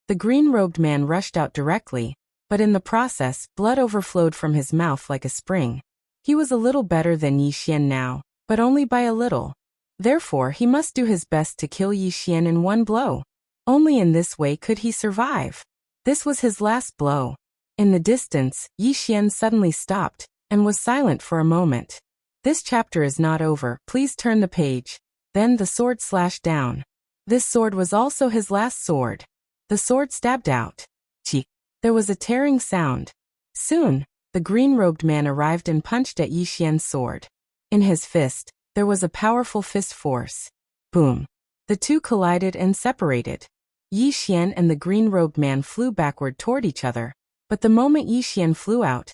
the green-robed man rushed out directly, but in the process, blood overflowed from his mouth like a spring. He was a little better than Yi Xian now, but only by a little. Therefore, he must do his best to kill Yi Xian in one blow. Only in this way could he survive. This was his last blow. In the distance, Yi Xian suddenly stopped and was silent for a moment. This chapter is not over, please turn the page. Then the sword slashed down. This sword was also his last sword. The sword stabbed out. Chi. There was a tearing sound. Soon, the green-robed man arrived and punched at Yi Xian's sword. In his fist, there was a powerful fist force. Boom! The two collided and separated. Yi Xian and the green-robed man flew backward toward each other, but the moment Yi Xian flew out,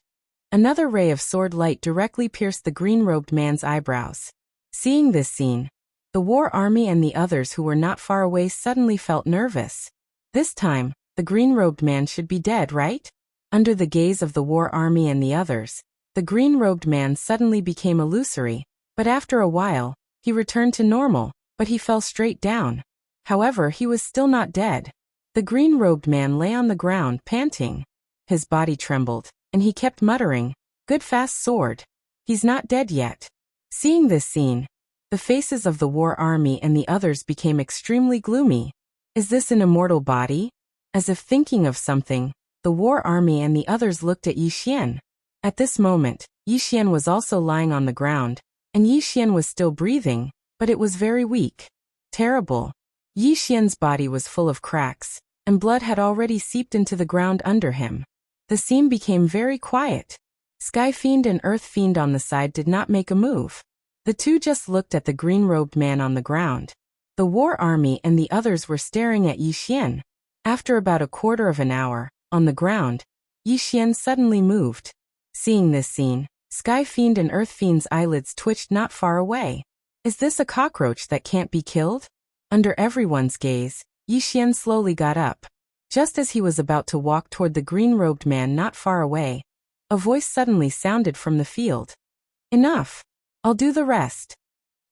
another ray of sword light directly pierced the green-robed man's eyebrows. Seeing this scene, the war army and the others who were not far away suddenly felt nervous. This time, the green-robed man should be dead, right? Under the gaze of the war army and the others, the green-robed man suddenly became illusory, but after a while, he returned to normal, but he fell straight down. However, he was still not dead. The green-robed man lay on the ground, panting. His body trembled, and he kept muttering, "Good fast sword. He's not dead yet." Seeing this scene, the faces of the war army and the others became extremely gloomy. Is this an immortal body? As if thinking of something, The war army and the others looked at Yi Xian. At this moment, Yi Xian was also lying on the ground, and Yi Xian was still breathing, but it was very weak. Terrible. Yi Xian's body was full of cracks, and blood had already seeped into the ground under him. The scene became very quiet. Sky Fiend and Earth Fiend on the side did not make a move. The two just looked at the green-robed man on the ground. The war army and the others were staring at Yi Xian. After about a quarter of an hour, on the ground, Yi Xian suddenly moved. Seeing this scene, Sky Fiend and Earth Fiend's eyelids twitched not far away. Is this a cockroach that can't be killed? Under everyone's gaze, Yi Xian slowly got up. Just as he was about to walk toward the green-robed man not far away, a voice suddenly sounded from the field. Enough. I'll do the rest.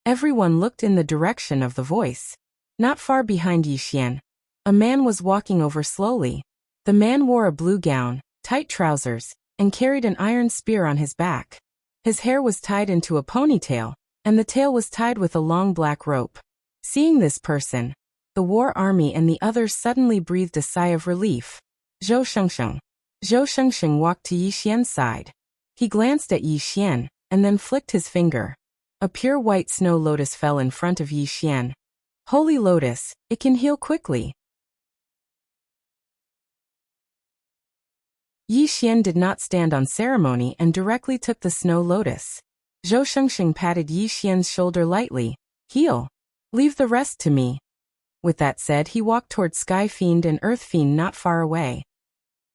Everyone looked in the direction of the voice. Not far behind Yi Xian, a man was walking over slowly. The man wore a blue gown, tight trousers, and carried an iron spear on his back. His hair was tied into a ponytail, and the tail was tied with a long black rope. Seeing this person, the war army and the others suddenly breathed a sigh of relief. Zhou Shengsheng. Zhou Shengsheng walked to Yi Xian's side. He glanced at Yi Xian, and then flicked his finger. A pure white snow lotus fell in front of Yi Xian. Holy lotus, it can heal quickly. Yi Xian did not stand on ceremony and directly took the snow lotus. Zhou Shengsheng patted Yi Xian's shoulder lightly. Heal. Leave the rest to me. With that said, he walked toward Sky Fiend and Earth Fiend not far away.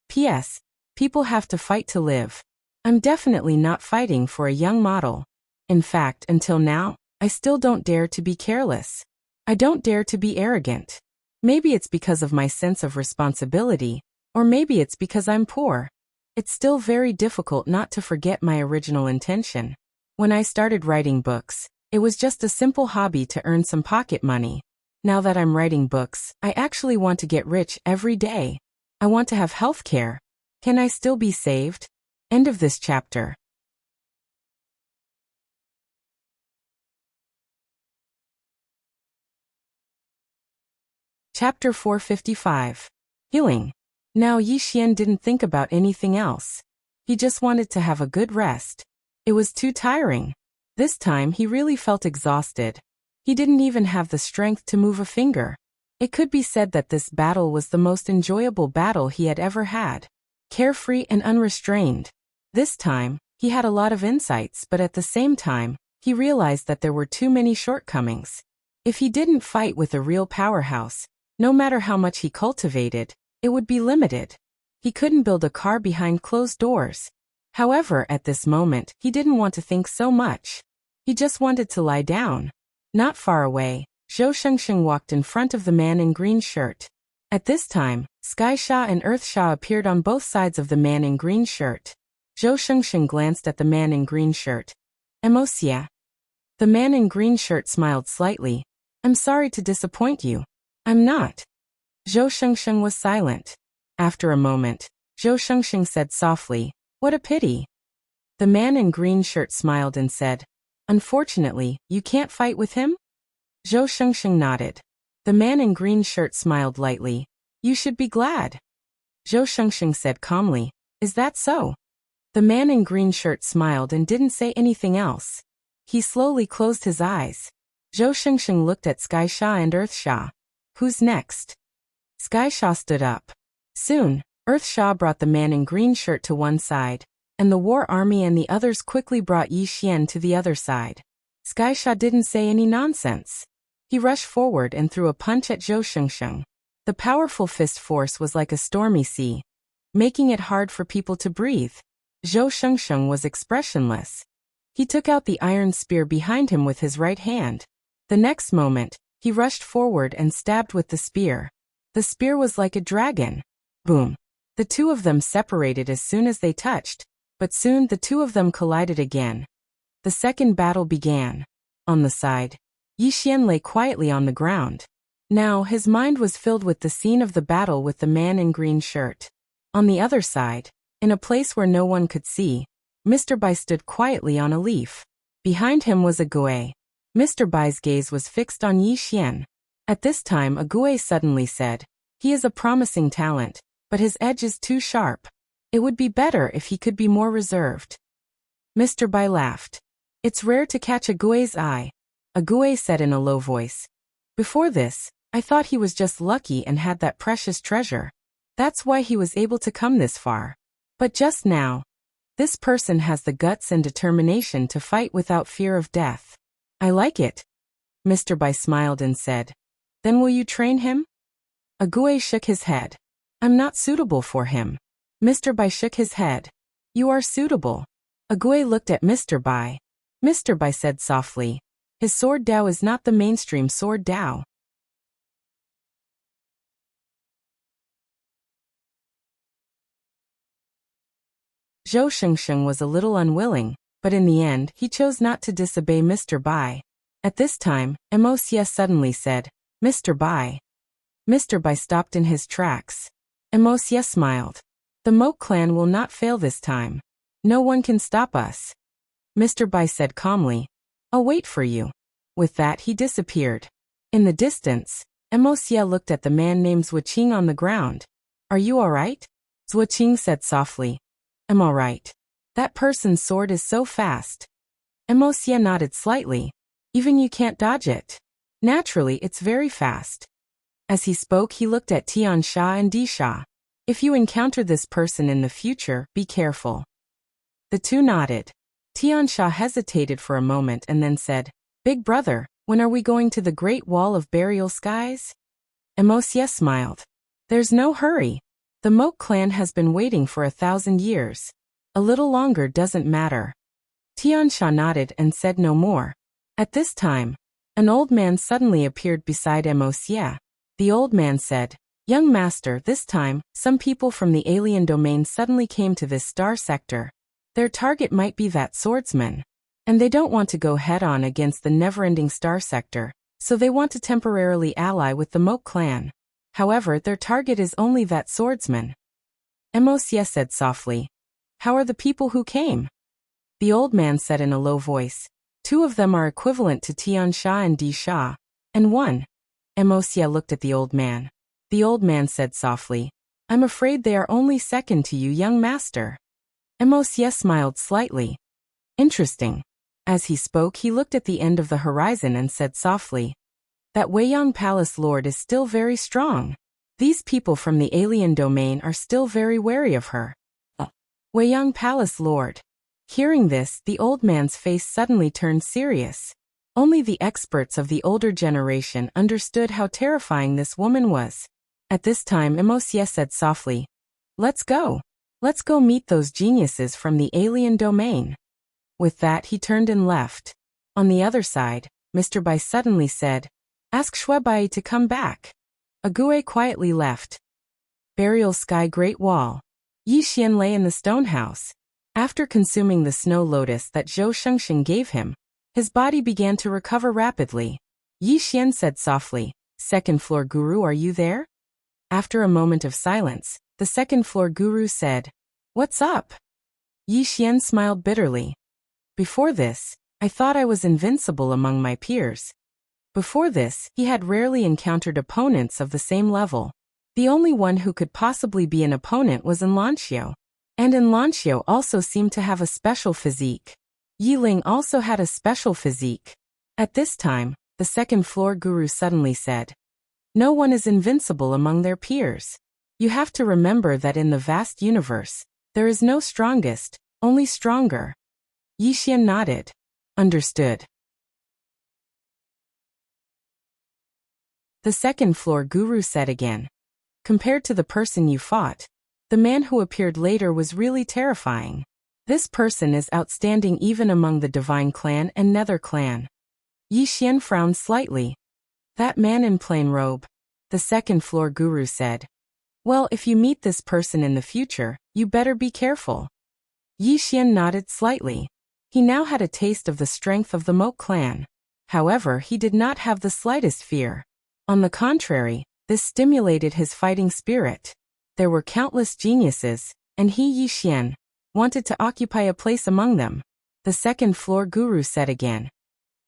P.S. People have to fight to live. I'm definitely not fighting for a young model. In fact, until now, I still don't dare to be careless. I don't dare to be arrogant. Maybe it's because of my sense of responsibility, or maybe it's because I'm poor. It's still very difficult not to forget my original intention. When I started writing books, it was just a simple hobby to earn some pocket money. Now that I'm writing books, I actually want to get rich every day. I want to have health care. Can I still be saved? End of this chapter. Chapter 455. Healing. Now Yi Xian didn't think about anything else. He just wanted to have a good rest. It was too tiring. This time he really felt exhausted. He didn't even have the strength to move a finger. It could be said that this battle was the most enjoyable battle he had ever had. Carefree and unrestrained. This time, he had a lot of insights, but at the same time, he realized that there were too many shortcomings. If he didn't fight with a real powerhouse, no matter how much he cultivated, it would be limited. He couldn't build a car behind closed doors. However, at this moment, he didn't want to think so much. He just wanted to lie down. Not far away, Zhou Shengsheng walked in front of the man in green shirt. At this time, Sky Sha and Earth Sha appeared on both sides of the man in green shirt. Zhou Shengsheng glanced at the man in green shirt. Wuxia. The man in green shirt smiled slightly. I'm sorry to disappoint you. I'm not. Zhou Shengsheng was silent. After a moment, Zhou Shengsheng said softly, What a pity. The man in green shirt smiled and said, Unfortunately, you can't fight with him? Zhou Shengsheng nodded. The man in green shirt smiled lightly. You should be glad. Zhou Shengsheng said calmly, Is that so? The man in green shirt smiled and didn't say anything else. He slowly closed his eyes. Zhou Shengsheng looked at Sky Sha and Earth Sha. Who's next? Sky Sha stood up. Soon, Earth Sha brought the man in green shirt to one side, and the war army and the others quickly brought Yi Xian to the other side. Sky Sha didn't say any nonsense. He rushed forward and threw a punch at Zhou Shengsheng. The powerful fist force was like a stormy sea, making it hard for people to breathe. Zhou Shengsheng was expressionless. He took out the iron spear behind him with his right hand. The next moment, he rushed forward and stabbed with the spear. The spear was like a dragon. Boom. The two of them separated as soon as they touched, but soon the two of them collided again. The second battle began. On the side, Yi Xian lay quietly on the ground. Now his mind was filled with the scene of the battle with the man in green shirt. On the other side, in a place where no one could see, Mr. Bai stood quietly on a leaf. Behind him was a Gui. Mr. Bai's gaze was fixed on Yi Xian. At this time a Gui suddenly said, He is a promising talent, but his edge is too sharp. It would be better if he could be more reserved. Mr. Bai laughed. It's rare to catch a gue's eye, a gue said in a low voice. Before this, I thought he was just lucky and had that precious treasure. That's why he was able to come this far. But just now, this person has the guts and determination to fight without fear of death. I like it. Mr. Bai smiled and said, Then will you train him? A gue shook his head. I'm not suitable for him. Mr. Bai shook his head. You are suitable. A gue looked at Mr. Bai. Mr. Bai said softly, his sword Dao is not the mainstream sword Dao. Zhou Shengsheng was a little unwilling, but in the end he chose not to disobey Mr. Bai. At this time, Wuxia suddenly said, Mr. Bai. Mr. Bai stopped in his tracks. Wuxia smiled. The Moke clan will not fail this time. No one can stop us. Mr. Bai said calmly, I'll wait for you. With that he disappeared. In the distance, Wuxia looked at the man named Zhuqing on the ground. Are you alright? Zhuqing said softly. I'm alright. That person's sword is so fast. Wuxia nodded slightly. Even you can't dodge it. Naturally, it's very fast. As he spoke, he looked at Tian Sha and Di Sha. If you encounter this person in the future, be careful. The two nodded. Tian Sha hesitated for a moment and then said, Big brother, when are we going to the Great Wall of Burial Skies? Wuxia smiled. There's no hurry. The Moke clan has been waiting for 1,000 years. A little longer doesn't matter. Tian Sha nodded and said no more. At this time, an old man suddenly appeared beside Wuxia. The old man said, Young master, this time, some people from the alien domain suddenly came to this star sector. Their target might be that swordsman. And they don't want to go head-on against the never-ending star sector, so they want to temporarily ally with the Moke clan. However, their target is only that swordsman. Wuxia said softly, How are the people who came? The old man said in a low voice, 2 of them are equivalent to Tian Sha and Di Sha, and 1. Wuxia looked at the old man. The old man said softly, I'm afraid they are only second to you, young master. Wuxia smiled slightly. Interesting. As he spoke, he looked at the end of the horizon and said softly, That Weiyang Palace Lord is still very strong. These people from the alien domain are still very wary of her. Weiyang Palace Lord. Hearing this, the old man's face suddenly turned serious. Only the experts of the older generation understood how terrifying this woman was. At this time, Wuxia said softly, Let's go. Let's go meet those geniuses from the alien domain. With that, he turned and left. On the other side, Mr. Bai suddenly said, Ask Shuebai to come back. Ague quietly left. Burial Sky Great Wall. Yi Xian lay in the stone house. After consuming the snow lotus that Zhou Shengsheng gave him, his body began to recover rapidly. Yi Xian said softly, Second floor guru, are you there? After a moment of silence, the second floor guru said, What's up? Yi Xian smiled bitterly. Before this, I thought I was invincible among my peers. Before this, he had rarely encountered opponents of the same level. The only one who could possibly be an opponent was Enlancio. And Enlancio also seemed to have a special physique. Yi Ling also had a special physique. At this time, the second floor guru suddenly said, No one is invincible among their peers. You have to remember that in the vast universe, there is no strongest, only stronger. Yi Xian nodded. Understood. The second floor guru said again, Compared to the person you fought, the man who appeared later was really terrifying. This person is outstanding even among the Divine Clan and Nether Clan. Yi Xian frowned slightly. That man in plain robe. The second floor guru said, Well, if you meet this person in the future, you better be careful. Yi Xian nodded slightly. He now had a taste of the strength of the Moke clan. However, he did not have the slightest fear. On the contrary, this stimulated his fighting spirit. There were countless geniuses, and he, Yi Xian, wanted to occupy a place among them. The second floor guru said again.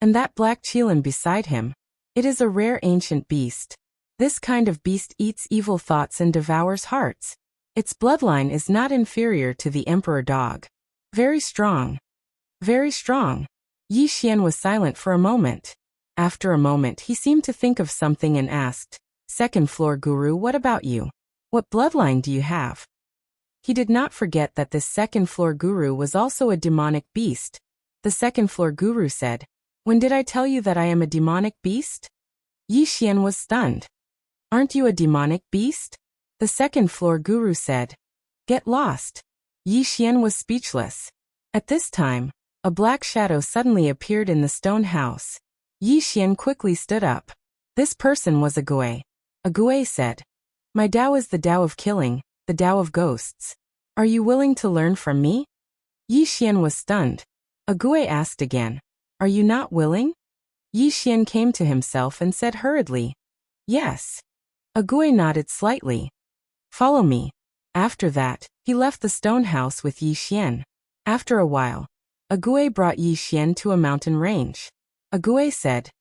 And that black Qilin beside him, it is a rare ancient beast. This kind of beast eats evil thoughts and devours hearts. Its bloodline is not inferior to the emperor dog. Very strong. Very strong. Yi Xian was silent for a moment. After a moment he seemed to think of something and asked, "Second floor guru, what about you? What bloodline do you have?" He did not forget that this second floor guru was also a demonic beast. The second floor guru said, "When did I tell you that I am a demonic beast?" Yi Xian was stunned. "Aren't you a demonic beast?" The second floor guru said, "Get lost." Yi Xian was speechless. At this time, a black shadow suddenly appeared in the stone house. Yi Xian quickly stood up. This person was a Gui. A Gui said, "My Tao is the Tao of killing, the Tao of ghosts. Are you willing to learn from me?" Yi Xian was stunned. A Gui asked again, "Are you not willing?" Yi Xian came to himself and said hurriedly, "Yes." A Gui nodded slightly. "Follow me." After that, he left the stone house with Yi Xian. After a while, a Gui brought Yi Xian to a mountain range. A Gui said,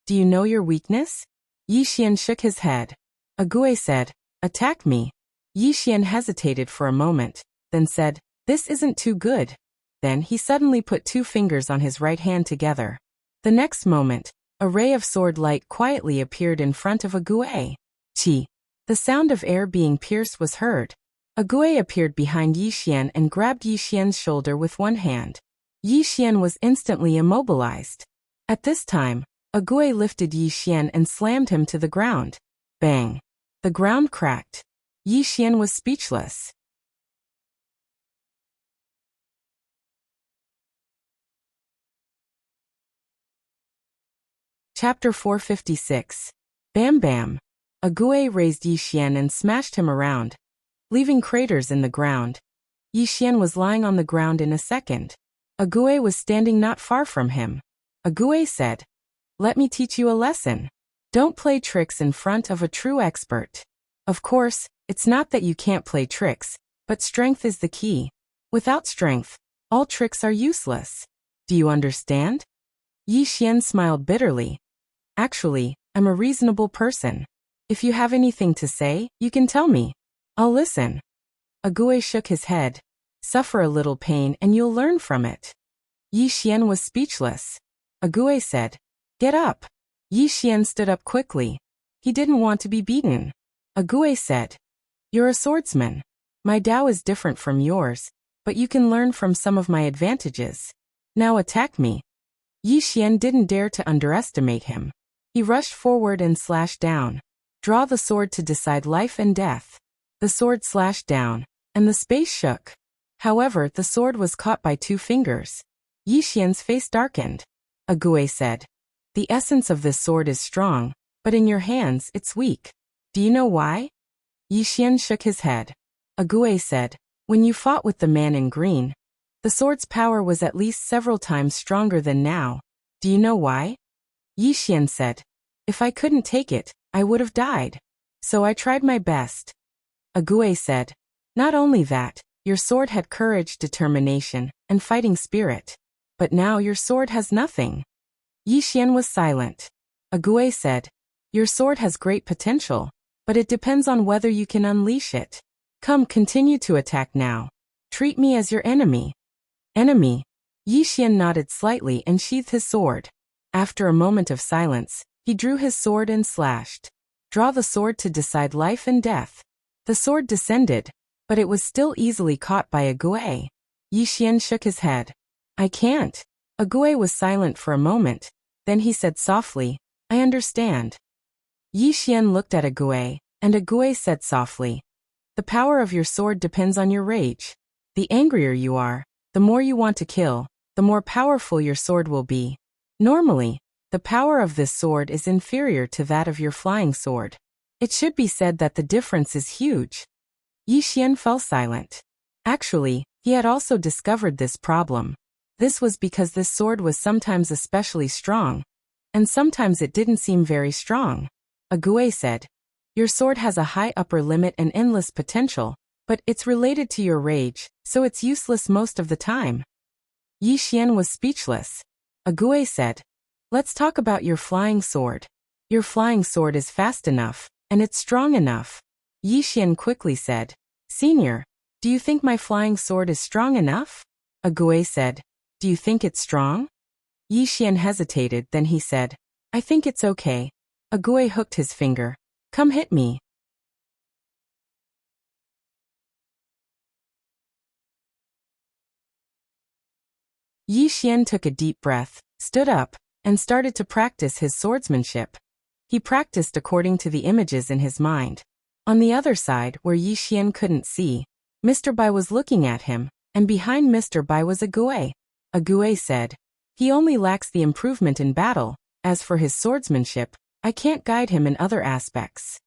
"Do you know your weakness?" Yi Xian shook his head. A Gui said, "Attack me." Yi Xian hesitated for a moment, then said, "This isn't too good." Then he suddenly put two fingers on his right hand together. The next moment, a ray of sword light quietly appeared in front of a Gui. Chi. The sound of air being pierced was heard. A Gui appeared behind Yi Xian and grabbed Yi Xian's shoulder with one hand. Yi Xian was instantly immobilized. At this time, a Gui lifted Yi Xian and slammed him to the ground. Bang! The ground cracked. Yi Xian was speechless. Chapter 456. Bam Bam. A Gui raised Yi Xian and smashed him around, leaving craters in the ground. Yi Xian was lying on the ground in a second. A Gui was standing not far from him. A Gui said, "Let me teach you a lesson. Don't play tricks in front of a true expert. Of course, it's not that you can't play tricks, but strength is the key. Without strength, all tricks are useless. Do you understand?" Yi Xian smiled bitterly. "Actually, I'm a reasonable person. If you have anything to say, you can tell me. I'll listen." A Gui shook his head. "Suffer a little pain and you'll learn from it." Yi Xian was speechless. A Gui said, "Get up." Yi Xian stood up quickly. He didn't want to be beaten. A Gui said, "You're a swordsman. My Tao is different from yours, but you can learn from some of my advantages. Now attack me." Yi Xian didn't dare to underestimate him. He rushed forward and slashed down. "Draw the sword to decide life and death." The sword slashed down, and the space shook. However, the sword was caught by two fingers. Yi Xian's face darkened. A Gui said, "The essence of this sword is strong, but in your hands it's weak. Do you know why?" Yi Xian shook his head. A Gui said, "When you fought with the man in green, the sword's power was at least several times stronger than now. Do you know why?" Yi Xian said, "If I couldn't take it, I would have died. So I tried my best." A Gui said, "Not only that, your sword had courage, determination, and fighting spirit. But now your sword has nothing." Yi Xian was silent. A Gui said, "Your sword has great potential, but it depends on whether you can unleash it. Come, continue to attack now. Treat me as your enemy." "Enemy?" Yi Xian nodded slightly and sheathed his sword. After a moment of silence, he drew his sword and slashed. "Draw the sword to decide life and death." The sword descended, but it was still easily caught by a Gui. Yi Xian shook his head. "I can't." A Gui was silent for a moment. Then he said softly, "I understand." Yi Xian looked at a Gui, and a Gui said softly, "The power of your sword depends on your rage. The angrier you are, the more you want to kill, the more powerful your sword will be. Normally, the power of this sword is inferior to that of your flying sword. It should be said that the difference is huge." Yi Xian fell silent. Actually, he had also discovered this problem. This was because this sword was sometimes especially strong, and sometimes it didn't seem very strong. A Gui said, "Your sword has a high upper limit and endless potential, but it's related to your rage, so it's useless most of the time." Yi Xian was speechless. A Gui said, "Let's talk about your flying sword. Your flying sword is fast enough, and it's strong enough." Yi Xian quickly said, Senior, do you think my flying sword is strong enough? Ague said. Do you think it's strong? Yixian hesitated, then he said, I think it's okay. Ague hooked his finger. Come hit me. Yixian took a deep breath, stood up, and started to practice his swordsmanship. He practiced according to the images in his mind. On the other side, where Yixian couldn't see, Mr. Bai was looking at him, and behind Mr. Bai was Ague. Ague said, he only lacks the improvement in battle. As for his swordsmanship, I can't guide him in other aspects.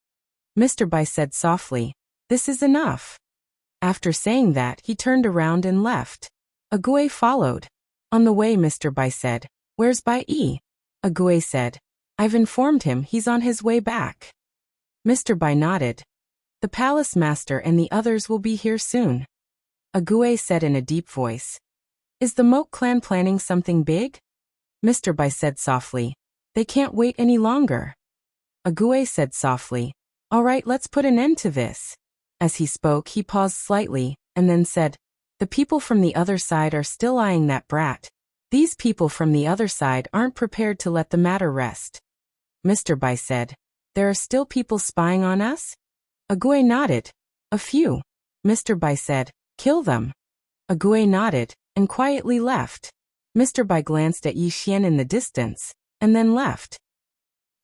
Mr. Bai said softly, this is enough. After saying that, he turned around and left. Ague followed. On the way, Mr. Bai said, where's Bai Yi? Ague said, I've informed him he's on his way back. Mr. Bai nodded. The palace master and the others will be here soon. Ague said in a deep voice. Is the Moke clan planning something big? Mr. Bai said softly. They can't wait any longer. Ague said softly. All right, let's put an end to this. As he spoke, he paused slightly, and then said, the people from the other side are still eyeing that brat. These people from the other side aren't prepared to let the matter rest. Mr. Bai said, there are still people spying on us? Ague nodded. A few. Mr. Bai said, kill them. Ague nodded, and quietly left. Mr. Bai glanced at Yixian in the distance, and then left.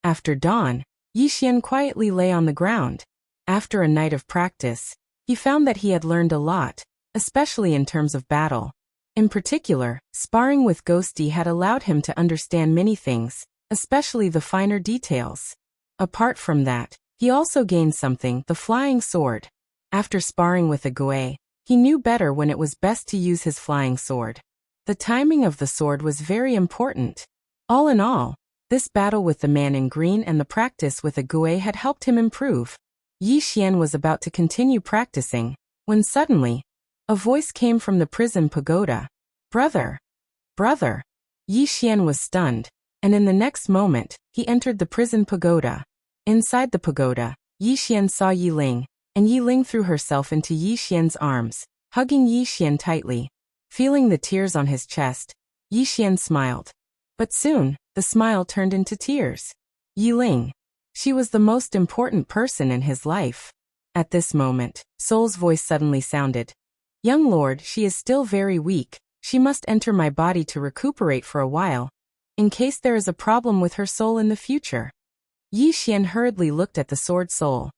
After dawn, Yixian quietly lay on the ground. After a night of practice, he found that he had learned a lot, especially in terms of battle. In particular, sparring with Ghosty had allowed him to understand many things, especially the finer details. Apart from that, he also gained something, the flying sword. After sparring with Ague, he knew better when it was best to use his flying sword. The timing of the sword was very important. All in all, this battle with the man in green and the practice with Ague had helped him improve. Yixian was about to continue practicing, when suddenly, a voice came from the prison pagoda. Brother! Brother! Yixian was stunned, and in the next moment, he entered the prison pagoda. Inside the pagoda, Yixian saw Yiling, and Yiling threw herself into Yixian's arms, hugging Yixian tightly. Feeling the tears on his chest, Yixian smiled. But soon, the smile turned into tears. Yiling. She was the most important person in his life. At this moment, Soul's voice suddenly sounded. Young lord, she is still very weak. She must enter my body to recuperate for a while, in case there is a problem with her soul in the future. Yixian hurriedly looked at the sword Soul.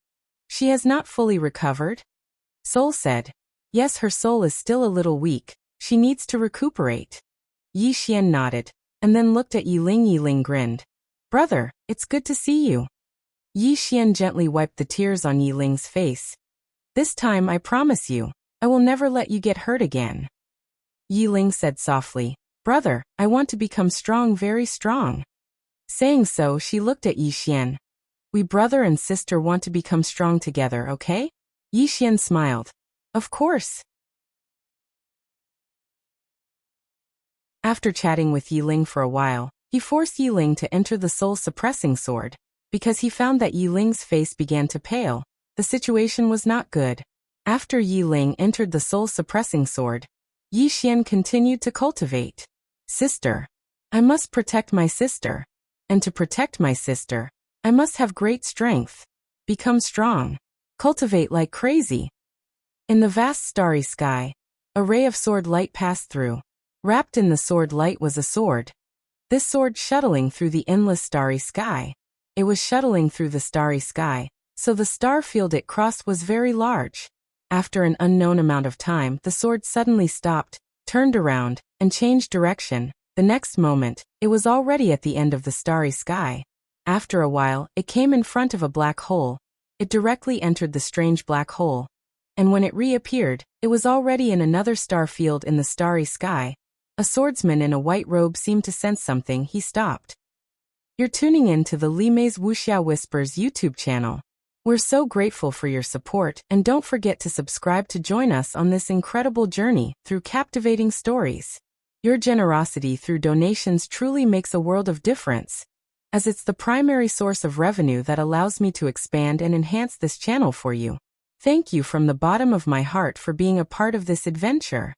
She has not fully recovered? Soul said. Yes, her soul is still a little weak. She needs to recuperate. Yixian nodded, and then looked at Yiling. Yiling grinned. Brother, it's good to see you. Yixian gently wiped the tears on Yiling's face. This time I promise you, I will never let you get hurt again. Yiling said softly, Brother, I want to become strong, very strong. Saying so, she looked at Yixian. We brother and sister want to become strong together, okay? Yixian smiled. Of course. After chatting with Yiling for a while, he forced Yiling to enter the soul-suppressing sword. Because he found that Yiling's face began to pale, the situation was not good. After Yiling entered the soul-suppressing sword, Yixian continued to cultivate. Sister. I must protect my sister. And to protect my sister, I must have great strength. Become strong. Cultivate like crazy. In the vast starry sky, a ray of sword light passed through. Wrapped in the sword light was a sword. This sword shuttling through the endless starry sky. It was shuttling through the starry sky, so the star field it crossed was very large. After an unknown amount of time, the sword suddenly stopped, turned around, and changed direction. The next moment, it was already at the end of the starry sky. After a while, it came in front of a black hole. It directly entered the strange black hole. And when it reappeared, it was already in another star field in the starry sky. A swordsman in a white robe seemed to sense something. He stopped. You're tuning in to the Limei's Wuxia Whispers YouTube channel. We're so grateful for your support, and don't forget to subscribe to join us on this incredible journey through captivating stories. Your generosity through donations truly makes a world of difference, as it's the primary source of revenue that allows me to expand and enhance this channel for you. Thank you from the bottom of my heart for being a part of this adventure.